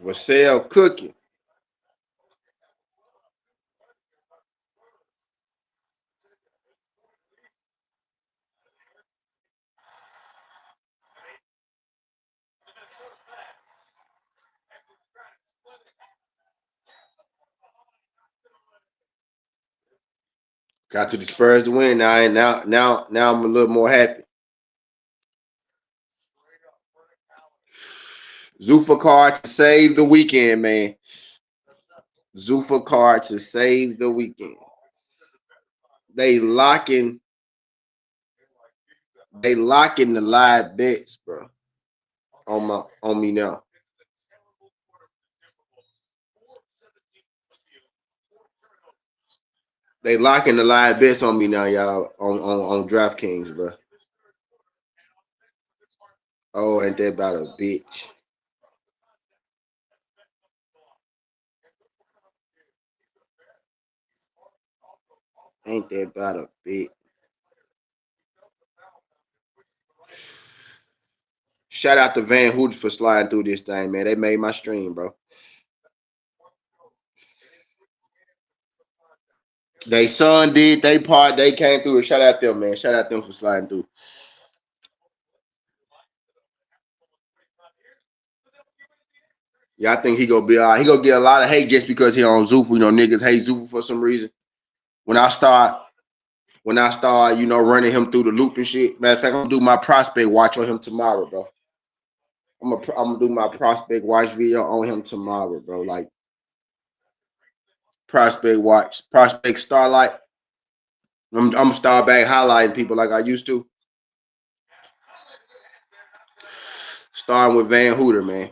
Vassell cooking. Got to the Spurs to win. Now I'm a little more happy. Zufa card to save the weekend, man. Zufa card to save the weekend. They locking the live bets, bro. On me now. They locking the live bets on me now, y'all. On DraftKings, bro. Oh, ain't that about a bitch? Ain't that about a bitch? Shout out to Van Hoot for sliding through this thing, man. They made my stream, bro. They son did they part. They came through. Shout out them, man. Shout out them for sliding through. Yeah, I think he gonna be all right. He gonna get a lot of hate just because he on Zufa. You know, niggas hate Zufa for some reason. When I start, running him through the loop and shit. Matter of fact, I'm gonna do my prospect watch on him tomorrow, bro. I'm gonna do my prospect watch video on him tomorrow, bro. Like prospect watch, prospect starlight. I'm gonna start back highlighting people like I used to. Starting with Van Hooter, man.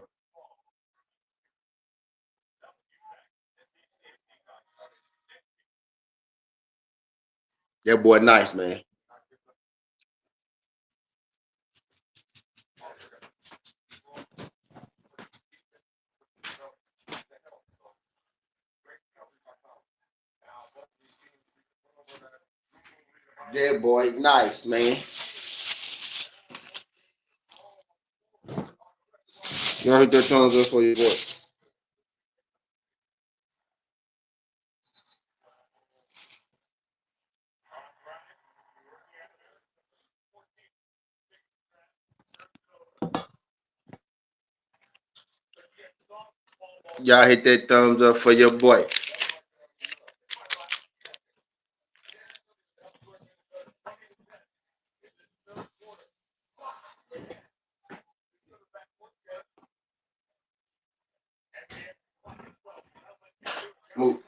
That boy nice, man. That boy nice, man. You heard that thumbs up for your boy. Y'all hit that thumbs up for your boy. Move.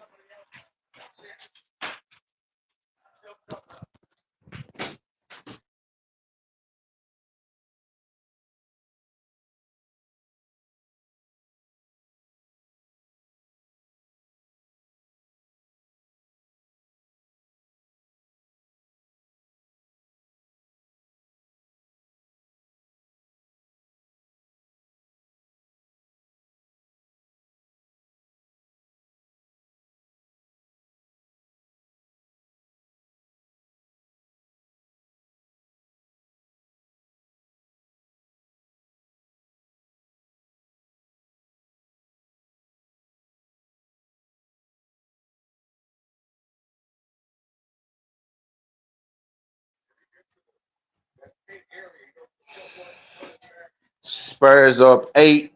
Spurs up 8.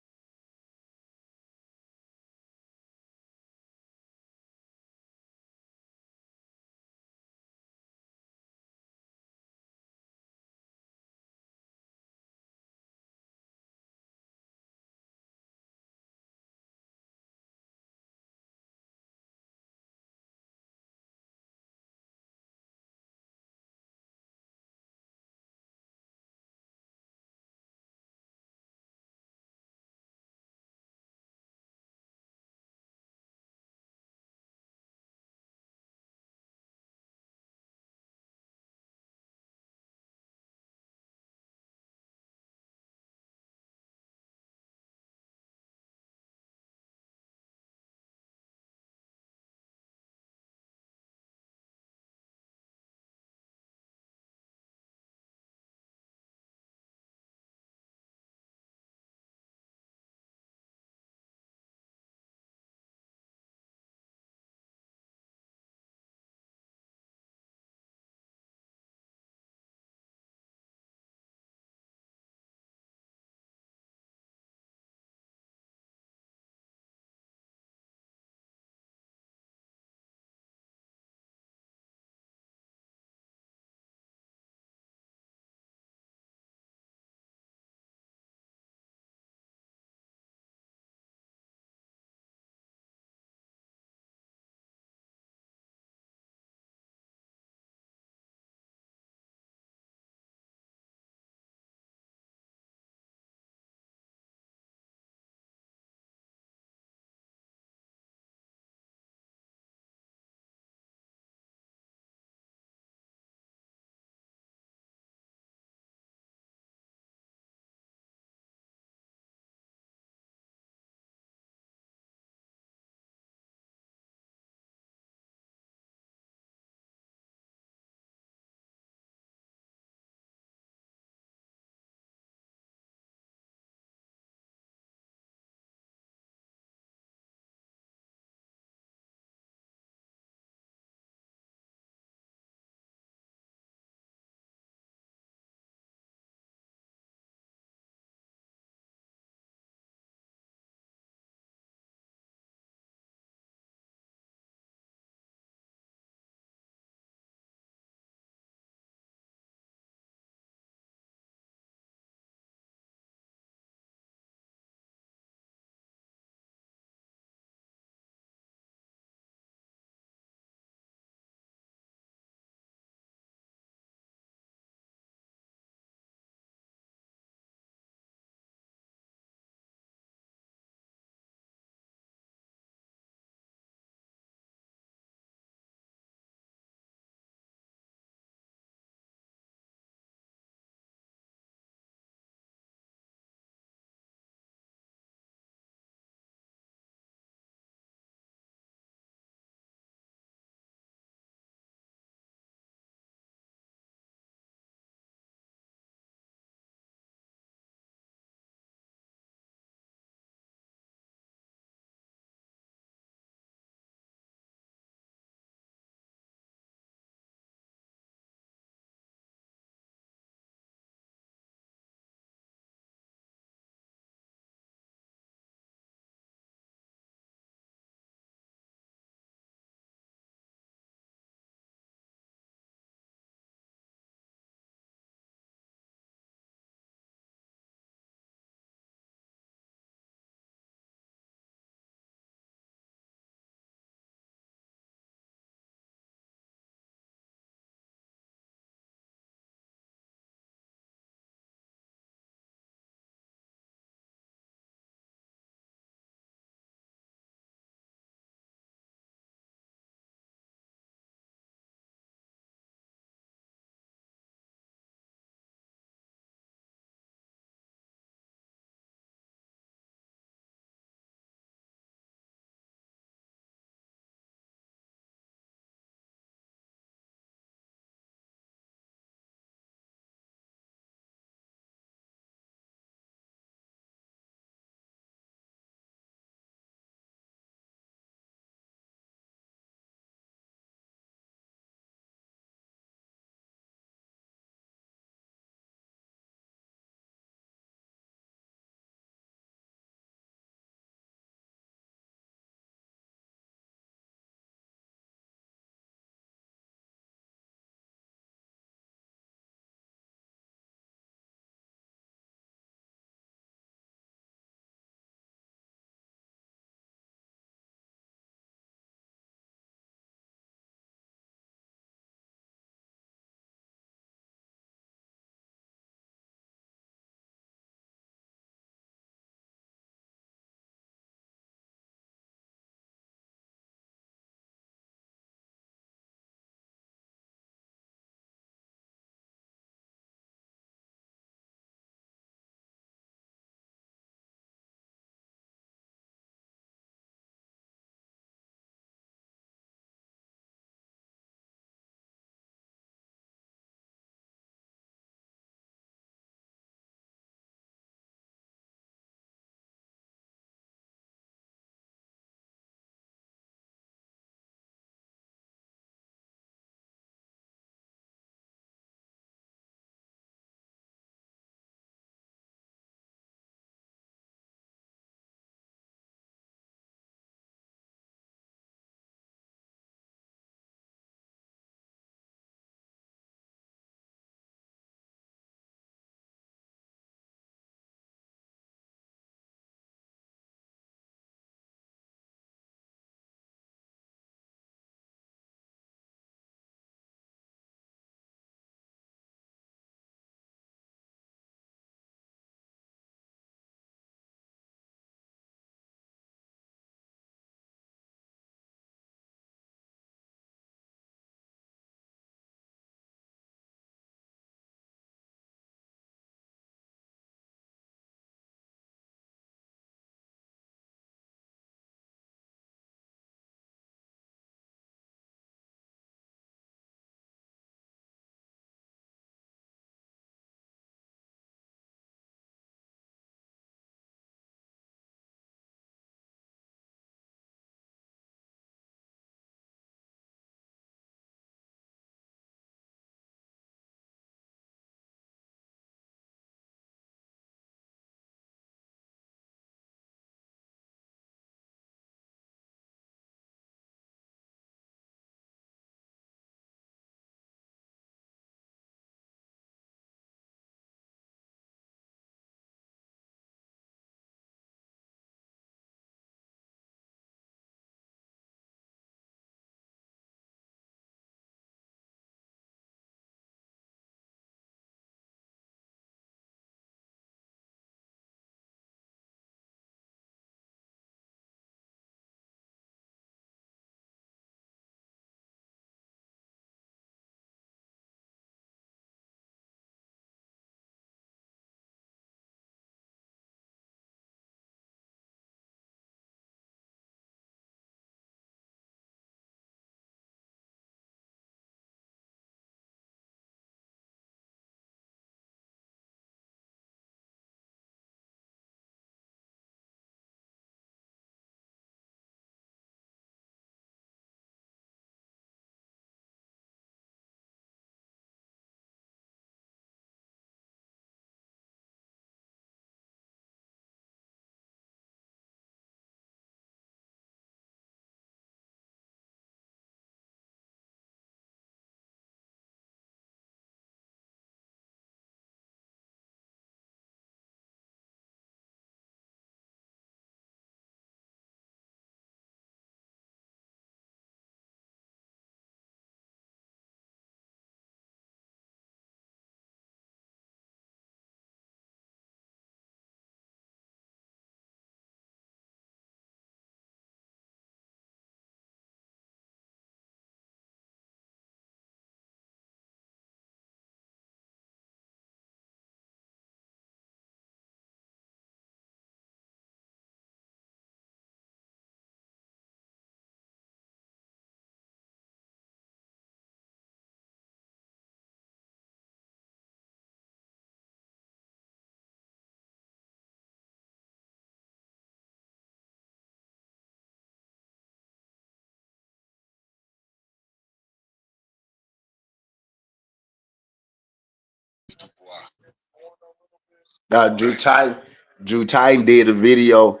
Now Drew Titan did a video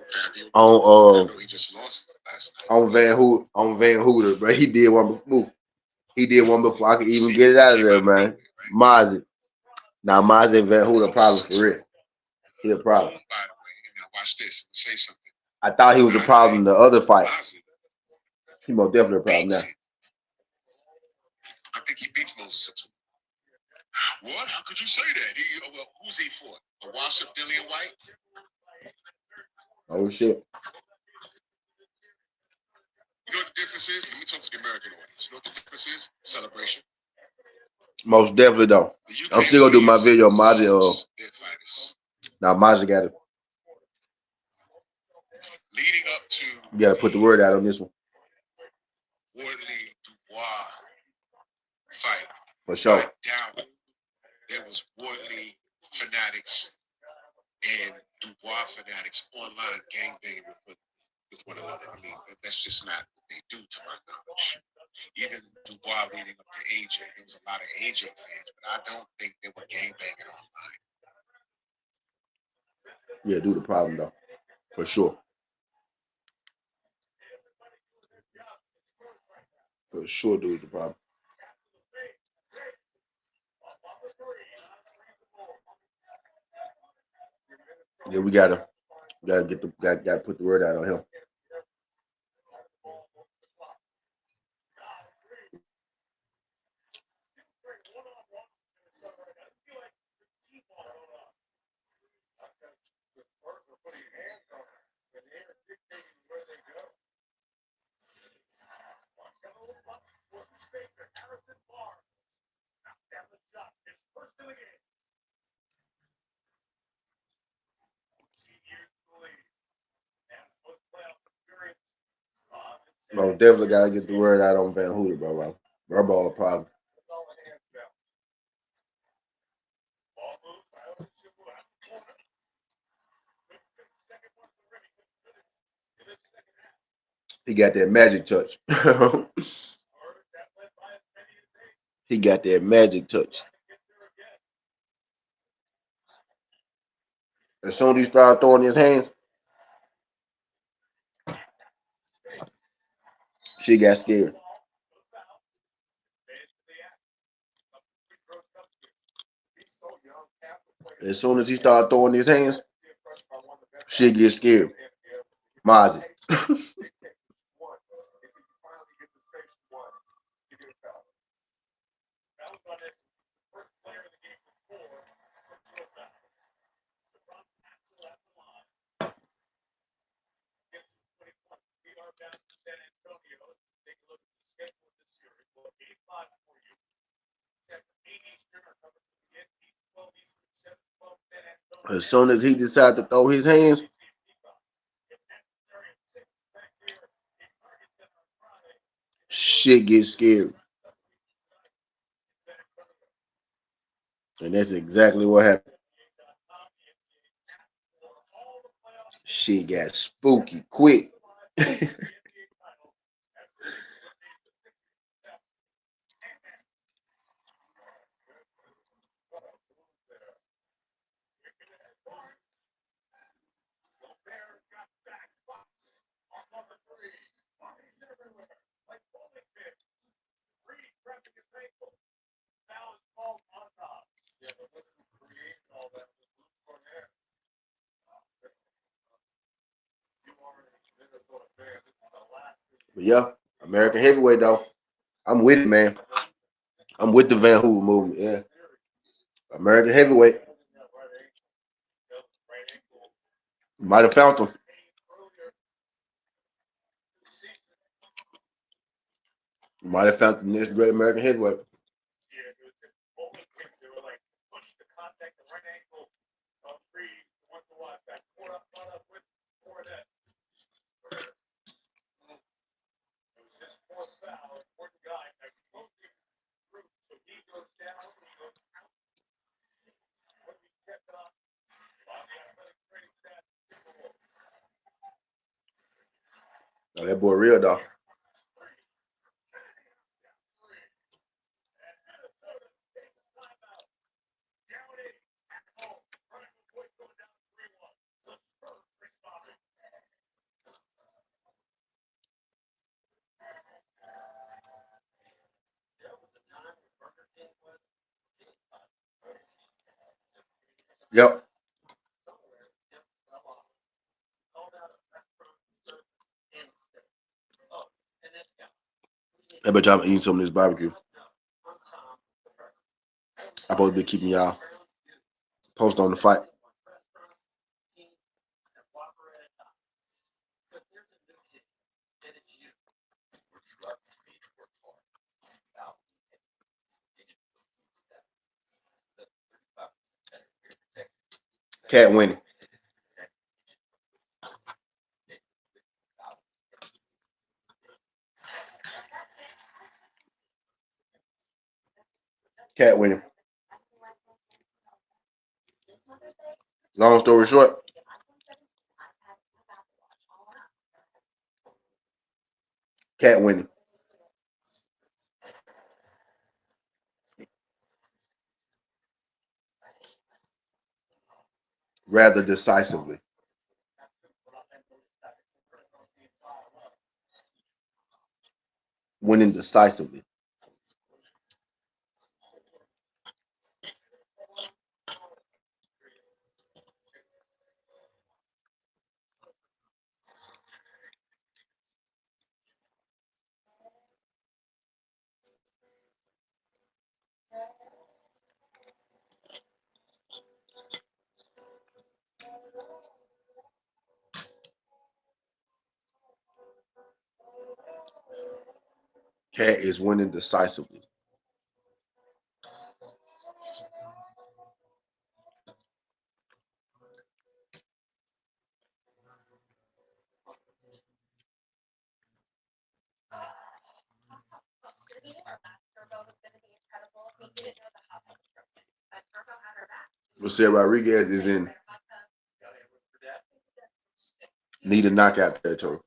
on Van Hooter, but he did one before. He did one before I could even get it out of there, man. Mozzie. Now Mozzie and Van Hooter problem for real. He a problem. I thought he was a problem in the other fight. He most definitely a problem now.
I think he beats Moses. What? How could you say that? Who's he for? A washed up Dillian White?
Oh shit.
You know what the difference is? Let me talk to the American audience. You know what the difference is? Celebration.
Most definitely though. I'm still gonna do my video on Mozzie. Now Mozzie got it.
Leading up to
you gotta put the word out on this one.
Woodley Dubois fight.
For sure.
I doubt there was Woodley fanatics and Dubois fanatics online gangbanging with one another. I mean, that's just not what they do to my knowledge. Even Dubois leading up to AJ, there was a lot of AJ fans, but I don't think they were gangbanging online.
Yeah, do the problem though. For sure. For sure, do the problem. Yeah, we gotta put the word out on him. No, definitely gotta get the word out on Van Hooter, bro. Bro, a problem. He got that magic touch. He got that magic touch. As soon as he started throwing his hands, she got scared. As soon as he started throwing his hands, she get scared. Mozzie. As soon as he decided to throw his hands, shit gets scary. And that's exactly what happened. Shit got spooky quick. But yeah, American heavyweight though. I'm with it, man. I'm with the Van Hoover movement. Yeah, American heavyweight. Might have found him. Might have found the next great American heavyweight. Oh, that boy real though. I bet y'all eating some of this barbecue. I'm supposed to be keeping y'all post on the fight. Cat winning. Cat winning. Long story short, Cat winning. Rather decisively. Winning decisively. Cat is winning decisively. Jose Rodriguez is in need a knockout territory.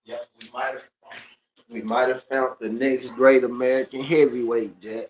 Yep, we might have found the next great American heavyweight, Jack.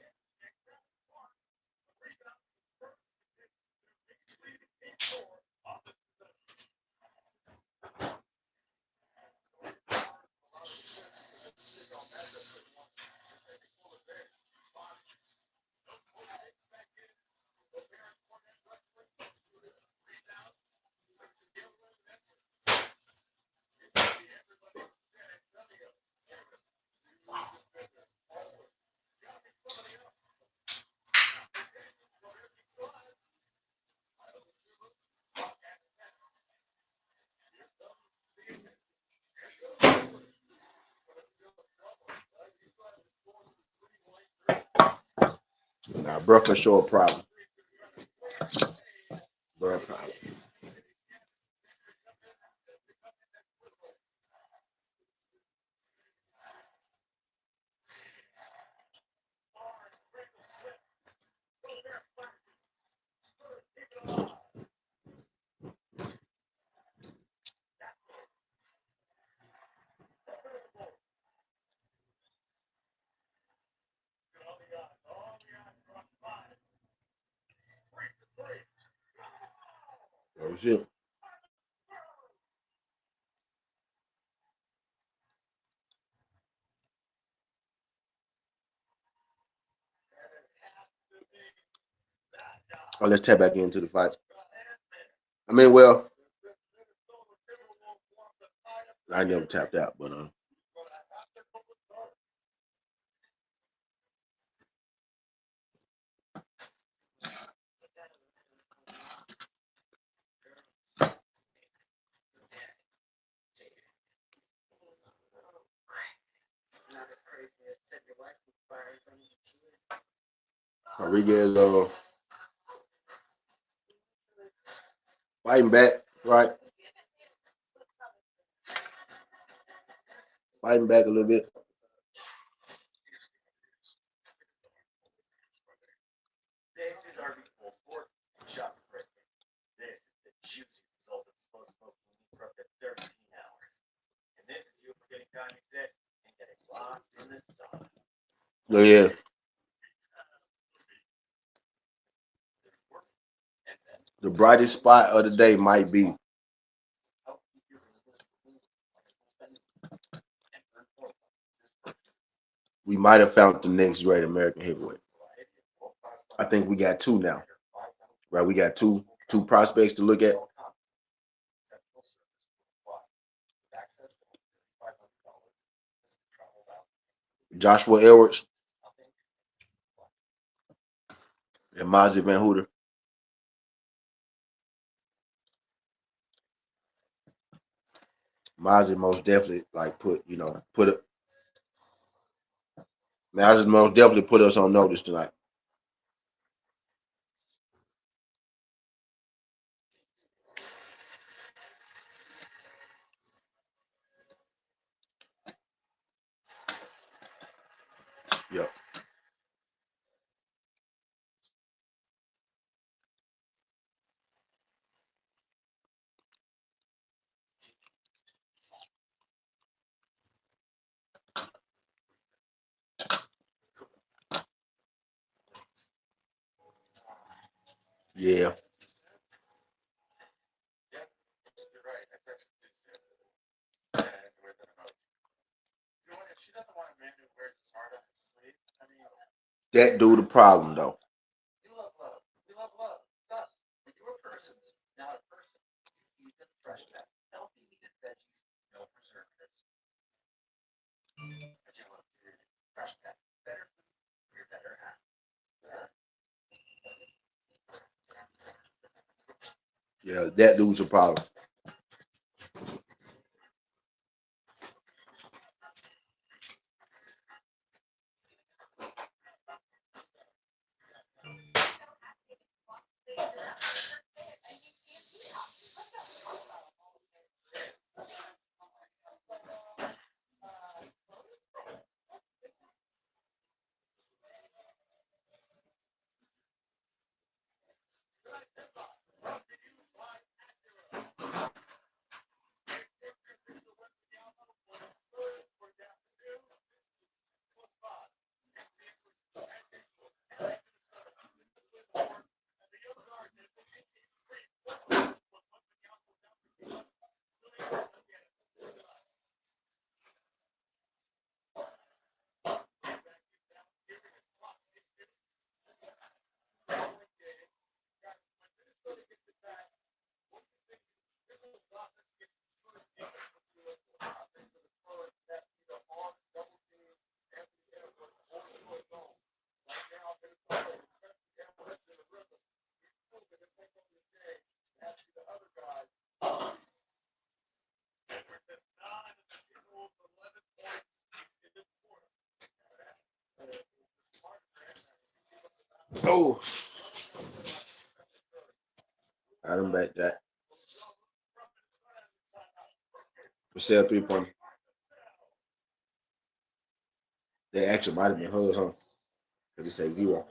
Now, bro, for sure, a problem. Bro, problem. Oh shit. Oh, let's tap back into the fight. I mean, well, I never tapped out, but Rodriguez fighting back, right? Fighting back a little bit. Oh yeah. The brightest spot of the day might be we might have found the next great American heavyweight. I think we got two now. Right? We got two prospects to look at. Joshua Edwards and Mazzy Van Hooter. Mazzy most definitely like put it. Mazzy most definitely put us on notice tonight. Yep. Yeah. That dude the problem though. Yeah, that dude's a problem. Oh, I done back that. For sale 3 point. They actually might have been hers, huh? Because it say zero.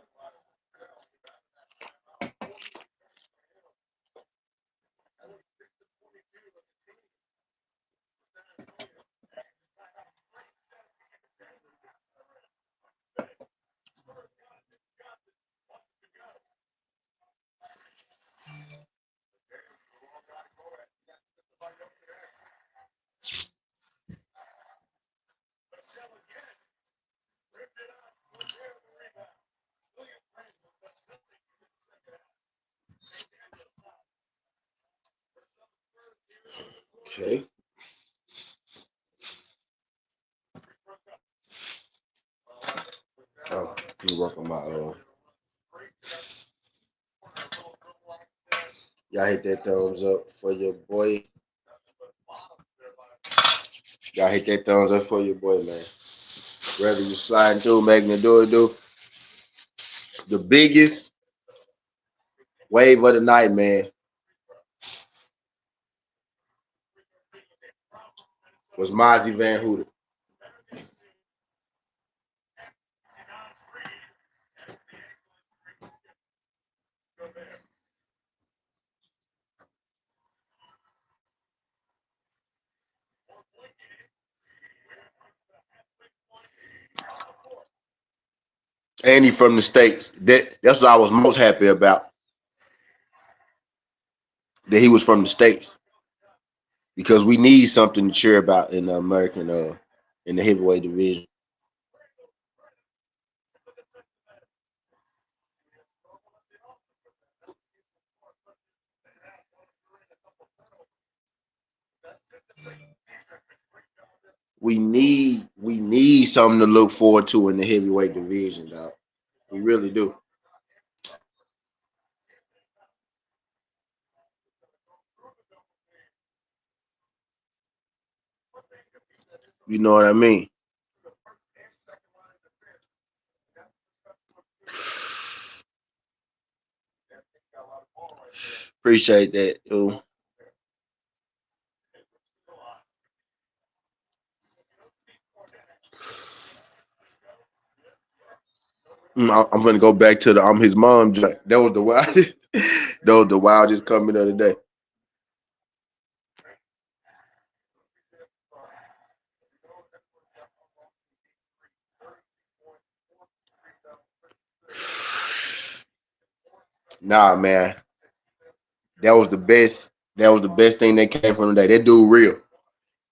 Okay. Oh, let me work on my y'all hit that thumbs up for your boy. Y'all hit that thumbs up for your boy, man. Whether you sliding through, making it do. The biggest wave of the night, man, was Mozzie Van Hooter. And he from the States. That's what I was most happy about. That he was from the States. Because we need something to cheer about in the American in the heavyweight division. We need something to look forward to in the heavyweight division, dog. We really do. You know what I mean? Appreciate that, dude. I'm gonna go back to the I'm his mom joint. That was the wildest. That was the wildest coming of the day. Nah, man, that was the best. That was the best thing that came from the day. That dude real.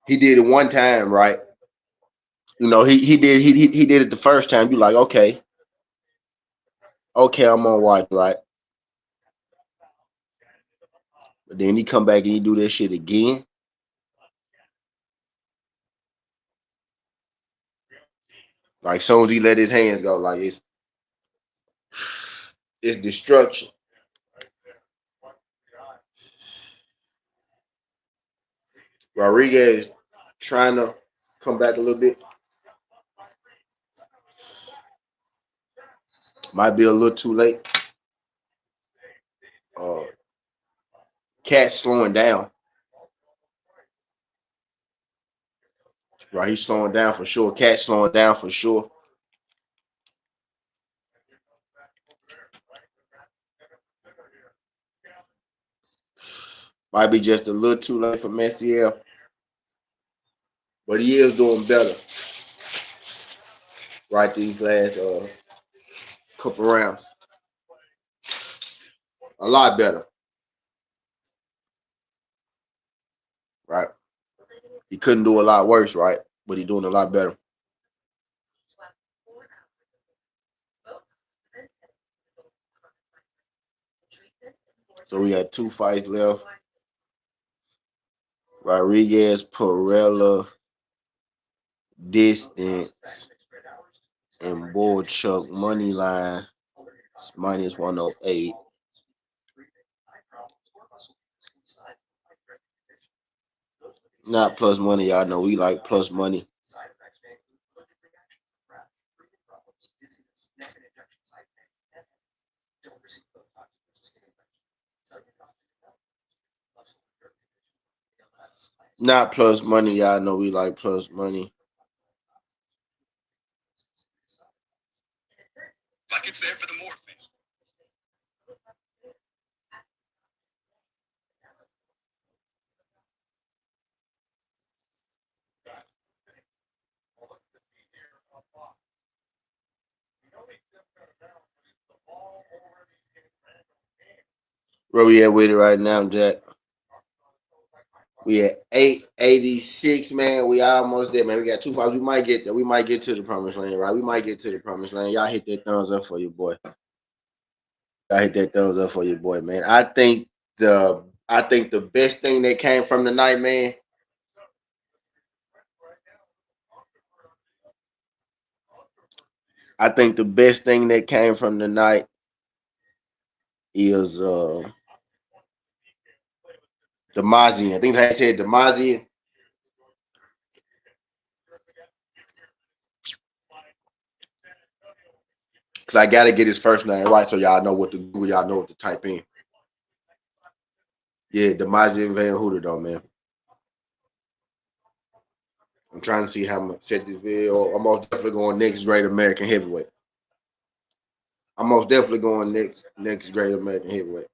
He did it one time, right? You know, he did it the first time. You like, okay, I'm on watch, right? But then he come back and he do that shit again. Like soon as he let his hands go, like it's destruction. Rodriguez trying to come back a little bit. Might be a little too late. Uh, Cat slowing down. Right, he's slowing down for sure. Cat slowing down for sure. Might be just a little too late for Messier, but he is doing better. Right, these last couple rounds, a lot better. Right, he couldn't do a lot worse. Right, but he's doing a lot better. So we got 2 fights left. Rodriguez, Pella, distance, and Boychuck money line is minus 108. Not plus money, y'all know we like plus money. Not plus money, y'all know we like plus money.
Like it's there for the morphine.
Where we at with it right now, Jack? We at 886, man. We almost there, man. We got 2 fights. We might get there. We might get to the promised land, right? We might get to the promised land. Y'all hit that thumbs up for your boy. Y'all hit that thumbs up for your boy, man. I think the best thing that came from the night, man, I think the best thing that came from the night is the Mazi. I think I said the Mazi. Cause I gotta get his first name right so y'all know what to do, y'all know what to type in. Yeah, the Mazi Van Hooter though, man. I'm trying to see how I'm gonna set this video. I'm most definitely going next great American heavyweight. I'm most definitely going next great American heavyweight.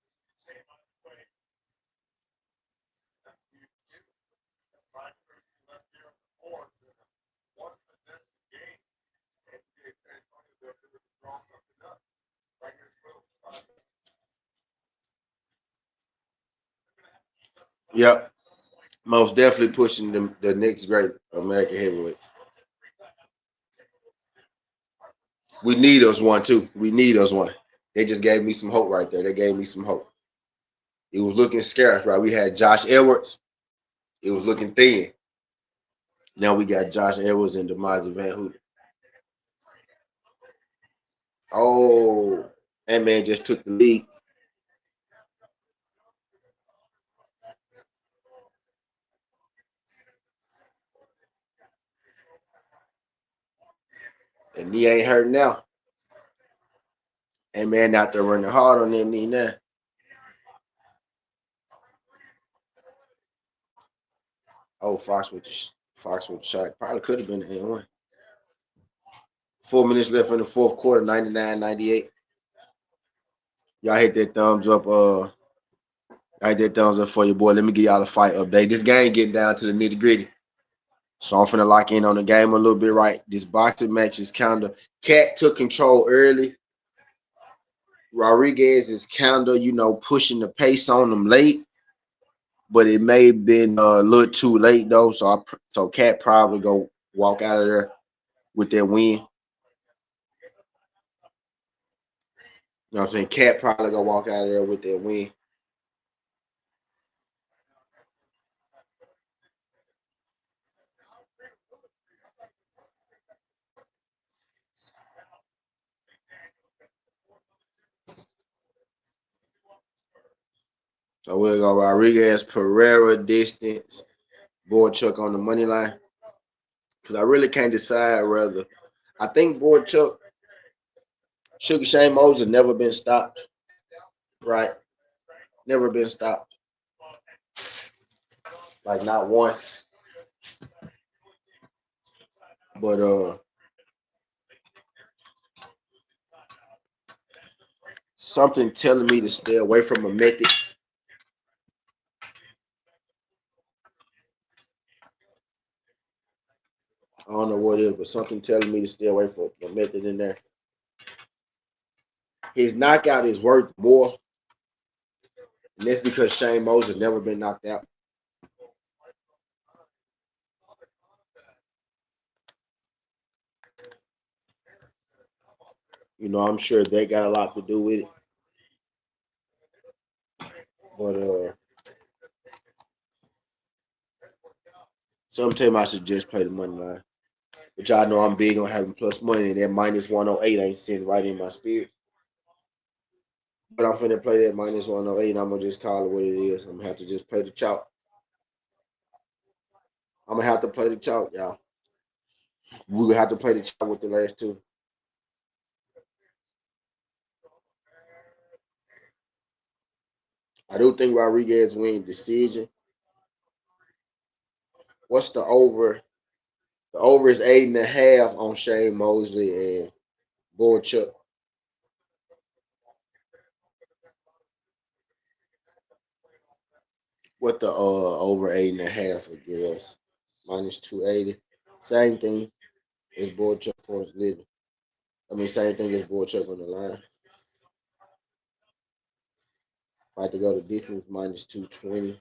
Yep. Most definitely pushing the next great American heavyweight. We need us one too. We need us one. They just gave me some hope right there. They gave me some hope. It was looking scarce, right? We had Josh Edwards. It was looking thin. Now we got Josh Edwards and Demazi Van Houten. Oh, that man just took the lead. And he ain't hurt now. And man out there running hard on that knee now. Oh, Fox with the shot. Probably could have been the N1. 4 minutes left in the fourth quarter, 99-98. Y'all hit that thumbs up. I hit that thumbs up for your boy. Let me give y'all a fight update. This game getting down to the nitty gritty. So I'm finna lock in on the game a little bit, right? This boxing match is kind of Cat took control early. Rodriguez is kind of, pushing the pace on them late, but it may have been a little too late though. So Cat probably go walk out of there with that win. You know what I'm saying? Cat probably gonna walk out of there with that win. So we'll go Rodriguez, Pereira, distance, Boychuck on the money line. Because I really can't decide whether I think Boychuck, Sugar Shane Moses never been stopped. Right? Never been stopped. Like not once. But something telling me to stay away from a method. I don't know what it is, but something telling me to stay away from a method in there. His knockout is worth more. And that's because Shane Moses never been knocked out. I'm sure they got a lot to do with it. But sometimes I suggest play the money line. But y'all know I'm big on having plus money, and that minus 108 ain't sitting right in my spirit. But I'm finna play that minus 108, and I'm gonna just call it what it is. I'm gonna have to just play the chalk. I'm gonna have to play the chalk, y'all. We're gonna have to play the chalk with the last two. I do think Rodriguez win decision. What's the over? The over is 8.5 on Shane Mosley and Boychuck. What the over 8.5 would give us? Minus 280. Same thing as Boychuck points leader. I mean, same thing as Boychuck on the line. If I had to go to distance, minus 220.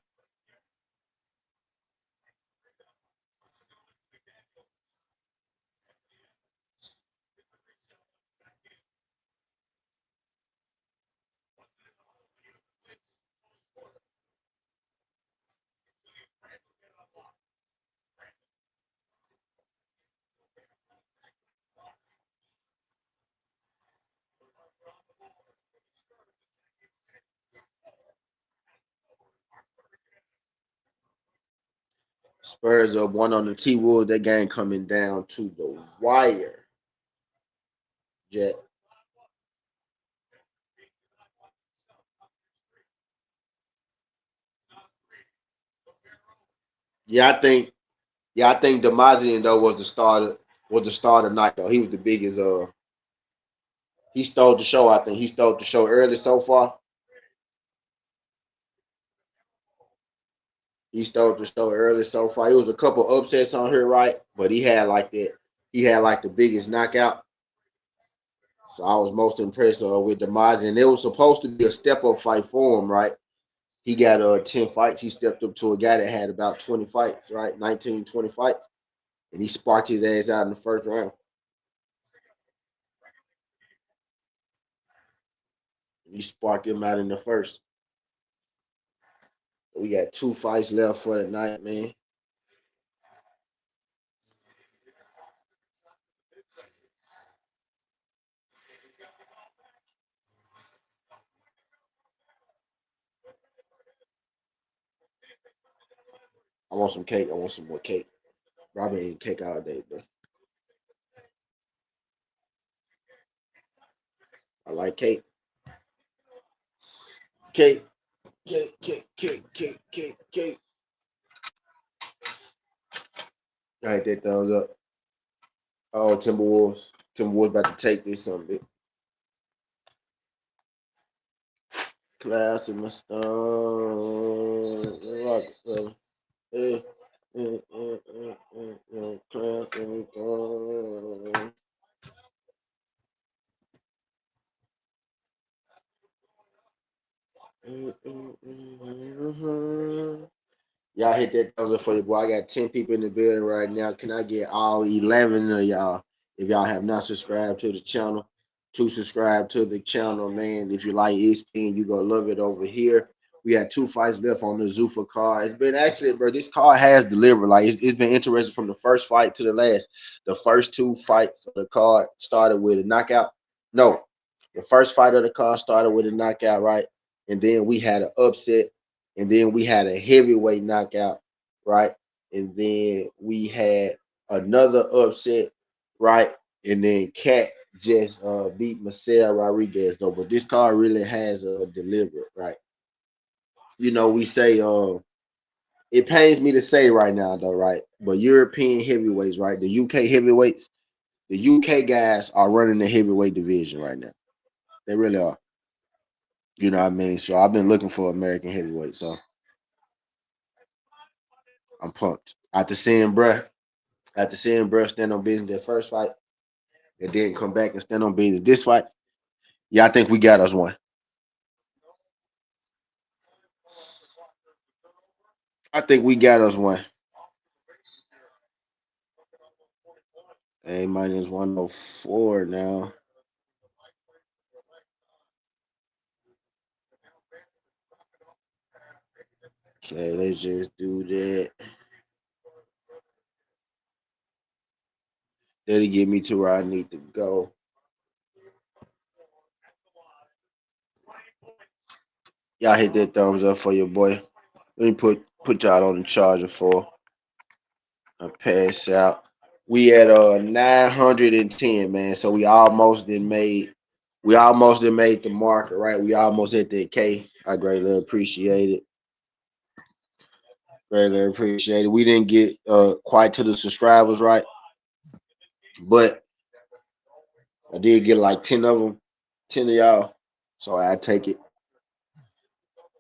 Spurs up one on the T Wolves. That game coming down to the wire. Jet. Yeah, I think. Yeah, I think Demazian though was the starter. Was the starter night though. He was the biggest. He stole the show. I think he stole the show early so far. He stole the show early so far. It was a couple upsets on here, right? But he had like that. He had like the biggest knockout. So I was most impressed with Demazian. And it was supposed to be a step up fight for him, right? He got 10 fights. He stepped up to a guy that had about 20 fights, right? 19, 20 fights. And he sparked his ass out in the first round. He sparked him out in the first. We got 2 fights left for the night, man. I want some cake. I want some more cake. Robin ate cake all day, bro. I like cake. Cake. Cake, cake, cake, cake, cake, cake. I hit that thumbs up. Oh, Timberwolves. Timberwolves about to take this something. Class in my stone. Rockefeller. Hey. Class in my stone. Y'all hit that thumbs up for your boy. I got 10 people in the building right now. Can I get all 11 of y'all, if y'all have not subscribed to the channel, to subscribe to the channel, man? If you like ESPN, you gonna love it over here. We had 2 fights left on the Zufa card. It's been actually, bro, this card has delivered. Like, it's been interesting from the first fight to the last. The first 2 fights of the card started with a knockout. No, the first fight of the card started with a knockout, right? And then we had an upset, and then we had a heavyweight knockout, right? And then we had another upset, right? And then Cat just beat Marcel Rodriguez though. But this card really has delivered, right? You know, we say it pains me to say right now though, right? But European heavyweights, right? The UK heavyweights, the UK guys are running the heavyweight division right now. They really are. You know what I mean? So I've been looking for American heavyweight. So I'm pumped. After seeing bruh stand on business that first fight, and then come back and stand on business this fight, yeah, I think we got us one. I think we got us one. A minus 104 now. Okay, let's just do that. That'll get me to where I need to go. Y'all hit that thumbs up for your boy. Let me put y'all on the charger for a pass out. We at 910, man. So we almost did made the marker, right? We almost hit that K. I greatly appreciate it. Greatly appreciate it. We didn't get quite to the subscribers, right? But I did get like 10 of them, 10 of y'all. So I take it.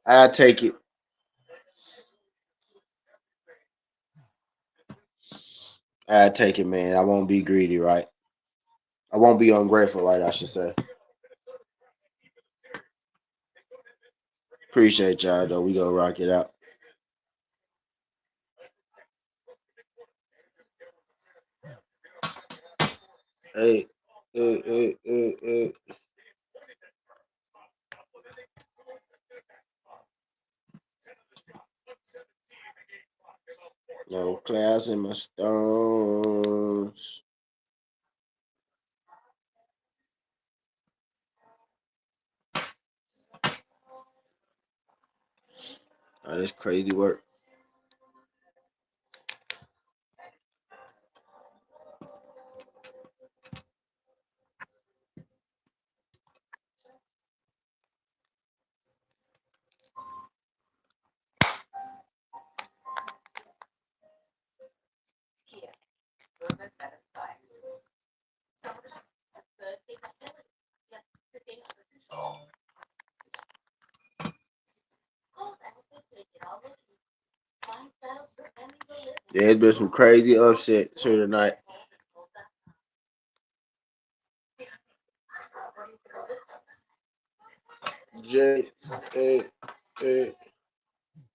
I take it. I take it, man. I won't be greedy, right? I won't be ungrateful, right? I should say. Appreciate y'all though. We gonna rock it out. Hey, hey. No class in my stones. Oh, that's crazy work. There's been some crazy upsets here tonight. J A A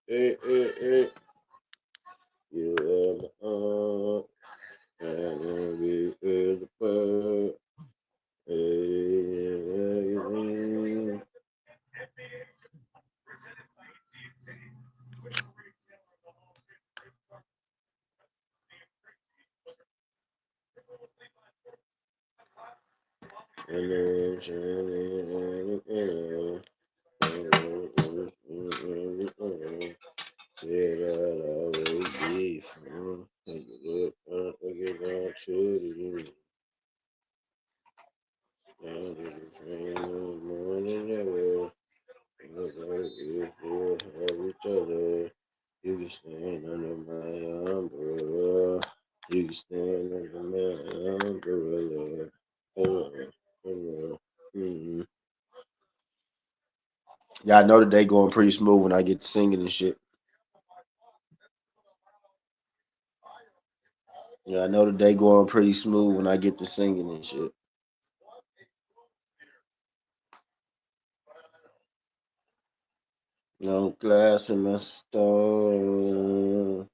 A. You and we is the You can stand under my umbrella. You can stand under my umbrella. Mm-hmm. Yeah, I know that they going pretty smooth when I get to singing and shit. Yeah, I know that they going pretty smooth when I get to singing and shit. No glass in my stone.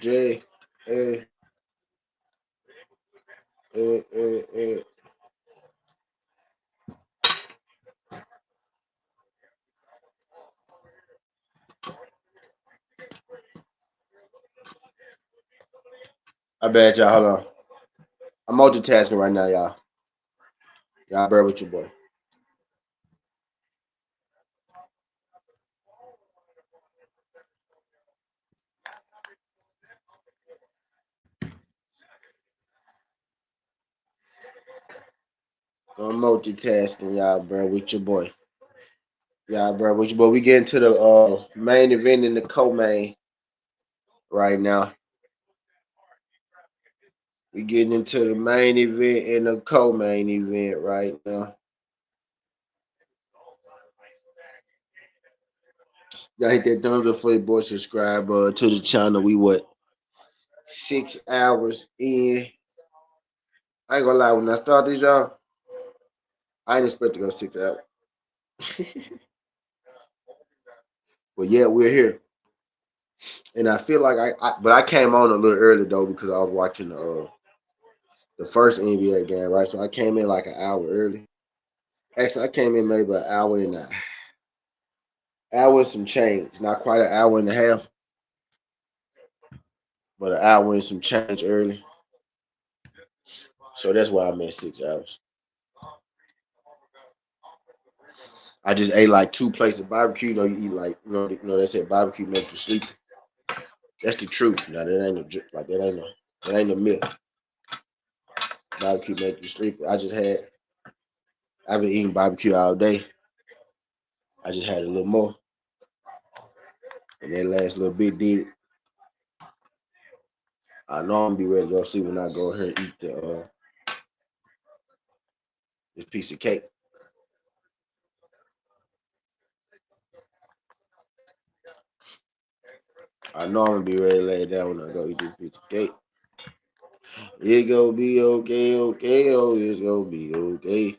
J A A. I bet y'all. Hold on. I'm multitasking right now, y'all. Y'all bear with your boy. I'm multitasking, y'all, bro, with your boy. Y'all, bro, with your boy. We get into the main event and the co-main right now. We getting into the main event and the co-main event right now. Y'all hit that thumbs up for your boy. Subscribe to the channel. We what 6 hours in. I ain't gonna lie. When I start this, y'all, I ain't expect to go 6 hours. But yeah, we're here. And I feel like but I came on a little early though because I was watching the first NBA game, right? So I came in like an hour early. Actually, I came in maybe an hour and some change. Not quite an hour and a half, but an hour and some change early. So that's why I'm at 6 hours. I just ate like 2 plates of barbecue. You know, you eat like they said barbecue make you sleepy. That's the truth. Now that ain't that ain't no myth. Barbecue make you sleepy. I've been eating barbecue all day. I just had a little more, and that last little bit did it. I know I'm gonna be ready to go sleep when I go here and eat this piece of cake. I know I'm gonna be ready to lay down when I go eat this piece of cake. It's gonna be okay, okay, oh, it's gonna be okay.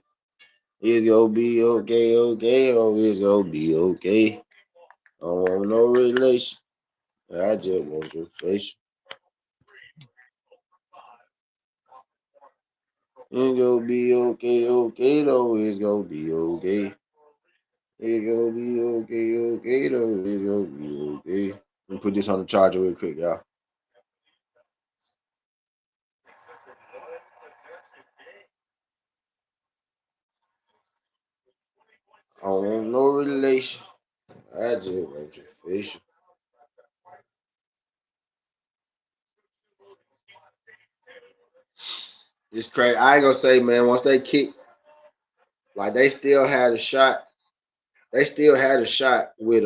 It's gonna be okay, okay, oh, it's gonna be okay. I don't want no relation. I just want your face. It's gonna be okay, okay, though. It's gonna be okay. It's gonna be okay, okay, though. It's gonna be okay. Let me put this on the charger real quick, y'all. I don't want no relation. I just want your face. It's crazy. I ain't gonna say, man, once they kick, like they still had a shot. They still had a shot with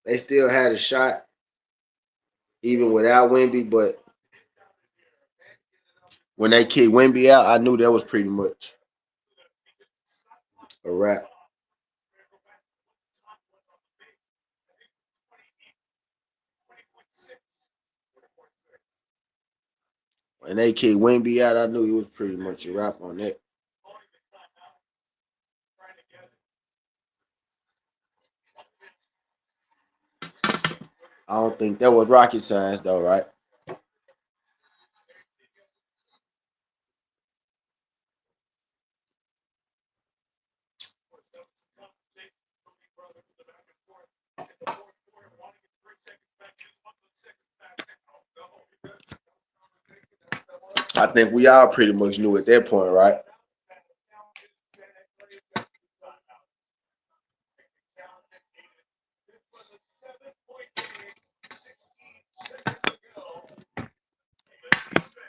they still had a shot even without Wemby, but when they kicked Wemby out, I knew that was pretty much a wrap. When they kicked Wemby out, I knew it was pretty much a wrap on that. I don't think that was rocket science though, right? I think we all pretty much knew at that point, right?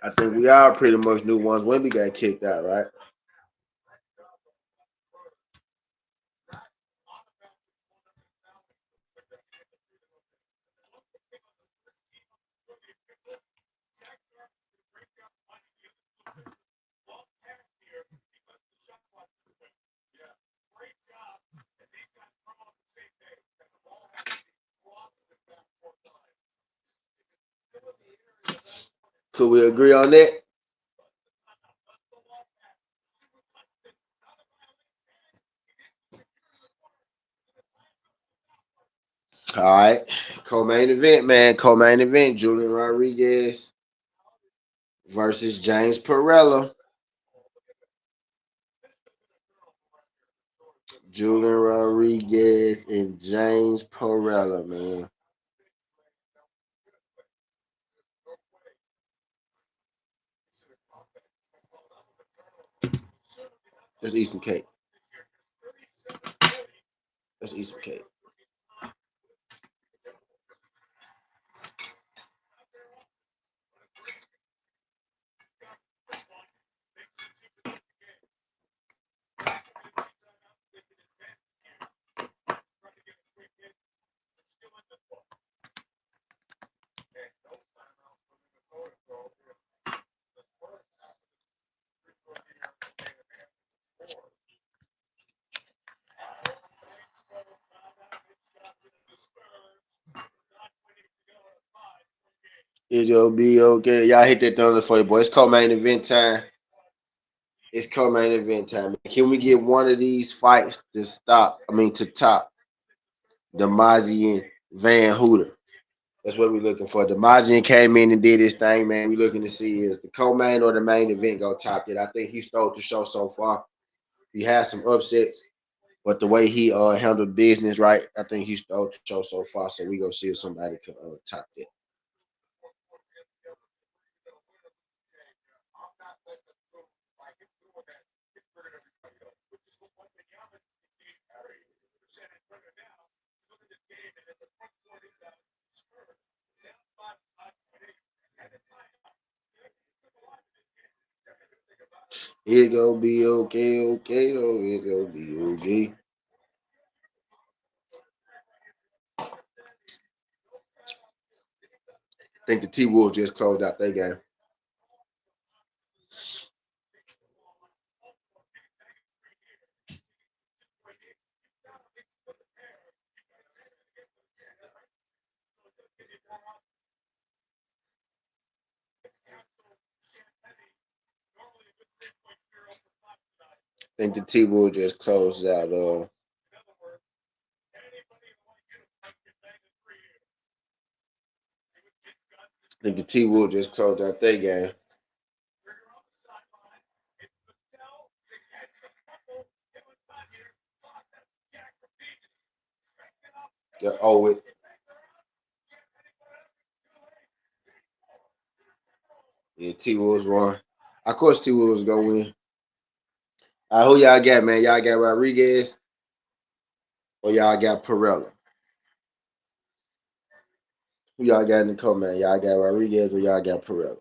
I think we all pretty much knew once Wemby got kicked out, right? Could we agree on that? All right. Co-main event, man. Co-main event. Julian Rodriguez versus James Perella. Julian Rodriguez and James Perella, man. Let's eat some cake. Let's eat some cake. It'll be okay. Y'all hit that thunder for you, boy. It's co-main event time. It's co-main event time. Can we get one of these fights to stop? I mean, to top Demazian Van Hooter. That's what we're looking for. Demazian came in and did his thing, man. We're looking to see is the co-main or the main event go top it. I think he stole the show so far. He had some upsets, but the way he handled business, right, I think he stole the show so far. So we gonna see if somebody can top that. It gonna be okay, okay though. It gonna be okay. I think the T Wolves just closed out their game. I think the T Wolves just closed out. I think the T Wolves just closed out their game. Yeah, oh, it. Yeah, T Wolves won. Of course, T Wolves gonna win. Who y'all got, man? Y'all got Rodriguez or y'all got Perella? Who y'all got in the comment? Y'all got Rodriguez or y'all got Perella?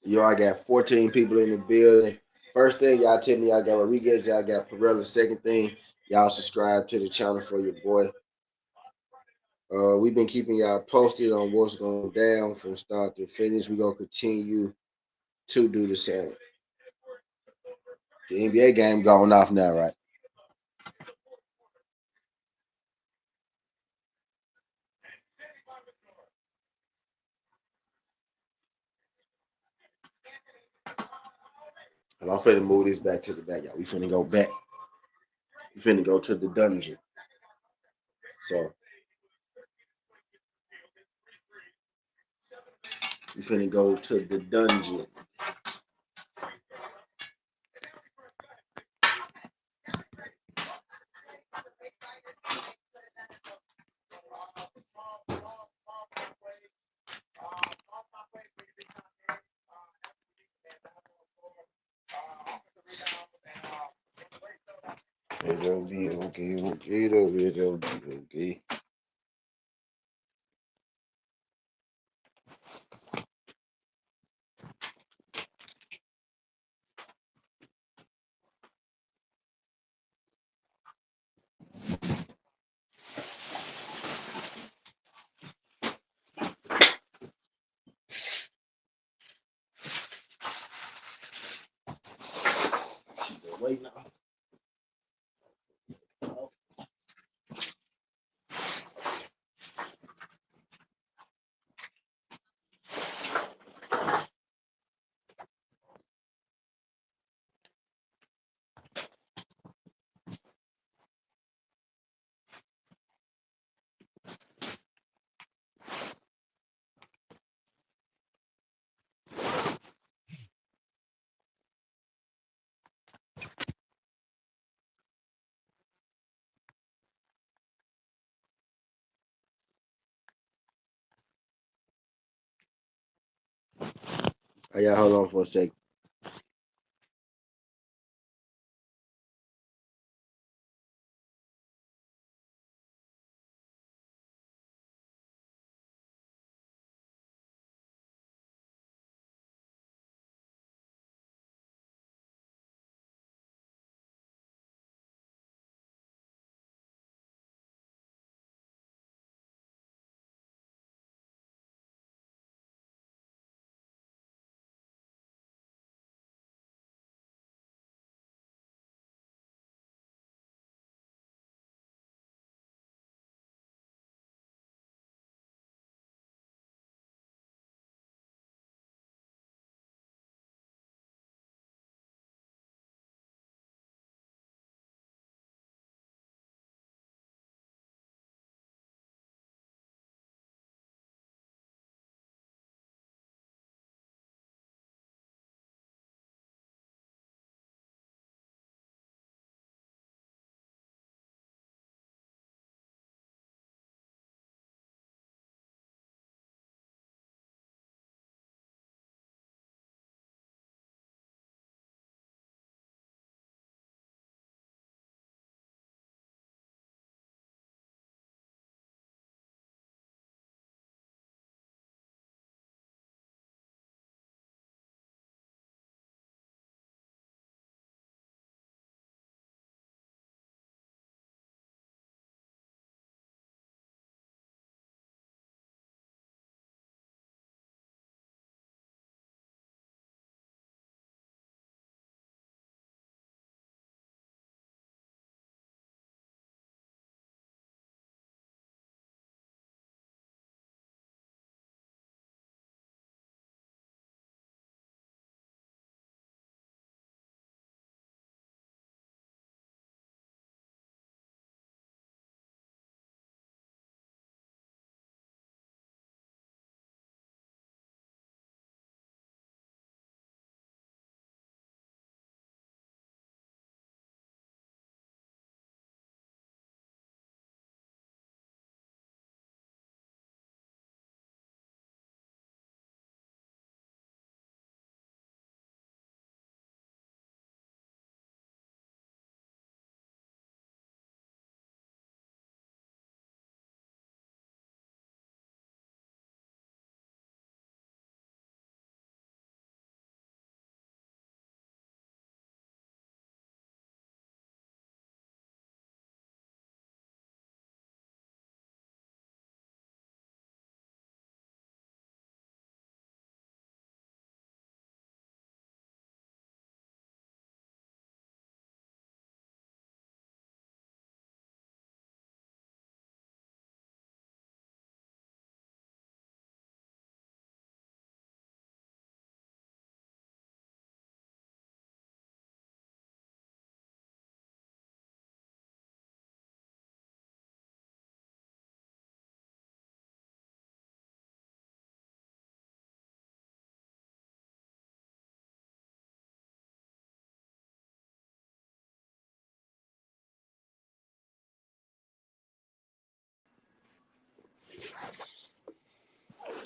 Y'all got 14 people in the building. First thing, y'all tell me y'all got Rodriguez, y'all got Perella. Second thing, y'all subscribe to the channel for your boy. We've been keeping y'all posted on what's going down from start to finish. We're gonna continue to do the same. The NBA game going off now, right? And I'm finna move this back to the back, y'all. We finna go back. We finna go to the dungeon. So we finna go to the dungeon. Okay. Wait now. Hey, y'all hold on for a second.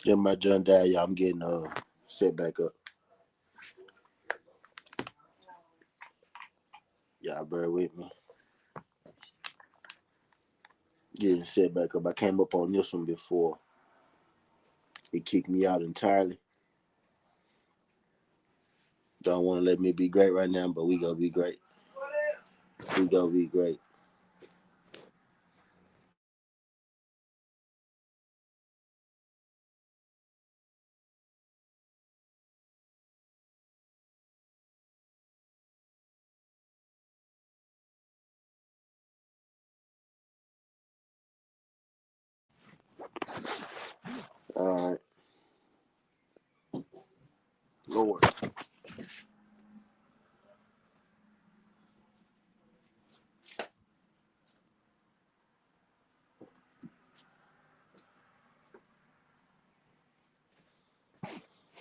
Yeah, my John died, y'all. I'm getting set back up. Y'all bear with me. Getting set back up. I came up on this one before. It kicked me out entirely. Don't want to let me be great right now, but we gonna be great. We gonna be great. All right, Lord.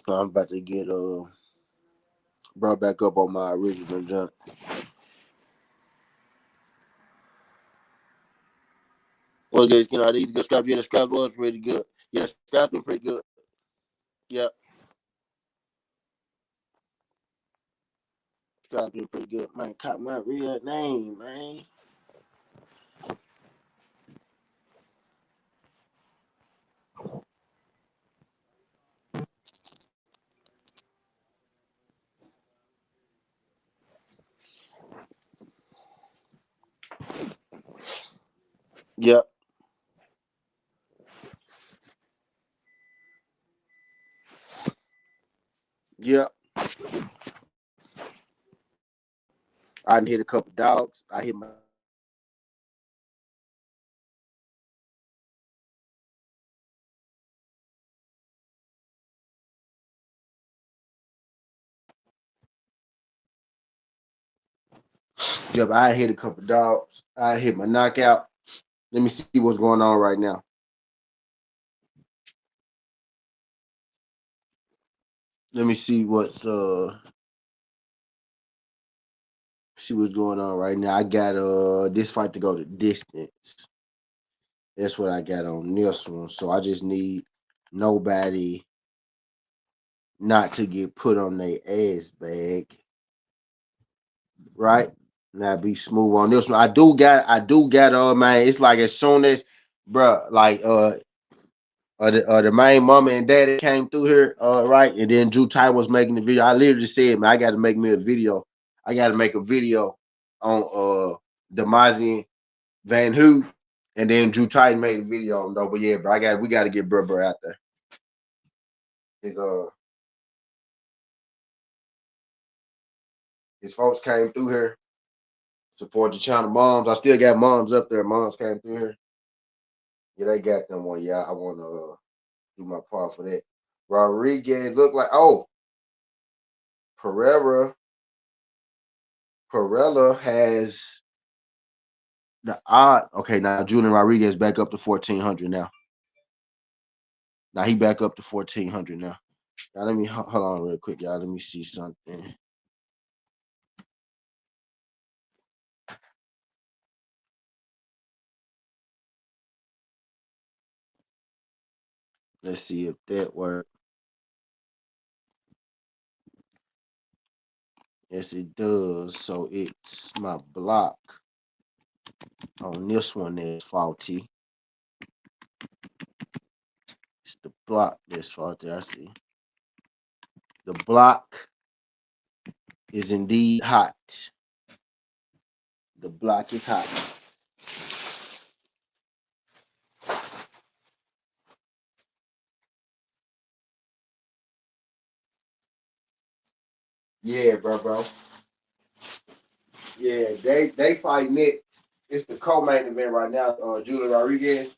I'm about to get brought back up on my original jump. Well, guys, these good scraps. Yeah, the scraps was pretty good. Yeah, the scraps been pretty good. Yeah, scraps been pretty good. Man, caught my real name, man. Yep, yep. I done hit a couple dogs. I hit my. Yep, I hit a couple dogs. I hit my knockout. Let me see what's going on right now. Let me see what's going on right now. I got this fight to go to distance. That's what I got on this one. So I just need nobody not to get put on their ass bag. Right? Now be smooth on this one. I do got man, it's like as soon as bruh, like the main mama and daddy came through here, right, and then Drew Ty was making the video. I literally said, man, I got to make me a video. I got to make a video on Demazian Van Hu, and then Drew Ty made a video on though. But yeah, bro, we got to get bro out there. His his folks came through here, support the channel. Moms, I still got moms up there. Moms came through here. Yeah, they got them one. Yeah, I want to do my part for that. Rodriguez looked like Pereira. Perella has the odd. Okay, now Julian Rodriguez back up to 1,400 now. Now he back up to 1,400 now. Now let me hold on real quick, y'all. Let me see something. Let's see if that works. Yes, it does. So it's my block on this one that's faulty. It's the block that's faulty. I see. The block is indeed hot. The block is hot. Yeah, bro. Yeah, they fighting it. It's the co-main event right now. Julian Rodriguez.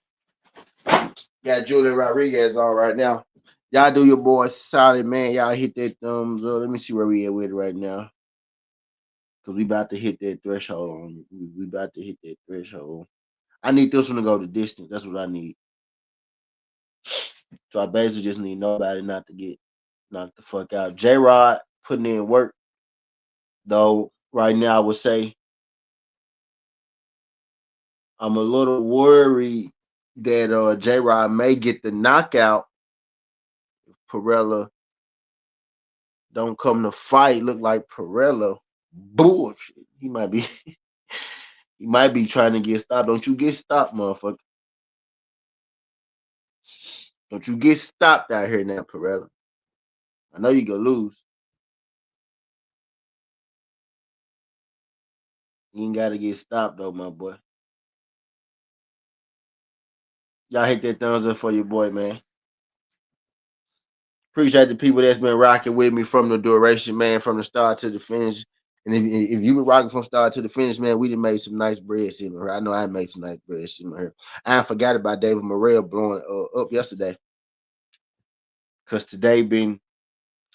Got Julian Rodriguez on right now. Y'all do your boy solid, man. Y'all hit that thumbs up. Let me see where we at with it right now. Cause we about to hit that threshold. We about to hit that threshold. I need this one to go the distance. That's what I need. So I basically just need nobody not to get knocked the fuck out. J Rod putting in work though. Right now, I would say I'm a little worried that J Rod may get the knockout Perella don't come to fight. Look like Perella bullshit. He might be he might be trying to get stopped. Don't you get stopped, motherfucker. Don't you get stopped out here now, Perella. I know you gonna lose. You ain't gotta get stopped though, my boy. Y'all hit that thumbs up for your boy, man. Appreciate the people that's been rocking with me from the duration, man, from the start to the finish. And if you been rocking from start to the finish, man, we done made some nice bread sitting here. I know I made some nice bread sitting here. I forgot about David Morrell blowing up yesterday. Cause today been,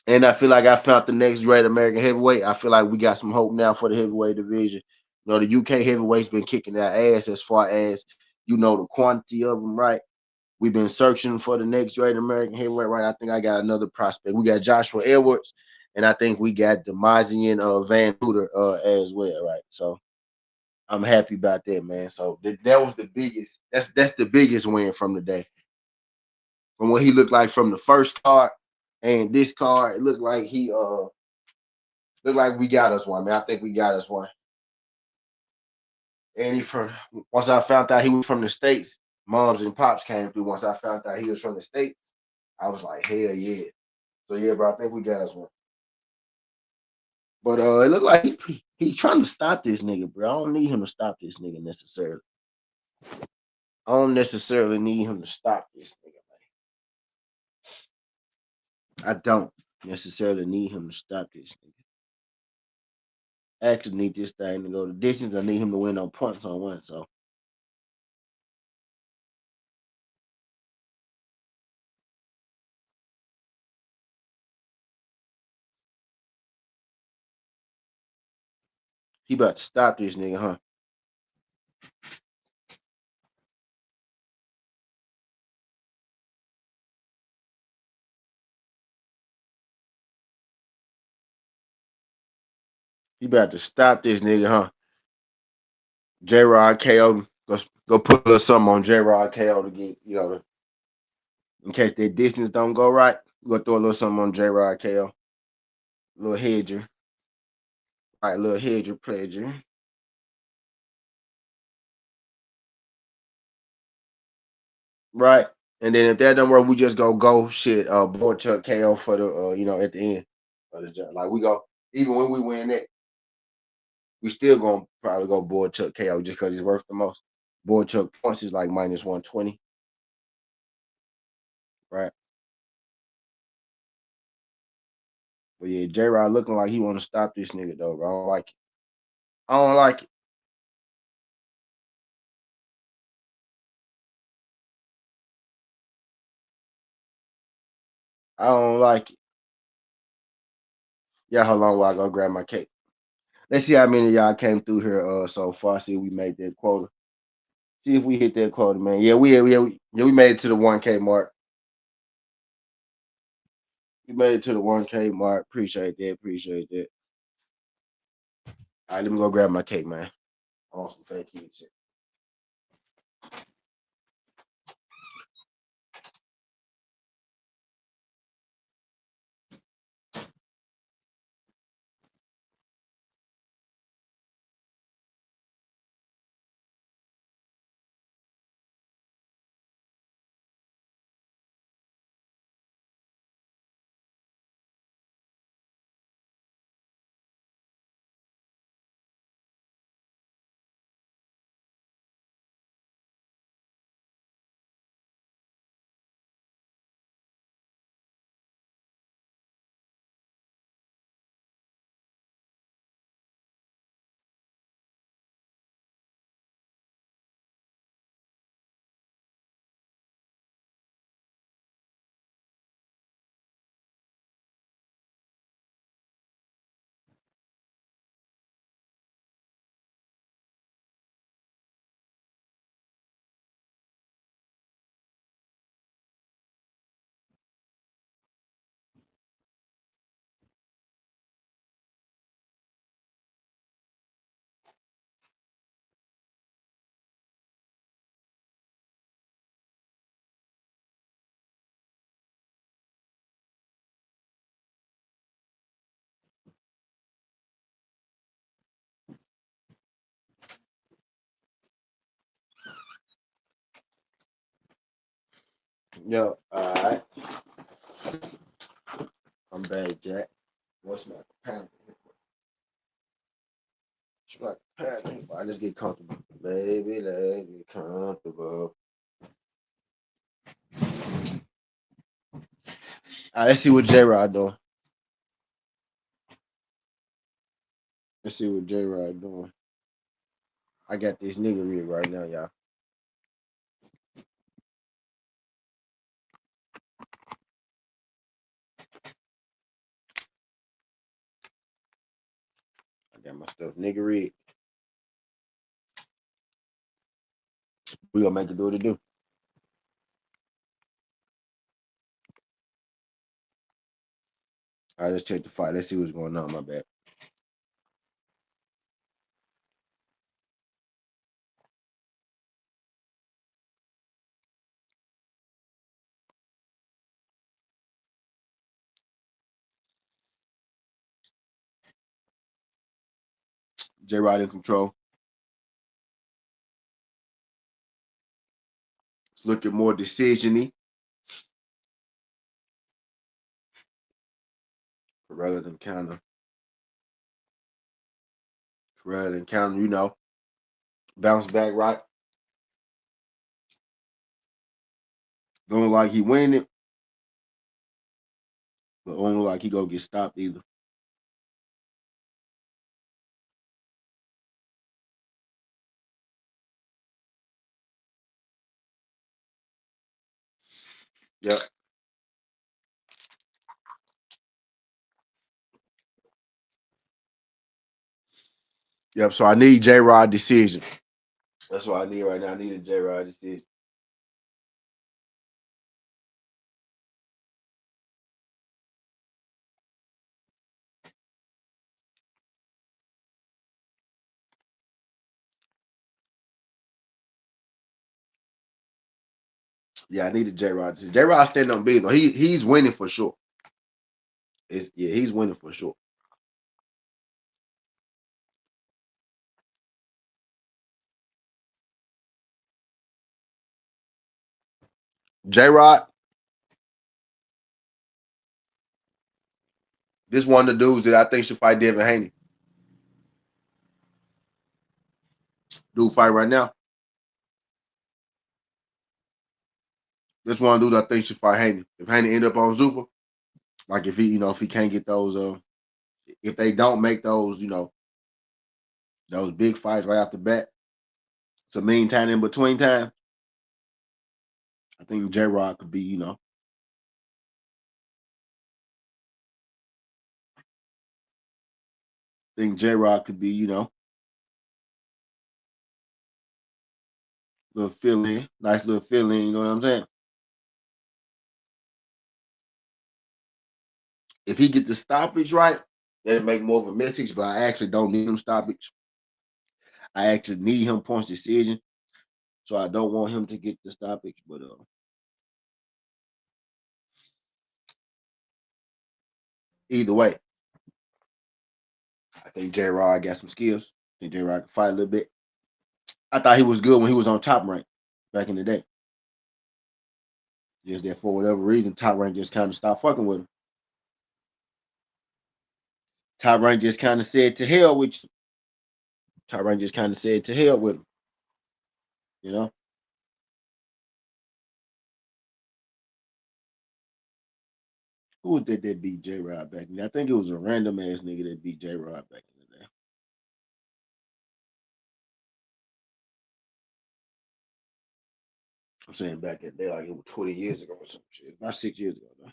and I feel like I found the next great American heavyweight. I feel like we got some hope now for the heavyweight division. You know, the UK heavyweight's been kicking our ass as far as, you know, the quantity of them, right? We've been searching for the next great American heavyweight, right? I think I got another prospect. We got Joshua Edwards, and I think we got Demazian Van Hooter as well, right? So I'm happy about that, man. So that was the biggest. That's the biggest win from the day. From what he looked like from the first card and this card, it looked like looked like we got us one, man. I think we got us one. And he from once I found out he was from the States, moms and pops came through. Once I found out he was from the States, I was like, hell yeah. So yeah, bro, I think we got us one. But it looked like he's trying to stop this nigga, bro. I don't need him to stop this nigga necessarily. I don't necessarily need him to stop this nigga, man. I don't necessarily need him to stop this nigga. I actually need this thing to go the distance. I need him to win on points on one. So he about to stop this nigga, huh? He about to stop this nigga, huh? J Rod KO. Go put a little something on J Rod KO to get, you know, in case that distance don't go right. Go throw a little something on J Rod KO. Little hedger. All right, little hedger pledger. Right. And then if that don't work, we just go shit, Boychuck KO for the you know, at the end of the job. Like we go, even when we win that, we still gonna probably go Boychuck KO just because he's worth the most. Boychuck points is like minus 120, right? But yeah, J Rod looking like he wanna stop this nigga though, bro. I don't like it. I don't like it. I don't like it. Yeah, hold on while I go grab my cake. Let's see how many of y'all came through here so far. See if we made that quota. See if we hit that quota, man. We made it to the 1K mark. We made it to the 1K mark. Appreciate that. Appreciate that. All right, let me go grab my cake, man. I want some fake kids. Yo, all right. I'm back, Jack. What's my pound? What's my pound? All right, let's get comfortable. Baby, let's get comfortable. All right, let's see what J-Rod doing. Let's see what J-Rod doing. I got this nigga rig right now, y'all. I got my stuff nigga rig. We gonna make it do what it do. All right, let's check the fight. Let's see what's going on. My bad. J-Rod in control. Looking more decision-y rather than counter. Rather than counter, you know, bounce back right. Don't look like he winning it, but don't look like he gonna get stopped either. Yep. Yep. So I need J-Rod decision. That's what I need right now. I need a J-Rod decision. Yeah, I need a J-Rod decision. J-Rod standing on big though. He's winning for sure. He's winning for sure. J-Rod, this one of the dudes that I think should fight Devin Haney. Dude fight right now. This one dude I think should fight Haney. If Haney end up on Zufa, like if he, if he can't get those, if they don't make those, those big fights right off the bat, some mean time in between time, I think J Rod could be, I think J Rod could be, little fill in, nice little fill in, you know what I'm saying? If he get the stoppage right, that'll make more of a message, but I actually don't need him stoppage. I actually need him points decision. So I don't want him to get the stoppage, but either way, I think J Rod got some skills. I think J Rod can fight a little bit. I thought he was good when he was on top rank back in the day. Just that for whatever reason, top rank just kind of stopped fucking with him. Top rank just kind of said to hell with you. Top rank just kind of said to hell with him. You know? Who was that beat J Rod back in the day? I think it was a random ass nigga that beat J Rod back in the day. I'm saying back in the day, like it was 20 years ago or some shit. About 6 years ago, though.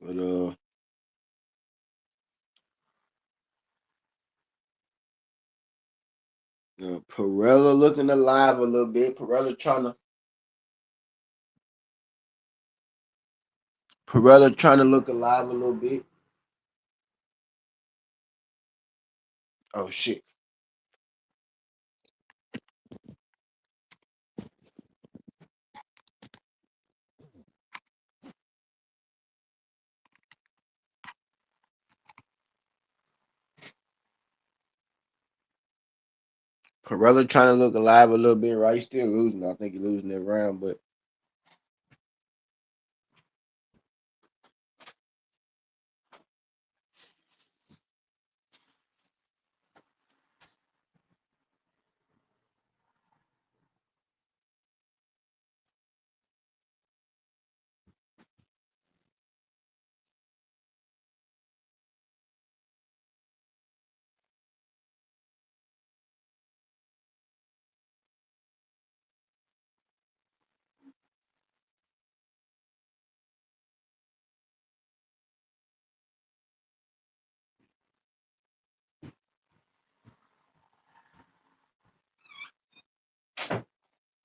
But Perella looking alive a little bit. Perella trying to look alive a little bit. Oh shit. Corella trying to look alive a little bit, right? He's still losing. I think he's losing that round, but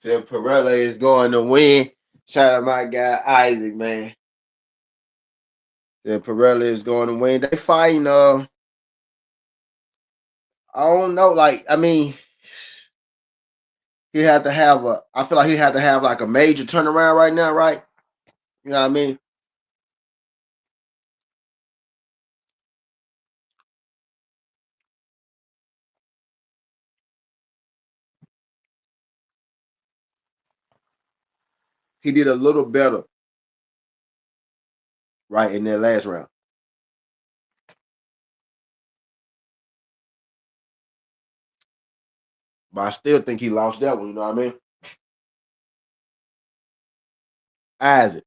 so Corella is going to win. Shout out my guy Isaac, man. So Corella is going to win. They fighting. I don't know. Like, I mean, he had to have a. I feel like he had to have like a major turnaround right now, right? You know what I mean? He did a little better, right, in that last round. But I still think he lost that one. You know what I mean? Isaac.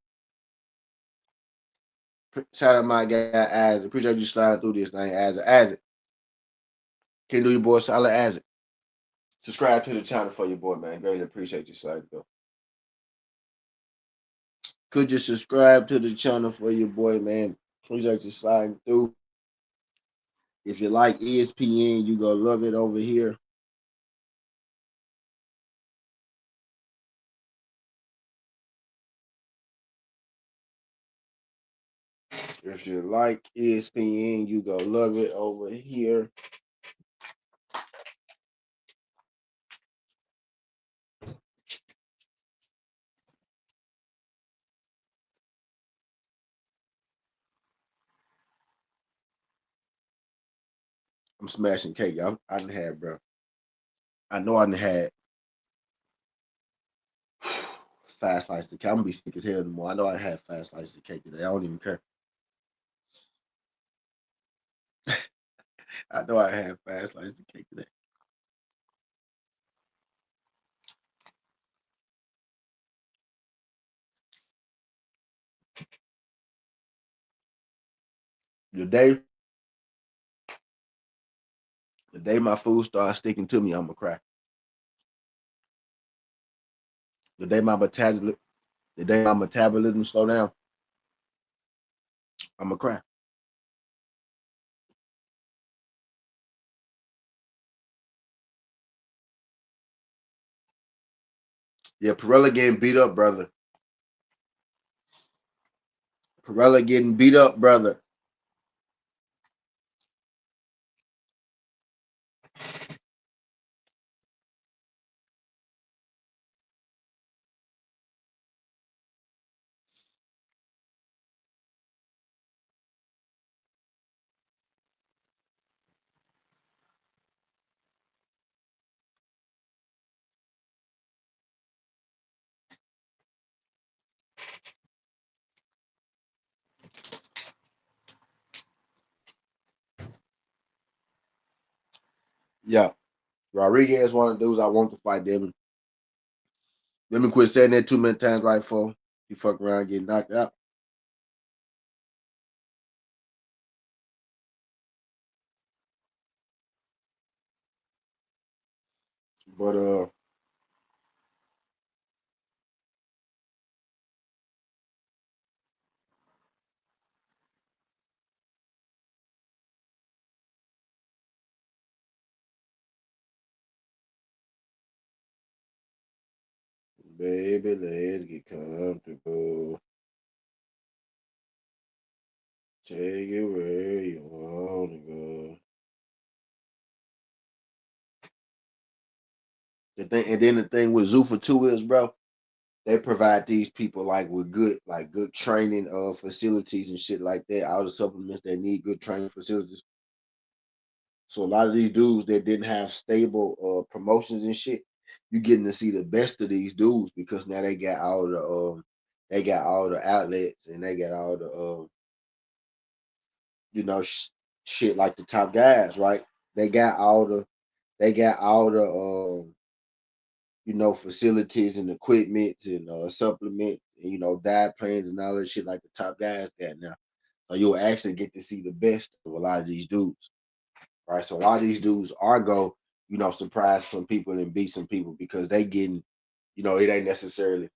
Shout out my guy Isaac. Appreciate you sliding through this thing, Isaac. Isaac. Can you do your boy solid, Isaac? Subscribe to the channel for your boy, man. Greatly appreciate you sliding through. Could you subscribe to the channel for your boy, man? Appreciate you sliding through. If you like ESPN, you gonna love it over here. If you like ESPN, you gonna love it over here. I'm smashing cake. I done had, bro. I know I done had 5 slices of cake. I'm gonna be sick as hell tomorrow. I know I had 5 slices of cake today. I don't even care. I know I had 5 slices of cake today. The day, the day my food starts sticking to me, I'm gonna cry. The day my metabolism slow down, I'm gonna cry. Yeah, Perella getting beat up, brother. Perella getting beat up, brother. Yeah. Rodriguez one of the dudes I want to fight them. Let me quit saying that too many times right before he fuck around getting knocked out. But baby, let's get comfortable. Take it where you wanna go. The thing, and then the thing with Zufa too is, bro, they provide these people with good training facilities and shit like that. All the supplements they need good training facilities. So a lot of these dudes that didn't have stable promotions and shit, you getting to see the best of these dudes because now they got all the outlets and they got all the you know shit like the top guys, right? They got all the they got all the facilities and equipment and supplements and diet plans and all that shit like the top guys got now. So you'll actually get to see the best of a lot of these dudes. Right. So a lot of these dudes are surprise some people and beat some people because they getting, it ain't necessarily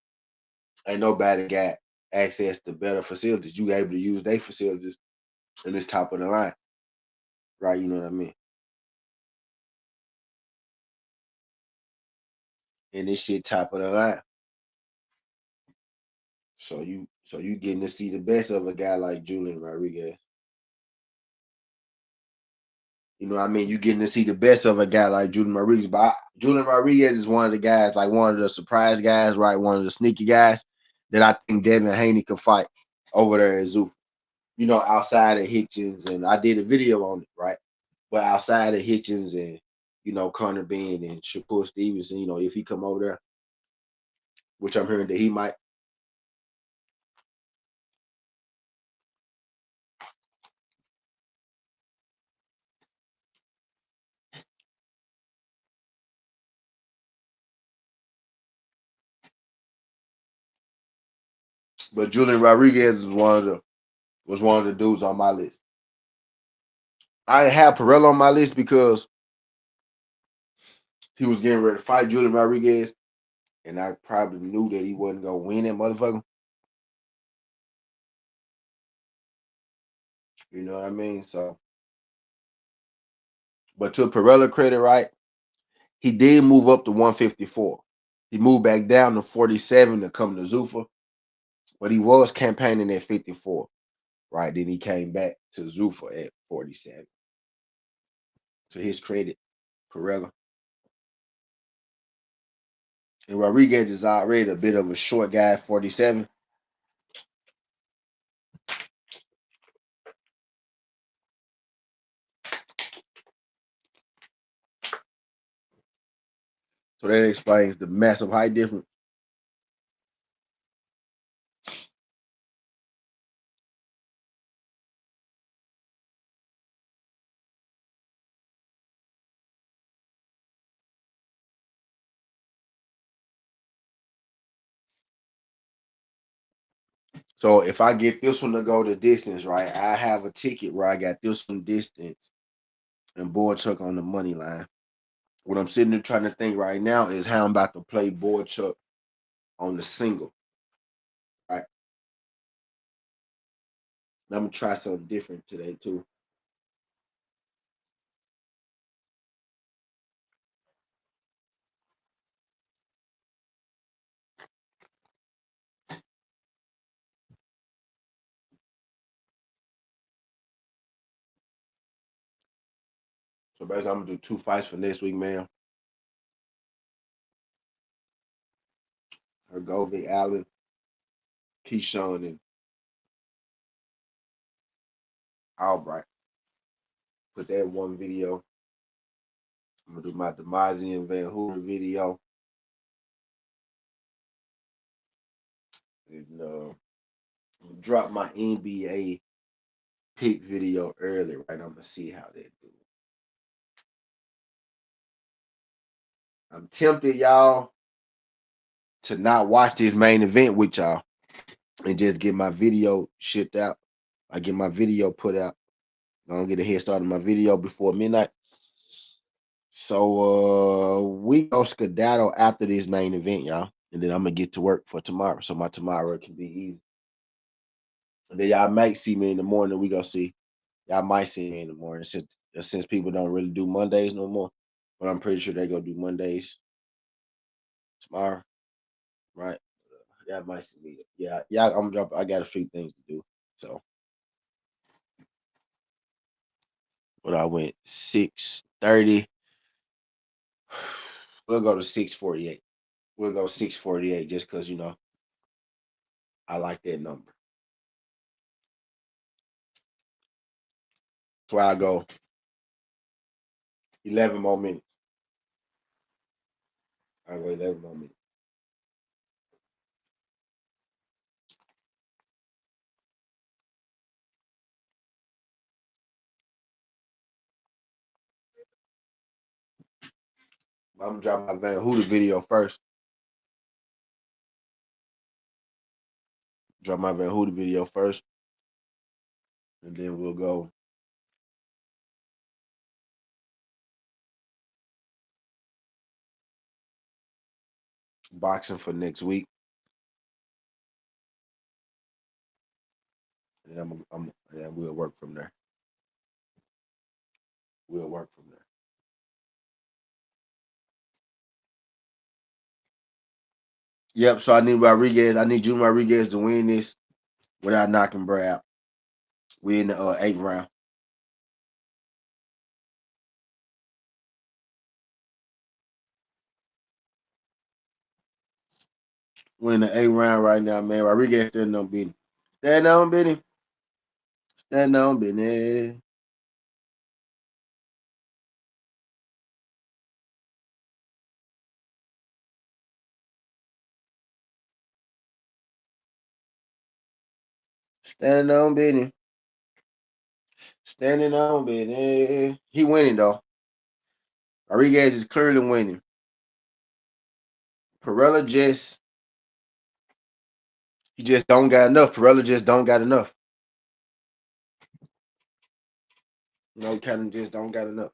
ain't nobody got access to better facilities. You able to use their facilities and it's top of the line. Right, you know what I mean? And this shit top of the line. So you getting to see the best of a guy like Julian Rodriguez. You know what I mean? You getting to see the best of a guy like Julian Rodriguez. But Julian Rodriguez is one of the guys, like one of the surprise guys, right? One of the sneaky guys that I think Devin Haney could fight over there at Zuffa. Outside of Hitchens, and I did a video on it, right? But outside of Hitchens and Connor Bean and Shakur Stevenson, if he come over there, which I'm hearing that he might. But Julian Rodriguez is one of the dudes on my list. I have Perella on my list because he was getting ready to fight Julian Rodriguez, and I probably knew that he wasn't gonna win that motherfucker. You know what I mean? So, but to Perella credit, right? He did move up to 154. He moved back down to 47 to come to Zufa, but he was campaigning at 54, right? Then he came back to Zufa at 47. To his credit, Perella. And Rodriguez is already a bit of a short guy, 47. So that explains the massive height difference. So if I get this one to go the distance, right, I have a ticket where I got this one distance and Boychuck on the money line. What I'm sitting there trying to think right now is how I'm about to play Boychuck on the single. Right. I'm gonna try something different today too. So basically I'm gonna do 2 fights for next week, man. Hergovic, Allen, Keyshawn, and Albright. Put that in one video. I'm gonna do my Demazi and Van Hoover video. And drop my NBA pick video early, right? I'm gonna see how they do. I'm tempted, y'all, to not watch this main event with y'all and just get my video shipped out. I get my video put out. I'm gonna get a head start on my video before midnight. So we go skedaddle after this main event, y'all. And then I'm gonna get to work for tomorrow. So my tomorrow can be easy. And then y'all might see me in the morning. We gonna see. Y'all might see me in the morning since people don't really do Mondays no more. But I'm pretty sure they gonna do Mondays tomorrow, right? Y'all might see me. Yeah, I'm dropping. I got a few things to do. So but I went 6:30. We'll go to 648. We'll go 648 just because I like that number. That's why I go 11 more minutes. I go 11 more minutes. I'm gonna drop my Van Hooter video first. Drop my Van Hooter video first, and then we'll go boxing for next week. And and we'll work from there. We'll work from there. Yep. So I need Rodriguez. I need Junior Rodriguez to win this without knocking Bray out. We in the 8th round. We're in the 8th round right now, man. Rodriguez standing on business. Stand on business. Stand on business. Standing on business. Standing on business. He winning though. Rodriguez is clearly winning. Perella he just don't got enough. Perella just don't got enough. Kind of just don't got enough.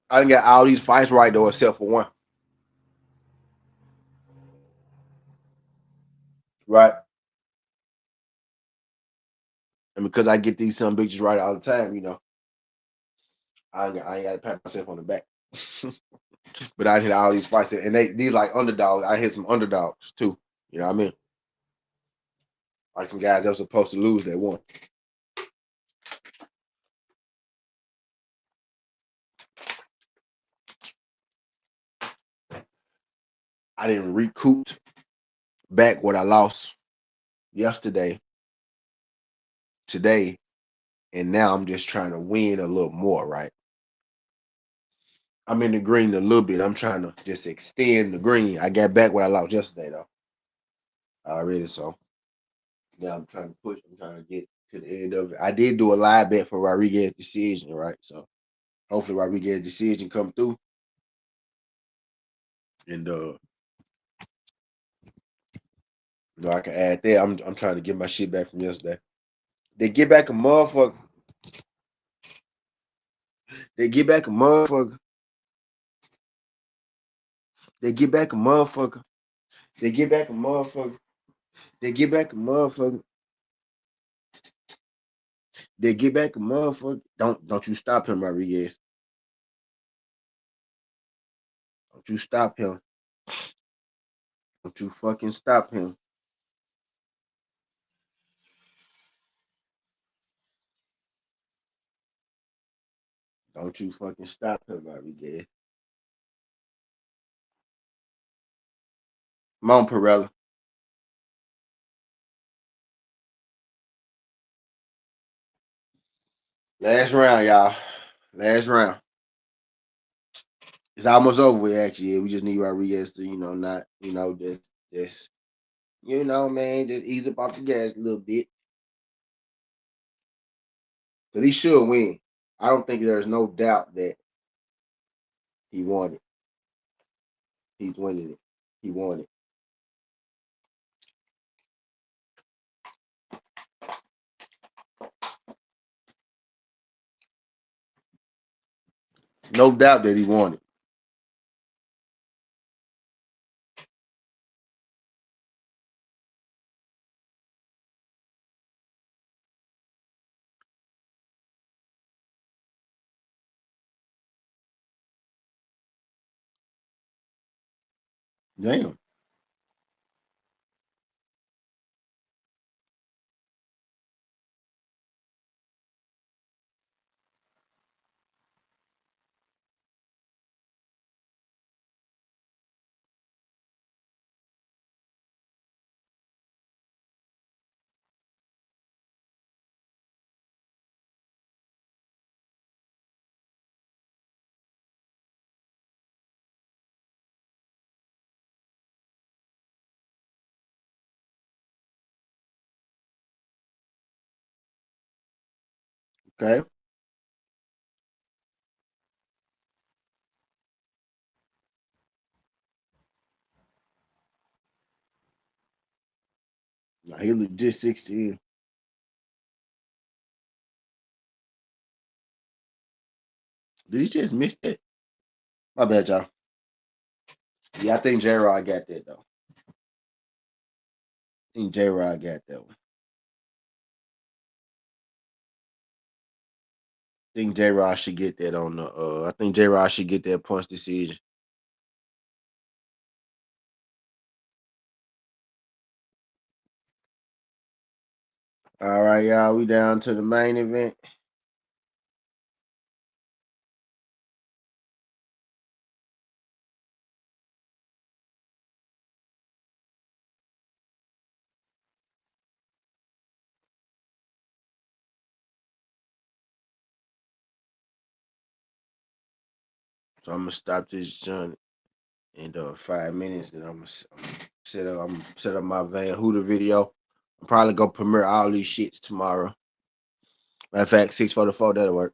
I done got all these fights right though, except for one. Right? And because I get these some bitches right all the time, I ain't got to pat myself on the back. But I hit all these fights, and these like underdogs. I hit some underdogs too. You know what I mean? Like some guys that were supposed to lose, they won. I didn't recoup back what I lost yesterday, today, and now I'm just trying to win a little more, right? I'm in the green a little bit. I'm trying to just extend the green. I got back what I lost yesterday though. Already, so now I'm trying to push. I'm trying to get to the end of it. I did do a live bet for Rodriguez decision, right? So hopefully Rodriguez decision come through. And I can add that. I'm trying to get my shit back from yesterday. They get back a motherfucker. They get back a motherfucker. They get back a motherfucker. They get back a motherfucker. They get back a motherfucker. They get back a motherfucker. Don't you stop him, Rodriguez. Don't you stop him. Don't you fucking stop him. Don't you fucking stop him, Rodriguez. Come on, Perella. Last round, y'all. Last round. It's almost over with, actually. We just need Rodriguez to, not, just, man, just ease up off the gas a little bit. Because he should win. I don't think there's no doubt that he won it. He's winning it. He won it. No doubt that he won it. Damn. Okay. Now he legit 16. Did he just miss that? My bad, y'all. Yeah, I think J Rod got that though. I think J Rod got that one. I think J Rod should get that on the I think J Rod should get that punch decision. All right, y'all. We down to the main event. So I'm gonna stop this journey in 5 minutes, and I'm set up my Van Hooter video. I'm probably gonna premiere all these shits tomorrow. Matter of fact, 6:44, that'll work.